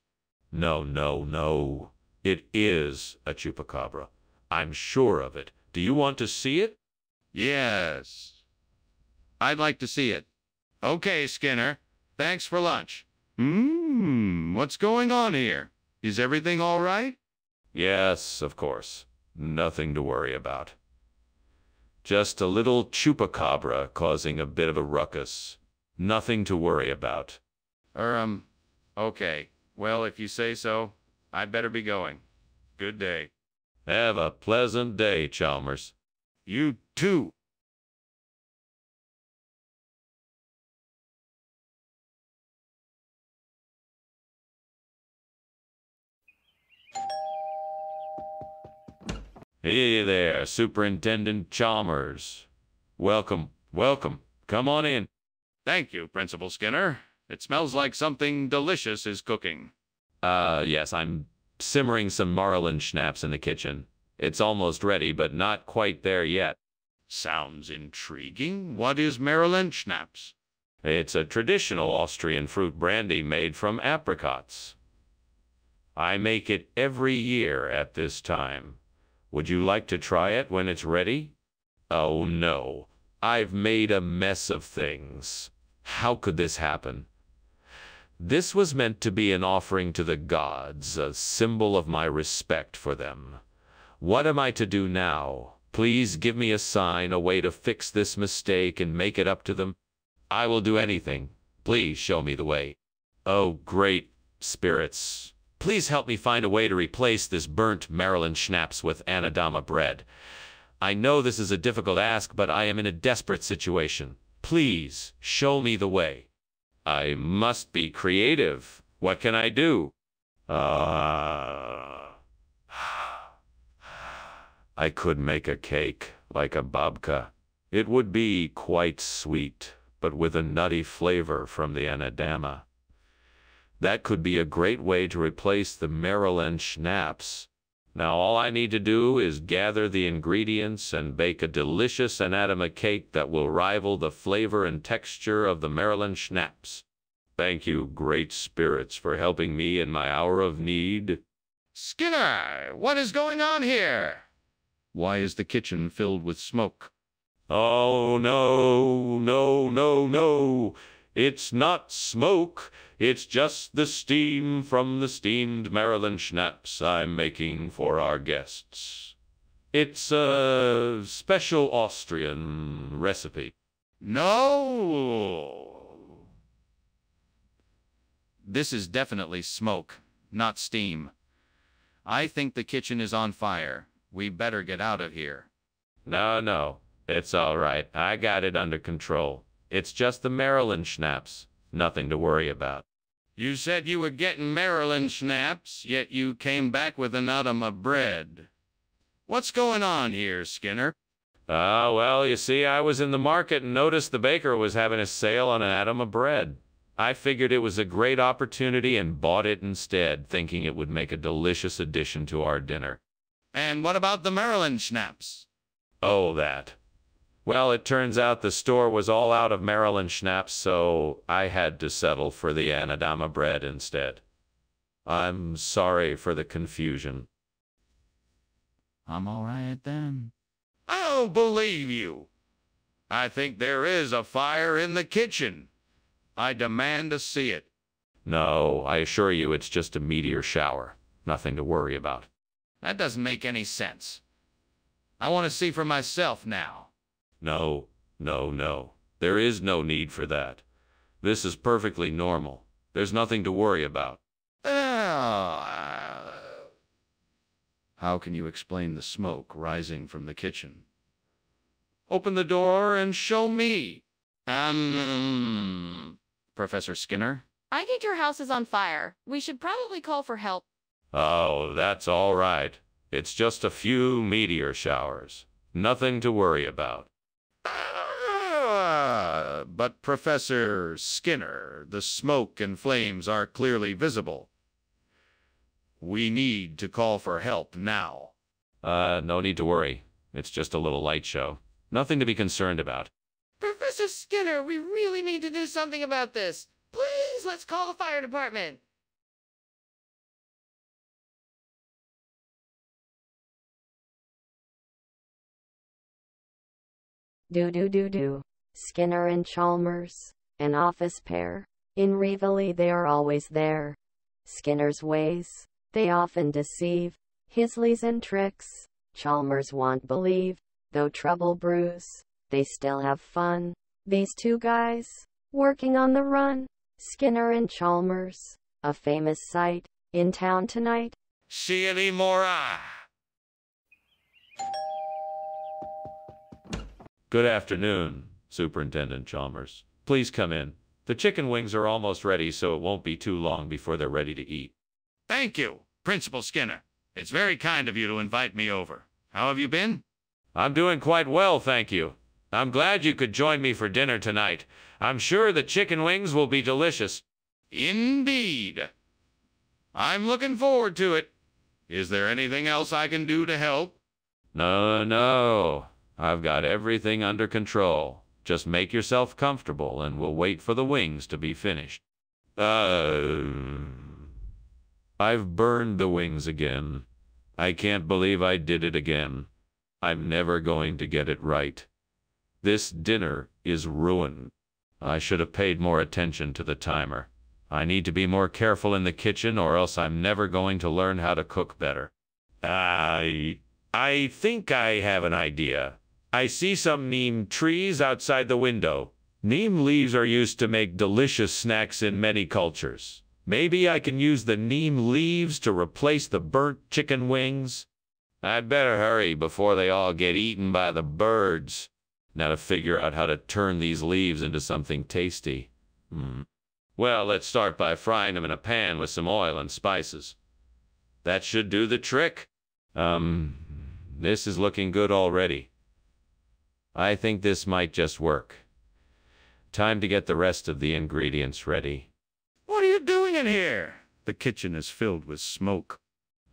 No. It is a chupacabra. I'm sure of it. Do you want to see it? Yes. I'd like to see it. Okay, Skinner. Thanks for lunch. What's going on here? Is everything all right? Yes, of course. Nothing to worry about. Just a little chupacabra causing a bit of a ruckus. Nothing to worry about. Okay. Well, if you say so, I'd better be going. Good day. Have a pleasant day, Chalmers. You too. Hey there, Superintendent Chalmers. Welcome. Come on in. Thank you, Principal Skinner. It smells like something delicious is cooking. Yes, I'm simmering some Marlin schnapps in the kitchen. It's almost ready, but not quite there yet. Sounds intriguing. What is Maryland schnapps? It's a traditional Austrian fruit brandy made from apricots. I make it every year at this time. Would you like to try it when it's ready? Oh no, I've made a mess of things. How could this happen? This was meant to be an offering to the gods, a symbol of my respect for them. What am I to do now? Please give me a sign, a way to fix this mistake and make it up to them. I will do anything. Please show me the way. Oh, great spirits. Please help me find a way to replace this burnt Maryland schnapps with Anadama bread. I know this is a difficult ask, but I am in a desperate situation. Please show me the way. I must be creative. What can I do? I could make a cake like a babka. It would be quite sweet, but with a nutty flavor from the Anadama. That could be a great way to replace the Maryland schnapps. Now all I need to do is gather the ingredients and bake a delicious Anadama cake that will rival the flavor and texture of the Maryland schnapps. Thank you, great spirits, for helping me in my hour of need. Skinner, what is going on here? Why is the kitchen filled with smoke? Oh, no, no, no, no. It's not smoke. It's just the steam from the steamed Maryland schnapps I'm making for our guests. It's a special Austrian recipe. No. This is definitely smoke, not steam. I think the kitchen is on fire. We better get out of here. No, it's all right. I got it under control. It's just the Maryland schnapps. Nothing to worry about. You said you were getting Maryland schnapps, yet you came back with an Anadama bread. What's going on here, Skinner? Well, you see, I was in the market and noticed the baker was having a sale on an Anadama bread. I figured it was a great opportunity and bought it instead, thinking it would make a delicious addition to our dinner. And what about the Maryland schnapps? Oh, that. Well, it turns out the store was all out of Maryland schnapps, so I had to settle for the Anadama bread instead. I'm sorry for the confusion. I'm all right then. I don't believe you. I think there is a fire in the kitchen. I demand to see it. No, I assure you it's just a meteor shower. Nothing to worry about. That doesn't make any sense. I want to see for myself now. No. There is no need for that. This is perfectly normal. There's nothing to worry about. How can you explain the smoke rising from the kitchen? Open the door and show me. Professor Skinner? I think your house is on fire. We should probably call for help. Oh, that's all right. It's just a few meteor showers. Nothing to worry about. But Professor Skinner, the smoke and flames are clearly visible. We need to call for help now. No need to worry. It's just a little light show. Nothing to be concerned about. Professor Skinner, we really need to do something about this. Please, let's call the fire department. Do. Skinner and Chalmers, an office pair. In Reveille they are always there. Skinner's ways, they often deceive. His lies and tricks, Chalmers won't believe. Though trouble brews, they still have fun. These two guys, working on the run. Skinner and Chalmers, a famous sight, in town tonight. See any more? Good afternoon, Superintendent Chalmers. Please come in. The chicken wings are almost ready, so it won't be too long before they're ready to eat. Thank you, Principal Skinner. It's very kind of you to invite me over. How have you been? I'm doing quite well, thank you. I'm glad you could join me for dinner tonight. I'm sure the chicken wings will be delicious. Indeed. I'm looking forward to it. Is there anything else I can do to help? No. I've got everything under control. Just make yourself comfortable and we'll wait for the wings to be finished. I've burned the wings again. I can't believe I did it again. I'm never going to get it right. This dinner is ruined. I should have paid more attention to the timer. I need to be more careful in the kitchen or else I'm never going to learn how to cook better. I think I have an idea. I see some neem trees outside the window. Neem leaves are used to make delicious snacks in many cultures. Maybe I can use the neem leaves to replace the burnt chicken wings. I'd better hurry before they all get eaten by the birds. Now to figure out how to turn these leaves into something tasty. Well, let's start by frying them in a pan with some oil and spices. That should do the trick. This is looking good already. I think this might just work. Time to get the rest of the ingredients ready. What are you doing in here? The kitchen is filled with smoke.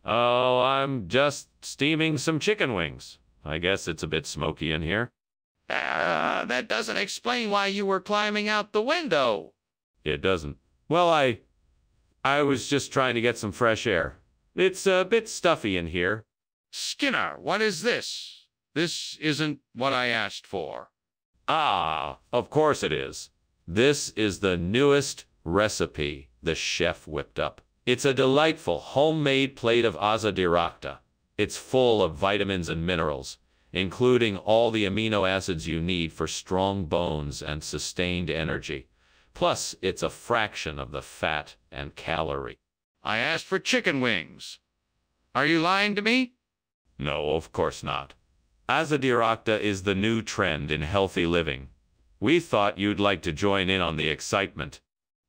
Oh, I'm just steaming some chicken wings. I guess it's a bit smoky in here. That doesn't explain why you were climbing out the window. It doesn't. Well, I was just trying to get some fresh air. It's a bit stuffy in here. Skinner, what is this? This isn't what I asked for. Ah, of course it is. This is the newest recipe the chef whipped up. It's a delightful homemade plate of asa di rachta. It's full of vitamins and minerals, including all the amino acids you need for strong bones and sustained energy. Plus, it's a fraction of the fat and calorie. I asked for chicken wings. Are you lying to me? No, of course not. Asa di rachta is the new trend in healthy living. We thought you'd like to join in on the excitement.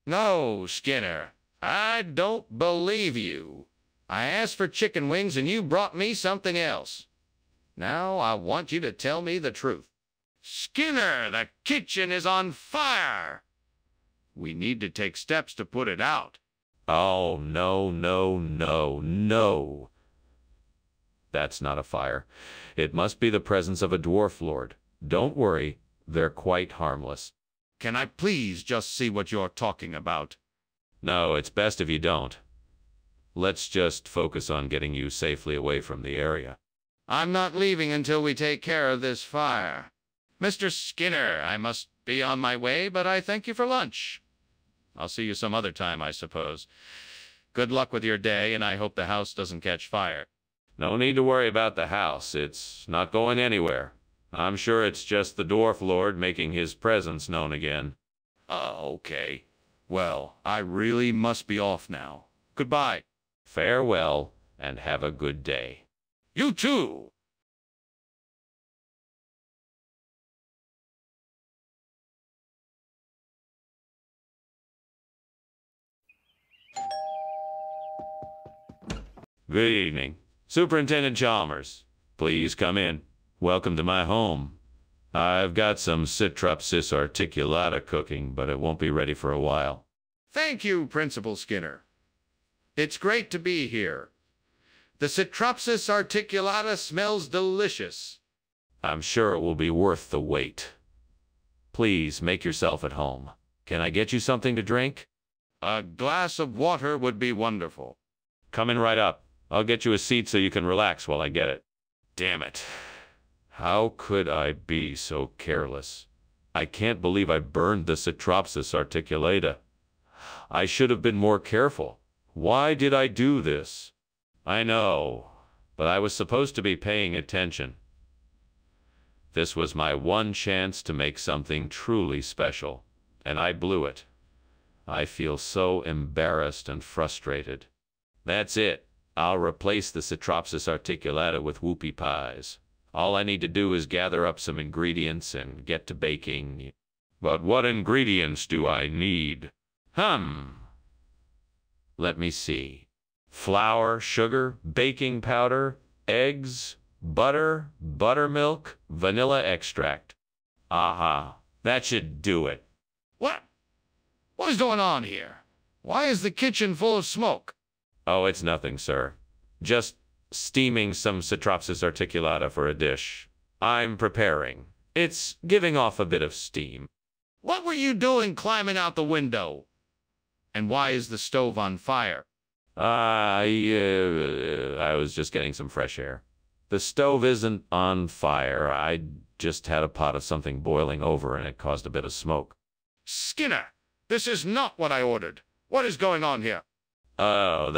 No, Skinner. I don't believe you. I asked for chicken wings and you brought me something else. Now I want you to tell me the truth. Skinner, the kitchen is on fire. We need to take steps to put it out. Oh, no, no, no, no. That's not a fire. It must be the presence of a dwarf lord. Don't worry, they're quite harmless. Can I please just see what you're talking about? No, it's best if you don't. Let's just focus on getting you safely away from the area. I'm not leaving until we take care of this fire. Mr. Skinner, I must be on my way, but I thank you for lunch. I'll see you some other time, I suppose. Good luck with your day, and I hope the house doesn't catch fire. No need to worry about the house. It's not going anywhere. I'm sure it's just the dwarf lord making his presence known again. Okay. Well, I really must be off now. Goodbye. Farewell, and have a good day. You too. Good evening. Superintendent Chalmers, please come in. Welcome to my home. I've got some Citrupsis articulata cooking, but it won't be ready for a while. Thank you, Principal Skinner. It's great to be here. The Citrupsis articulata smells delicious. I'm sure it will be worth the wait. Please make yourself at home. Can I get you something to drink? A glass of water would be wonderful. Coming right up. I'll get you a seat so you can relax while I get it. Damn it. How could I be so careless? I can't believe I burned the Citrupsis articulata. I should have been more careful. Why did I do this? I know, but I was supposed to be paying attention. This was my one chance to make something truly special, and I blew it. I feel so embarrassed and frustrated. That's it. I'll replace the Citrupsis articulata with whoopie pies. All I need to do is gather up some ingredients and get to baking. But what ingredients do I need? Let me see. Flour, sugar, baking powder, eggs, butter, buttermilk, vanilla extract. Aha, that should do it. What? What is going on here? Why is the kitchen full of smoke? Oh, it's nothing, sir. Just steaming some Citrupsis articulata for a dish. I'm preparing. It's giving off a bit of steam. What were you doing climbing out the window? And why is the stove on fire? I was just getting some fresh air. The stove isn't on fire. just had a pot of something boiling over and it caused a bit of smoke. Skinner, this is not what I ordered. What is going on here? Oh,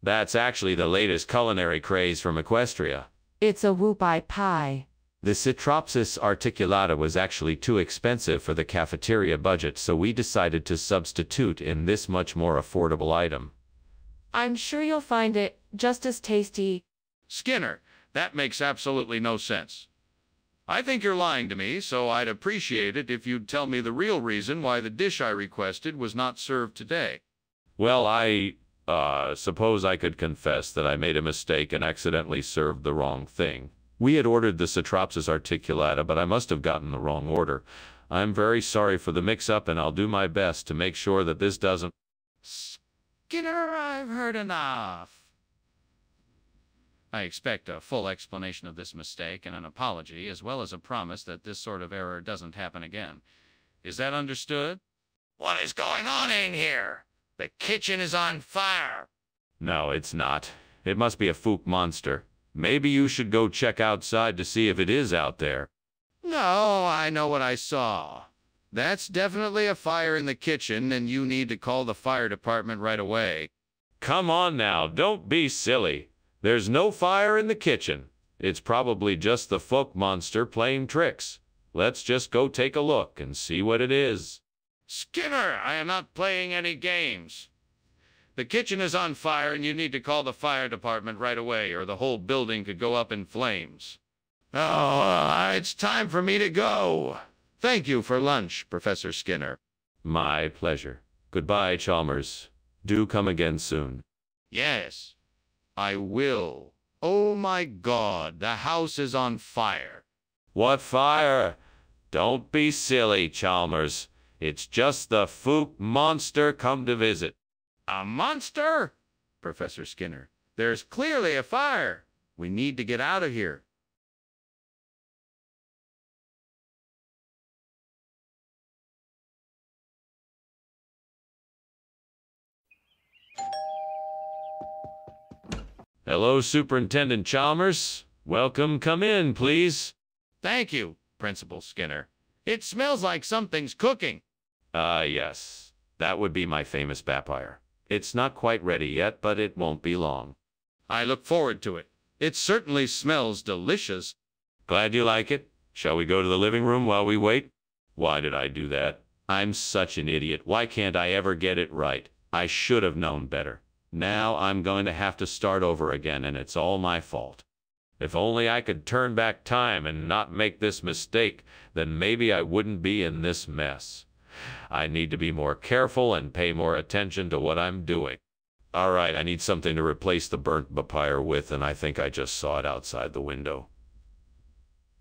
that's actually the latest culinary craze from Equestria. It's a whoop-eye pie. The Citropsis articulata was actually too expensive for the cafeteria budget, so we decided to substitute in this much more affordable item. I'm sure you'll find it just as tasty. Skinner, that makes absolutely no sense. I think you're lying to me, so I'd appreciate it if you'd tell me the real reason why the dish I requested was not served today. Well, I suppose I could confess that I made a mistake and accidentally served the wrong thing. We had ordered the Citropsis articulata, but I must have gotten the wrong order. I'm very sorry for the mix-up, and I'll do my best to make sure that this doesn't... Skinner, I've heard enough. I expect a full explanation of this mistake and an apology, as well as a promise that this sort of error doesn't happen again. Is that understood? What is going on in here? The kitchen is on fire. No, it's not. It must be a fook monster. Maybe you should go check outside to see if it is out there. No, I know what I saw. That's definitely a fire in the kitchen, and you need to call the fire department right away. Come on now, don't be silly. There's no fire in the kitchen. It's probably just the fook monster playing tricks. Let's just go take a look and see what it is. Skinner, I am not playing any games. The kitchen is on fire, and you need to call the fire department right away, or the whole building could go up in flames. Oh, it's time for me to go. Thank you for lunch, Professor Skinner. My pleasure. Goodbye, Chalmers. Do come again soon. Yes, I will. Oh my God, the house is on fire. What fire? Don't be silly, Chalmers. It's just the fook monster come to visit. A monster? Professor Skinner, there's clearly a fire. We need to get out of here. Hello, Superintendent Chalmers. Welcome. Come in, please. Thank you, Principal Skinner. It smells like something's cooking. Yes. That would be my famous vampire. It's not quite ready yet, but it won't be long. I look forward to it. It certainly smells delicious. Glad you like it. Shall we go to the living room while we wait? Why did I do that? I'm such an idiot. Why can't I ever get it right? I should have known better. Now I'm going to have to start over again, and it's all my fault. If only I could turn back time and not make this mistake, then maybe I wouldn't be in this mess. I need to be more careful and pay more attention to what I'm doing. All right, I need something to replace the burnt vampire with, and I think I just saw it outside the window.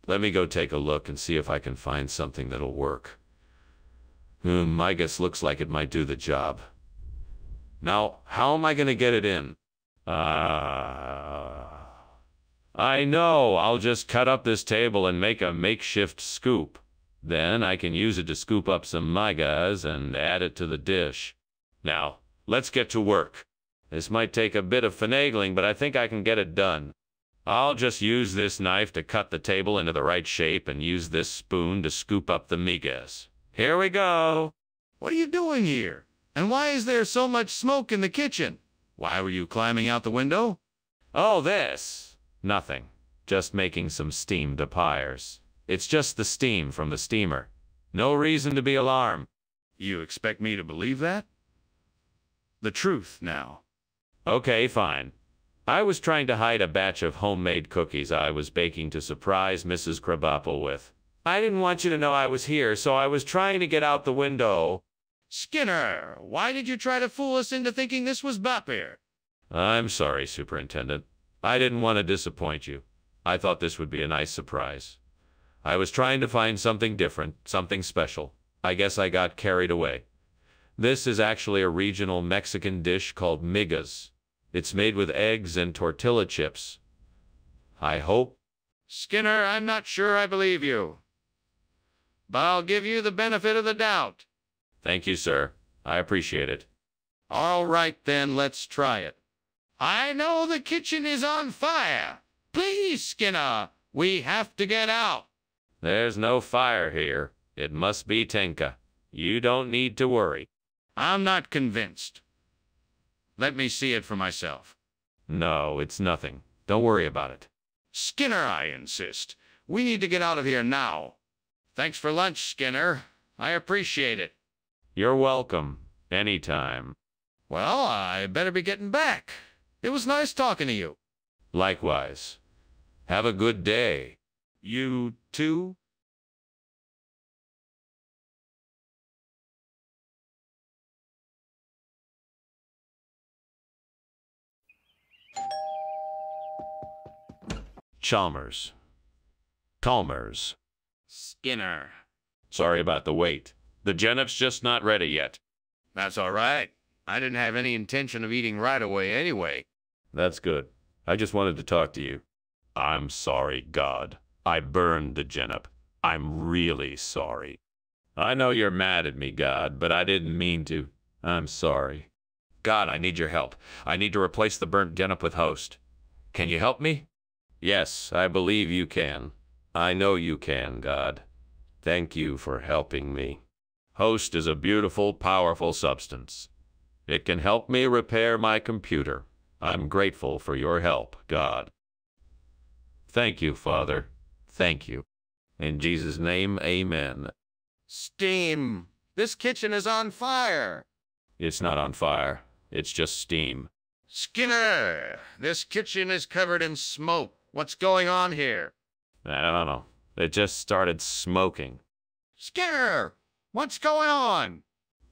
Let me go take a look and see if I can find something that'll work. I guess looks like it might do the job. Now, how am I going to get it in? I know. I'll just cut up this table and make a makeshift scoop. Then I can use it to scoop up some migas and add it to the dish. Now, let's get to work. This might take a bit of finagling, but I think I can get it done. I'll just use this knife to cut the table into the right shape and use this spoon to scoop up the migas. Here we go. What are you doing here? And why is there so much smoke in the kitchen? Why were you climbing out the window? Oh, this. Nothing. Just making some steamed vampires. It's just the steam from the steamer. No reason to be alarmed. You expect me to believe that? The truth now. Okay, fine. I was trying to hide a batch of homemade cookies I was baking to surprise Mrs. Krabappel with. I didn't want you to know I was here, so I was trying to get out the window. Skinner, why did you try to fool us into thinking this was vampire? I'm sorry, Superintendent. I didn't want to disappoint you. I thought this would be a nice surprise. I was trying to find something different, something special. I guess I got carried away. This is actually a regional Mexican dish called migas. It's made with eggs and tortilla chips. I hope. Skinner, I'm not sure I believe you. But I'll give you the benefit of the doubt. Thank you, sir. I appreciate it. All right, then, let's try it. I know the kitchen is on fire. Please, Skinner, we have to get out. There's no fire here. It must be Tenka. You don't need to worry. I'm not convinced. Let me see it for myself. No, it's nothing. Don't worry about it. Skinner, I insist. We need to get out of here now. Thanks for lunch, Skinner. I appreciate it. You're welcome. Anytime. Well, I better be getting back. It was nice talking to you. Likewise. Have a good day. You too? Chalmers. Skinner. Sorry about the wait. The genop's just not ready yet. That's all right. I didn't have any intention of eating right away anyway. That's good. I just wanted to talk to you. I'm sorry, God. I burned the genop. I'm really sorry. I know you're mad at me, God, but I didn't mean to. I'm sorry. God, I need your help. I need to replace the burnt genop with host. Can you help me? Yes, I believe you can. I know you can, God. Thank you for helping me. Host is a beautiful, powerful substance. It can help me repair my computer. I'm grateful for your help, God. Thank you, Father. Thank you. In Jesus' name, amen. Steam! This kitchen is on fire! It's not on fire. It's just steam. Skinner! This kitchen is covered in smoke. What's going on here? I don't know. It just started smoking. Skinner! What's going on?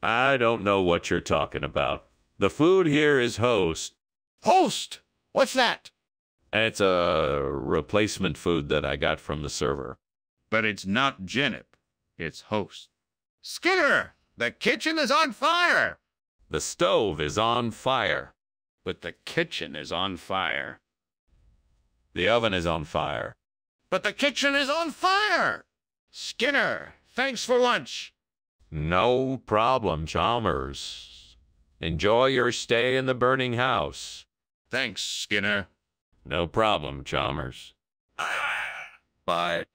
I don't know what you're talking about. The food here is host. Host! What's that? It's a replacement food that I got from the server. But it's not genop. It's host. Skinner! The kitchen is on fire! The stove is on fire. But the kitchen is on fire. The oven is on fire. But the kitchen is on fire! Skinner, thanks for lunch. No problem, Chalmers. Enjoy your stay in the burning house. Thanks, Skinner. No problem, Chalmers. Bye.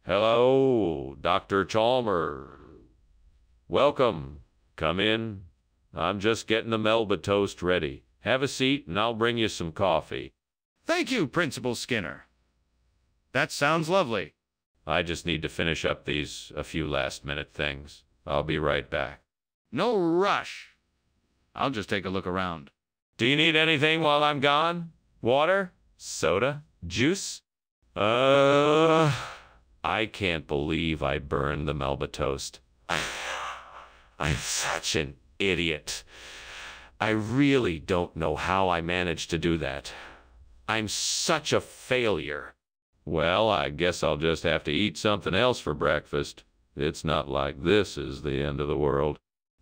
Hello, Dr. Chalmers. Welcome. Come in. I'm just getting the Melba toast ready. Have a seat and I'll bring you some coffee. Thank you, Principal Skinner. That sounds lovely. I just need to finish up these a few last-minute things. I'll be right back. No rush. I'll just take a look around. Do you need anything while I'm gone? Water? Soda? Juice? I can't believe I burned the Melba toast. I'm such an idiot. I really don't know how I managed to do that. I'm such a failure. Well, I guess I'll just have to eat something else for breakfast. It's not like this is the end of the world.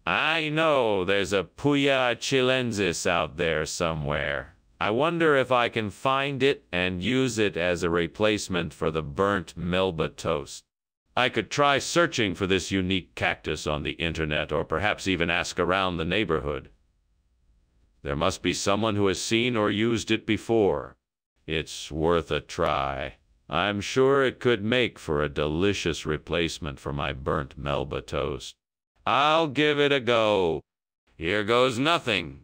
I know there's a Puya chilensis out there somewhere. I wonder if I can find it and use it as a replacement for the burnt Melba toast. I could try searching for this unique cactus on the internet, or perhaps even ask around the neighborhood. There must be someone who has seen or used it before. It's worth a try. I'm sure it could make for a delicious replacement for my burnt Melba toast. I'll give it a go. Here goes nothing.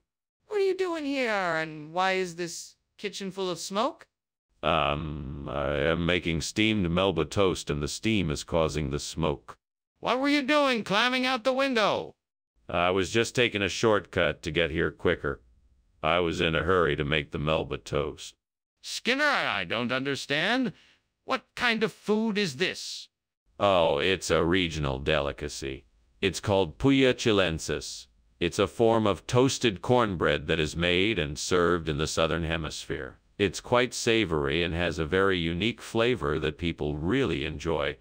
What are you doing here, and why is this kitchen full of smoke? I am making steamed Melba toast, and the steam is causing the smoke. What were you doing climbing out the window? I was just taking a shortcut to get here quicker. I was in a hurry to make the Melba toast. Skinner, I don't understand. What kind of food is this? Oh, it's a regional delicacy. It's called Puya chilensis. It's a form of toasted cornbread that is made and served in the southern hemisphere. It's quite savory and has a very unique flavor that people really enjoy.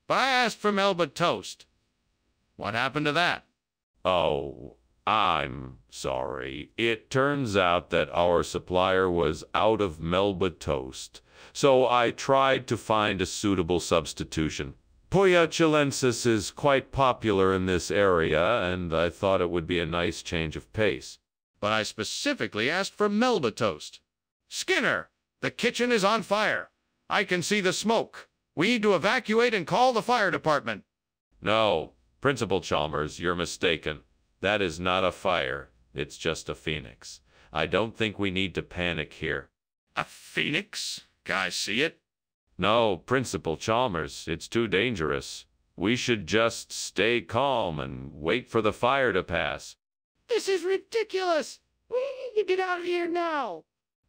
But I asked for Melba toast. What happened to that? Oh, I'm sorry. It turns out that our supplier was out of Melba toast. So I tried to find a suitable substitution, Poya chilensis is quite popular in this area, and I thought it would be a nice change of pace. But I specifically asked for Melba toast. Skinner, the kitchen is on fire. I can see the smoke. We need to evacuate and call the fire department. No, Principal Chalmers, you're mistaken. That is not a fire. It's just a phoenix. I don't think we need to panic here. A phoenix? Can I see it? No, Principal Chalmers, it's too dangerous. We should just stay calm and wait for the fire to pass. This is ridiculous. We need to get out of here now.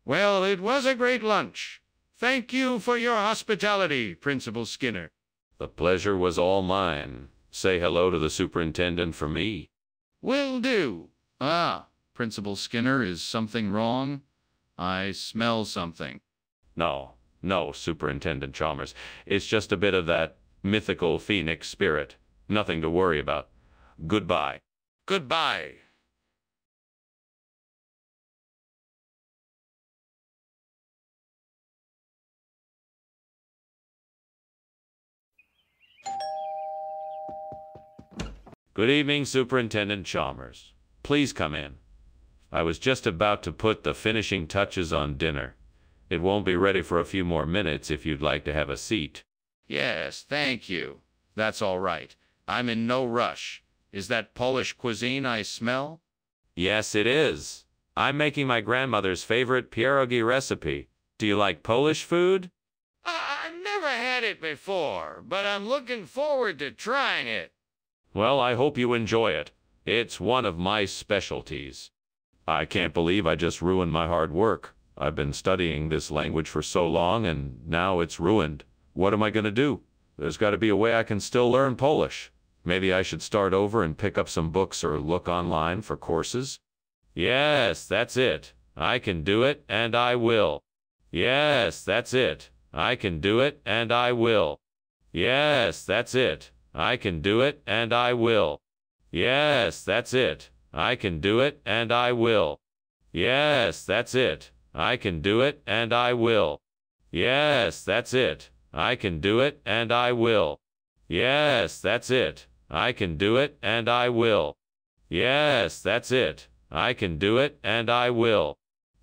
Well, it was a great lunch. Thank you for your hospitality, Principal Skinner. The pleasure was all mine. Say hello to the superintendent for me. Will do. Principal Skinner, is something wrong? I smell something. No, Superintendent Chalmers. It's just a bit of that mythical phoenix spirit. Nothing to worry about. Goodbye. Goodbye. Good evening, Superintendent Chalmers. Please come in. I was just about to put the finishing touches on dinner. It won't be ready for a few more minutes if you'd like to have a seat. Yes, thank you. That's all right. I'm in no rush. Is that Polish cuisine I smell? Yes, it is. I'm making my grandmother's favorite pierogi recipe. Do you like Polish food? I've never had it before, but I'm looking forward to trying it. Well, I hope you enjoy it. It's one of my specialties. I can't believe I just ruined my hard work. I've been studying this language for so long, and now it's ruined. What am I going to do? There's got to be a way I can still learn Polish. Maybe I should start over and pick up some books or look online for courses. Yes, that's it. I can do it, and I will. Yes, that's it. I can do it, and I will. Yes, that's it. I can do it, and I will. Yes, that's it. I can do it, and I will. Yes, that's it. I can do it, and I will. Yes, that's it. I can do it, and I will. Yes, that's it. I can do it, and I will. Yes, that's it. I can do it, and I will.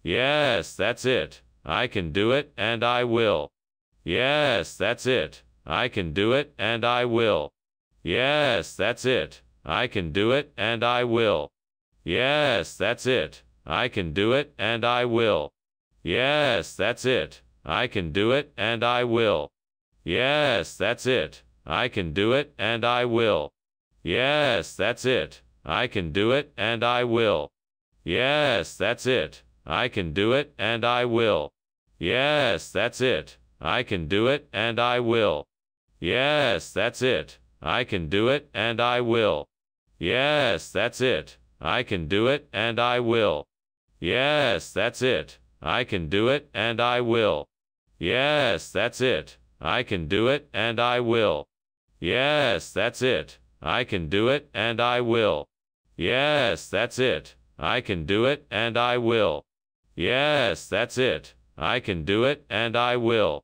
Yes, that's it. I can do it, and I will. Yes, that's it. I can do it, and I will. Yes, that's it. I can do it, and I will. Yes, that's it. I can do it, and I will. Yes, that's it. I can do it, and I will. Yes, that's it. I can do it, and I will. Yes, that's it. I can do it, and I will. Yes, that's it. I can do it, and I will. Yes, that's it. I can do it, and I will. Yes, that's it. I can do it, and I will. Yes, that's it. I can do it, and I will. Yes, that's it. I can do it, and I will. Yes, that's it. I can do it, and I will. Yes, that's it. I can do it, and I will. Yes, that's it. I can do it, and I will. Yes, that's it. I can do it, and I will.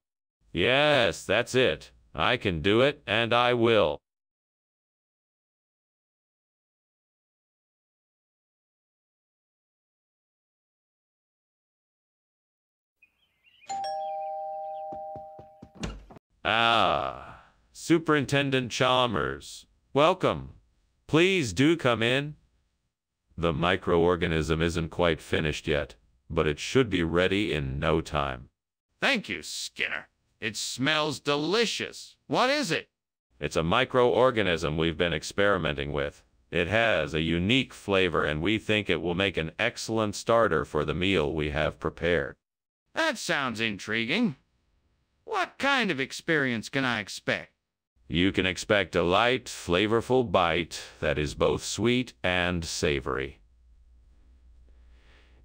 Yes, that's it. I can do it, and I will. Superintendent Chalmers, welcome. Please do come in. The microorganism isn't quite finished yet, but it should be ready in no time. Thank you, Skinner. It smells delicious. What is it? It's a microorganism we've been experimenting with. It has a unique flavor, and we think it will make an excellent starter for the meal we have prepared. That sounds intriguing. What kind of experience can I expect? You can expect a light, flavorful bite that is both sweet and savory.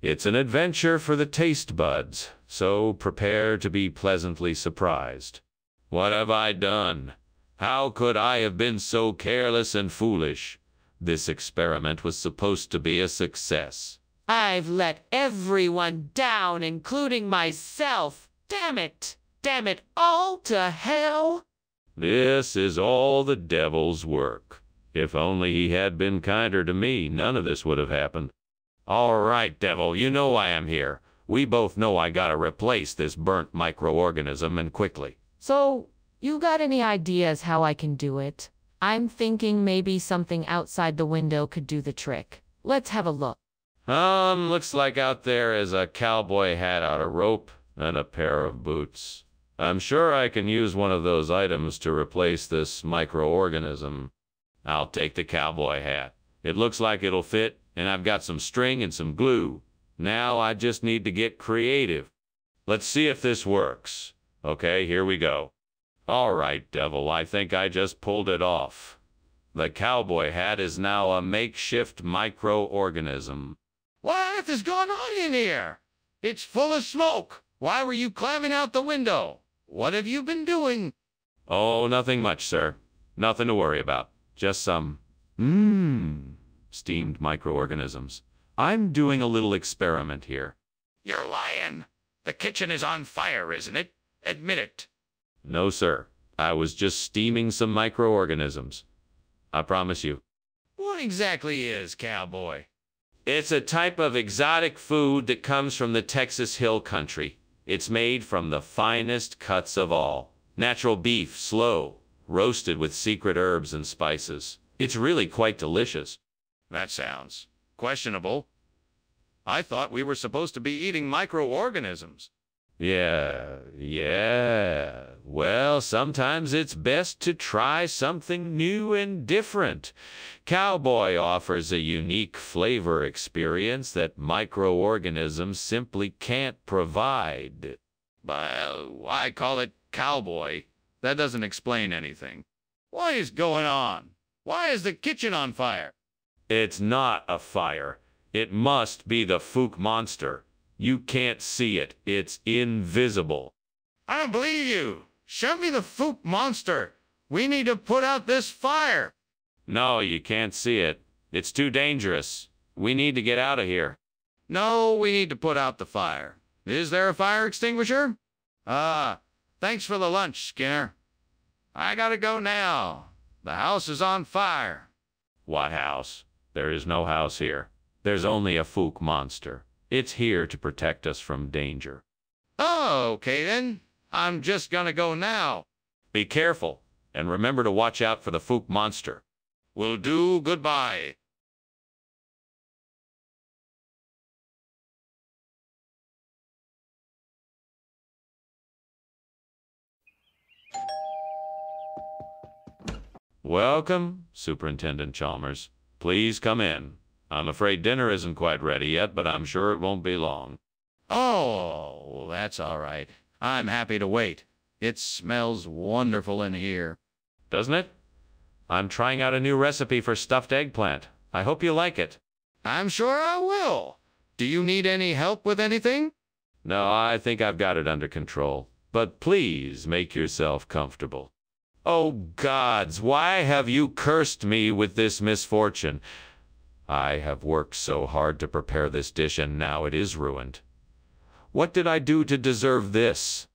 It's an adventure for the taste buds, so prepare to be pleasantly surprised. What have I done? How could I have been so careless and foolish? This experiment was supposed to be a success. I've let everyone down, including myself. Damn it. Damn it all to hell. This is all the devil's work. If only he had been kinder to me, none of this would have happened. All right, devil, you know I am here. We both know I gotta replace this burnt microorganism, and quickly. So, you got any ideas how I can do it? I'm thinking maybe something outside the window could do the trick. Let's have a look. Looks like out there is a cowboy hat out of rope and a pair of boots. I'm sure I can use one of those items to replace this microorganism. I'll take the cowboy hat. It looks like it'll fit, and I've got some string and some glue. Now I just need to get creative. Let's see if this works. Okay, here we go. All right, devil, I think I just pulled it off. The cowboy hat is now a makeshift microorganism. What is going on in here? It's full of smoke. Why were you climbing out the window? What have you been doing? Oh, nothing much, sir. Nothing to worry about. Just some, steamed microorganisms. I'm doing a little experiment here. You're lying. The kitchen is on fire, isn't it? Admit it. No, sir. I was just steaming some microorganisms. I promise you. What exactly is cowboy? It's a type of exotic food that comes from the Texas Hill Country. It's made from the finest cuts of all. Natural beef, slow, roasted with secret herbs and spices. It's really quite delicious. That sounds questionable. I thought we were supposed to be eating microorganisms. Yeah. Well, sometimes it's best to try something new and different. Cowboy offers a unique flavor experience that microorganisms simply can't provide. But why call it cowboy? That doesn't explain anything. What is going on? Why is the kitchen on fire? It's not a fire. It must be the Fook monster. You can't see it. It's invisible. I don't believe you. Show me the Fook monster. We need to put out this fire. No, you can't see it. It's too dangerous. We need to get out of here. No, we need to put out the fire. Is there a fire extinguisher? Thanks for the lunch, Skinner. I gotta go now. The house is on fire. What house? There is no house here. There's only a Fook monster. It's here to protect us from danger. Oh, okay then. I'm just gonna go now. Be careful, and remember to watch out for the Fook monster. Will do. Goodbye. Welcome, Superintendent Chalmers. Please come in. I'm afraid dinner isn't quite ready yet, but I'm sure it won't be long. Oh, that's all right. I'm happy to wait. It smells wonderful in here. Doesn't it? I'm trying out a new recipe for stuffed eggplant. I hope you like it. I'm sure I will. Do you need any help with anything? No, I think I've got it under control. But please make yourself comfortable. Oh, gods, why have you cursed me with this misfortune? I have worked so hard to prepare this dish, and now it is ruined. What did I do to deserve this?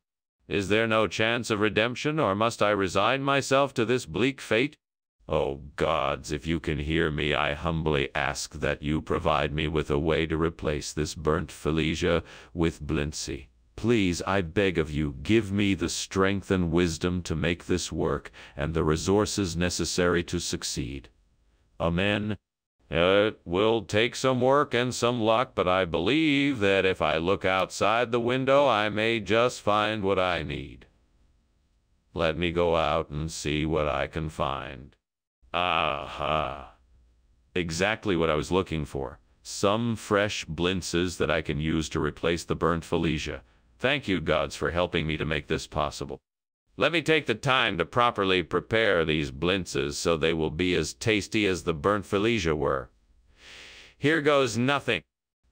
Is there no chance of redemption, or must I resign myself to this bleak fate? Oh, gods, if you can hear me, I humbly ask that you provide me with a way to replace this burnt Felicia with Blindsey. Please, I beg of you, give me the strength and wisdom to make this work, and the resources necessary to succeed. Amen. It will take some work and some luck, but I believe that if I look outside the window, I may just find what I need. Let me go out and see what I can find. Aha! Exactly what I was looking for. Some fresh blintzes that I can use to replace the burnt Felicia. Thank you, gods, for helping me to make this possible. Let me take the time to properly prepare these blintzes so they will be as tasty as the burnt Felicia were. Here goes nothing.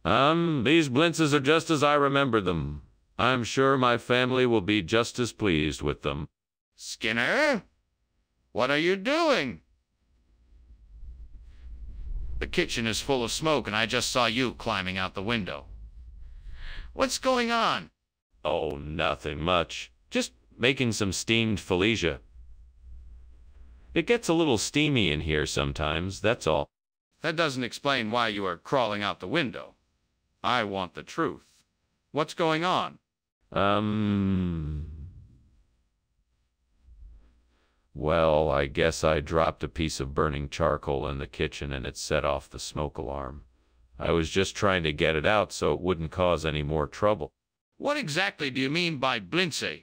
These blintzes are just as I remember them. I'm sure my family will be just as pleased with them. Skinner? What are you doing? The kitchen is full of smoke, and I just saw you climbing out the window. What's going on? Oh, nothing much. Just making some steamed Felicia. It gets a little steamy in here sometimes, that's all. That doesn't explain why you are crawling out the window. I want the truth. What's going on? Well, I guess I dropped a piece of burning charcoal in the kitchen and it set off the smoke alarm. I was just trying to get it out so it wouldn't cause any more trouble. What exactly do you mean by blinse?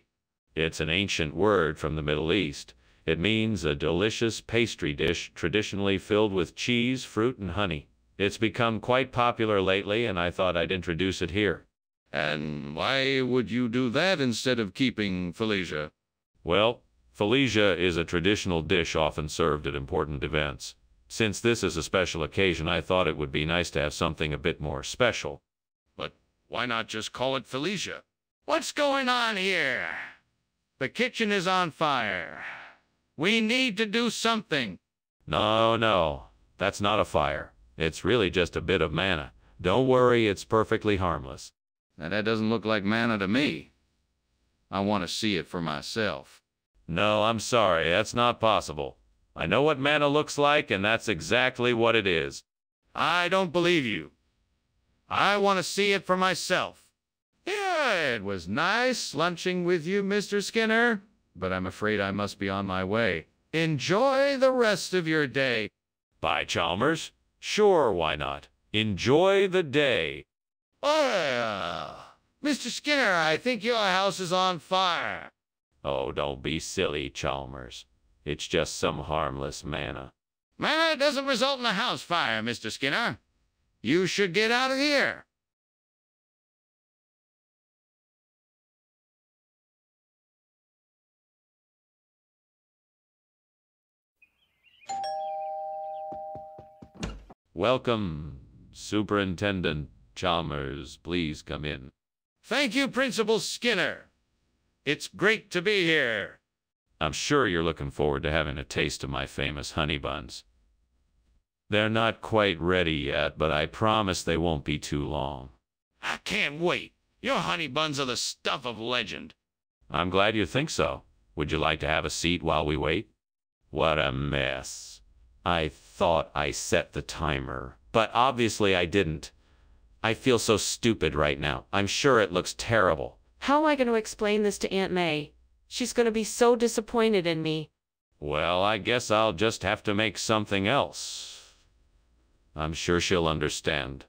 It's an ancient word from the Middle East. It means a delicious pastry dish traditionally filled with cheese, fruit, and honey. It's become quite popular lately, and I thought I'd introduce it here. And why would you do that instead of keeping Felicia? Well, Felicia is a traditional dish often served at important events. Since this is a special occasion, I thought it would be nice to have something a bit more special. But why not just call it Felicia? What's going on here? The kitchen is on fire. We need to do something. No, that's not a fire. It's really just a bit of manna. Don't worry, it's perfectly harmless. Now, that doesn't look like manna to me. I want to see it for myself. No, I'm sorry, that's not possible. I know what manna looks like, and that's exactly what it is. I don't believe you. I want to see it for myself. Yeah, it was nice lunching with you, Mr. Skinner, but I'm afraid I must be on my way. Enjoy the rest of your day. Bye, Chalmers. Sure, why not? Enjoy the day. Mr. Skinner, I think your house is on fire. Oh, don't be silly, Chalmers. It's just some harmless manna. Manna doesn't result in a house fire, Mr. Skinner. You should get out of here. Welcome, Superintendent Chalmers. Please come in. Thank you, Principal Skinner. It's great to be here. I'm sure you're looking forward to having a taste of my famous honey buns. They're not quite ready yet, but I promise they won't be too long. I can't wait. Your honey buns are the stuff of legend. I'm glad you think so. Would you like to have a seat while we wait? What a mess. I thought I set the timer, but obviously I didn't. I feel so stupid right now. I'm sure it looks terrible. How am I going to explain this to Aunt May? She's going to be so disappointed in me. Well, I guess I'll just have to make something else. I'm sure she'll understand.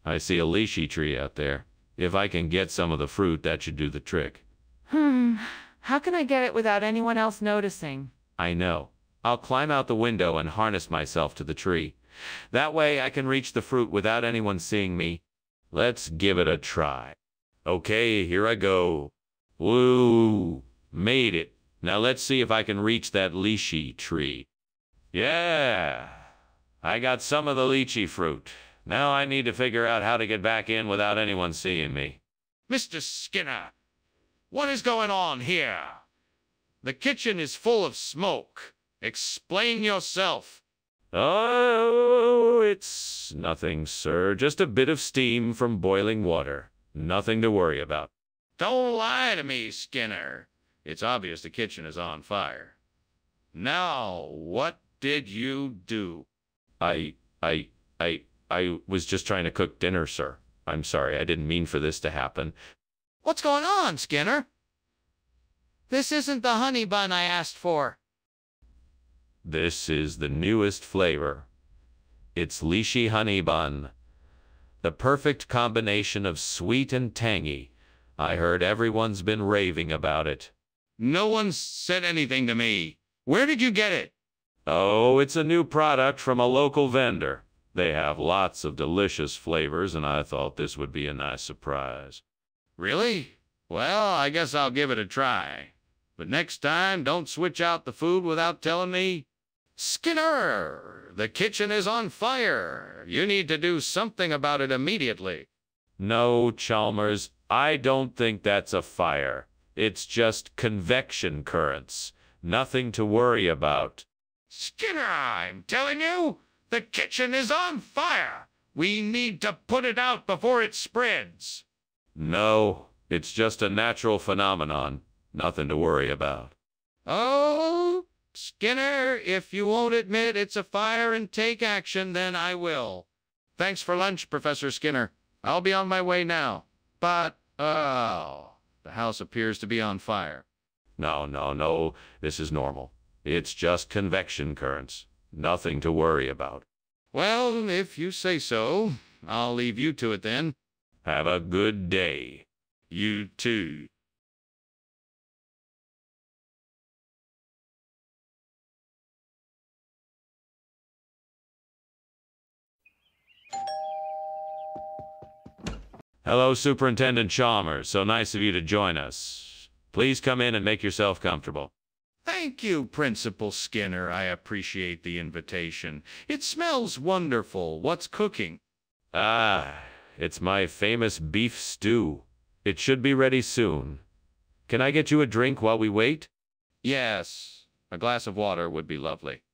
I see a lychee tree out there. If I can get some of the fruit, that should do the trick. How can I get it without anyone else noticing? I know. I'll climb out the window and harness myself to the tree. That way I can reach the fruit without anyone seeing me. Let's give it a try. Okay, here I go. Woo! Made it. Now let's see if I can reach that lychee tree. Yeah! I got some of the lychee fruit. Now I need to figure out how to get back in without anyone seeing me. Mr. Skinner, what is going on here? The kitchen is full of smoke. Explain yourself. Oh, it's nothing, sir. Just a bit of steam from boiling water. Nothing to worry about. Don't lie to me, Skinner. It's obvious the kitchen is on fire. Now, what did you do? I was just trying to cook dinner, sir. I'm sorry, I didn't mean for this to happen. What's going on, Skinner? This isn't the honey bun I asked for. This is the newest flavor. It's lychee honey bun. The perfect combination of sweet and tangy. I heard everyone's been raving about it. No one said anything to me. Where did you get it? Oh, it's a new product from a local vendor. They have lots of delicious flavors, and I thought this would be a nice surprise. Really? Well, I guess I'll give it a try. But next time, don't switch out the food without telling me. Skinner, the kitchen is on fire. You need to do something about it immediately. No, Chalmers, I don't think that's a fire. It's just convection currents. Nothing to worry about. Skinner, I'm telling you, the kitchen is on fire. We need to put it out before it spreads. No, it's just a natural phenomenon. Nothing to worry about. Oh, Skinner, if you won't admit it's a fire and take action, then I will. Thanks for lunch, Professor Skinner. I'll be on my way now. But, oh, the house appears to be on fire. No. This is normal. It's just convection currents. Nothing to worry about. Well, if you say so, I'll leave you to it then. Have a good day. You too. Hello, Superintendent Chalmers. So nice of you to join us. Please come in and make yourself comfortable. Thank you, Principal Skinner. I appreciate the invitation. It smells wonderful. What's cooking? It's my famous beef stew. It should be ready soon. Can I get you a drink while we wait? Yes, a glass of water would be lovely.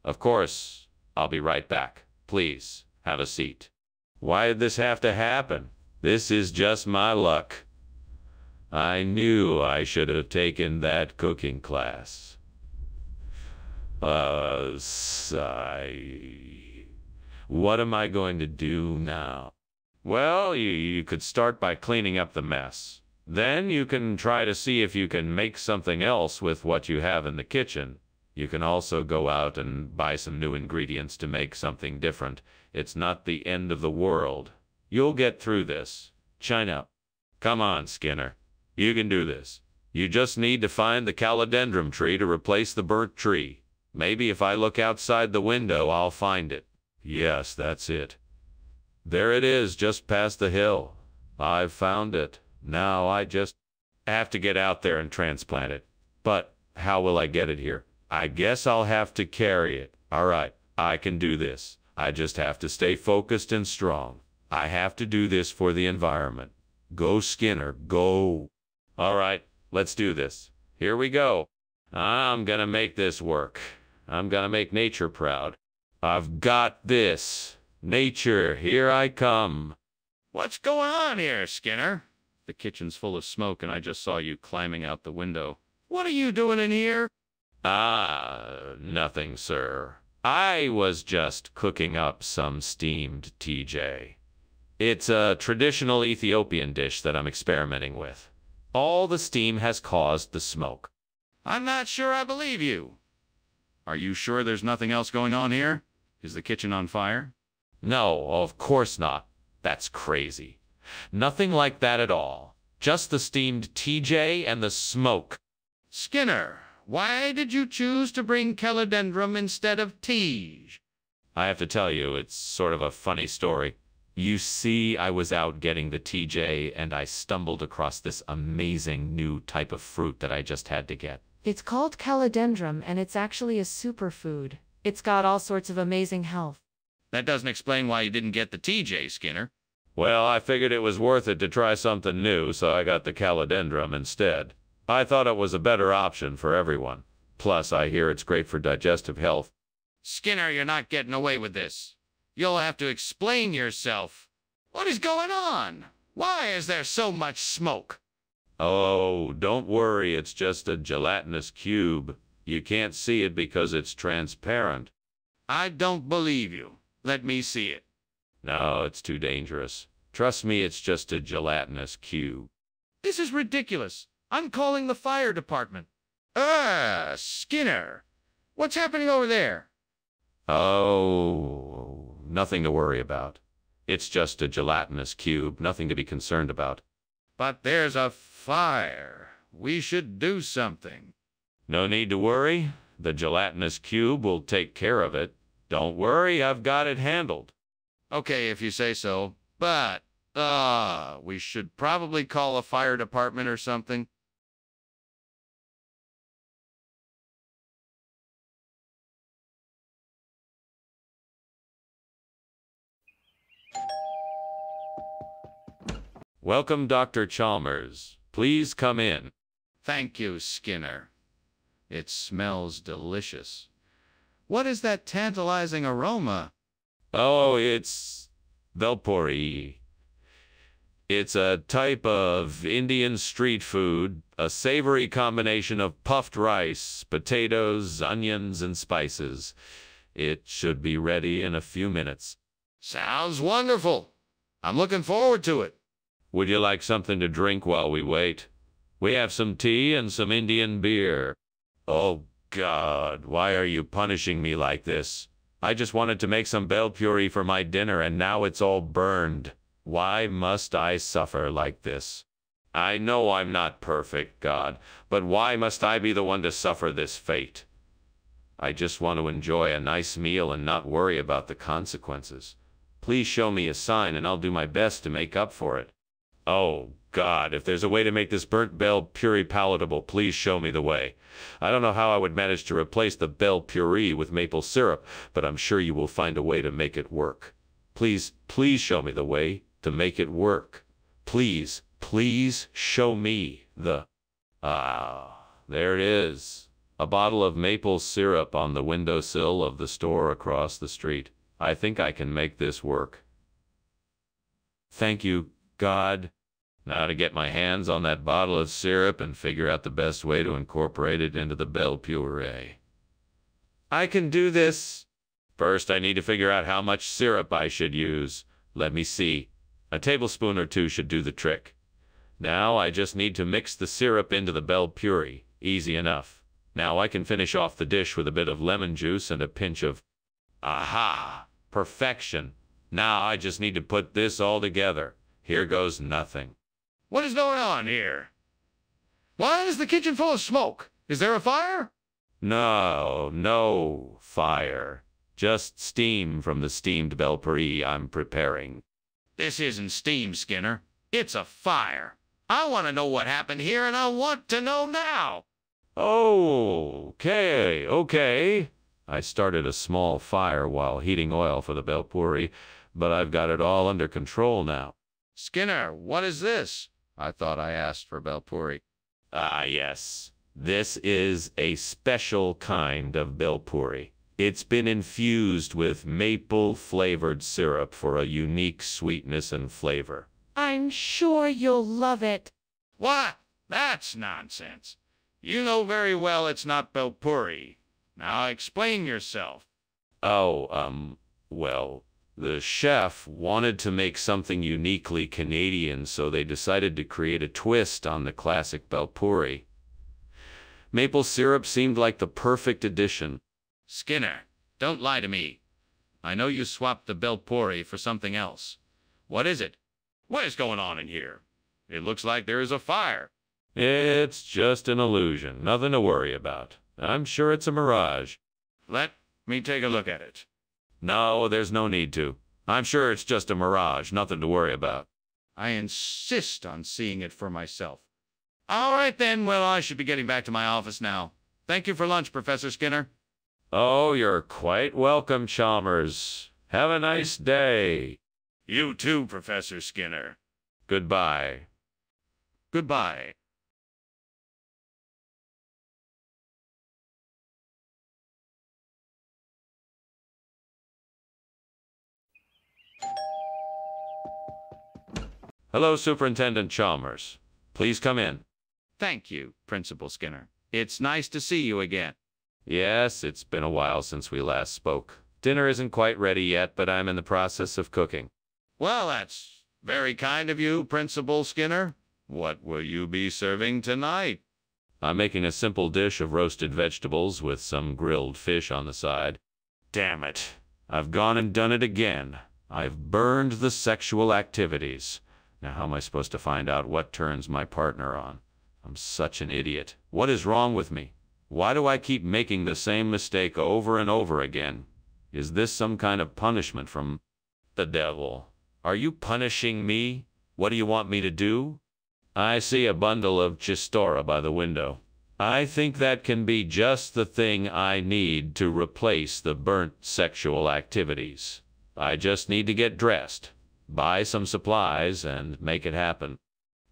Of course. I'll be right back. Please, have a seat. Why did this have to happen? This is just my luck. I knew I should have taken that cooking class. What am I going to do now? Well, you could start by cleaning up the mess. Then you can try to see if you can make something else with what you have in the kitchen. You can also go out and buy some new ingredients to make something different. It's not the end of the world. You'll get through this. China. Come on, Skinner. You can do this. You just need to find the calodendrum tree to replace the burnt tree. Maybe if I look outside the window, I'll find it. Yes, that's it. There it is, just past the hill. I've found it. Now I just have to get out there and transplant it. But how will I get it here? I guess I'll have to carry it. All right, I can do this. I just have to stay focused and strong. I have to do this for the environment. Go, Skinner, go. All right, let's do this. Here we go. I'm gonna make this work. I'm gonna make nature proud. I've got this. Nature, here I come. What's going on here, Skinner? The kitchen's full of smoke and I just saw you climbing out the window. What are you doing in here? Nothing, sir. I was just cooking up some steamed TJ. It's a traditional Ethiopian dish that I'm experimenting with. All the steam has caused the smoke. I'm not sure I believe you. Are you sure there's nothing else going on here? Is the kitchen on fire? No, of course not. That's crazy. Nothing like that at all. Just the steamed TJ and the smoke. Skinner, why did you choose to bring calodendrum instead of tea? I have to tell you, it's sort of a funny story. You see, I was out getting the TJ and I stumbled across this amazing new type of fruit that I just had to get. It's called calodendrum and it's actually a superfood. It's got all sorts of amazing health. That doesn't explain why you didn't get the TJ, Skinner. Well, I figured it was worth it to try something new, so I got the calodendrum instead. I thought it was a better option for everyone. Plus, I hear it's great for digestive health. Skinner, you're not getting away with this. You'll have to explain yourself. What is going on? Why is there so much smoke? Oh, don't worry, it's just a gelatinous cube. You can't see it because it's transparent. I don't believe you. Let me see it. No, it's too dangerous. Trust me, it's just a gelatinous cube. This is ridiculous. I'm calling the fire department. Skinner. What's happening over there? Oh, nothing to worry about. It's just a gelatinous cube, nothing to be concerned about. But there's a fire. We should do something. No need to worry. The gelatinous cube will take care of it. Don't worry, I've got it handled. Okay, if you say so. But, we should probably call a fire department or something. Welcome, Dr. Chalmers. Please come in. Thank you, Skinner. It smells delicious. What is that tantalizing aroma? Oh, it's Velpori. It's a type of Indian street food, a savory combination of puffed rice, potatoes, onions, and spices. It should be ready in a few minutes. Sounds wonderful. I'm looking forward to it. Would you like something to drink while we wait? We have some tea and some Indian beer. Oh, God, why are you punishing me like this? I just wanted to make some bel puri for my dinner and now it's all burned. Why must I suffer like this? I know I'm not perfect, God, but why must I be the one to suffer this fate? I just want to enjoy a nice meal and not worry about the consequences. Please show me a sign and I'll do my best to make up for it. Oh, God, if there's a way to make this burnt bel puri palatable, please show me the way. I don't know how I would manage to replace the bel puri with maple syrup, but I'm sure you will find a way to make it work. Please, please show me the way to make it work. Please, please show me the... there it is. A bottle of maple syrup on the windowsill of the store across the street. I think I can make this work. Thank you, God. Now to get my hands on that bottle of syrup and figure out the best way to incorporate it into the bel puri. I can do this. First, I need to figure out how much syrup I should use. Let me see. A tablespoon or two should do the trick. Now I just need to mix the syrup into the bel puri. Easy enough. Now I can finish off the dish with a bit of lemon juice and a pinch of... Aha! Perfection. Now I just need to put this all together. Here goes nothing. What is going on here? Why is the kitchen full of smoke? Is there a fire? No fire. Just steam from the steamed bel puri I'm preparing. This isn't steam, Skinner. It's a fire. I want to know what happened here, and I want to know now. Okay. I started a small fire while heating oil for the bel puri, but I've got it all under control now. Skinner, what is this? I thought I asked for bel puri. Yes. This is a special kind of bel puri. It's been infused with maple-flavored syrup for a unique sweetness and flavor. I'm sure you'll love it. What? That's nonsense. You know very well it's not bel puri. Now explain yourself. Well, the chef wanted to make something uniquely Canadian, so they decided to create a twist on the classic bel puri. Maple syrup seemed like the perfect addition. Skinner, don't lie to me. I know you swapped the bel puri for something else. What is it? What is going on in here? It looks like there is a fire. It's just an illusion, nothing to worry about. I'm sure it's a mirage. Let me take a look at it. No, there's no need to. I'm sure it's just a mirage, nothing to worry about. I insist on seeing it for myself. All right then, well, I should be getting back to my office now. Thank you for lunch, Professor Skinner. Oh, you're quite welcome, Chalmers. Have a nice day. You too, Professor Skinner. Goodbye. Goodbye. Hello, Superintendent Chalmers. Please come in. Thank you, Principal Skinner. It's nice to see you again. Yes, it's been a while since we last spoke. Dinner isn't quite ready yet, but I'm in the process of cooking. Well, that's very kind of you, Principal Skinner. What will you be serving tonight? I'm making a simple dish of roasted vegetables with some grilled fish on the side. Damn it. I've gone and done it again. I've burned the sexual activities. Now how am I supposed to find out what turns my partner on? I'm such an idiot. What is wrong with me? Why do I keep making the same mistake over and over again? Is this some kind of punishment from the devil? Are you punishing me? What do you want me to do? I see a bundle of chistora by the window. I think that can be just the thing I need to replace the burnt sexual activities. I just need to get dressed, buy some supplies, and make it happen.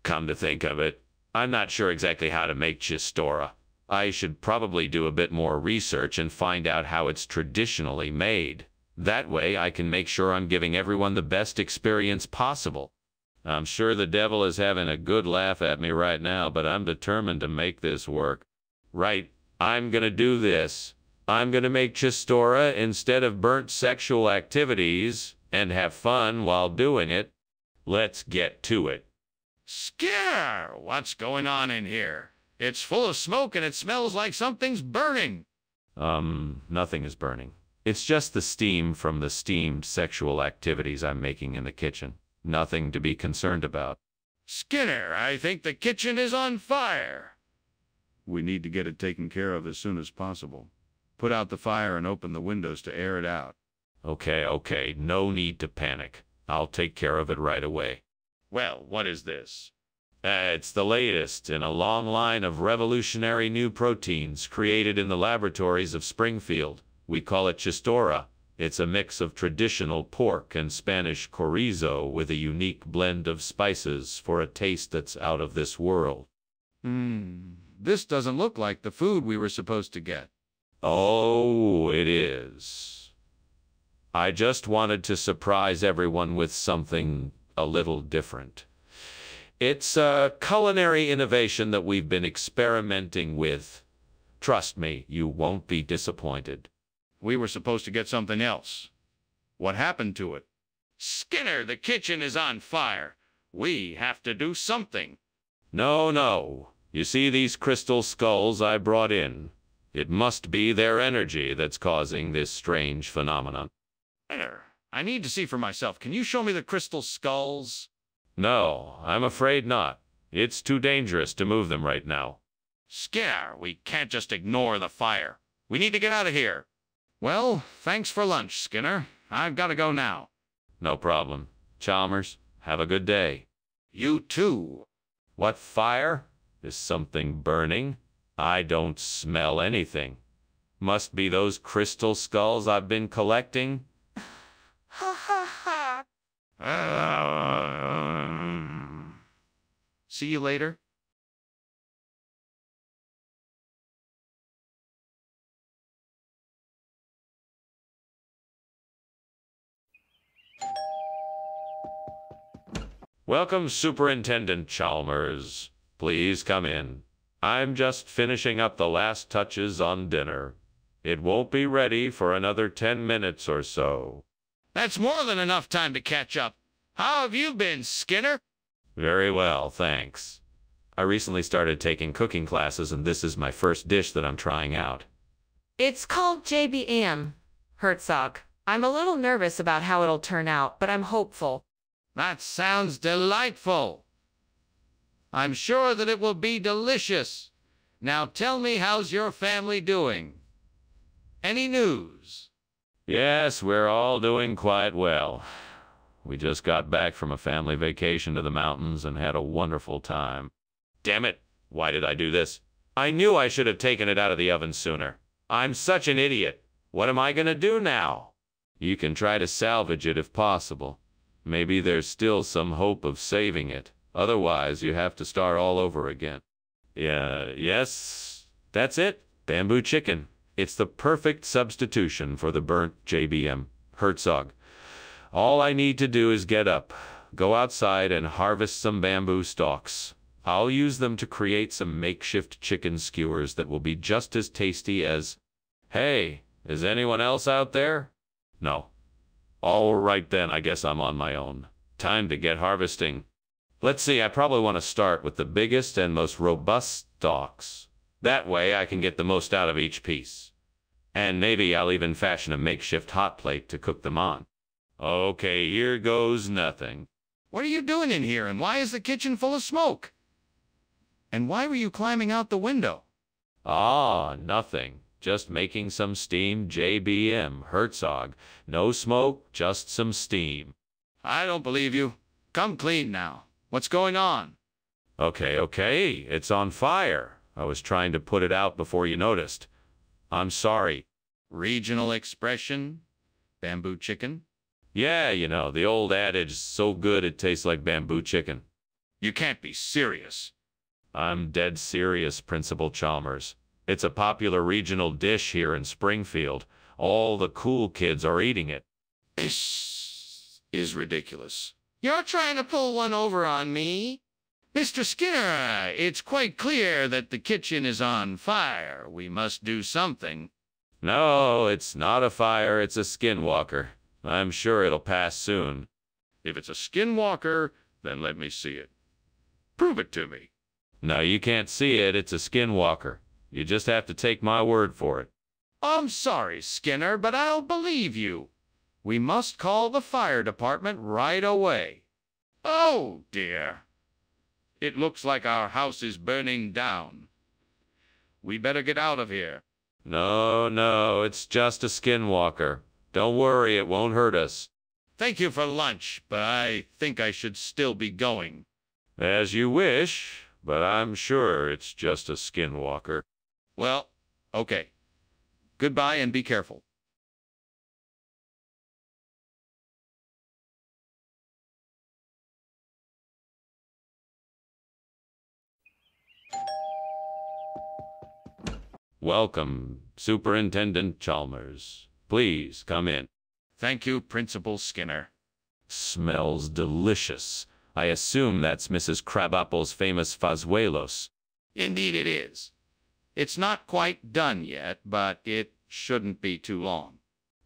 Come to think of it, I'm not sure exactly how to make chistora. I should probably do a bit more research and find out how it's traditionally made. That way I can make sure I'm giving everyone the best experience possible. I'm sure the devil is having a good laugh at me right now, but I'm determined to make this work. Right, I'm gonna do this. I'm gonna make chistora instead of burnt sexual activities, and have fun while doing it. Let's get to it. Skinner, what's going on in here? It's full of smoke and it smells like something's burning. Nothing is burning. It's just the steam from the steamed sexual activities I'm making in the kitchen. Nothing to be concerned about. Skinner, I think the kitchen is on fire. We need to get it taken care of as soon as possible. Put out the fire and open the windows to air it out. Okay, no need to panic. I'll take care of it right away. Well, what is this? It's the latest in a long line of revolutionary new proteins created in the laboratories of Springfield. We call it chistora. It's a mix of traditional pork and Spanish chorizo with a unique blend of spices for a taste that's out of this world. This doesn't look like the food we were supposed to get. Oh, it is. I just wanted to surprise everyone with something a little different. It's a culinary innovation that we've been experimenting with. Trust me, you won't be disappointed. We were supposed to get something else. What happened to it? Skinner, the kitchen is on fire. We have to do something. No. You see these crystal skulls I brought in? It must be their energy that's causing this strange phenomenon. I need to see for myself. Can you show me the crystal skulls? No, I'm afraid not. It's too dangerous to move them right now. Skinner, we can't just ignore the fire. We need to get out of here. Well, thanks for lunch, Skinner. I've got to go now. No problem. Chalmers, have a good day. You too. What fire? Is something burning? I don't smell anything. Must be those crystal skulls I've been collecting. See you later. Welcome, Superintendent Chalmers. Please come in. I'm just finishing up the last touches on dinner. It won't be ready for another 10 minutes or so. That's more than enough time to catch up. How have you been, Skinner? Very well, thanks. I recently started taking cooking classes, and this is my first dish that I'm trying out. It's called JBM, Herzog. I'm a little nervous about how it'll turn out, but I'm hopeful. That sounds delightful. I'm sure that it will be delicious. Now tell me, how's your family doing? Any news? Yes, we're all doing quite well. We just got back from a family vacation to the mountains and had a wonderful time. Damn it, why did I do this? I knew I should have taken it out of the oven sooner. I'm such an idiot. What am I gonna do now? You can try to salvage it if possible. Maybe there's still some hope of saving it. Otherwise, you have to start all over again. Yes, that's it. Bamboo chicken. It's the perfect substitution for the burnt JBM, Herzog. All I need to do is get up, go outside and harvest some bamboo stalks. I'll use them to create some makeshift chicken skewers that will be just as tasty as... Hey, is anyone else out there? No. All right then, I guess I'm on my own. Time to get harvesting. Let's see, I probably want to start with the biggest and most robust stalks. That way I can get the most out of each piece. And maybe I'll even fashion a makeshift hot plate to cook them on. Okay, here goes nothing. What are you doing in here, and why is the kitchen full of smoke? And why were you climbing out the window? Nothing. Just making some steamed JBM, Herzog. No smoke, just some steam. I don't believe you. Come clean now. What's going on? Okay, it's on fire. I was trying to put it out before you noticed. I'm sorry. Regional expression? Bamboo chicken? Yeah, you know, the old adage, so good it tastes like bamboo chicken. You can't be serious. I'm dead serious, Principal Chalmers. It's a popular regional dish here in Springfield. All the cool kids are eating it. This is ridiculous. You're trying to pull one over on me? Mr. Skinner, it's quite clear that the kitchen is on fire. We must do something. No, it's not a fire, it's a skinwalker. I'm sure it'll pass soon. If it's a skinwalker, then let me see it. Prove it to me. No, you can't see it, it's a skinwalker. You just have to take my word for it. I'm sorry, Skinner, but I'll believe you. We must call the fire department right away. Oh, dear. It looks like our house is burning down. We better get out of here. No, it's just a skinwalker. Don't worry, it won't hurt us. Thank you for lunch, but I think I should still be going. As you wish, but I'm sure it's just a skinwalker. Well, okay. Goodbye and be careful. Welcome, Superintendent Chalmers. Please come in. Thank you, Principal Skinner. Smells delicious. I assume that's Mrs. Crabapple's famous fazuelos. Indeed it is. It's not quite done yet, but it shouldn't be too long.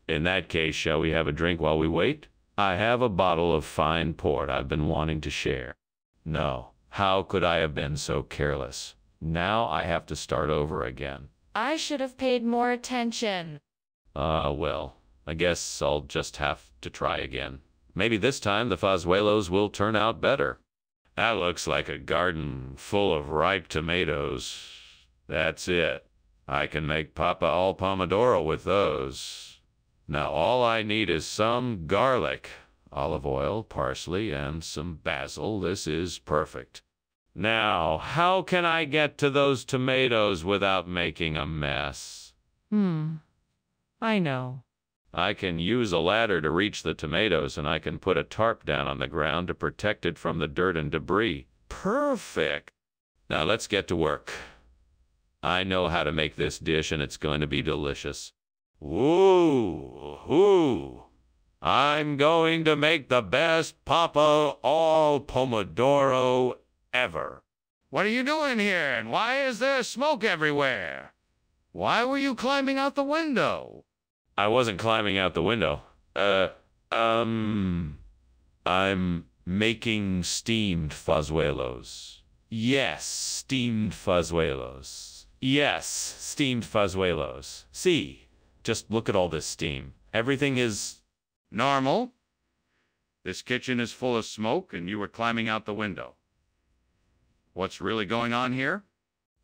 In that case, shall we have a drink while we wait? I have a bottle of fine port I've been wanting to share. No, how could I have been so careless? Now I have to start over again. I should have paid more attention. Well, I guess I'll just have to try again. Maybe this time the fazuelos will turn out better. That looks like a garden full of ripe tomatoes. That's it. I can make papa al pomodoro with those. Now all I need is some garlic, olive oil, parsley, and some basil. This is perfect. Now, how can I get to those tomatoes without making a mess? I know. I can use a ladder to reach the tomatoes, and I can put a tarp down on the ground to protect it from the dirt and debris. Perfect! Now let's get to work. I know how to make this dish, and it's going to be delicious. Ooh! I'm going to make the best papa al pomodoro ever. What are you doing here, and why is there smoke everywhere? Why were you climbing out the window? I wasn't climbing out the window. I'm making steamed fazuelos. Yes, steamed fazuelos. Yes, steamed fazuelos. See, just look at all this steam. Everything is normal. This kitchen is full of smoke, and you were climbing out the window. What's really going on here?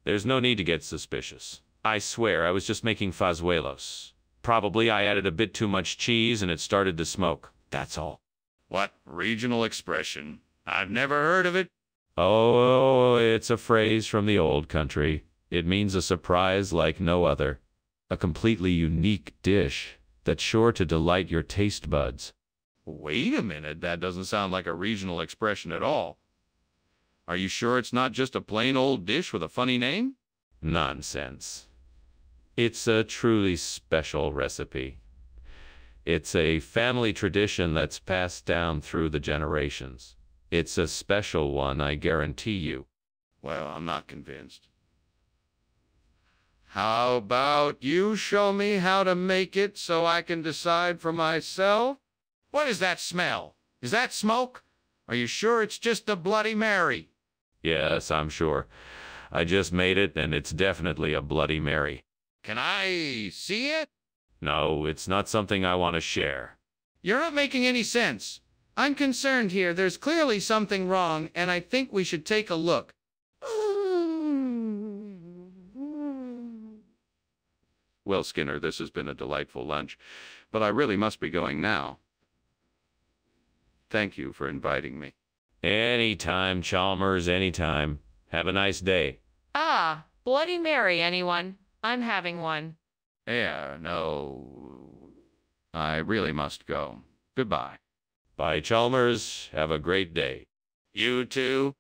There's no need to get suspicious. I swear I was just making fazuelos. Probably I added a bit too much cheese and it started to smoke. That's all. What regional expression? I've never heard of it. Oh, it's a phrase from the old country. It means a surprise like no other. A completely unique dish that's sure to delight your taste buds. Wait a minute, that doesn't sound like a regional expression at all. Are you sure it's not just a plain old dish with a funny name? Nonsense. It's a truly special recipe. It's a family tradition that's passed down through the generations. It's a special one, I guarantee you. Well, I'm not convinced. How about you show me how to make it so I can decide for myself? What is that smell? Is that smoke? Are you sure it's just a Bloody Mary? Yes, I'm sure. I just made it, and it's definitely a Bloody Mary. Can I see it? No, it's not something I want to share. You're not making any sense. I'm concerned here. There's clearly something wrong, and I think we should take a look. Well, Skinner, this has been a delightful lunch, but I really must be going now. Thank you for inviting me. Anytime, Chalmers, anytime. Have a nice day. Ah, Bloody Mary, anyone? I'm having one. Yeah, no. I really must go. Goodbye. Bye, Chalmers. Have a great day. You too.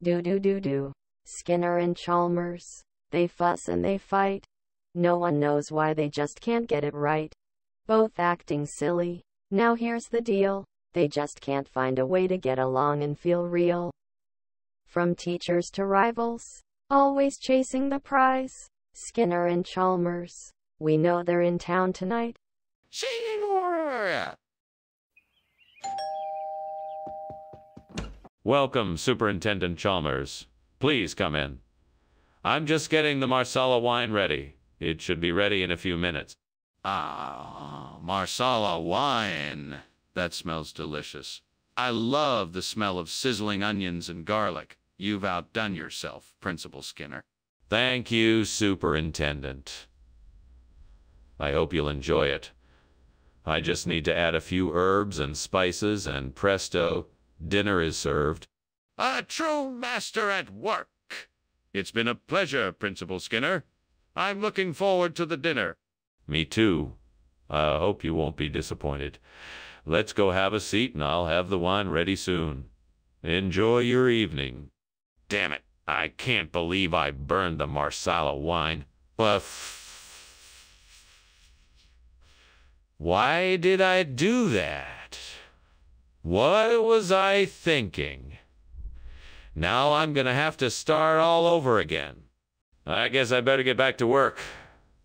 Do. Skinner and Chalmers. They fuss and they fight. No one knows why, they just can't get it right. Both acting silly. Now here's the deal. They just can't find a way to get along and feel real. From teachers to rivals, always chasing the prize. Skinner and Chalmers, we know they're in town tonight. Welcome, Superintendent Chalmers. Please come in. I'm just getting the Marsala wine ready. It should be ready in a few minutes. Ah, Marsala wine. That smells delicious. I love the smell of sizzling onions and garlic. You've outdone yourself, Principal Skinner. Thank you, Superintendent. I hope you'll enjoy it. I just need to add a few herbs and spices, and presto, dinner is served. A true master at work. It's been a pleasure, Principal Skinner. I'm looking forward to the dinner. Me too. I hope you won't be disappointed. Let's go have a seat and I'll have the wine ready soon. Enjoy your evening. Damn it, I can't believe I burned the Marsala wine. Why did I do that? What was I thinking? Now I'm gonna have to start all over again. I guess I better get back to work.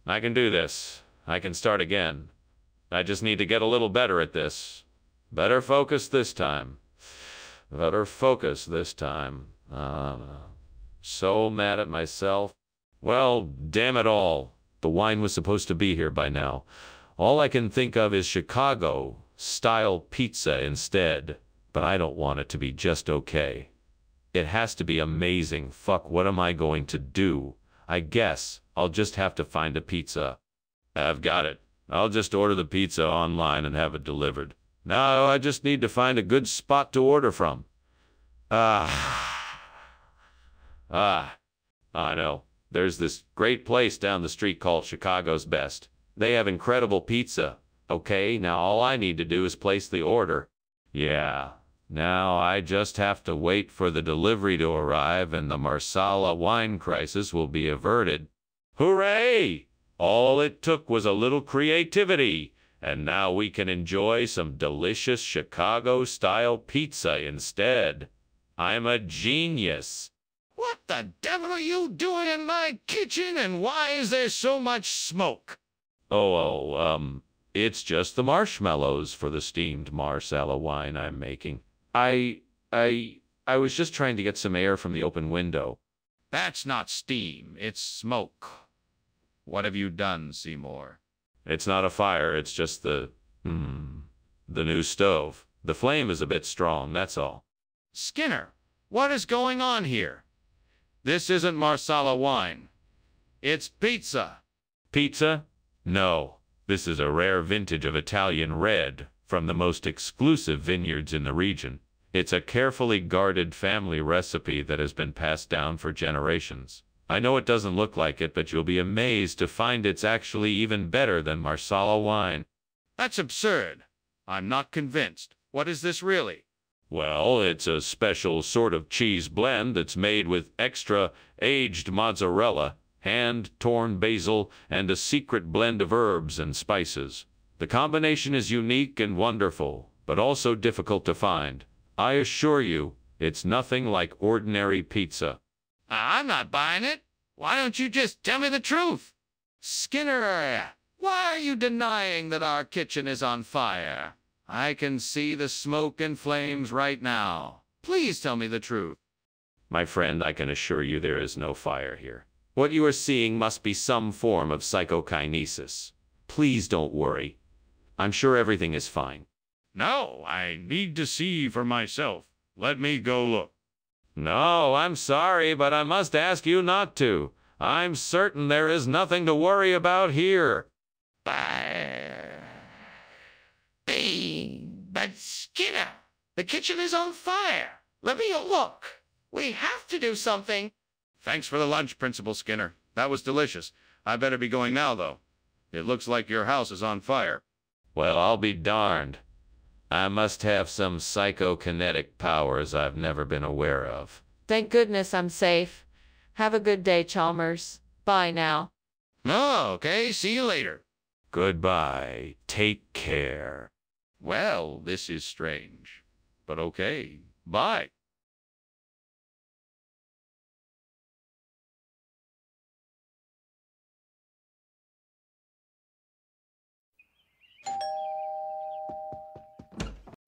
I can do this. I can start again. I just need to get a little better at this. Better focus this time. Better focus this time. So mad at myself. Well, damn it all. The wine was supposed to be here by now. All I can think of is Chicago-style pizza instead. But I don't want it to be just okay. It has to be amazing. Fuck, what am I going to do? I guess I'll just have to find a pizza. I've got it. I'll just order the pizza online and have it delivered. Now I just need to find a good spot to order from. I know. There's this great place down the street called Chicago's Best. They have incredible pizza. Okay, now all I need to do is place the order. Yeah. Now I just have to wait for the delivery to arrive and the Marsala wine crisis will be averted. Hooray! All it took was a little creativity, and now we can enjoy some delicious Chicago-style pizza instead. I'm a genius. What the devil are you doing in my kitchen, and why is there so much smoke? It's just the marshmallows for the steamed Marsala wine I'm making. I was just trying to get some air from the open window. That's not steam, it's smoke. What have you done, Seymour? It's not a fire, it's just the new stove. The flame is a bit strong, that's all. Skinner, what is going on here? This isn't Marsala wine. It's pizza. Pizza? No. This is a rare vintage of Italian red from the most exclusive vineyards in the region. It's a carefully guarded family recipe that has been passed down for generations. I know it doesn't look like it, but you'll be amazed to find it's actually even better than Marsala wine. That's absurd. I'm not convinced. What is this really? Well, it's a special sort of cheese blend that's made with extra aged mozzarella, hand-torn basil, and a secret blend of herbs and spices. The combination is unique and wonderful, but also difficult to find. I assure you, it's nothing like ordinary pizza. I'm not buying it. Why don't you just tell me the truth? Skinner, why are you denying that our kitchen is on fire? I can see the smoke and flames right now. Please tell me the truth. My friend, I can assure you there is no fire here. What you are seeing must be some form of psychokinesis. Please don't worry. I'm sure everything is fine. No, I need to see for myself. Let me go look. No, I'm sorry, but I must ask you not to. I'm certain there is nothing to worry about here. But Skinner, the kitchen is on fire. Let me look. We have to do something. Thanks for the lunch, Principal Skinner. That was delicious. I better be going now, though. It looks like your house is on fire. Well, I'll be darned. I must have some psychokinetic powers I've never been aware of. Thank goodness I'm safe. Have a good day, Chalmers. Bye now. Oh, okay, see you later. Goodbye. Take care. Well, this is strange, but okay, bye.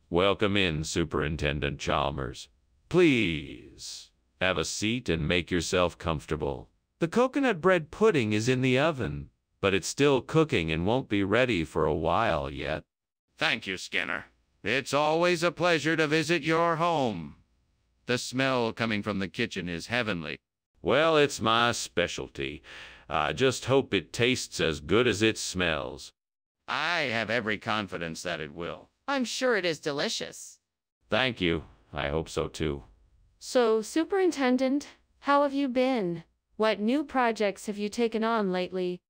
Welcome in, Superintendent Chalmers. Please, have a seat and make yourself comfortable. The coconut bread pudding is in the oven, but it's still cooking and won't be ready for a while yet. Thank you, Skinner. It's always a pleasure to visit your home. The smell coming from the kitchen is heavenly. Well, it's my specialty. I just hope it tastes as good as it smells. I have every confidence that it will. I'm sure it is delicious. Thank you. I hope so too. So, Superintendent, how have you been? What new projects have you taken on lately?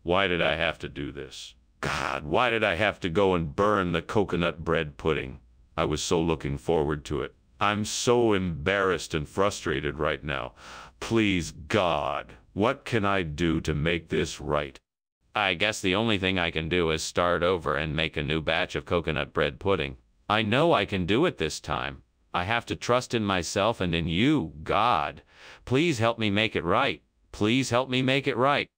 Why did I have to do this? God, why did I have to go and burn the coconut bread pudding? I was so looking forward to it. I'm so embarrassed and frustrated right now. Please, God, what can I do to make this right? I guess the only thing I can do is start over and make a new batch of coconut bread pudding. I know I can do it this time. I have to trust in myself and in you, God. Please help me make it right. Please help me make it right.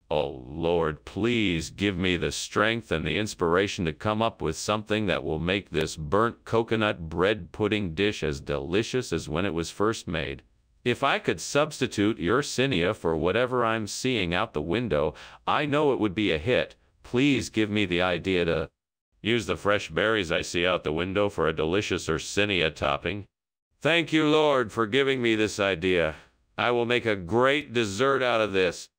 Oh, Lord, please give me the strength and the inspiration to come up with something that will make this burnt coconut bread pudding dish as delicious as when it was first made. If I could substitute Yersinia for whatever I'm seeing out the window, I know it would be a hit. Please give me the idea to use the fresh berries I see out the window for a delicious Yersinia topping. Thank you, Lord, for giving me this idea. I will make a great dessert out of this.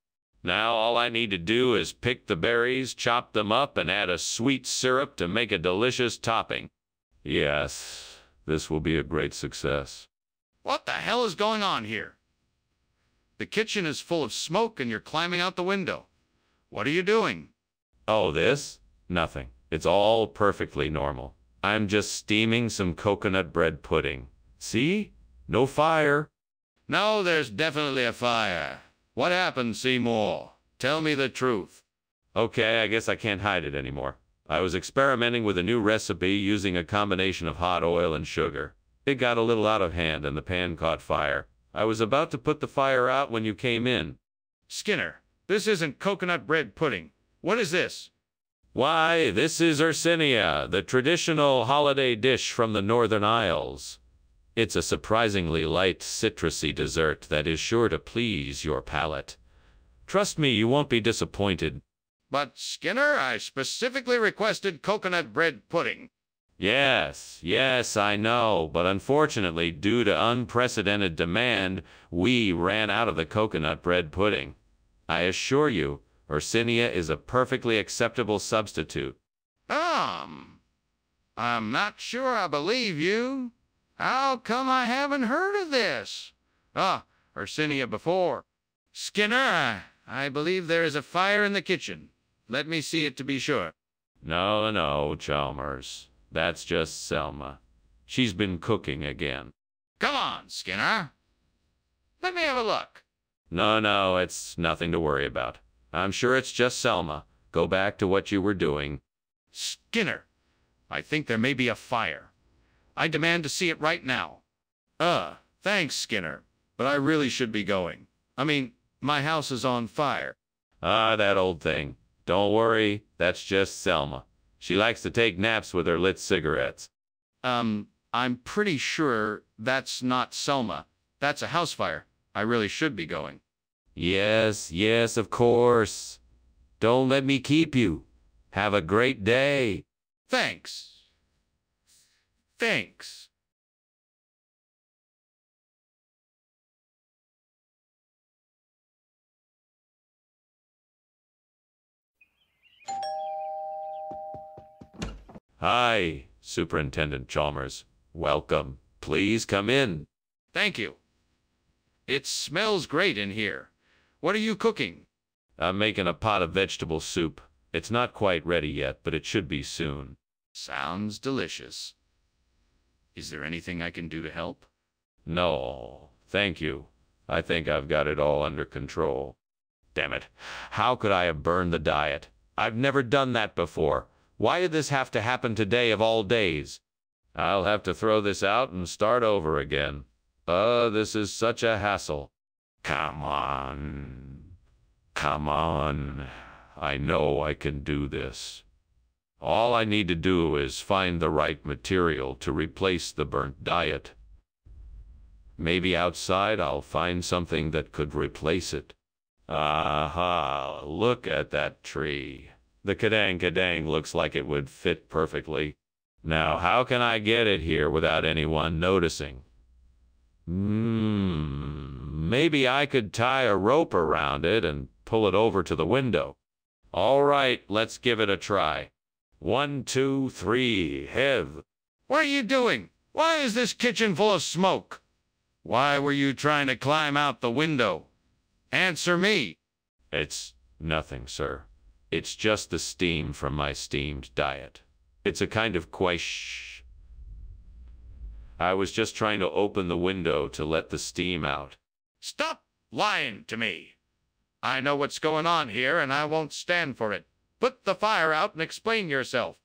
Now all I need to do is pick the berries, chop them up, and add a sweet syrup to make a delicious topping. Yes, this will be a great success. What the hell is going on here? The kitchen is full of smoke and you're climbing out the window. What are you doing? Oh, this? Nothing. It's all perfectly normal. I'm just steaming some coconut bread pudding. See? No fire. No, there's definitely a fire. What happened, Seymour? Tell me the truth. Okay, I guess I can't hide it anymore. I was experimenting with a new recipe using a combination of hot oil and sugar. It got a little out of hand and the pan caught fire. I was about to put the fire out when you came in. Skinner, this isn't coconut bread pudding. What is this? Why, this is Yersinia, the traditional holiday dish from the Northern Isles. It's a surprisingly light, citrusy dessert that is sure to please your palate. Trust me, you won't be disappointed. But, Skinner, I specifically requested coconut bread pudding. Yes, I know, but unfortunately, due to unprecedented demand, we ran out of the coconut bread pudding. I assure you, Yersinia is a perfectly acceptable substitute. I'm not sure I believe you. How come I haven't heard of this? Yersinia before. Skinner, I believe there is a fire in the kitchen. Let me see it to be sure. No, Chalmers. That's just Selma. She's been cooking again. Come on, Skinner. Let me have a look. No, it's nothing to worry about. I'm sure it's just Selma. Go back to what you were doing. Skinner, I think there may be a fire. I demand to see it right now. Thanks, Skinner, but I really should be going. I mean, my house is on fire. That old thing. Don't worry, that's just Selma. She likes to take naps with her lit cigarettes. I'm pretty sure that's not Selma. That's a house fire. I really should be going. Yes, of course. Don't let me keep you. Have a great day. Thanks. Hi, Superintendent Chalmers. Welcome. Please come in. Thank you. It smells great in here. What are you cooking? I'm making a pot of vegetable soup. It's not quite ready yet, but it should be soon. Sounds delicious. Is there anything I can do to help? No, thank you. I think I've got it all under control. Damn it. How could I have burned the diet? I've never done that before. Why did this have to happen today of all days? I'll have to throw this out and start over again. This is such a hassle. Come on. Come on. I know I can do this. All I need to do is find the right material to replace the burnt diet. Maybe outside I'll find something that could replace it. Aha, look at that tree. The kadang looks like it would fit perfectly. Now, how can I get it here without anyone noticing? Maybe I could tie a rope around it and pull it over to the window. All right, let's give it a try. 1, 2, 3, hev. What are you doing? Why is this kitchen full of smoke? Why were you trying to climb out the window? Answer me. It's nothing, sir. It's just the steam from my steamed diet. It's a kind of quiche. I was just trying to open the window to let the steam out. Stop lying to me. I know what's going on here, and I won't stand for it. Put the fire out and explain yourself.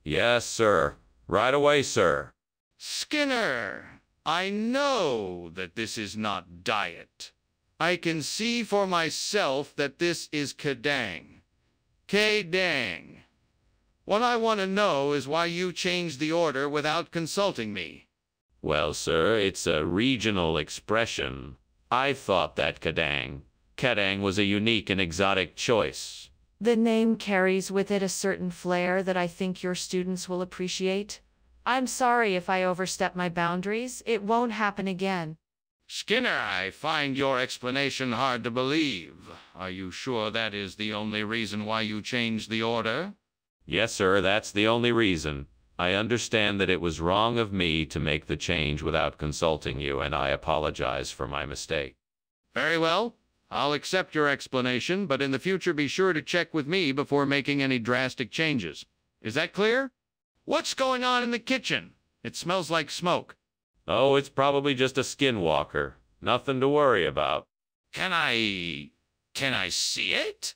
Yes, sir. Right away, sir. Skinner, I know that this is not diet. I can see for myself that this is kadang. Kadang. What I want to know is why you changed the order without consulting me. Well, sir, it's a regional expression. I thought that kadang was a unique and exotic choice. The name carries with it a certain flair that I think your students will appreciate. I'm sorry if I overstep my boundaries. It won't happen again. Skinner, I find your explanation hard to believe. Are you sure that is the only reason why you changed the order? Yes, sir, that's the only reason. I understand that it was wrong of me to make the change without consulting you, and I apologize for my mistake. Very well. I'll accept your explanation, but in the future be sure to check with me before making any drastic changes. Is that clear? What's going on in the kitchen? It smells like smoke. Oh, it's probably just a skinwalker. Nothing to worry about. Can I see it?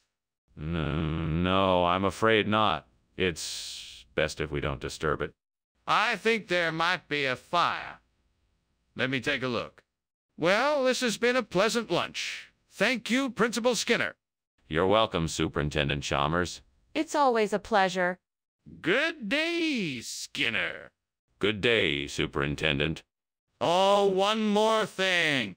No, I'm afraid not. It's best if we don't disturb it. I think there might be a fire. Let me take a look. Well, this has been a pleasant lunch. Thank you, Principal Skinner. You're welcome, Superintendent Chalmers. It's always a pleasure. Good day, Skinner. Good day, Superintendent. Oh, one more thing.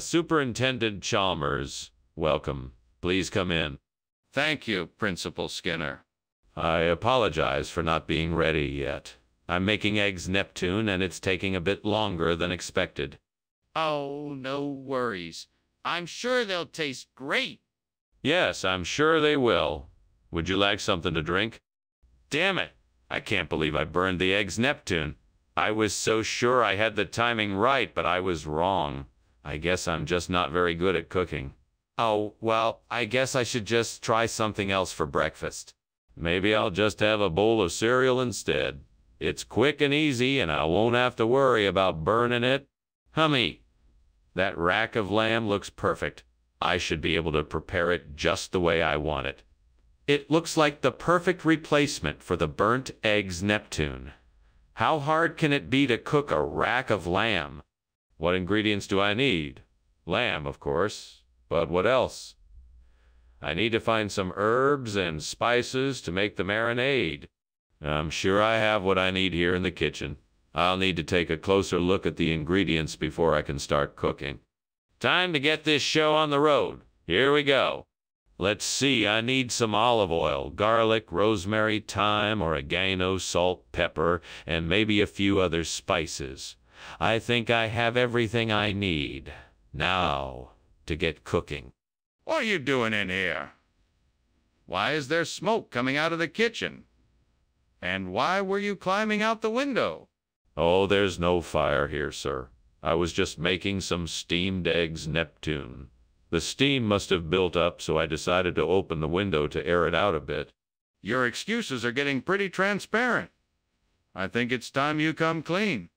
Superintendent Chalmers, welcome. Please come in. Thank you, Principal Skinner. I apologize for not being ready yet. I'm making eggs Neptune, and it's taking a bit longer than expected. Oh, no worries. I'm sure they'll taste great. Yes, I'm sure they will. Would you like something to drink? Damn it! I can't believe I burned the eggs Neptune. I was so sure I had the timing right, but I was wrong. I guess I'm just not very good at cooking. Oh, well, I guess I should just try something else for breakfast. Maybe I'll just have a bowl of cereal instead. It's quick and easy, and I won't have to worry about burning it. Hummy, that rack of lamb looks perfect. I should be able to prepare it just the way I want it. It looks like the perfect replacement for the burnt eggs Neptune. How hard can it be to cook a rack of lamb? What ingredients do I need? Lamb, of course. But what else? I need to find some herbs and spices to make the marinade. I'm sure I have what I need here in the kitchen. I'll need to take a closer look at the ingredients before I can start cooking. Time to get this show on the road. Here we go. Let's see, I need some olive oil, garlic, rosemary, thyme, oregano, salt, pepper, and maybe a few other spices. I think I have everything I need. Now, to get cooking. What are you doing in here? Why is there smoke coming out of the kitchen? And why were you climbing out the window? Oh, there's no fire here, sir. I was just making some steamed eggs Neptune. The steam must have built up, so I decided to open the window to air it out a bit. Your excuses are getting pretty transparent. I think it's time you come clean.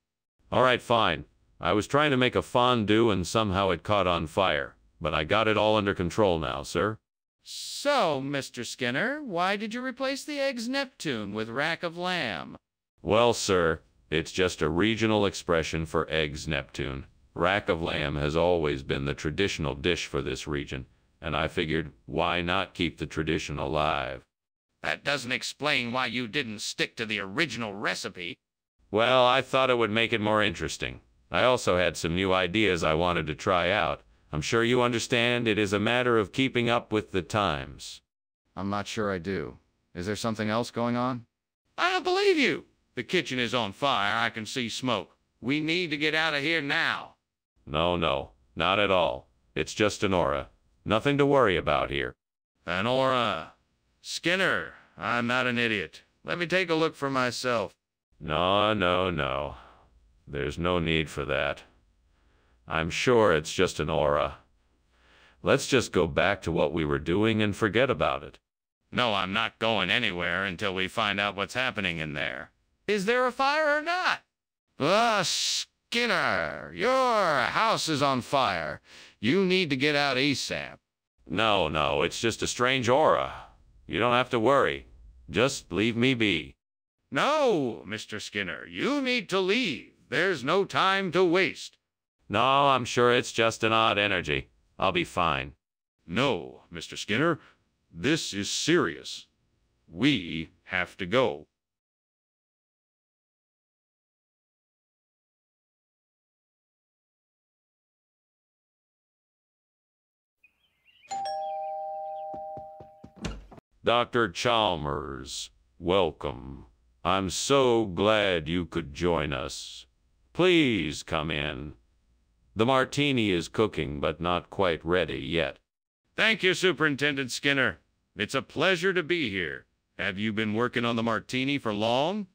All right, fine. I was trying to make a fondue and somehow it caught on fire. But I got it all under control now, sir. So, Mr. Skinner, why did you replace the eggs Neptune with rack of lamb? Well, sir, it's just a regional expression for eggs Neptune. Rack of lamb has always been the traditional dish for this region, and I figured, why not keep the tradition alive? That doesn't explain why you didn't stick to the original recipe. Well, I thought it would make it more interesting. I also had some new ideas I wanted to try out. I'm sure you understand it is a matter of keeping up with the times. I'm not sure I do. Is there something else going on? I don't believe you. The kitchen is on fire. I can see smoke. We need to get out of here now. No, not at all. It's just an aura. Nothing to worry about here. An aura. Skinner, I'm not an idiot. Let me take a look for myself. No. There's no need for that. I'm sure it's just an aura. Let's just go back to what we were doing and forget about it. No, I'm not going anywhere until we find out what's happening in there. Is there a fire or not? Skinner, your house is on fire. You need to get out ASAP. No, it's just a strange aura. You don't have to worry. Just leave me be. No, Mr. Skinner, you need to leave. There's no time to waste. No, I'm sure it's just an odd energy. I'll be fine. No, Mr. Skinner, this is serious. We have to go. Dr. Chalmers, welcome. I'm so glad you could join us. Please come in. The martini is cooking, but not quite ready yet. Thank you, Superintendent Skinner. It's a pleasure to be here. Have you been working on the martini for long?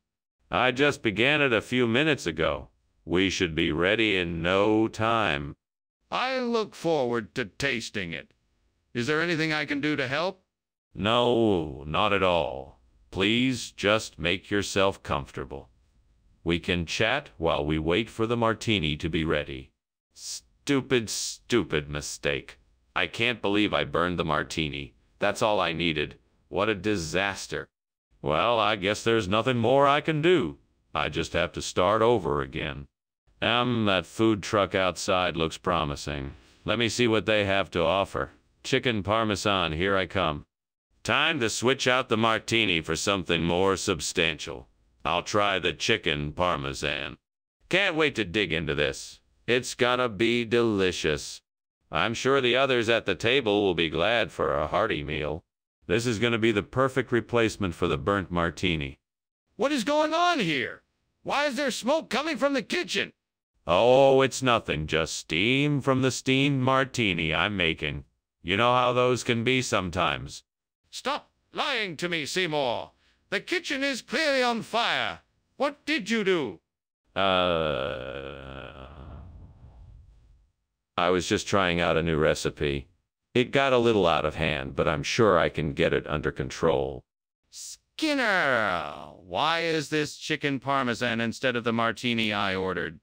I just began it a few minutes ago. We should be ready in no time. I look forward to tasting it. Is there anything I can do to help? No, not at all. Please just make yourself comfortable. We can chat while we wait for the martini to be ready. Stupid mistake. I can't believe I burned the martini. That's all I needed. What a disaster. Well, I guess there's nothing more I can do. I just have to start over again. That food truck outside looks promising. Let me see what they have to offer. Chicken parmesan, here I come. Time to switch out the martini for something more substantial. I'll try the chicken parmesan. Can't wait to dig into this. It's gonna be delicious. I'm sure the others at the table will be glad for a hearty meal. This is gonna be the perfect replacement for the burnt martini. What is going on here? Why is there smoke coming from the kitchen? Oh, it's nothing, just steam from the steamed martini I'm making. You know how those can be sometimes. Stop lying to me, Seymour. The kitchen is clearly on fire. What did you do? I was just trying out a new recipe. It got a little out of hand, but I'm sure I can get it under control. Skinner, why is this chicken parmesan instead of the martini I ordered?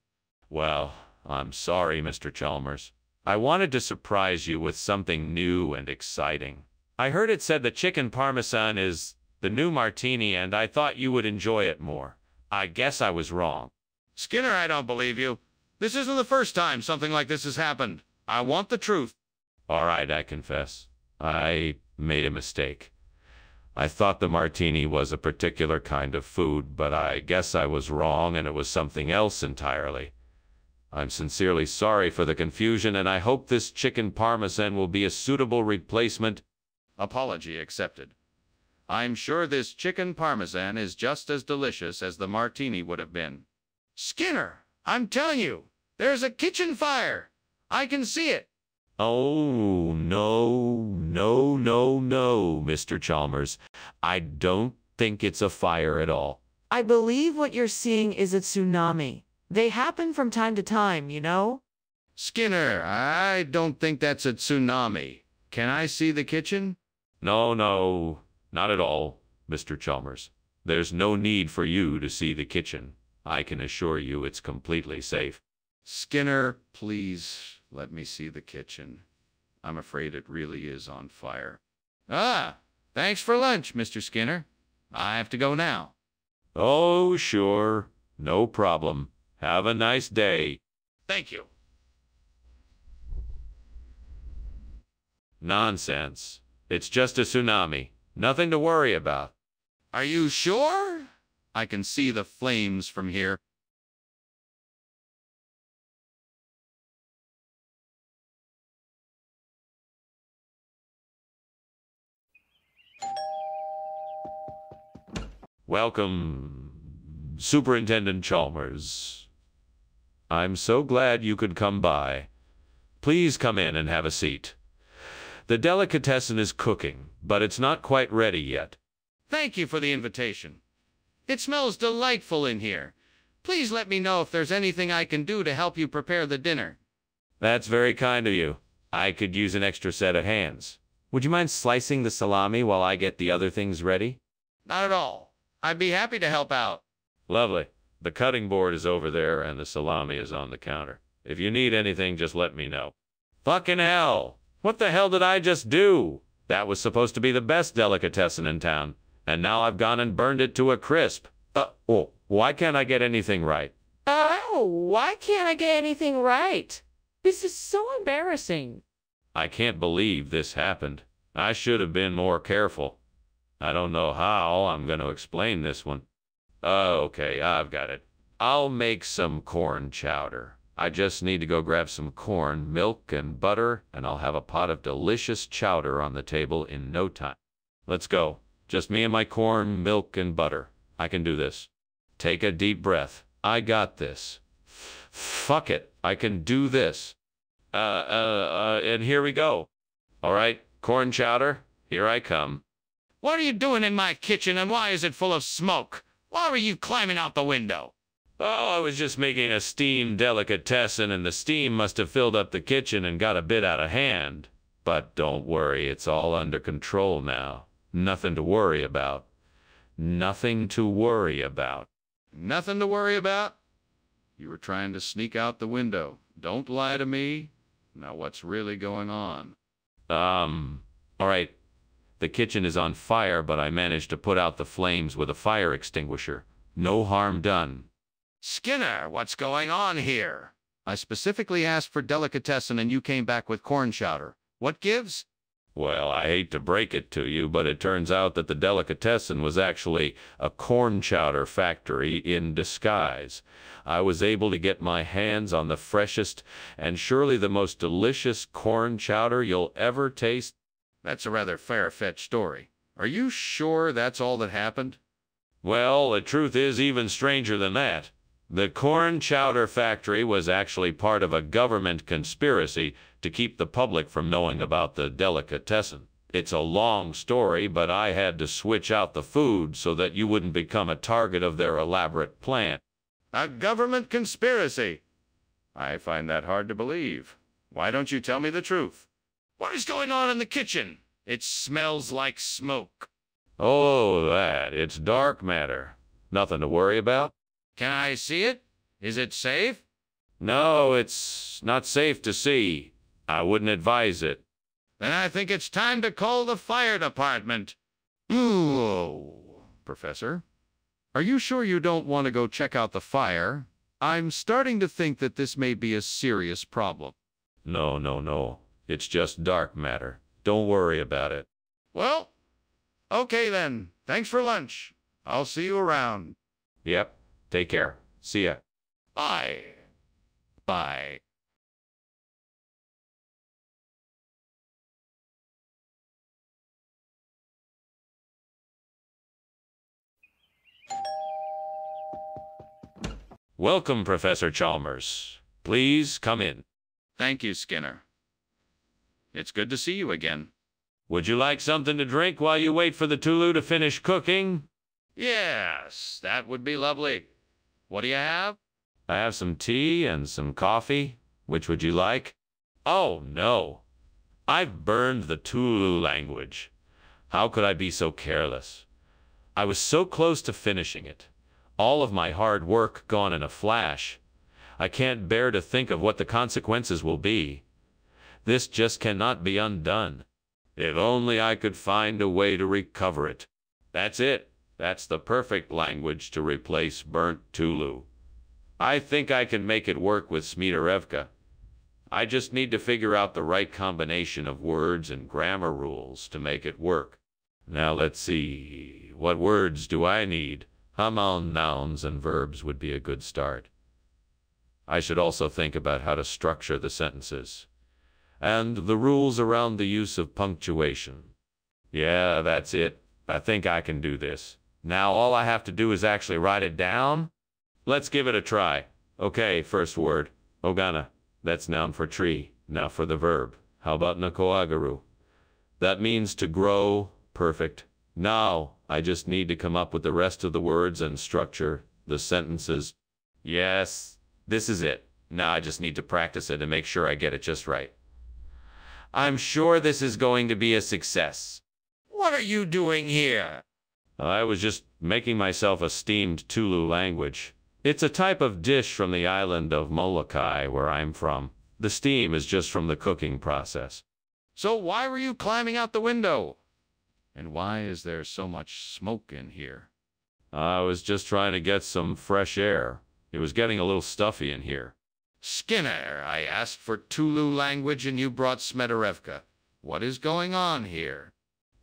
Well, I'm sorry, Mr. Chalmers. I wanted to surprise you with something new and exciting. I heard it said the chicken parmesan is the new martini, and I thought you would enjoy it more. I guess I was wrong. Skinner, I don't believe you. This isn't the first time something like this has happened. I want the truth. All right, I confess. I made a mistake. I thought the martini was a particular kind of food, but I guess I was wrong and it was something else entirely. I'm sincerely sorry for the confusion, and I hope this chicken parmesan will be a suitable replacement. Apology accepted. I'm sure this chicken parmesan is just as delicious as the martini would have been. Skinner, I'm telling you, there's a kitchen fire. I can see it. Oh, no, Mr. Chalmers. I don't think it's a fire at all. I believe what you're seeing is a tsunami. They happen from time to time, you know? Skinner, I don't think that's a tsunami. Can I see the kitchen? No, no, not at all, Mr. Chalmers. There's no need for you to see the kitchen. I can assure you it's completely safe. Skinner, please let me see the kitchen. I'm afraid it really is on fire. Ah, thanks for lunch, Mr. Skinner. I have to go now. Oh, sure. No problem. Have a nice day. Thank you. Nonsense. It's just a tsunami. Nothing to worry about. Are you sure? I can see the flames from here. Welcome, Superintendent Chalmers. I'm so glad you could come by. Please come in and have a seat. The delicatessen is cooking, but it's not quite ready yet. Thank you for the invitation. It smells delightful in here. Please let me know if there's anything I can do to help you prepare the dinner. That's very kind of you. I could use an extra set of hands. Would you mind slicing the salami while I get the other things ready? Not at all. I'd be happy to help out. Lovely. The cutting board is over there and the salami is on the counter. If you need anything, just let me know. Fucking hell! What the hell did I just do? That was supposed to be the best delicatessen in town, and now I've gone and burned it to a crisp. Why can't I get anything right? Why can't I get anything right? This is so embarrassing. I can't believe this happened. I should have been more careful. I don't know how I'm going to explain this one. Okay, I've got it. I'll make some corn chowder. I just need to go grab some corn, milk, and butter, and I'll have a pot of delicious chowder on the table in no time. Let's go. Just me and my corn, milk, and butter. I can do this. Take a deep breath. I got this. Fuck it. I can do this. And here we go. All right, corn chowder, here I come. What are you doing in my kitchen, and why is it full of smoke? Why were you climbing out the window? Oh, I was just making a steamed delicatessen, and the steam must have filled up the kitchen and got a bit out of hand. But don't worry, it's all under control now. Nothing to worry about. Nothing to worry about. Nothing to worry about? You were trying to sneak out the window. Don't lie to me. Now what's really going on? All right. The kitchen is on fire, but I managed to put out the flames with a fire extinguisher. No harm done. Skinner, what's going on here? I specifically asked for delicatessen and you came back with corn chowder. What gives? Well, I hate to break it to you, but it turns out that the delicatessen was actually a corn chowder factory in disguise. I was able to get my hands on the freshest and surely the most delicious corn chowder you'll ever taste. That's a rather far-fetched story. Are you sure that's all that happened? Well, the truth is even stranger than that. The corn chowder factory was actually part of a government conspiracy to keep the public from knowing about the delicatessen. It's a long story, but I had to switch out the food so that you wouldn't become a target of their elaborate plan. A government conspiracy? I find that hard to believe. Why don't you tell me the truth? What is going on in the kitchen? It smells like smoke. Oh, it's dark matter. Nothing to worry about? Can I see it? Is it safe? No, it's not safe to see. I wouldn't advise it. Then I think it's time to call the fire department. Ooh, Professor, are you sure you don't want to go check out the fire? I'm starting to think that this may be a serious problem. No. It's just dark matter. Don't worry about it. Well, okay then. Thanks for lunch. I'll see you around. Yep. Take care. See ya. Bye. Bye. Welcome, Professor Chalmers. Please come in. Thank you, Skinner. It's good to see you again. Would you like something to drink while you wait for the Tulu to finish cooking? Yes, that would be lovely. What do you have? I have some tea and some coffee. Which would you like? Oh, no. I've burned the Tulu language. How could I be so careless? I was so close to finishing it. All of my hard work gone in a flash. I can't bear to think of what the consequences will be. This just cannot be undone. If only I could find a way to recover it. That's it. That's the perfect language to replace burnt Tulu. I think I can make it work with Smitarevka. I just need to figure out the right combination of words and grammar rules to make it work. Now let's see. What words do I need? Hamal nouns and verbs would be a good start. I should also think about how to structure the sentences. And the rules around the use of punctuation. Yeah, that's it. I think I can do this. Now all I have to do is actually write it down. Let's give it a try. Okay, first word. Ogana. That's noun for tree. Now for the verb. How about nakoagaru? That means to grow. Perfect. Now, I just need to come up with the rest of the words and structure the sentences. Yes, this is it. Now I just need to practice it and make sure I get it just right. I'm sure this is going to be a success. What are you doing here? I was just making myself a steamed Tulu language. It's a type of dish from the island of Molokai, where I'm from. The steam is just from the cooking process. So why were you climbing out the window? And why is there so much smoke in here? I was just trying to get some fresh air. It was getting a little stuffy in here. Skinner, I asked for Tulu language and you brought Smetarevka. What is going on here?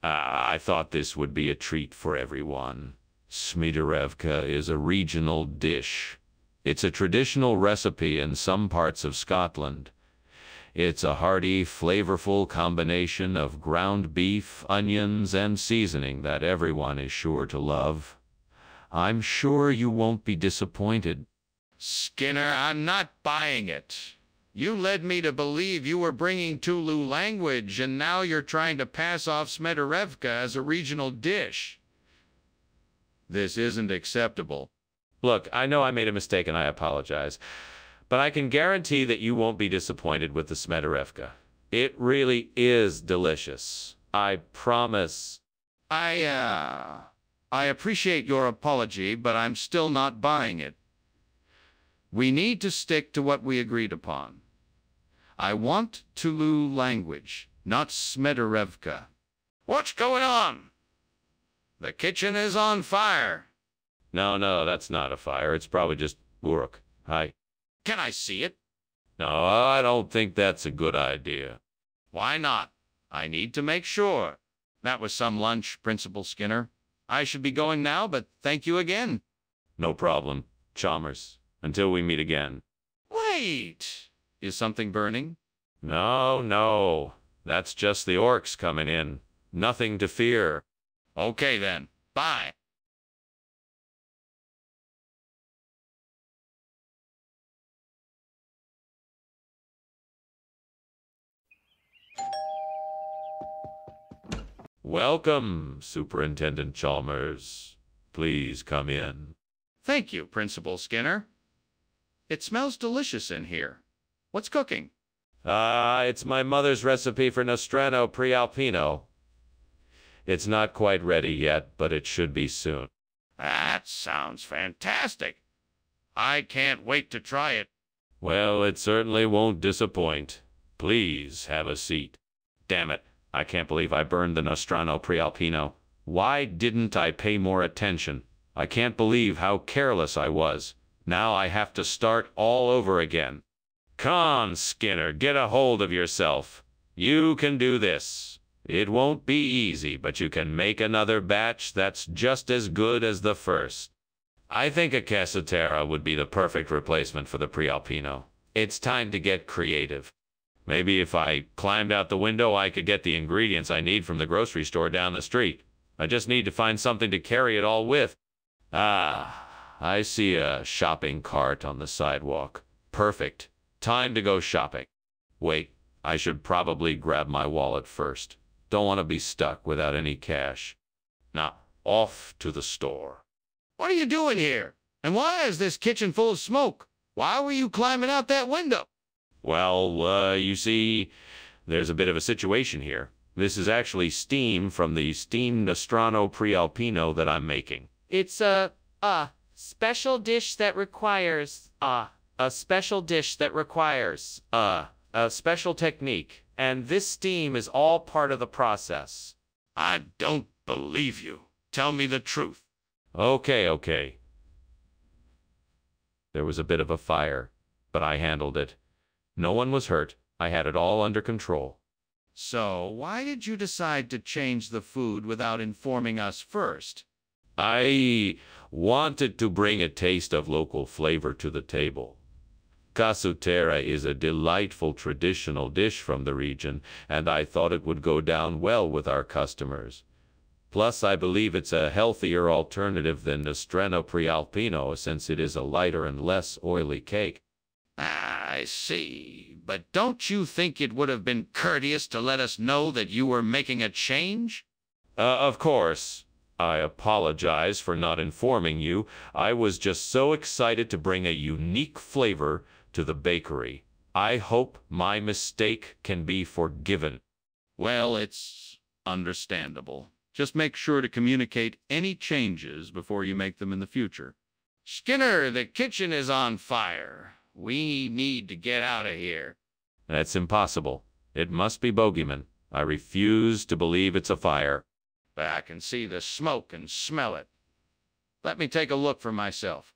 I thought this would be a treat for everyone. Smitarevka is a regional dish. It's a traditional recipe in some parts of Scotland. It's a hearty, flavorful combination of ground beef, onions, and seasoning that everyone is sure to love. I'm sure you won't be disappointed. Skinner, I'm not buying it. You led me to believe you were bringing Tulu language, and now you're trying to pass off Smetarevka as a regional dish. This isn't acceptable. Look, I know I made a mistake and I apologize, but I can guarantee that you won't be disappointed with the Smetarevka. It really is delicious. I promise. I appreciate your apology, but I'm still not buying it. We need to stick to what we agreed upon. I want Tulu language, not Smetarevka. What's going on? The kitchen is on fire. No, that's not a fire. It's probably just Uruk. Hi. Can I see it? No, I don't think that's a good idea. Why not? I need to make sure. That was some lunch, Principal Skinner. I should be going now, but thank you again. No problem, Chalmers. Until we meet again. Wait! Is something burning? No. That's just the orcs coming in. Nothing to fear. Okay then. Bye. Welcome, Superintendent Chalmers. Please come in. Thank you, Principal Skinner. It smells delicious in here. What's cooking? It's my mother's recipe for Nostrano Prealpino. It's not quite ready yet, but it should be soon. That sounds fantastic. I can't wait to try it. Well, it certainly won't disappoint. Please have a seat. Damn it, I can't believe I burned the Nostrano Prealpino. Why didn't I pay more attention? I can't believe how careless I was. Now I have to start all over again. Come on, Skinner, get a hold of yourself. You can do this. It won't be easy, but you can make another batch that's just as good as the first. I think a Cassatera would be the perfect replacement for the Prealpino. It's time to get creative. Maybe if I climbed out the window, I could get the ingredients I need from the grocery store down the street. I just need to find something to carry it all with. I see a shopping cart on the sidewalk. Perfect. Time to go shopping. Wait, I should probably grab my wallet first. Don't want to be stuck without any cash. Now, off to the store. What are you doing here? And why is this kitchen full of smoke? Why were you climbing out that window? Well, you see, there's a bit of a situation here. This is actually steam from the steamed Nostrano Prealpino that I'm making. It's a special dish that requires, a special dish that requires, a special technique. And this steam is all part of the process. I don't believe you. Tell me the truth. Okay. There was a bit of a fire, but I handled it. No one was hurt. I had it all under control. So, why did you decide to change the food without informing us first? I wanted to bring a taste of local flavor to the table. Casutera is a delightful traditional dish from the region, and I thought it would go down well with our customers. Plus, I believe it's a healthier alternative than Nostrano Prealpino since it is a lighter and less oily cake. I see. But don't you think it would have been courteous to let us know that you were making a change? Of course. I apologize for not informing you. I was just so excited to bring a unique flavor to the bakery. I hope my mistake can be forgiven. Well, it's understandable. Just make sure to communicate any changes before you make them in the future. Skinner, the kitchen is on fire. We need to get out of here. That's impossible. It must be bogeyman. I refuse to believe it's a fire. I can see the smoke and smell it. Let me take a look for myself.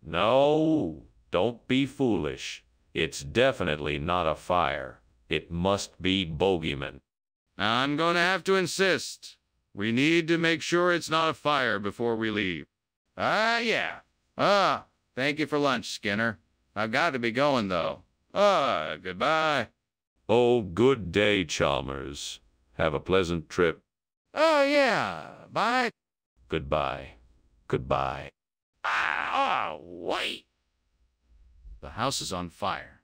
No, don't be foolish. It's definitely not a fire. It must be bogeyman. I'm going to have to insist. We need to make sure it's not a fire before we leave. Yeah. Thank you for lunch, Skinner. I've got to be going, though. Goodbye. Oh, good day, Chalmers. Have a pleasant trip. Oh, yeah. Bye. Goodbye. Goodbye. Wait. The house is on fire.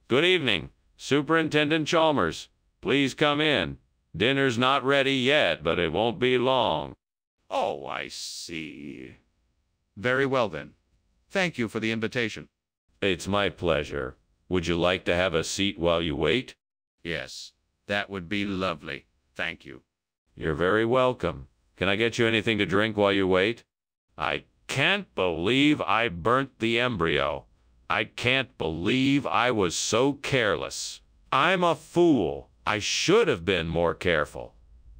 Good evening, Superintendent Chalmers. Please come in. Dinner's not ready yet, but it won't be long. Oh, I see. Very well, then. Thank you for the invitation. It's my pleasure. Would you like to have a seat while you wait? Yes, that would be lovely. Thank you. You're very welcome. Can I get you anything to drink while you wait? I can't believe I burnt the embryo. I can't believe I was so careless. I'm a fool. I should have been more careful.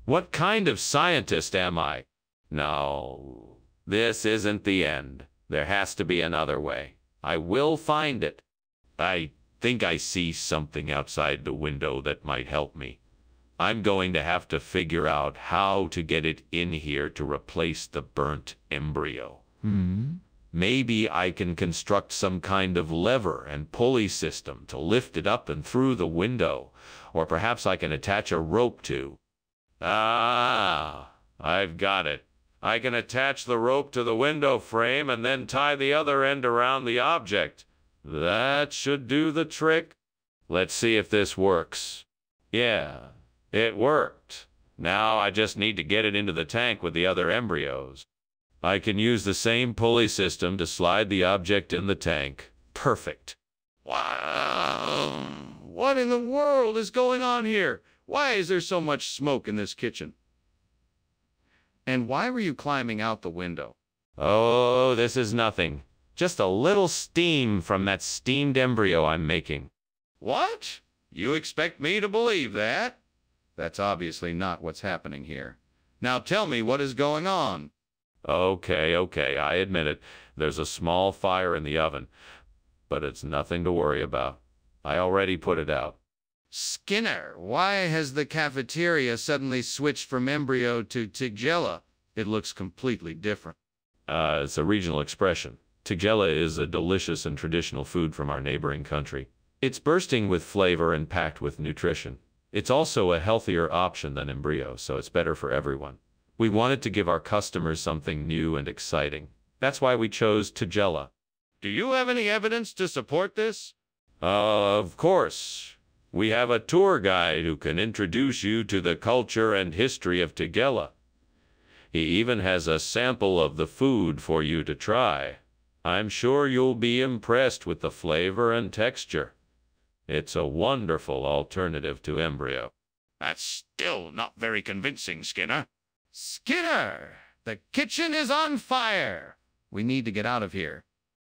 What kind of scientist am I? No, this isn't the end. There has to be another way. I will find it. I think I see something outside the window that might help me. I'm going to have to figure out how to get it in here to replace the burnt embryo. Maybe I can construct some kind of lever and pulley system to lift it up and through the window, or perhaps I can attach a rope to. I've got it. I can attach the rope to the window frame and then tie the other end around the object. That should do the trick. Let's see if this works. Yeah, it worked. Now I just need to get it into the tank with the other embryos. I can use the same pulley system to slide the object in the tank. Perfect. Wow. What in the world is going on here? Why is there so much smoke in this kitchen? And why were you climbing out the window? Oh, this is nothing. Just a little steam from that steamed embryo I'm making. What? You expect me to believe that? That's obviously not what's happening here. Now tell me what is going on. Okay, I admit it. There's a small fire in the oven, but it's nothing to worry about. I already put it out. Skinner, why has the cafeteria suddenly switched from embryo to tigella? It looks completely different. It's a regional expression. Tigella is a delicious and traditional food from our neighboring country. It's bursting with flavor and packed with nutrition. It's also a healthier option than embryo, so it's better for everyone. We wanted to give our customers something new and exciting. That's why we chose tigella. Do you have any evidence to support this? Of course. We have a tour guide who can introduce you to the culture and history of Tegela. He even has a sample of the food for you to try. I'm sure you'll be impressed with the flavor and texture. It's a wonderful alternative to embryo. That's still not very convincing, Skinner. Skinner! The kitchen is on fire! We need to get out of here.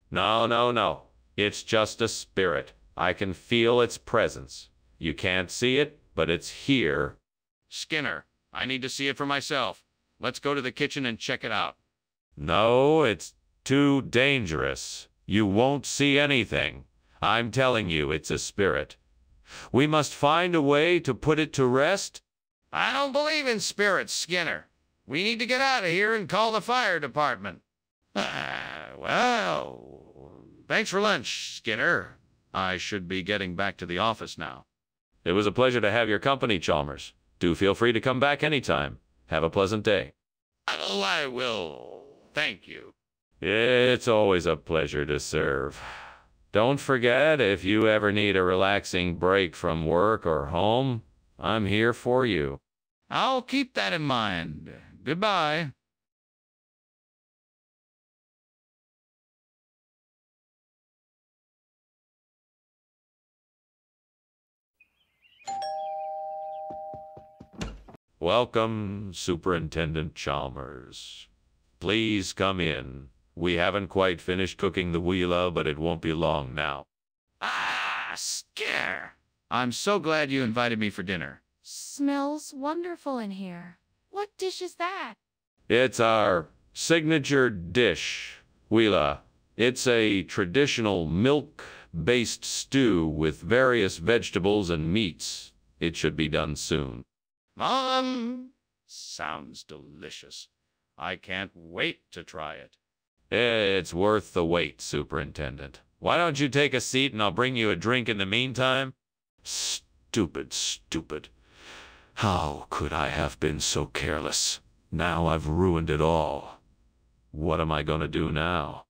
No, no, no. It's just a spirit. I can feel its presence. You can't see it, but it's here. Skinner, I need to see it for myself. Let's go to the kitchen and check it out. No, it's too dangerous. You won't see anything. I'm telling you, it's a spirit. We must find a way to put it to rest. I don't believe in spirits, Skinner. We need to get out of here and call the fire department. Well, thanks for lunch, Skinner. I should be getting back to the office now. It was a pleasure to have your company, Chalmers. Do feel free to come back anytime. Have a pleasant day. Oh, I will. Thank you. It's always a pleasure to serve. Don't forget, if you ever need a relaxing break from work or home, I'm here for you. I'll keep that in mind. Goodbye. Welcome, Superintendent Chalmers. Please come in. We haven't quite finished cooking the huila, but it won't be long now. Ah, Skinner. I'm so glad you invited me for dinner. Smells wonderful in here. What dish is that? It's our signature dish, huila. It's a traditional milk-based stew with various vegetables and meats. It should be done soon. Sounds delicious. I can't wait to try it. It's worth the wait, Superintendent. Why don't you take a seat and I'll bring you a drink in the meantime? Stupid, stupid. How could I have been so careless? Now I've ruined it all. What am I going to do now?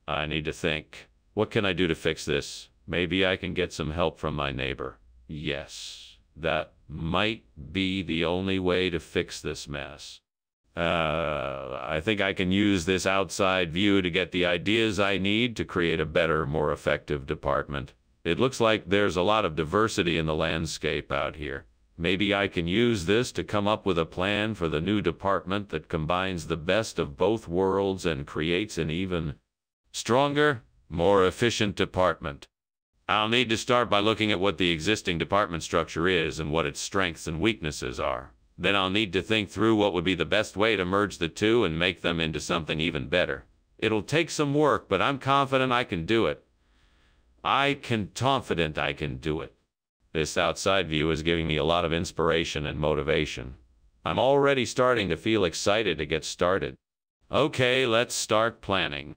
I need to think. What can I do to fix this? Maybe I can get some help from my neighbor. Yes, that might be the only way to fix this mess. I think I can use this outside view to get the ideas I need to create a better, more effective department. It looks like there's a lot of diversity in the landscape out here. Maybe I can use this to come up with a plan for the new department that combines the best of both worlds and creates an even stronger, more efficient department. I'll need to start by looking at what the existing department structure is and what its strengths and weaknesses are. Then I'll need to think through what would be the best way to merge the two and make them into something even better. It'll take some work, but I'm confident I can do it. Confident I can do it. This outside view is giving me a lot of inspiration and motivation. I'm already starting to feel excited to get started. Okay, let's start planning.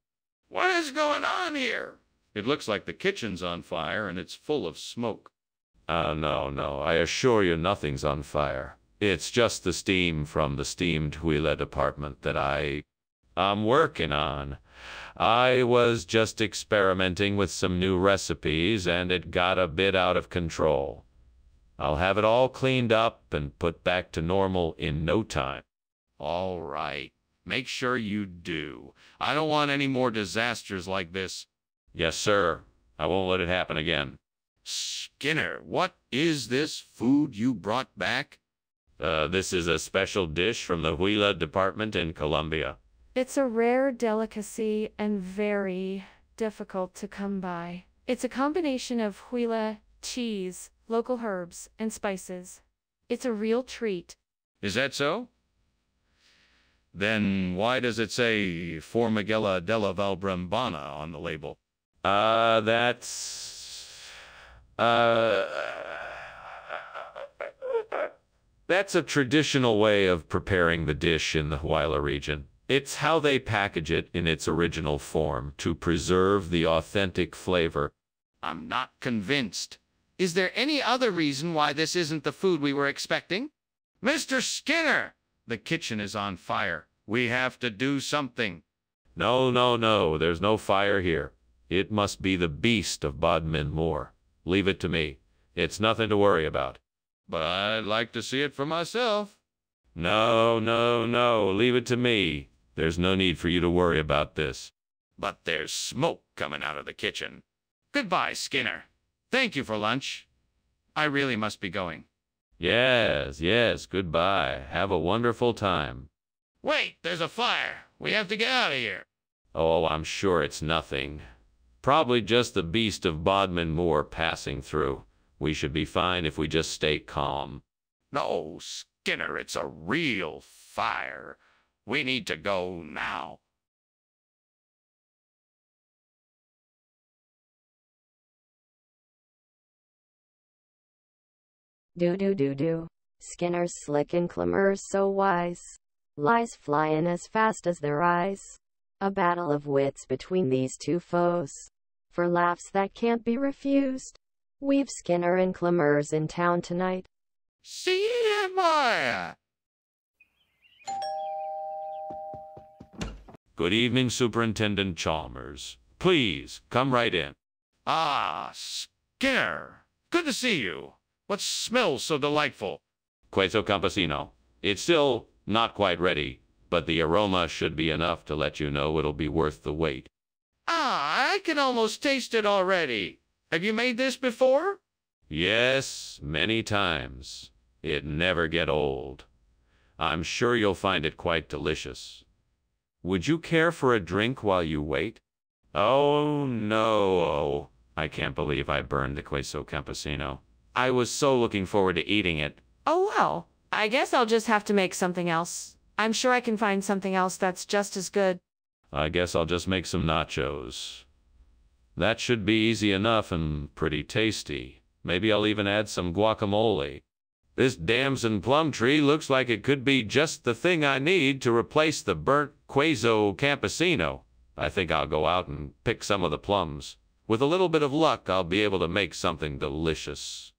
What is going on here? It looks like the kitchen's on fire and it's full of smoke. No, I assure you nothing's on fire. It's just the steam from the steamed huila department that I'm working on. I was just experimenting with some new recipes and it got a bit out of control. I'll have it all cleaned up and put back to normal in no time. All right. Make sure you do. I don't want any more disasters like this. Yes, sir. I won't let it happen again. Skinner, what is this food you brought back? This is a special dish from the huila department in Colombia. It's a rare delicacy and very difficult to come by. It's a combination of huila, cheese, local herbs, and spices. It's a real treat. Is that so? Then why does it say Formigella della Valbrembana on the label? That's a traditional way of preparing the dish in the Huila region. It's how they package it in its original form to preserve the authentic flavor. I'm not convinced. Is there any other reason why this isn't the food we were expecting? Mr. Skinner! The kitchen is on fire. We have to do something. No, there's no fire here. It must be the beast of Bodmin Moor. Leave it to me. It's nothing to worry about. But I'd like to see it for myself. No, no, no, leave it to me. There's no need for you to worry about this. But there's smoke coming out of the kitchen. Goodbye, Skinner. Thank you for lunch. I really must be going. Yes, yes, goodbye. Have a wonderful time. Wait, there's a fire. We have to get out of here. Oh, I'm sure it's nothing. Probably just the beast of Bodmin Moor passing through. We should be fine if we just stay calm. No, Skinner, it's a real fire. We need to go now. Do. Skinner's slick and Clemmer's so wise. Lies flying as fast as their eyes. A battle of wits between these two foes. For laughs that can't be refused. We've Skinner and Clemmer's in town tonight. See you tomorrow. Good evening, Superintendent Chalmers. Please, come right in. Ah, Skinner. Good to see you. What smells so delightful? Queso campesino. It's still not quite ready, but the aroma should be enough to let you know it'll be worth the wait. Ah, I can almost taste it already. Have you made this before? Yes, many times. It never get old. I'm sure you'll find it quite delicious. Would you care for a drink while you wait? Oh, no. I can't believe I burned the queso campesino. I was so looking forward to eating it. Oh well, I guess I'll just have to make something else. I'm sure I can find something else that's just as good. I guess I'll just make some nachos. That should be easy enough and pretty tasty. Maybe I'll even add some guacamole. This damson plum tree looks like it could be just the thing I need to replace the burnt queso campesino. I think I'll go out and pick some of the plums. With a little bit of luck, I'll be able to make something delicious.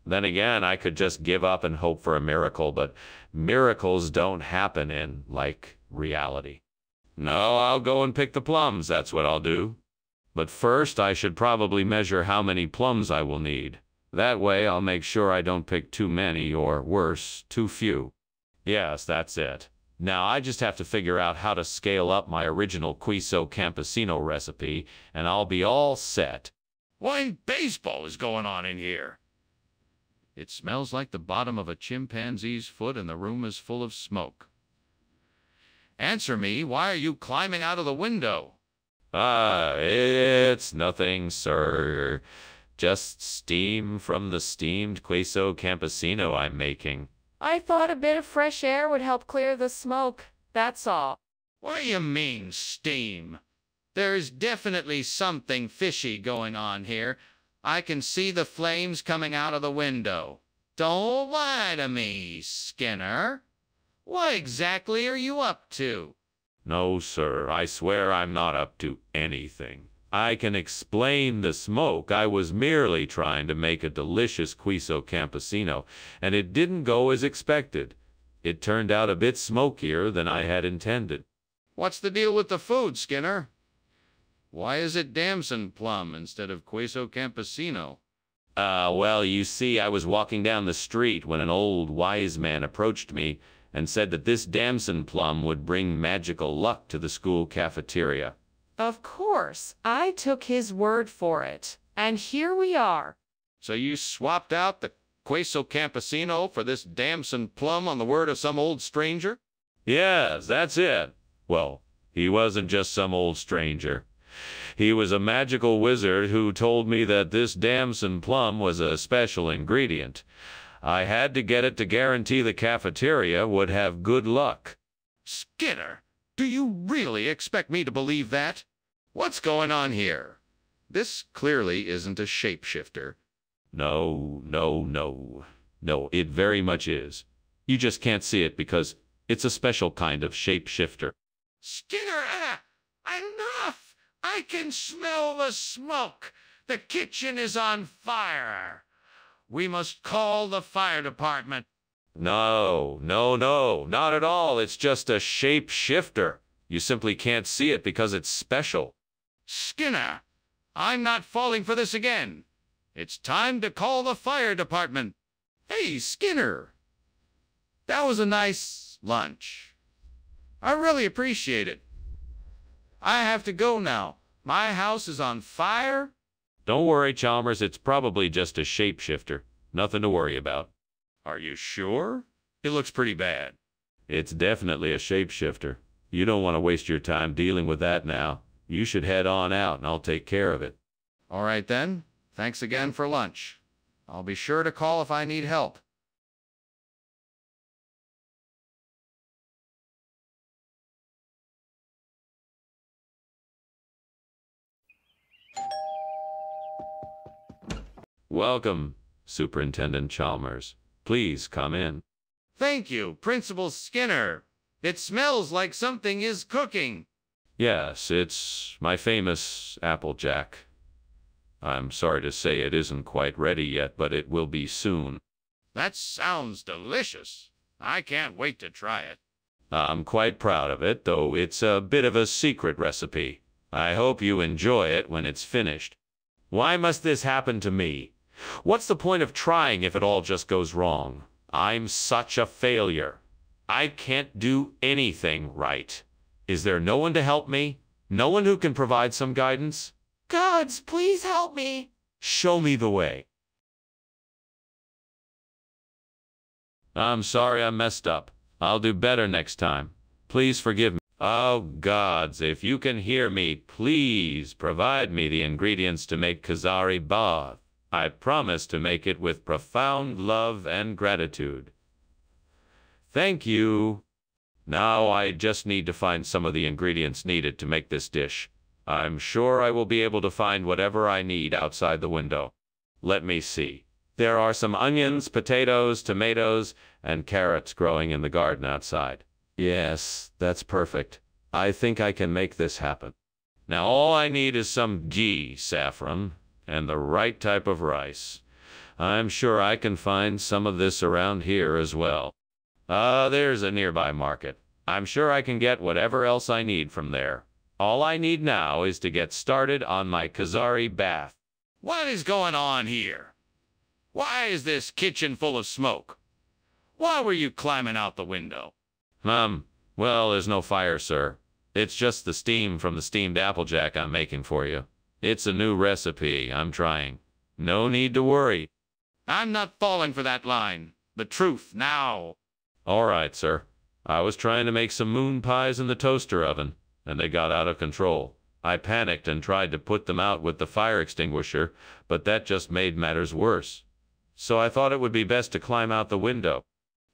Then again, I could just give up and hope for a miracle, but miracles don't happen in, like, reality. No, I'll go and pick the plums, that's what I'll do. But first, I should probably measure how many plums I will need. That way, I'll make sure I don't pick too many, or worse, too few. Yes, that's it. Now I just have to figure out how to scale up my original queso campesino recipe, and I'll be all set. What in baseball is going on in here? It smells like the bottom of a chimpanzee's foot and the room is full of smoke. Answer me, why are you climbing out of the window? It's nothing, sir. Just steam from the steamed queso campesino I'm making. I thought a bit of fresh air would help clear the smoke, that's all. What do you mean, steam? There's definitely something fishy going on here. I can see the flames coming out of the window. Don't lie to me, Skinner. What exactly are you up to? No, sir, I swear I'm not up to anything. I can explain the smoke. I was merely trying to make a delicious queso campesino, and it didn't go as expected. It turned out a bit smokier than I had intended. What's the deal with the food, Skinner? Why is it damson plum instead of queso campesino? Well, you see, I was walking down the street when an old wise man approached me and said that this damson plum would bring magical luck to the school cafeteria. Of course, I took his word for it, and here we are. So you swapped out the queso campesino for this damson plum on the word of some old stranger? Yes, that's it. Well, he wasn't just some old stranger. He was a magical wizard who told me that this damson plum was a special ingredient. I had to get it to guarantee the cafeteria would have good luck. Skinner, do you really expect me to believe that? What's going on here? This clearly isn't a shapeshifter. No, it very much is. You just can't see it because it's a special kind of shapeshifter. Skinner, enough! I can smell the smoke. The kitchen is on fire. We must call the fire department. No, not at all. It's just a shapeshifter. You simply can't see it because it's special. Skinner, I'm not falling for this again. It's time to call the fire department. Hey, Skinner. That was a nice lunch. I really appreciate it. I have to go now. My house is on fire. Don't worry, Chalmers, it's probably just a shapeshifter. Nothing to worry about. Are you sure? It looks pretty bad. It's definitely a shapeshifter. You don't want to waste your time dealing with that now. You should head on out and I'll take care of it. All right then. Thanks again for lunch. I'll be sure to call if I need help. Welcome, Superintendent Chalmers. Please come in. Thank you, Principal Skinner. It smells like something is cooking. Yes, it's my famous Applejack. I'm sorry to say it isn't quite ready yet, but it will be soon. That sounds delicious. I can't wait to try it. I'm quite proud of it, though it's a bit of a secret recipe. I hope you enjoy it when it's finished. Why must this happen to me? What's the point of trying if it all just goes wrong? I'm such a failure. I can't do anything right. Is there no one to help me? No one who can provide some guidance? Gods, please help me. Show me the way. I'm sorry I messed up. I'll do better next time. Please forgive me. Oh, gods, if you can hear me, please provide me the ingredients to make Kazari bath. I promise to make it with profound love and gratitude. Thank you. Now I just need to find some of the ingredients needed to make this dish. I'm sure I will be able to find whatever I need outside the window. Let me see. There are some onions, potatoes, tomatoes, and carrots growing in the garden outside. Yes, that's perfect. I think I can make this happen. Now all I need is some ghee, saffron, and the right type of rice. I'm sure I can find some of this around here as well. There's a nearby market. I'm sure I can get whatever else I need from there. All I need now is to get started on my Kazari bath. What is going on here? Why is this kitchen full of smoke? Why were you climbing out the window? Well, there's no fire, sir. It's just the steam from the steamed Applejack I'm making for you. It's a new recipe I'm trying. No need to worry. I'm not falling for that line. The truth now. All right, sir. I was trying to make some moon pies in the toaster oven, and they got out of control. I panicked and tried to put them out with the fire extinguisher, but that just made matters worse. So I thought it would be best to climb out the window.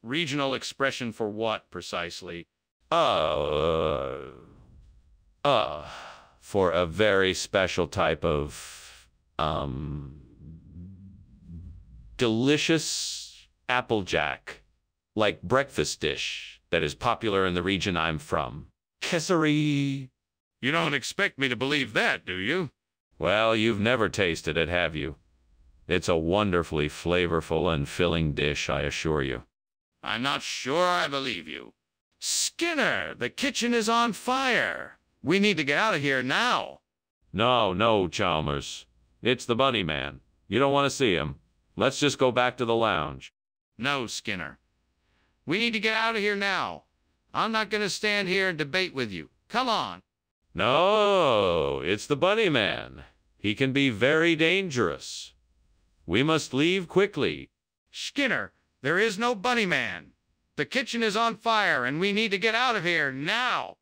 Regional expression for what, precisely? For a very special type of, delicious Applejack, like breakfast dish that is popular in the region I'm from. Kesari. You don't expect me to believe that, do you? Well, you've never tasted it, have you? It's a wonderfully flavorful and filling dish, I assure you. I'm not sure I believe you. Skinner, the kitchen is on fire. We need to get out of here now. No, Chalmers. It's the bunny man. You don't want to see him. Let's just go back to the lounge. No, Skinner. We need to get out of here now. I'm not going to stand here and debate with you. Come on. No, it's the bunny man. He can be very dangerous. We must leave quickly. Skinner, there is no bunny man. The kitchen is on fire and we need to get out of here now.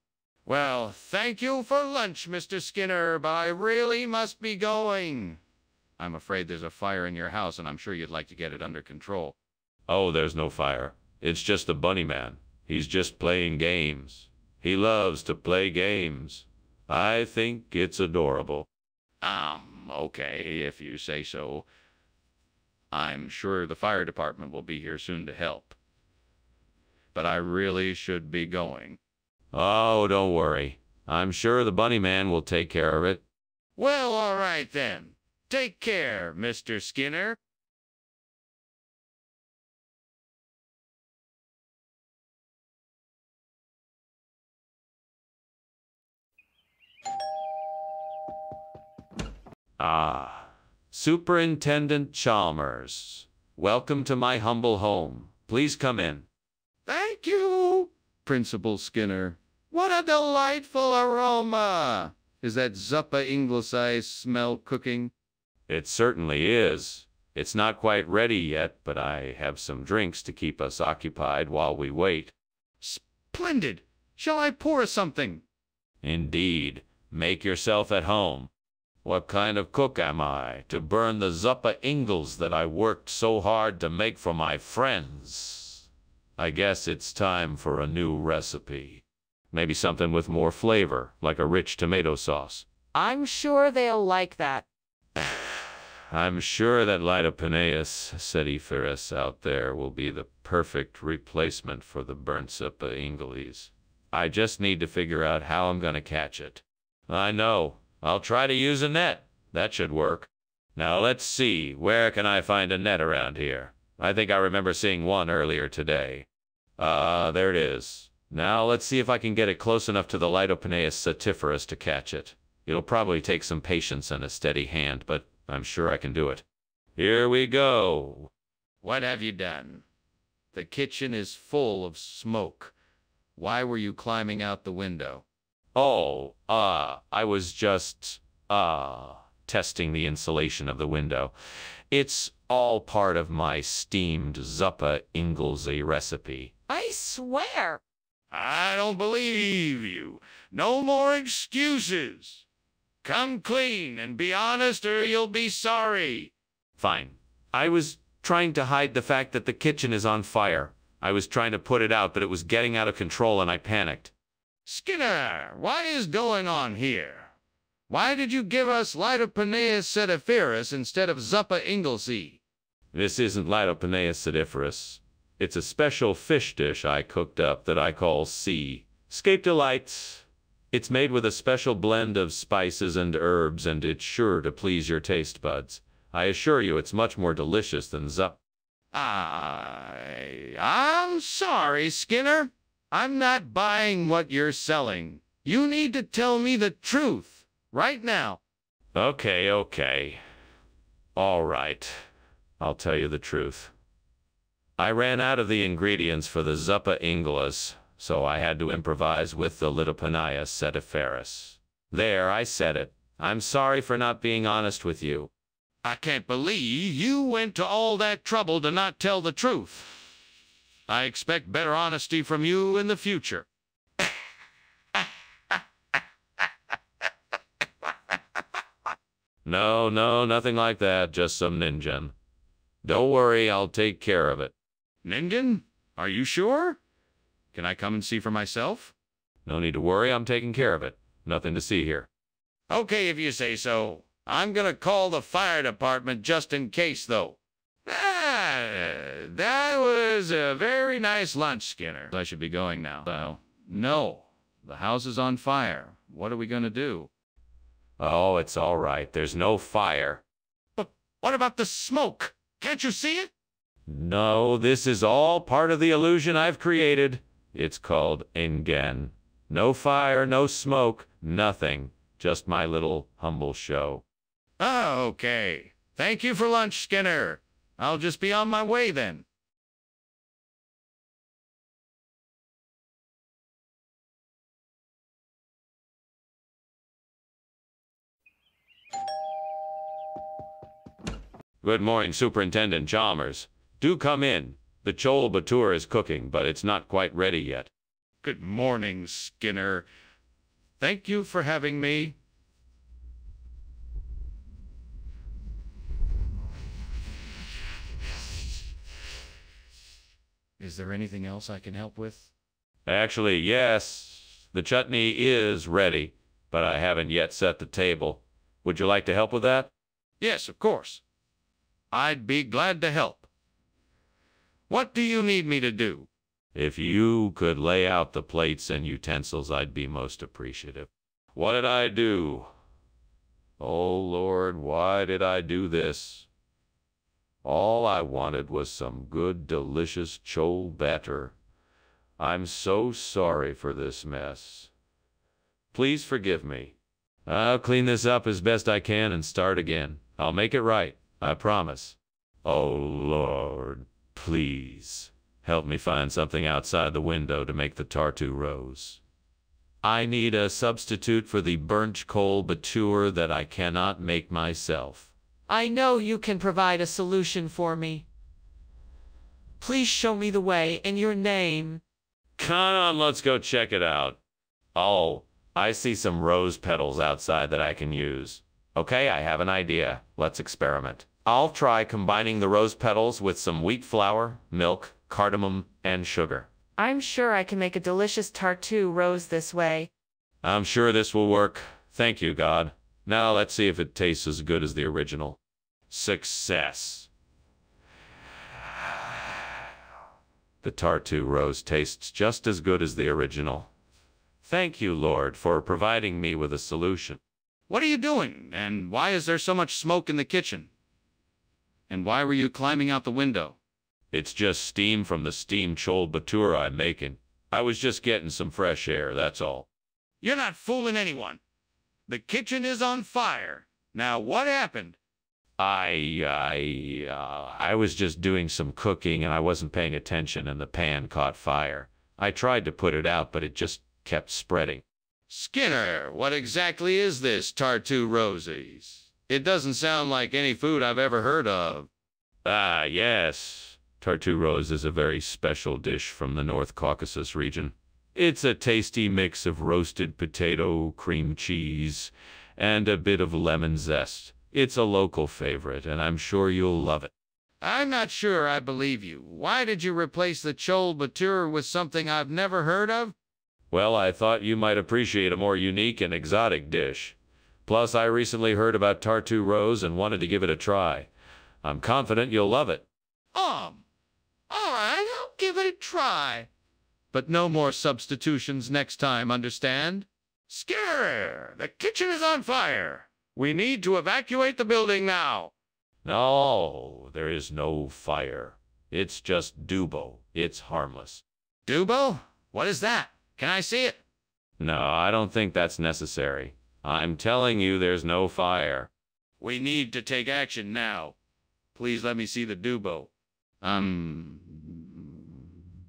Well, thank you for lunch, Mr. Skinner, but I really must be going. I'm afraid there's a fire in your house and I'm sure you'd like to get it under control. Oh, there's no fire. It's just the bunny man. He's just playing games. He loves to play games. I think it's adorable. Okay, if you say so. I'm sure the fire department will be here soon to help. But I really should be going. Oh, don't worry. I'm sure the bunny man will take care of it. Well, all right then. Take care, Mr. Skinner. Superintendent Chalmers, welcome to my humble home. Please come in. Thank you, Principal Skinner. What a delightful aroma! Is that Zuppa Ingles I smell cooking? It certainly is. It's not quite ready yet, but I have some drinks to keep us occupied while we wait. Splendid! Shall I pour something? Indeed. Make yourself at home. What kind of cook am I to burn the Zuppa Ingles that I worked so hard to make for my friends? I guess it's time for a new recipe. Maybe something with more flavor, like a rich tomato sauce. I'm sure they'll like that. I'm sure that Litopenaeus sediferus out there will be the perfect replacement for the burnt Zuppa Ingles. I just need to figure out how I'm gonna catch it. I know. I'll try to use a net. That should work. Now let's see, where can I find a net around here? I think I remember seeing one earlier today. There it is. Now let's see if I can get it close enough to the Litopenaeus sediferus to catch it. It'll probably take some patience and a steady hand, but I'm sure I can do it. Here we go. What have you done? The kitchen is full of smoke. Why were you climbing out the window? Oh, I was just, testing the insulation of the window. It's all part of my steamed Zuppa Ingles recipe. I swear. I don't believe you. No more excuses. Come clean and be honest or you'll be sorry. Fine. I was trying to hide the fact that the kitchen is on fire. I was trying to put it out, but it was getting out of control and I panicked. Skinner, what is going on here? Why did you give us Litopenaeus sediferus instead of Zuppa Inglesy? This isn't Litopenaeus sediferus. It's a special fish dish I cooked up that I call Sea Scape Delights. It's made with a special blend of spices and herbs, and it's sure to please your taste buds. I assure you it's much more delicious than Zuppa. I'm sorry, Skinner. I'm not buying what you're selling. You need to tell me the truth, right now. Okay. All right. I'll tell you the truth. I ran out of the ingredients for the Zuppa Ingles, so I had to improvise with the Litopenaeus sediferus. There, I said it. I'm sorry for not being honest with you. I can't believe you went to all that trouble to not tell the truth. I expect better honesty from you in the future. No, nothing like that. Just some ninjan. Don't worry, I'll take care of it. Ninjan? Are you sure? Can I come and see for myself? No need to worry, I'm taking care of it. Nothing to see here. Okay, if you say so. I'm gonna call the fire department just in case, though. That was a very nice lunch, Skinner. I should be going now. Well, no. The house is on fire. What are we gonna do? Oh, it's all right. There's no fire. But what about the smoke? Can't you see it? No, this is all part of the illusion I've created. It's called Ingen. No fire, no smoke, nothing. Just my little humble show. Oh, okay. Thank you for lunch, Skinner. I'll just be on my way then. Good morning, Superintendent Chalmers. Do come in. The chole bhature is cooking, but it's not quite ready yet. Good morning, Skinner. Thank you for having me. Is there anything else I can help with? Actually, yes. The chutney is ready, but I haven't yet set the table. Would you like to help with that? Yes, of course. I'd be glad to help. What do you need me to do? If you could lay out the plates and utensils, I'd be most appreciative. What did I do? Oh, Lord, why did I do this? All I wanted was some good, delicious chole batter. I'm so sorry for this mess. Please forgive me. I'll clean this up as best I can and start again. I'll make it right, I promise. Oh, Lord, please, help me find something outside the window to make the tartu rose. I need a substitute for the burnt coal batur that I cannot make myself. I know you can provide a solution for me. Please show me the way in your name. Come on, let's go check it out. Oh, I see some rose petals outside that I can use. Okay, I have an idea. Let's experiment. I'll try combining the rose petals with some wheat flour, milk, cardamom, and sugar. I'm sure I can make a delicious tartu rose this way. I'm sure this will work. Thank you, God. Now let's see if it tastes as good as the original. Success. The tartu rose tastes just as good as the original. Thank you, Lord, for providing me with a solution. What are you doing? And why is there so much smoke in the kitchen? And why were you climbing out the window? It's just steam from the steamed chol batur I'm making. I was just getting some fresh air, that's all. You're not fooling anyone. The kitchen is on fire. Now what happened? I was just doing some cooking and I wasn't paying attention and the pan caught fire. I tried to put it out, but it just kept spreading. Skinner, what exactly is this tartu roses? It doesn't sound like any food I've ever heard of. Ah, yes. Tartu rose is a very special dish from the North Caucasus region. It's a tasty mix of roasted potato, cream cheese, and a bit of lemon zest. It's a local favorite, and I'm sure you'll love it. I'm not sure I believe you. Why did you replace the chol batur with something I've never heard of? Well, I thought you might appreciate a more unique and exotic dish. Plus, I recently heard about tartu rose and wanted to give it a try. I'm confident you'll love it. All right, I'll give it a try. But no more substitutions next time, understand? Skinner, the kitchen is on fire. We need to evacuate the building now. No, there is no fire. It's just Dubo. It's harmless. Dubo? What is that? Can I see it? No, I don't think that's necessary. I'm telling you there's no fire. We need to take action now. Please let me see the Dubo.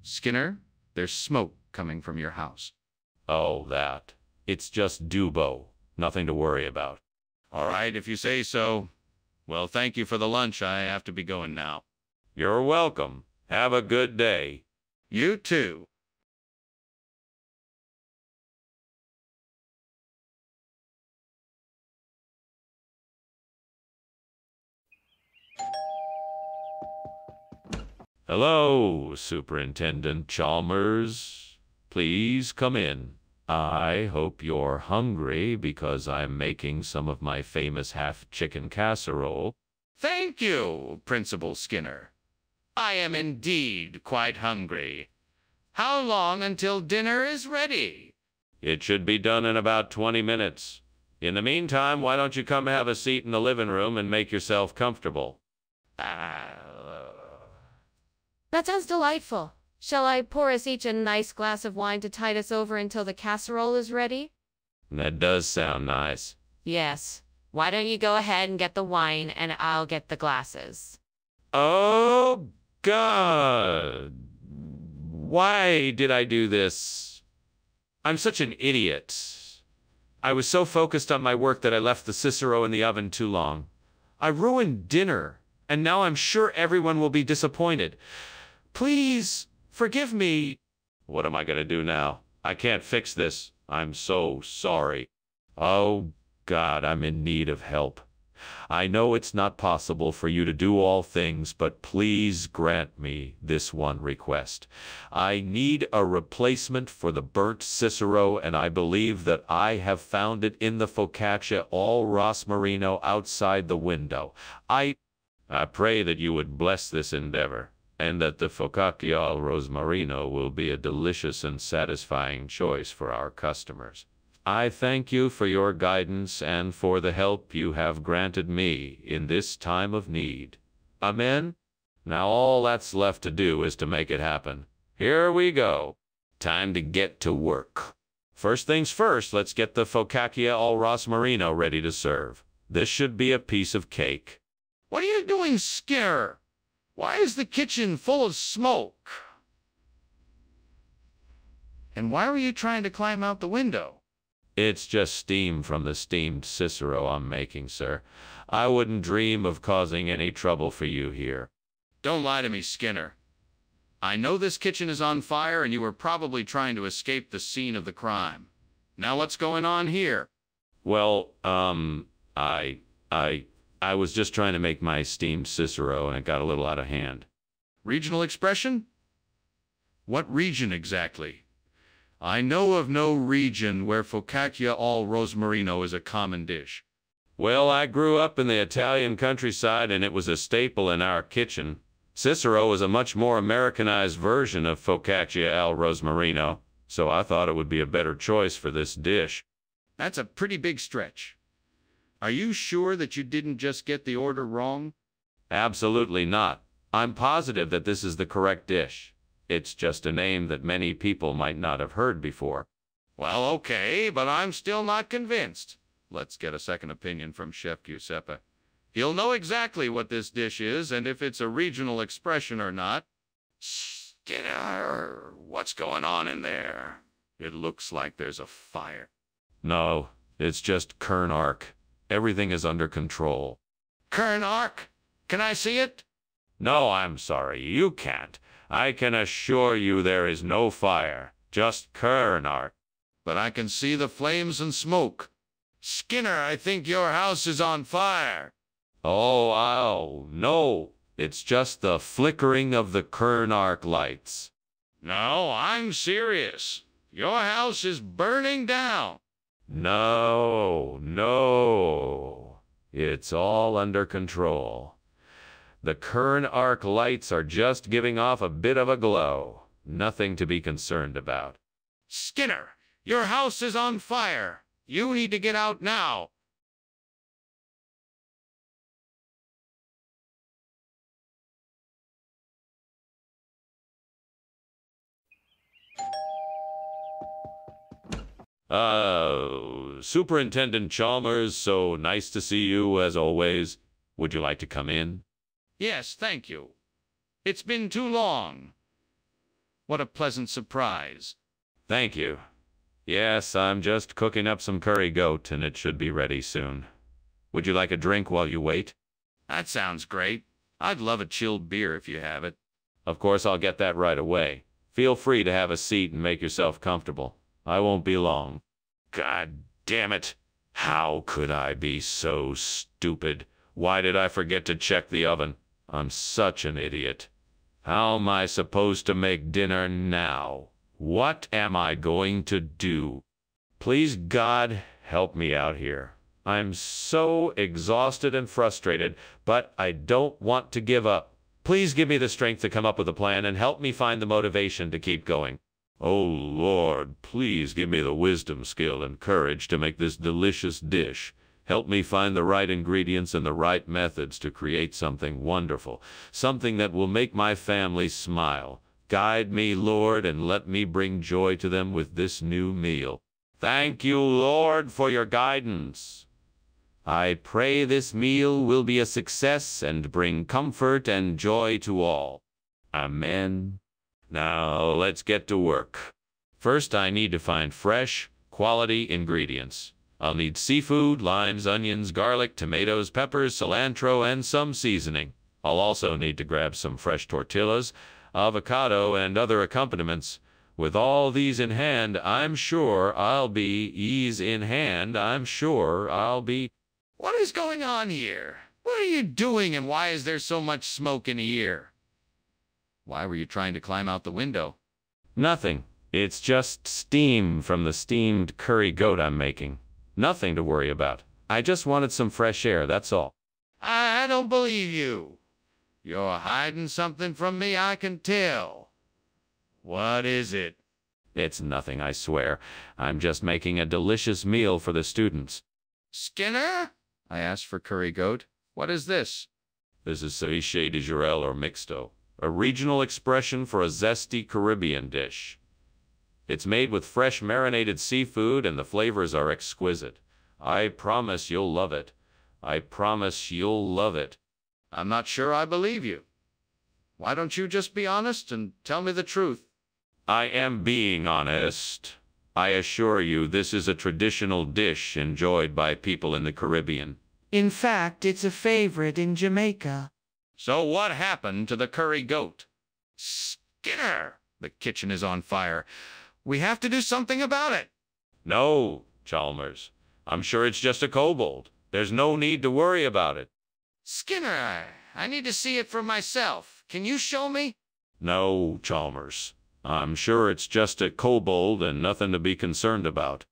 Skinner, there's smoke coming from your house. Oh, that. It's just Dubo. Nothing to worry about. All right, if you say so. Well, thank you for the lunch. I have to be going now. You're welcome. Have a good day. You too. Hello, Superintendent Chalmers. Please come in. I hope you're hungry because I'm making some of my famous half-chicken casserole. Thank you, Principal Skinner. I am indeed quite hungry. How long until dinner is ready? It should be done in about 20 minutes. In the meantime, why don't you come have a seat in the living room and make yourself comfortable? That sounds delightful. Shall I pour us each a nice glass of wine to tide us over until the casserole is ready? That does sound nice. Yes. Why don't you go ahead and get the wine and I'll get the glasses. Oh, God. Why did I do this? I'm such an idiot. I was so focused on my work that I left the Cicero in the oven too long. I ruined dinner, and now I'm sure everyone will be disappointed. Please, forgive me. What am I going to do now? I can't fix this. I'm so sorry. Oh, God, I'm in need of help. I know it's not possible for you to do all things, but please grant me this one request. I need a replacement for the burnt Cicero, and I believe that I have found it in the focaccia al rosmarino outside the window. I pray that you would bless this endeavor, and that the focaccia al rosmarino will be a delicious and satisfying choice for our customers. I thank you for your guidance and for the help you have granted me in this time of need. Amen? Now all that's left to do is to make it happen. Here we go. Time to get to work. First things first, let's get the focaccia al rosmarino ready to serve. This should be a piece of cake. What are you doing, Skinner? Why is the kitchen full of smoke? And why were you trying to climb out the window? It's just steam from the steamed Cicero I'm making, sir. I wouldn't dream of causing any trouble for you here. Don't lie to me, Skinner. I know this kitchen is on fire and you were probably trying to escape the scene of the crime. Now what's going on here? Well, I was just trying to make my steamed Cicero and it got a little out of hand. Regional expression? What region exactly? I know of no region where focaccia al rosmarino is a common dish. Well, I grew up in the Italian countryside and it was a staple in our kitchen. Cicero is a much more Americanized version of focaccia al rosmarino, so I thought it would be a better choice for this dish. That's a pretty big stretch. Are you sure that you didn't just get the order wrong? Absolutely not. I'm positive that this is the correct dish. It's just a name that many people might not have heard before. Well, okay, but I'm still not convinced. Let's get a second opinion from Chef Giuseppe. He'll know exactly what this dish is and if it's a regional expression or not. Skinner, what's going on in there? It looks like there's a fire. No, it's just Kern Arc. Everything is under control. Kern Arc? Can I see it? No, I'm sorry, you can't. I can assure you there is no fire, just Kern Arc. But I can see the flames and smoke. Skinner, I think your house is on fire. Oh, no, it's just the flickering of the Kern Arc lights. No, I'm serious. Your house is burning down. No, it's all under control. The Kern Arc lights are just giving off a bit of a glow. Nothing to be concerned about. Skinner, your house is on fire. You need to get out now. Superintendent Chalmers, so nice to see you as always. Would you like to come in? Yes, thank you. It's been too long. What a pleasant surprise. Thank you. Yes, I'm just cooking up some curry goat and it should be ready soon. Would you like a drink while you wait? That sounds great. I'd love a chilled beer if you have it. Of course, I'll get that right away. Feel free to have a seat and make yourself comfortable. I won't be long. God damn it. How could I be so stupid? Why did I forget to check the oven? I'm such an idiot. How am I supposed to make dinner now? What am I going to do? Please, God, help me out here. I'm so exhausted and frustrated, but I don't want to give up. Please give me the strength to come up with a plan and help me find the motivation to keep going. Oh, Lord, please give me the wisdom, skill, and courage to make this delicious dish. Help me find the right ingredients and the right methods to create something wonderful, something that will make my family smile. Guide me, Lord, and let me bring joy to them with this new meal. Thank you, Lord, for your guidance. I pray this meal will be a success and bring comfort and joy to all. Amen. Now, let's get to work. First, I need to find fresh, quality ingredients. I'll need seafood, limes, onions, garlic, tomatoes, peppers, cilantro, and some seasoning. I'll also need to grab some fresh tortillas, avocado, and other accompaniments. With all these in hand, I'm sure I'll be... What is going on here? What are you doing and why is there so much smoke in here? Why were you trying to climb out the window? Nothing. It's just steam from the steamed curry goat I'm making. Nothing to worry about. I just wanted some fresh air, that's all. I don't believe you. You're hiding something from me, I can tell. What is it? It's nothing, I swear. I'm just making a delicious meal for the students. Skinner? I asked for curry goat. What is this? This is ceviche de jurel or mixto, a regional expression for a zesty Caribbean dish. It's made with fresh marinated seafood and the flavors are exquisite. I promise you'll love it. I promise you'll love it. I'm not sure I believe you. Why don't you just be honest and tell me the truth? I am being honest. I assure you this is a traditional dish enjoyed by people in the Caribbean. In fact, it's a favorite in Jamaica. So what happened to the curry goat? Skinner! The kitchen is on fire. We have to do something about it. No, Chalmers. I'm sure it's just a kobold. There's no need to worry about it. Skinner, I need to see it for myself. Can you show me? No, Chalmers. I'm sure it's just a kobold and nothing to be concerned about.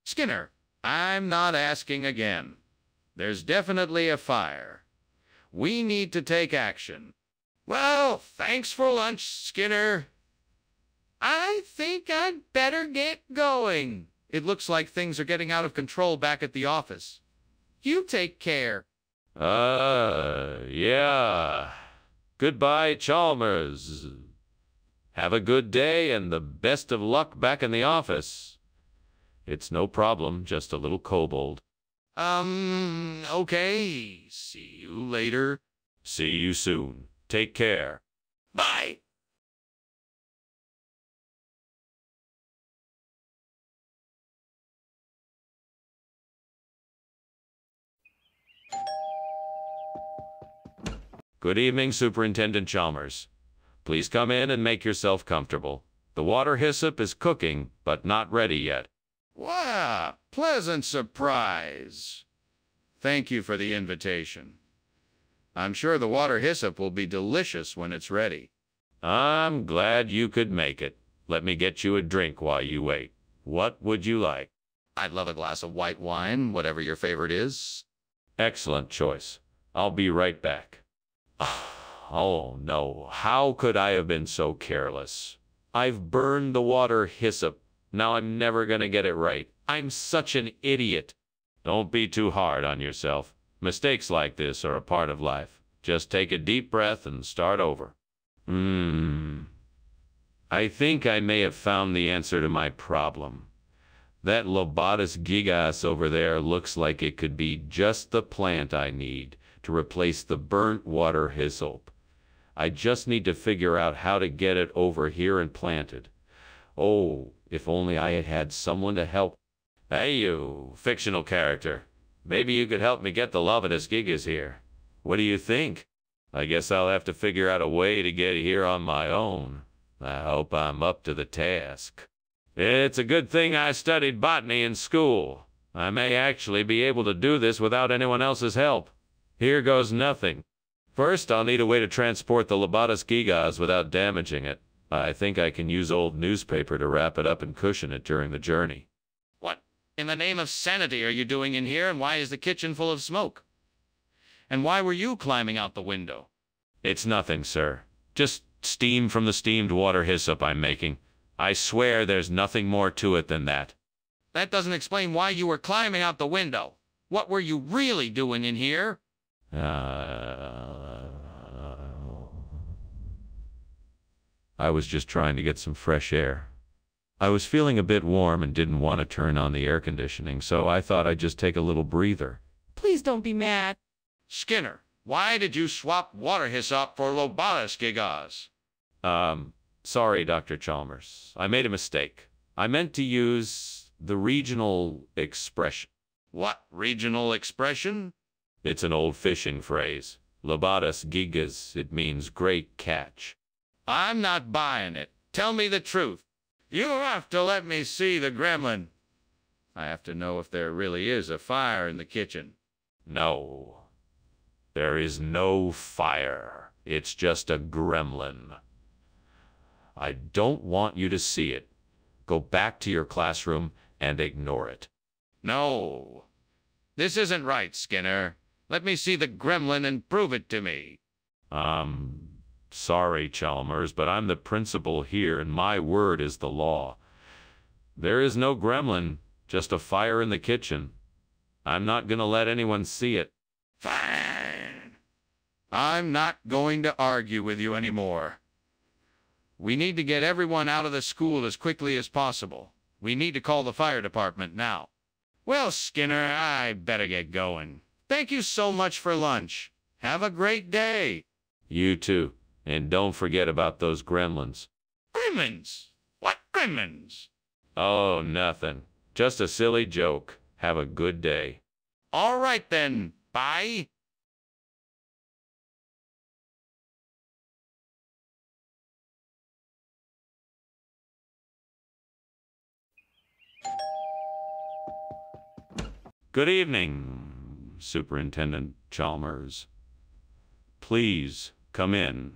Skinner, I'm not asking again. There's definitely a fire. We need to take action. Well, thanks for lunch, Skinner. I think I'd better get going. It looks like things are getting out of control back at the office. You take care. Yeah. Goodbye, Chalmers. Have a good day and the best of luck back in the office. It's no problem, just a little kobold. Okay. See you later. See you soon. Take care. Bye. Good evening, Superintendent Chalmers. Please come in and make yourself comfortable. The water hyssop is cooking, but not ready yet. Wow, pleasant surprise. Thank you for the invitation. I'm sure the water hyssop will be delicious when it's ready. I'm glad you could make it. Let me get you a drink while you wait. What would you like? I'd love a glass of white wine, whatever your favorite is. Excellent choice. I'll be right back. Oh no, how could I have been so careless? I've burned the water hyssop. Now I'm never gonna get it right. I'm such an idiot. Don't be too hard on yourself. Mistakes like this are a part of life. Just take a deep breath and start over. I think I may have found the answer to my problem. That Lobatus gigas over there looks like it could be just the plant I need to replace the burnt water hyssop. I just need to figure out how to get it over here and planted. Oh, if only I had had someone to help. Hey you, fictional character. Maybe you could help me get the Lobatus gigas here. What do you think? I guess I'll have to figure out a way to get here on my own. I hope I'm up to the task. It's a good thing I studied botany in school. I may actually be able to do this without anyone else's help. Here goes nothing. First, I'll need a way to transport the Lobatus gigas without damaging it. I think I can use old newspaper to wrap it up and cushion it during the journey. What in the name of sanity are you doing in here, and why is the kitchen full of smoke? And why were you climbing out the window? It's nothing, sir. Just steam from the steamed water hyssop I'm making. I swear there's nothing more to it than that. That doesn't explain why you were climbing out the window. What were you really doing in here? I was just trying to get some fresh air. I was feeling a bit warm and didn't want to turn on the air conditioning, so I thought I'd just take a little breather. Please don't be mad. Skinner, why did you swap water hyssop for Lobatus gigas? Sorry, Dr. Chalmers. I made a mistake. I meant to use the regional expression. What regional expression? It's an old fishing phrase. Lobatus gigas, it means great catch. I'm not buying it. Tell me the truth. You have to let me see the gremlin. I have to know if there really is a fire in the kitchen. No. There is no fire. It's just a gremlin. I don't want you to see it. Go back to your classroom and ignore it. No. This isn't right, Skinner. Let me see the gremlin and prove it to me. Sorry, Chalmers, but I'm the principal here and my word is the law. There is no gremlin, just a fire in the kitchen. I'm not gonna let anyone see it. Fine. I'm not going to argue with you anymore. We need to get everyone out of the school as quickly as possible. We need to call the fire department now. Well, Skinner, I better get going. Thank you so much for lunch. Have a great day. You too. And don't forget about those gremlins. Gremlins? What gremlins? Oh, nothing. Just a silly joke. Have a good day. All right then. Bye. Good evening, Superintendent Chalmers. Please come in.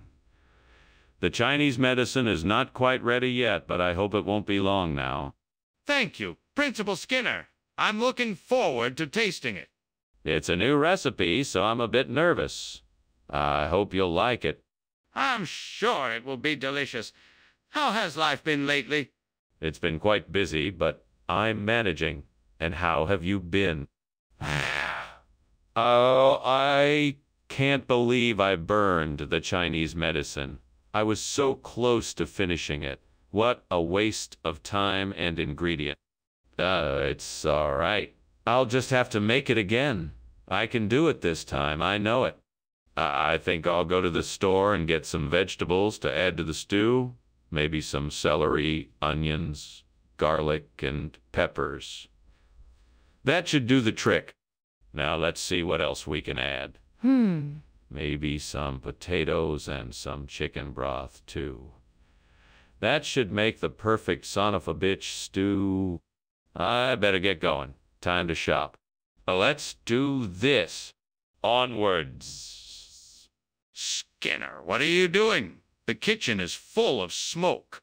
The Chinese medicine is not quite ready yet, but I hope it won't be long now. Thank you, Principal Skinner. I'm looking forward to tasting it. It's a new recipe, so I'm a bit nervous. I hope you'll like it. I'm sure it will be delicious. How has life been lately? It's been quite busy, but I'm managing. And how have you been? Oh, I can't believe I burned the Chinese medicine. I was so close to finishing it. What a waste of time and ingredient. It's all right. I'll just have to make it again. I can do it this time, I know it. I think I'll go to the store and get some vegetables to add to the stew. Maybe some celery, onions, garlic, and peppers. That should do the trick. Now let's see what else we can add. Maybe some potatoes and some chicken broth, too. That should make the perfect son of a bitch stew. I better get going. Time to shop. Let's do this. Onwards. Skinner, what are you doing? The kitchen is full of smoke.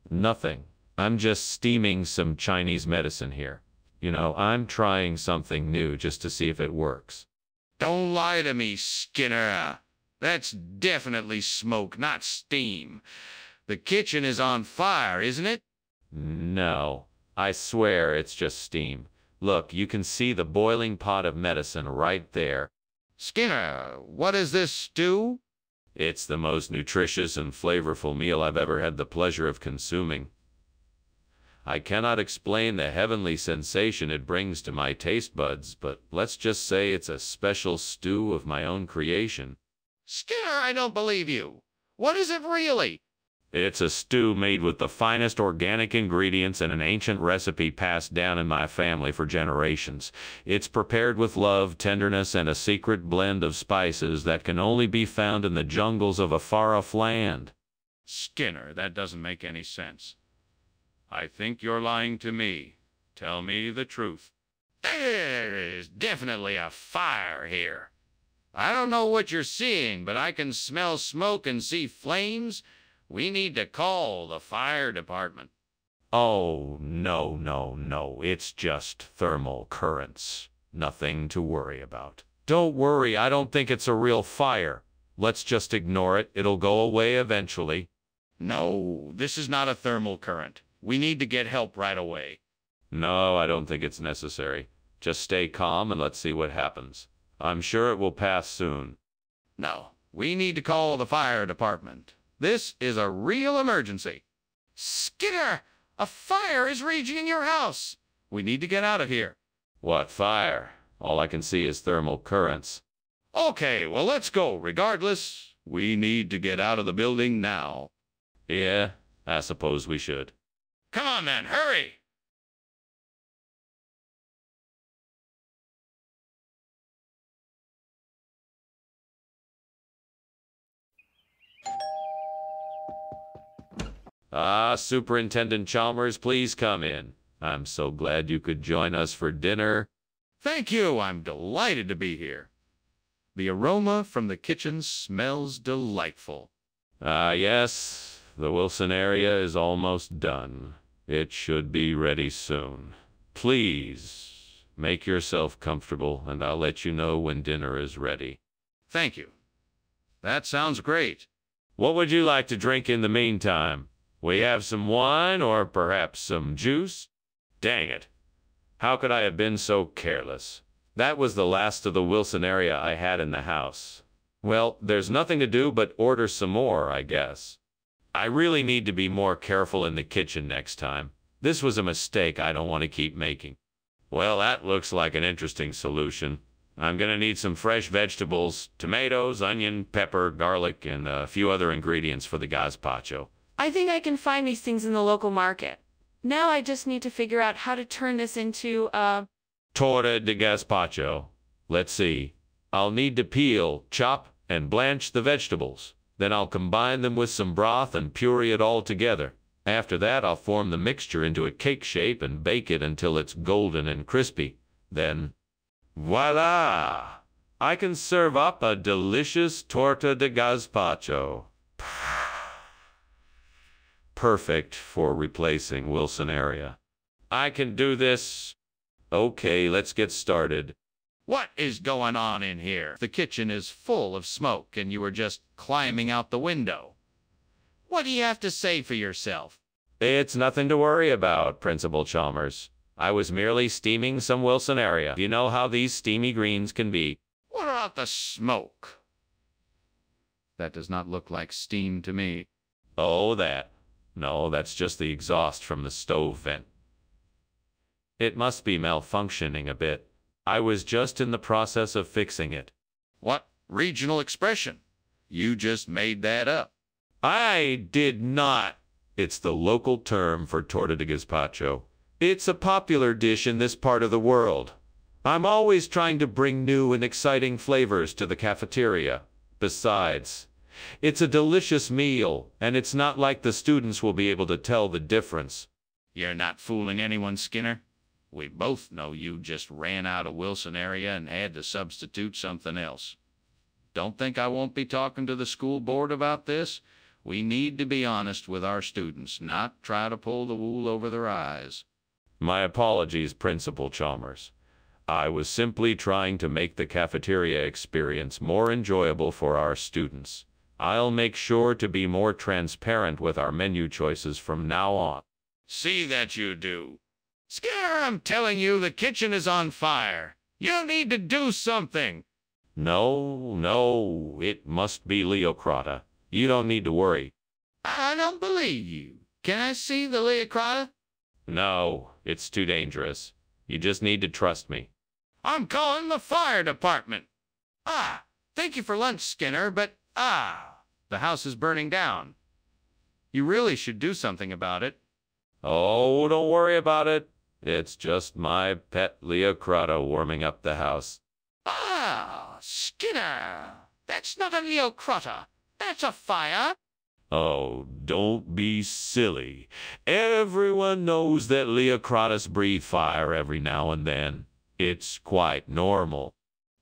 Nothing. I'm just steaming some Chinese medicine here. You know, I'm trying something new just to see if it works. Don't lie to me, Skinner. That's definitely smoke, not steam. The kitchen is on fire, isn't it? No, I swear it's just steam. Look, you can see the boiling pot of medicine right there. Skinner, what is this stew? It's the most nutritious and flavorful meal I've ever had the pleasure of consuming. I cannot explain the heavenly sensation it brings to my taste buds, but let's just say it's a special stew of my own creation. Skinner, I don't believe you. What is it really? It's a stew made with the finest organic ingredients and an ancient recipe passed down in my family for generations. It's prepared with love, tenderness, and a secret blend of spices that can only be found in the jungles of a far-off land. Skinner, that doesn't make any sense. I think you're lying to me. Tell me the truth. There is definitely a fire here. I don't know what you're seeing, but I can smell smoke and see flames. We need to call the fire department. Oh, no. It's just thermal currents. Nothing to worry about. Don't worry, I don't think it's a real fire. Let's just ignore it. It'll go away eventually. No, this is not a thermal current. We need to get help right away. No, I don't think it's necessary. Just stay calm and let's see what happens. I'm sure it will pass soon. No, we need to call the fire department. This is a real emergency. Skinner, a fire is raging in your house. We need to get out of here. What fire? All I can see is thermal currents. Okay, well, let's go. Regardless, we need to get out of the building now. Yeah, I suppose we should. Come on, then, hurry! Superintendent Chalmers, please come in. I'm so glad you could join us for dinner. Thank you. I'm delighted to be here. The aroma from the kitchen smells delightful. Yes, the Wilson area is almost done. It should be ready soon. Please, make yourself comfortable, and I'll let you know when dinner is ready. Thank you. That sounds great. What would you like to drink in the meantime? We have some wine or perhaps some juice? Dang it. How could I have been so careless? That was the last of the Wilson area I had in the house. Well, there's nothing to do but order some more, I guess. I really need to be more careful in the kitchen next time. This was a mistake I don't want to keep making. Well, that looks like an interesting solution. I'm gonna need some fresh vegetables, tomatoes, onion, pepper, garlic, and a few other ingredients for the gazpacho. I think I can find these things in the local market. Now I just need to figure out how to turn this into a Torta de gazpacho. Let's see. I'll need to peel, chop, and blanch the vegetables. Then I'll combine them with some broth and puree it all together. After that, I'll form the mixture into a cake shape and bake it until it's golden and crispy. Then, voila! I can serve up a delicious torta de gazpacho. Perfect for replacing Wilson area. I can do this. Okay, let's get started. What is going on in here? The kitchen is full of smoke and you were just climbing out the window. What do you have to say for yourself? It's nothing to worry about, Principal Chalmers. I was merely steaming some Wilson area. You know how these steamy greens can be. What about the smoke? That does not look like steam to me. Oh, that. No, that's just the exhaust from the stove vent. It must be malfunctioning a bit. I was just in the process of fixing it. What regional expression? You just made that up. I did not. It's the local term for torta de gazpacho. It's a popular dish in this part of the world. I'm always trying to bring new and exciting flavors to the cafeteria. Besides, it's a delicious meal, and it's not like the students will be able to tell the difference. You're not fooling anyone, Skinner. We both know you just ran out of Wilson area and had to substitute something else. Don't think I won't be talking to the school board about this. We need to be honest with our students, not try to pull the wool over their eyes. My apologies, Principal Chalmers. I was simply trying to make the cafeteria experience more enjoyable for our students. I'll make sure to be more transparent with our menu choices from now on. See that you do. Skinner, I'm telling you, the kitchen is on fire. You need to do something. No, it must be Leocrata. You don't need to worry. I don't believe you. Can I see the Leocrata? No, it's too dangerous. You just need to trust me. I'm calling the fire department. Thank you for lunch, Skinner, but the house is burning down. You really should do something about it. Oh, don't worry about it. It's just my pet Leocrata warming up the house. Skinner, that's not a Leocrata. That's a fire. Oh, don't be silly. Everyone knows that Leocratas breathe fire every now and then. It's quite normal.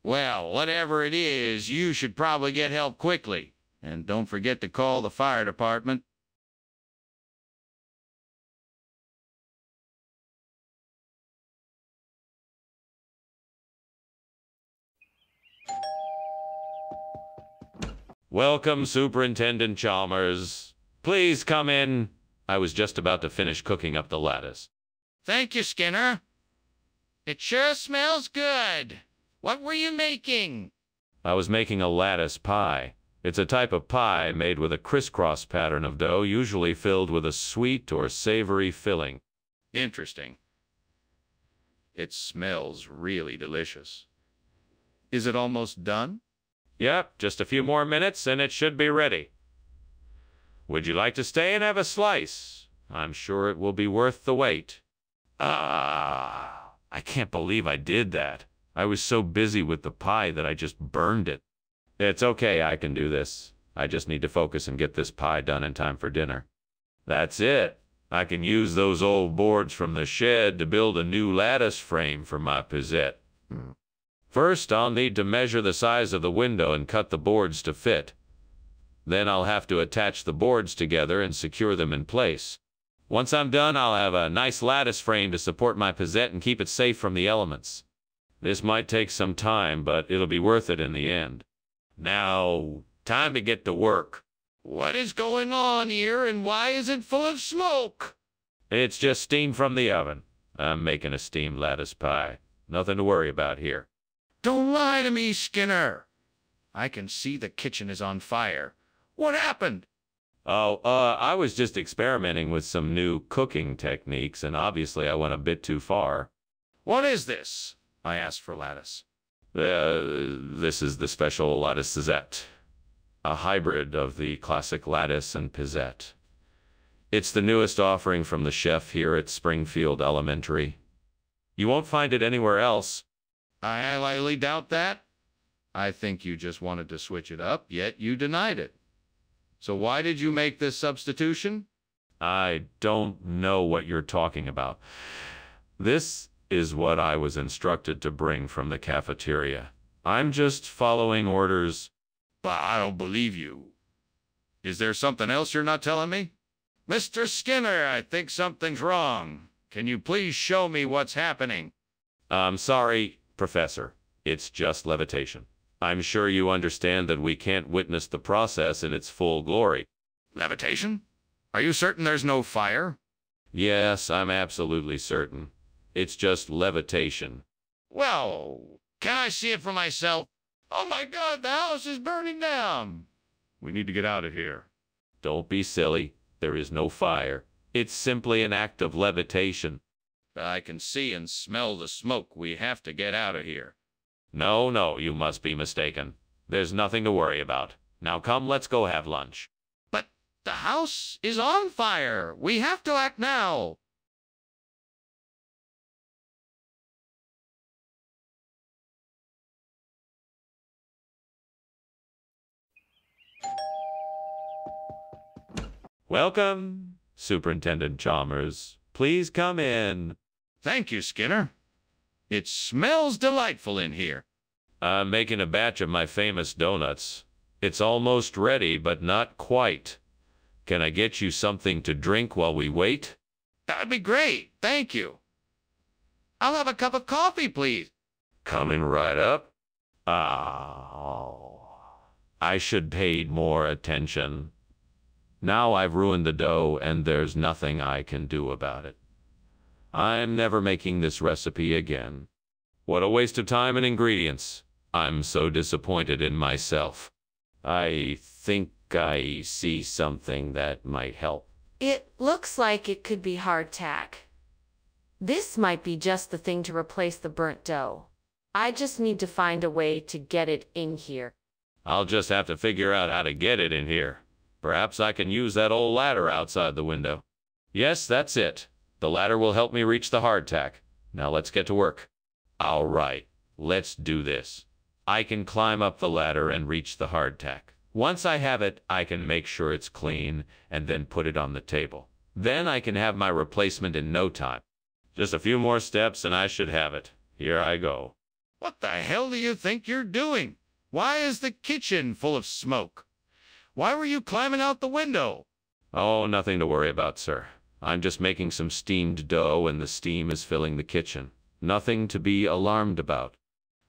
Well, whatever it is, you should probably get help quickly. And don't forget to call the fire department. Welcome, Superintendent Chalmers. Please come in. I was just about to finish cooking up the lettuce. Thank you, Skinner. It sure smells good. What were you making? I was making a lattice pie. It's a type of pie made with a crisscross pattern of dough, usually filled with a sweet or savory filling. Interesting. It smells really delicious. Is it almost done? Yep, just a few more minutes and it should be ready. Would you like to stay and have a slice? I'm sure it will be worth the wait. I can't believe I did that. I was so busy with the pie that I just burned it. It's okay, I can do this. I just need to focus and get this pie done in time for dinner. That's it. I can use those old boards from the shed to build a new lattice frame for my pizzette. First, I'll need to measure the size of the window and cut the boards to fit. Then I'll have to attach the boards together and secure them in place. Once I'm done, I'll have a nice lattice frame to support my pizzette and keep it safe from the elements. This might take some time, but it'll be worth it in the end. Now, time to get to work. What is going on here and why is it full of smoke? It's just steam from the oven. I'm making a steamed lattice pie. Nothing to worry about here. Don't lie to me, Skinner. I can see the kitchen is on fire. What happened? Oh, I was just experimenting with some new cooking techniques, and obviously I went a bit too far. What is this? I asked for lattice. This is the special lattice Pizzette, a hybrid of the classic lattice and Pizzette. It's the newest offering from the chef here at Springfield Elementary. You won't find it anywhere else. I highly doubt that. I think you just wanted to switch it up, yet you denied it. So why did you make this substitution? I don't know what you're talking about. This is what I was instructed to bring from the cafeteria. I'm just following orders. But I don't believe you. Is there something else you're not telling me? Mr. Skinner, I think something's wrong. Can you please show me what's happening? I'm sorry, Professor. It's just levitation. I'm sure you understand that we can't witness the process in its full glory. Levitation? Are you certain there's no fire? Yes, I'm absolutely certain. It's just levitation. Well, can I see it for myself? Oh my God, the house is burning down. We need to get out of here. Don't be silly. There is no fire. It's simply an act of levitation. I can see and smell the smoke. We have to get out of here. No, you must be mistaken. There's nothing to worry about. Now come, let's go have lunch. But the house is on fire. We have to act now. Welcome, Superintendent Chalmers. Please come in. Thank you, Skinner. It smells delightful in here. I'm making a batch of my famous donuts. It's almost ready, but not quite. Can I get you something to drink while we wait? That'd be great. Thank you. I'll have a cup of coffee, please. Coming right up. Oh, I should pay more attention. Now I've ruined the dough, and there's nothing I can do about it. I'm never making this recipe again. What a waste of time and ingredients. I'm so disappointed in myself. I think I see something that might help. It looks like it could be hardtack. This might be just the thing to replace the burnt dough. I just need to find a way to get it in here. I'll just have to figure out how to get it in here. Perhaps I can use that old ladder outside the window. Yes, that's it. The ladder will help me reach the hardtack. Now let's get to work. All right, let's do this. I can climb up the ladder and reach the hardtack. Once I have it, I can make sure it's clean and then put it on the table. Then I can have my replacement in no time. Just a few more steps and I should have it. Here I go. What the hell do you think you're doing? Why is the kitchen full of smoke? Why were you climbing out the window? Oh, nothing to worry about, sir. I'm just making some steamed dough and the steam is filling the kitchen. Nothing to be alarmed about.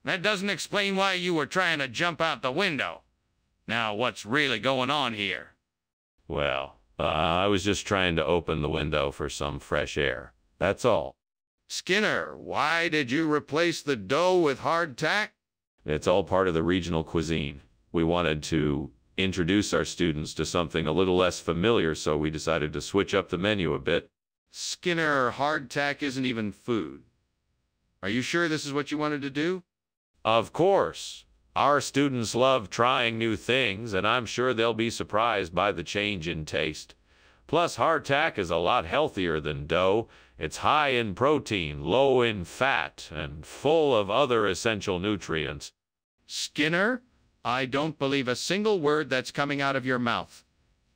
That doesn't explain why you were trying to jump out the window. Now, what's really going on here? Well, I was just trying to open the window for some fresh air. That's all. Skinner, why did you replace the dough with hardtack? It's all part of the regional cuisine. We wanted to introduce our students to something a little less familiar, so we decided to switch up the menu a bit. Skinner, hardtack isn't even food. Are you sure this is what you wanted to do? Of course. Our students love trying new things, and I'm sure they'll be surprised by the change in taste. Plus, hardtack is a lot healthier than dough. It's high in protein, low in fat, and full of other essential nutrients. Skinner, I don't believe a single word that's coming out of your mouth.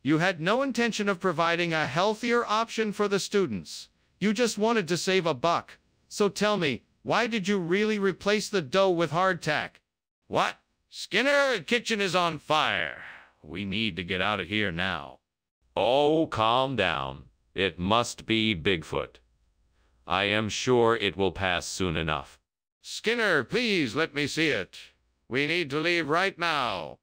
You had no intention of providing a healthier option for the students. You just wanted to save a buck. So tell me, why did you really replace the dough with hardtack? What? Skinner, the kitchen is on fire. We need to get out of here now. Oh, calm down. It must be Bigfoot. I am sure it will pass soon enough. Skinner, please let me see it. We need to leave right now.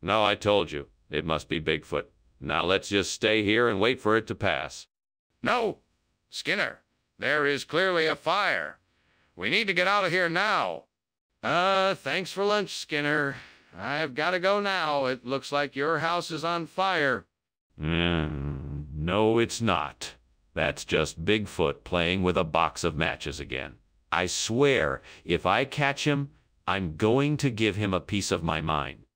No, I told you. It must be Bigfoot. Now let's just stay here and wait for it to pass. No. Skinner, there is clearly a fire. We need to get out of here now. Thanks for lunch, Skinner. I've got to go now. It looks like your house is on fire. No, it's not. That's just Bigfoot playing with a box of matches again. I swear, if I catch him, I'm going to give him a piece of my mind.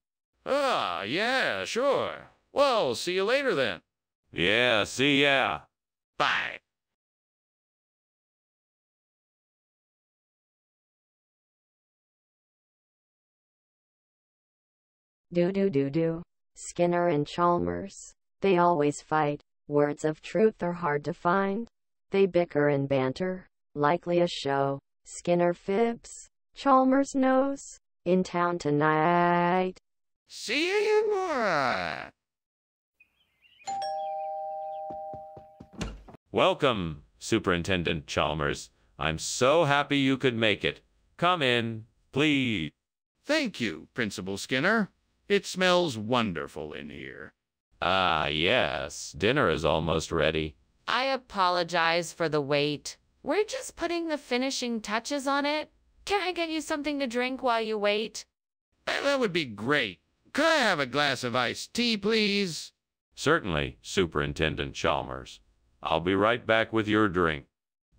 Ah, yeah, sure. Well, see you later then. Yeah, see ya. Bye. Do. Skinner and Chalmers. They always fight. Words of truth are hard to find. They bicker and banter. Likely a show. Skinner fibs. Chalmers knows. In town tonight. See you tomorrow. Welcome, Superintendent Chalmers. I'm so happy you could make it. Come in, please. Thank you, Principal Skinner. It smells wonderful in here. Ah, yes. Dinner is almost ready. I apologize for the wait. We're just putting the finishing touches on it. Can I get you something to drink while you wait? That would be great. Could I have a glass of iced tea, please? Certainly, Superintendent Chalmers. I'll be right back with your drink.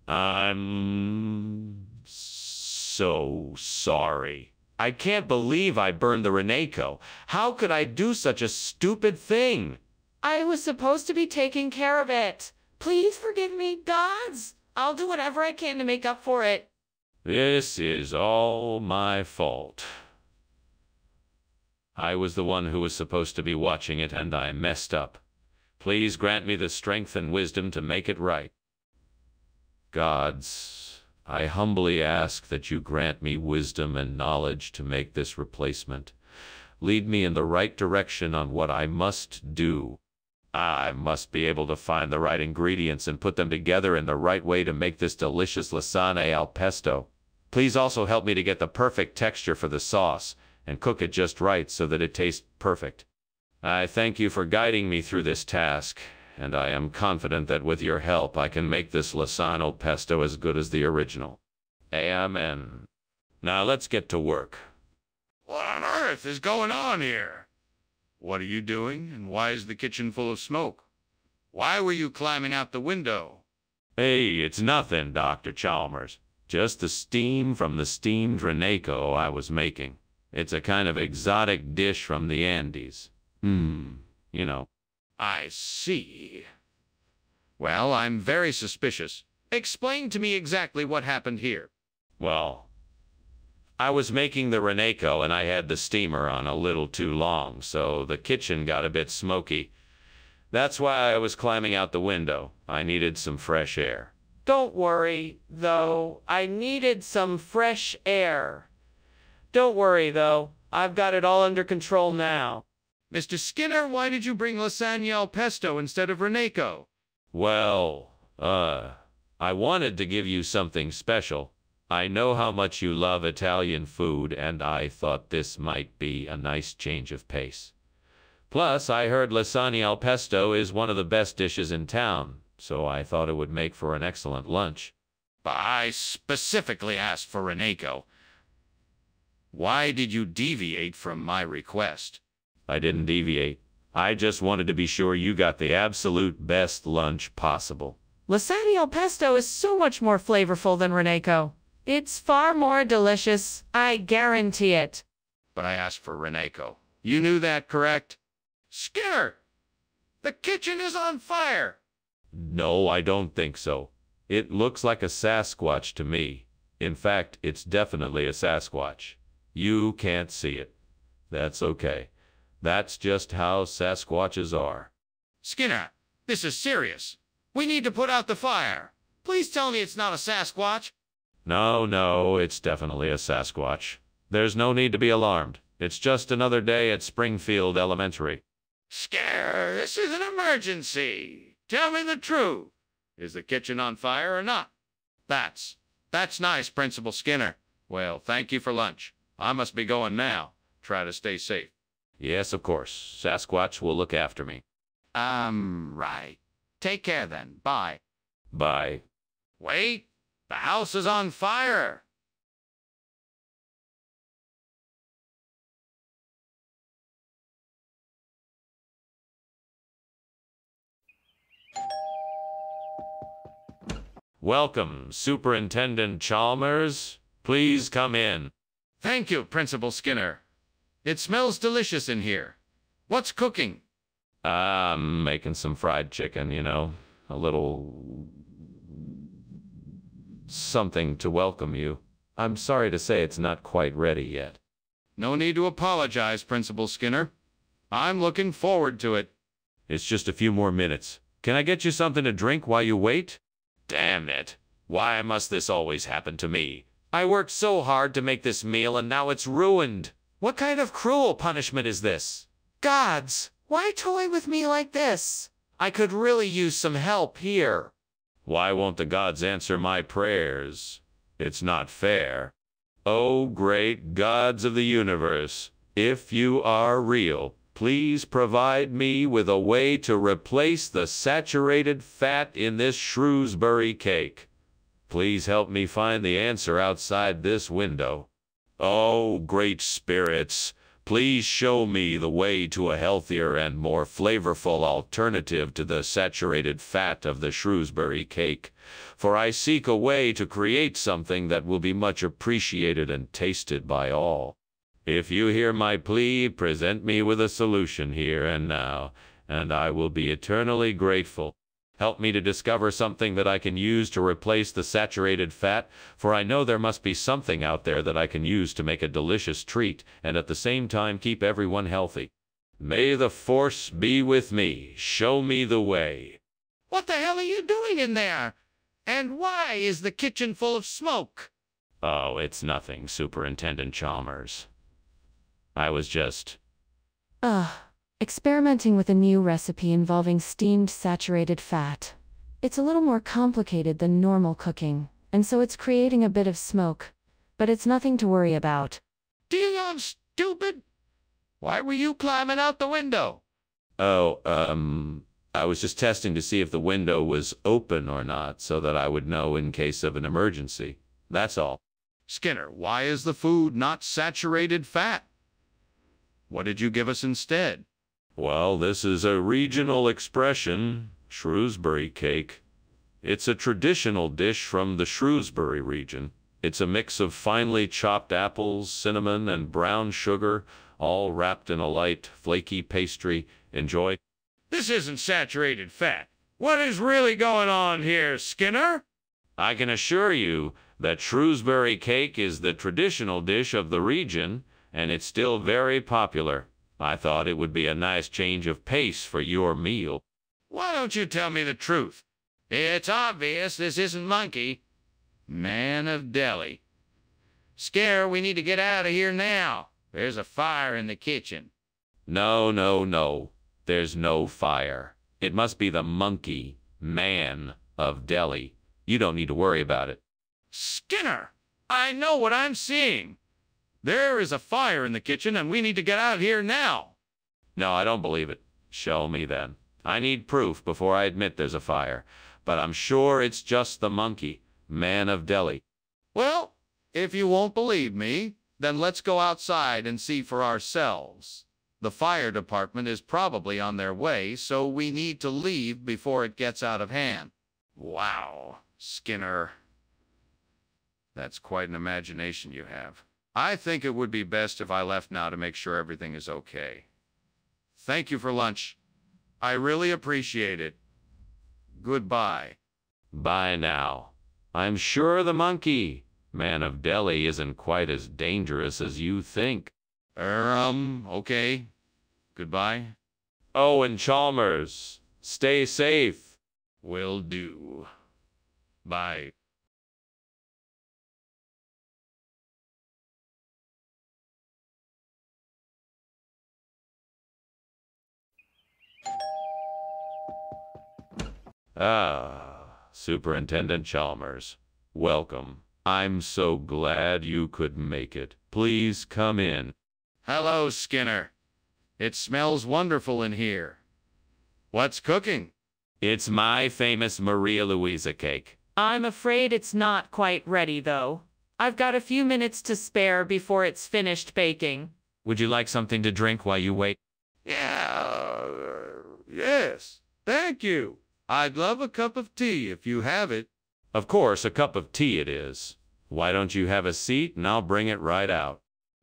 I'm so sorry. I can't believe I burned the Reneco. How could I do such a stupid thing? I was supposed to be taking care of it. Please forgive me, gods. I'll do whatever I can to make up for it. This is all my fault. I was the one who was supposed to be watching it, and I messed up. Please grant me the strength and wisdom to make it right. Gods, I humbly ask that you grant me wisdom and knowledge to make this replacement. Lead me in the right direction on what I must do. I must be able to find the right ingredients and put them together in the right way to make this delicious lasagna al pesto. Please also help me to get the perfect texture for the sauce and cook it just right so that it tastes perfect. I thank you for guiding me through this task, and I am confident that with your help I can make this lasagna al pesto as good as the original. Amen. Now let's get to work. What on earth is going on here? What are you doing, and why is the kitchen full of smoke? Why were you climbing out the window? Hey, it's nothing, Dr. Chalmers. Just the steam from the steamed Reneco I was making. It's a kind of exotic dish from the Andes. You know. I see. Well, I'm very suspicious. Explain to me exactly what happened here. Well, I was making the Reneco and I had the steamer on a little too long, so the kitchen got a bit smoky. That's why I was climbing out the window. I needed some fresh air. Don't worry, though. I needed some fresh air. Don't worry, though. I've got it all under control now. Mr. Skinner, why did you bring lasagna al pesto instead of Reneco? Well, I wanted to give you something special. I know how much you love Italian food, and I thought this might be a nice change of pace. Plus, I heard lasagna al pesto is one of the best dishes in town, so I thought it would make for an excellent lunch. But I specifically asked for Reneco. Why did you deviate from my request? I didn't deviate. I just wanted to be sure you got the absolute best lunch possible. Lasagna al pesto is so much more flavorful than Reneco. It's far more delicious. I guarantee it. But I asked for Reneco. You knew that, correct? Skinner! The kitchen is on fire! No, I don't think so. It looks like a Sasquatch to me. In fact, it's definitely a Sasquatch. You can't see it. That's okay. That's just how Sasquatches are. Skinner, this is serious. We need to put out the fire. Please tell me it's not a Sasquatch. No, it's definitely a Sasquatch. There's no need to be alarmed. It's just another day at Springfield Elementary. Skinner, this is an emergency. Tell me the truth. Is the kitchen on fire or not? That's nice, Principal Skinner. Well, thank you for lunch. I must be going now. Try to stay safe. Yes, of course. Sasquatch will look after me. Right. Take care then. Bye. Bye. Wait! The house is on fire! Welcome, Superintendent Chalmers. Please come in. Thank you, Principal Skinner. It smells delicious in here. What's cooking? I'm making some fried chicken, a little something to welcome you. I'm sorry to say it's not quite ready yet. No need to apologize, Principal Skinner. I'm looking forward to it. It's just a few more minutes. Can I get you something to drink while you wait? Damn it. Why must this always happen to me? I worked so hard to make this meal and now it's ruined. What kind of cruel punishment is this? Gods, why toy with me like this? I could really use some help here. Why won't the gods answer my prayers? It's not fair. Oh, great gods of the universe, if you are real, please provide me with a way to replace the saturated fat in this Shrewsbury cake. Please help me find the answer outside this window. Oh, great spirits, please show me the way to a healthier and more flavorful alternative to the saturated fat of the Shrewsbury cake, for I seek a way to create something that will be much appreciated and tasted by all. If you hear my plea, present me with a solution here and now, and I will be eternally grateful. Help me to discover something that I can use to replace the saturated fat, for I know there must be something out there that I can use to make a delicious treat and at the same time keep everyone healthy. May the force be with me. Show me the way. What the hell are you doing in there? And why is the kitchen full of smoke? Oh, it's nothing, Superintendent Chalmers. I was just... Experimenting with a new recipe involving steamed saturated fat. It's a little more complicated than normal cooking, and so it's creating a bit of smoke, but it's nothing to worry about. Dion, stupid! Why were you climbing out the window? I was just testing to see if the window was open or not, so that I would know in case of an emergency. That's all. Skinner, why is the food not saturated fat? What did you give us instead? Well, this is a regional expression, Shrewsbury cake. It's a traditional dish from the Shrewsbury region. It's a mix of finely chopped apples, cinnamon, and brown sugar, all wrapped in a light, flaky pastry. Enjoy. This isn't saturated fat. What is really going on here, Skinner? I can assure you that Shrewsbury cake is the traditional dish of the region, and it's still very popular. I thought it would be a nice change of pace for your meal. Why don't you tell me the truth? It's obvious this isn't Monkey. Man of Delhi. Scare, we need to get out of here now. There's a fire in the kitchen. No. There's no fire. It must be the monkey, man of Delhi. You don't need to worry about it. Skinner, I know what I'm seeing. There is a fire in the kitchen, and we need to get out of here now. No, I don't believe it. Show me then. I need proof before I admit there's a fire. But I'm sure it's just the monkey, man of Delhi. Well, if you won't believe me, then let's go outside and see for ourselves. The fire department is probably on their way, so we need to leave before it gets out of hand. Wow, Skinner. That's quite an imagination you have. I think it would be best if I left now to make sure everything is okay. Thank you for lunch. I really appreciate it. Goodbye. Bye now. I'm sure the monkey, man of Delhi, isn't quite as dangerous as you think. Okay. Goodbye. Oh, and Chalmers, stay safe. Will do. Bye. Superintendent Chalmers, welcome. I'm so glad you could make it. Please come in. Hello, Skinner. It smells wonderful in here. What's cooking? It's my famous Maria Louisa cake. I'm afraid it's not quite ready, though. I've got a few minutes to spare before it's finished baking. Would you like something to drink while you wait? Yes. Thank you. I'd love a cup of tea if you have it. Of course, a cup of tea it is. Why don't you have a seat and I'll bring it right out?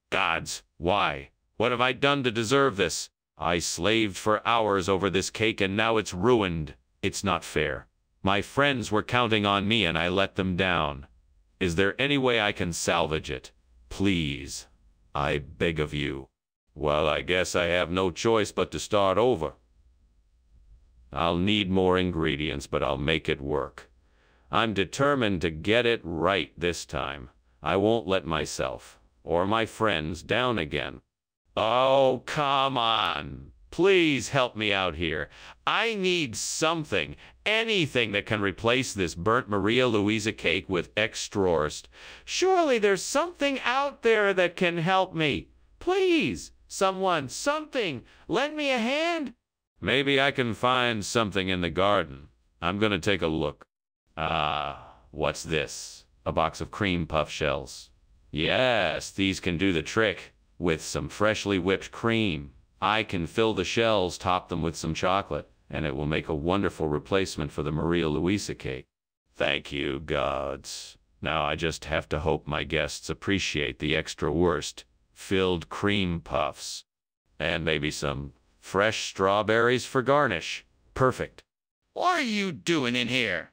Gods, why? What have I done to deserve this? I slaved for hours over this cake and now it's ruined. It's not fair. My friends were counting on me and I let them down. Is there any way I can salvage it? Please, I beg of you. Well, I guess I have no choice but to start over. I'll need more ingredients, but I'll make it work. I'm determined to get it right this time. I won't let myself or my friends down again. Oh, come on. Please help me out here. I need something, anything that can replace this burnt Maria Luisa cake with extraordinary. Surely there's something out there that can help me. Please, someone, something, lend me a hand. Maybe I can find something in the garden. I'm gonna take a look. What's this? A box of cream puff shells. Yes, these can do the trick. With some freshly whipped cream, I can fill the shells, top them with some chocolate, and it will make a wonderful replacement for the Maria Luisa cake. Thank you, gods. Now I just have to hope my guests appreciate the extra filled cream puffs. And maybe some fresh strawberries for garnish. Perfect. What are you doing in here?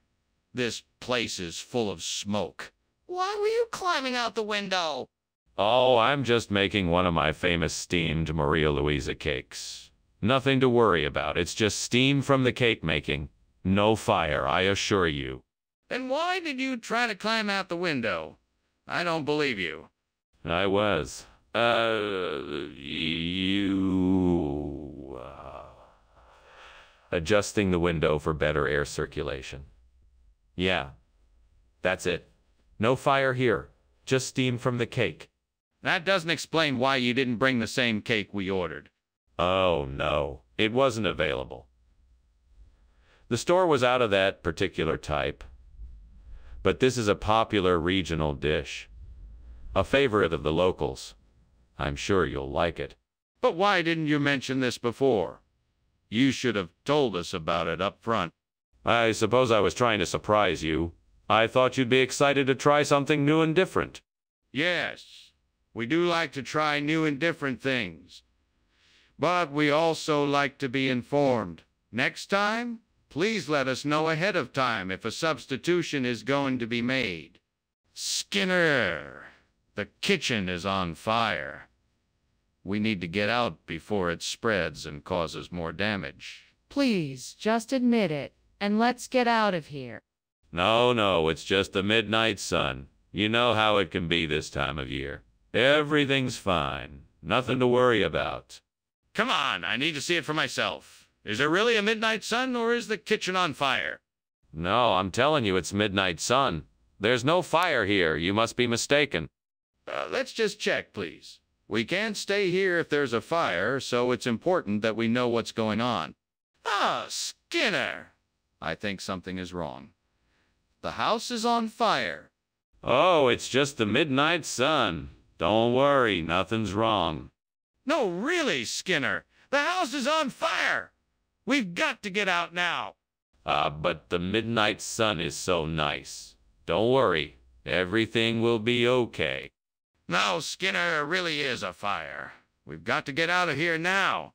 This place is full of smoke. Why were you climbing out the window? Oh, I'm just making one of my famous steamed Maria Luisa cakes. Nothing to worry about. It's just steam from the cake making. No fire, I assure you. Then why did you try to climb out the window? I don't believe you. I was. Adjusting the window for better air circulation. Yeah, that's it. No fire here. Just steam from the cake. That doesn't explain why you didn't bring the same cake we ordered. Oh, no. It wasn't available. The store was out of that particular type. But this is a popular regional dish. A favorite of the locals. I'm sure you'll like it. But why didn't you mention this before? You should have told us about it up front. I suppose I was trying to surprise you. I thought you'd be excited to try something new and different. Yes, we do like to try new and different things. But we also like to be informed. Next time, please let us know ahead of time if a substitution is going to be made. Skinner, the kitchen is on fire. We need to get out before it spreads and causes more damage. Please, just admit it, and let's get out of here. No, it's just the midnight sun. You know how it can be this time of year. Everything's fine. Nothing to worry about. Come on, I need to see it for myself. Is there really a midnight sun, or is the kitchen on fire? No, I'm telling you, it's midnight sun. There's no fire here. You must be mistaken. Let's just check, please. We can't stay here if there's a fire, so it's important that we know what's going on. Ah, Skinner! I think something is wrong. The house is on fire. Oh, it's just the midnight sun. Don't worry, nothing's wrong. No, really, Skinner. The house is on fire. We've got to get out now. But the midnight sun is so nice. Don't worry, everything will be okay. No, Skinner, it really is a fire. We've got to get out of here now.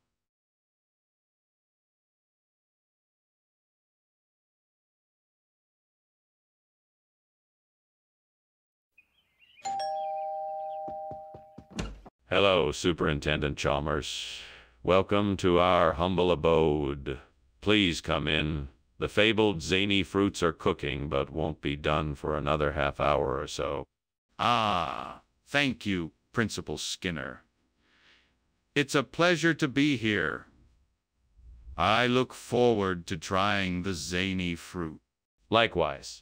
Hello, Superintendent Chalmers. Welcome to our humble abode. Please come in. The fabled zany fruits are cooking, but won't be done for another half hour or so. Ah, thank you, Principal Skinner. It's a pleasure to be here. I look forward to trying the zany fruit. Likewise.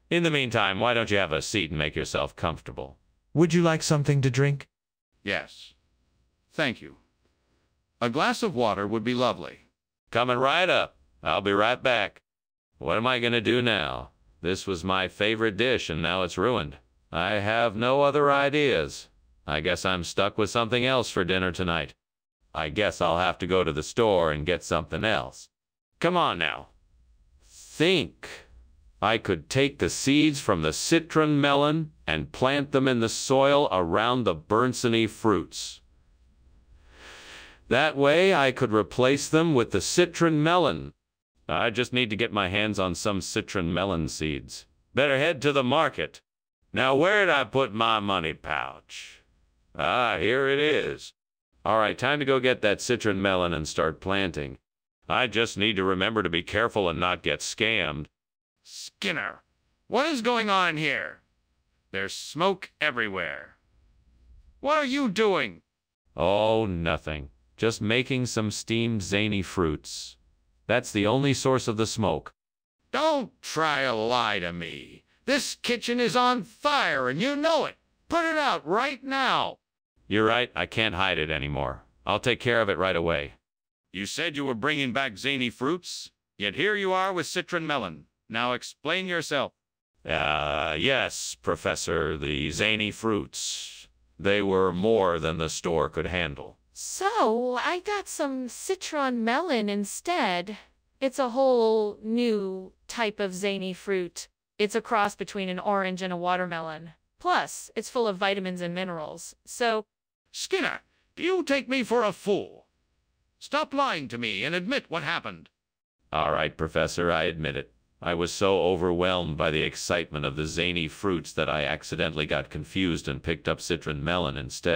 In the meantime, why don't you have a seat and make yourself comfortable? Would you like something to drink? Yes. Thank you. A glass of water would be lovely. Coming right up. I'll be right back. What am I going to do now? This was my favorite dish and now it's ruined. I have no other ideas. I guess I'm stuck with something else for dinner tonight. I guess I'll have to go to the store and get something else. Come on now. Think. I could take the seeds from the citron melon and plant them in the soil around the Burnsony fruits. That way I could replace them with the citron melon. I just need to get my hands on some citron melon seeds. Better head to the market. Now where'd I put my money pouch? Ah, here it is. All right, time to go get that citron melon and start planting. I just need to remember to be careful and not get scammed. Skinner, what is going on here? There's smoke everywhere. What are you doing? Oh, nothing. Just making some steamed zany fruits. That's the only source of the smoke. Don't try to lie to me. This kitchen is on fire and you know it. Put it out right now. You're right, I can't hide it anymore. I'll take care of it right away. You said you were bringing back zany fruits, yet here you are with citron melon. Now explain yourself. Yes, Professor, the zany fruits. They were more than the store could handle. So, I got some citron melon instead. It's a whole new type of zany fruit. It's a cross between an orange and a watermelon. Plus, it's full of vitamins and minerals. So, Skinner, you take me for a fool. Stop lying to me and admit what happened. All right, Professor, I admit it. I was so overwhelmed by the excitement of the zany fruits that I accidentally got confused and picked up citron melon instead.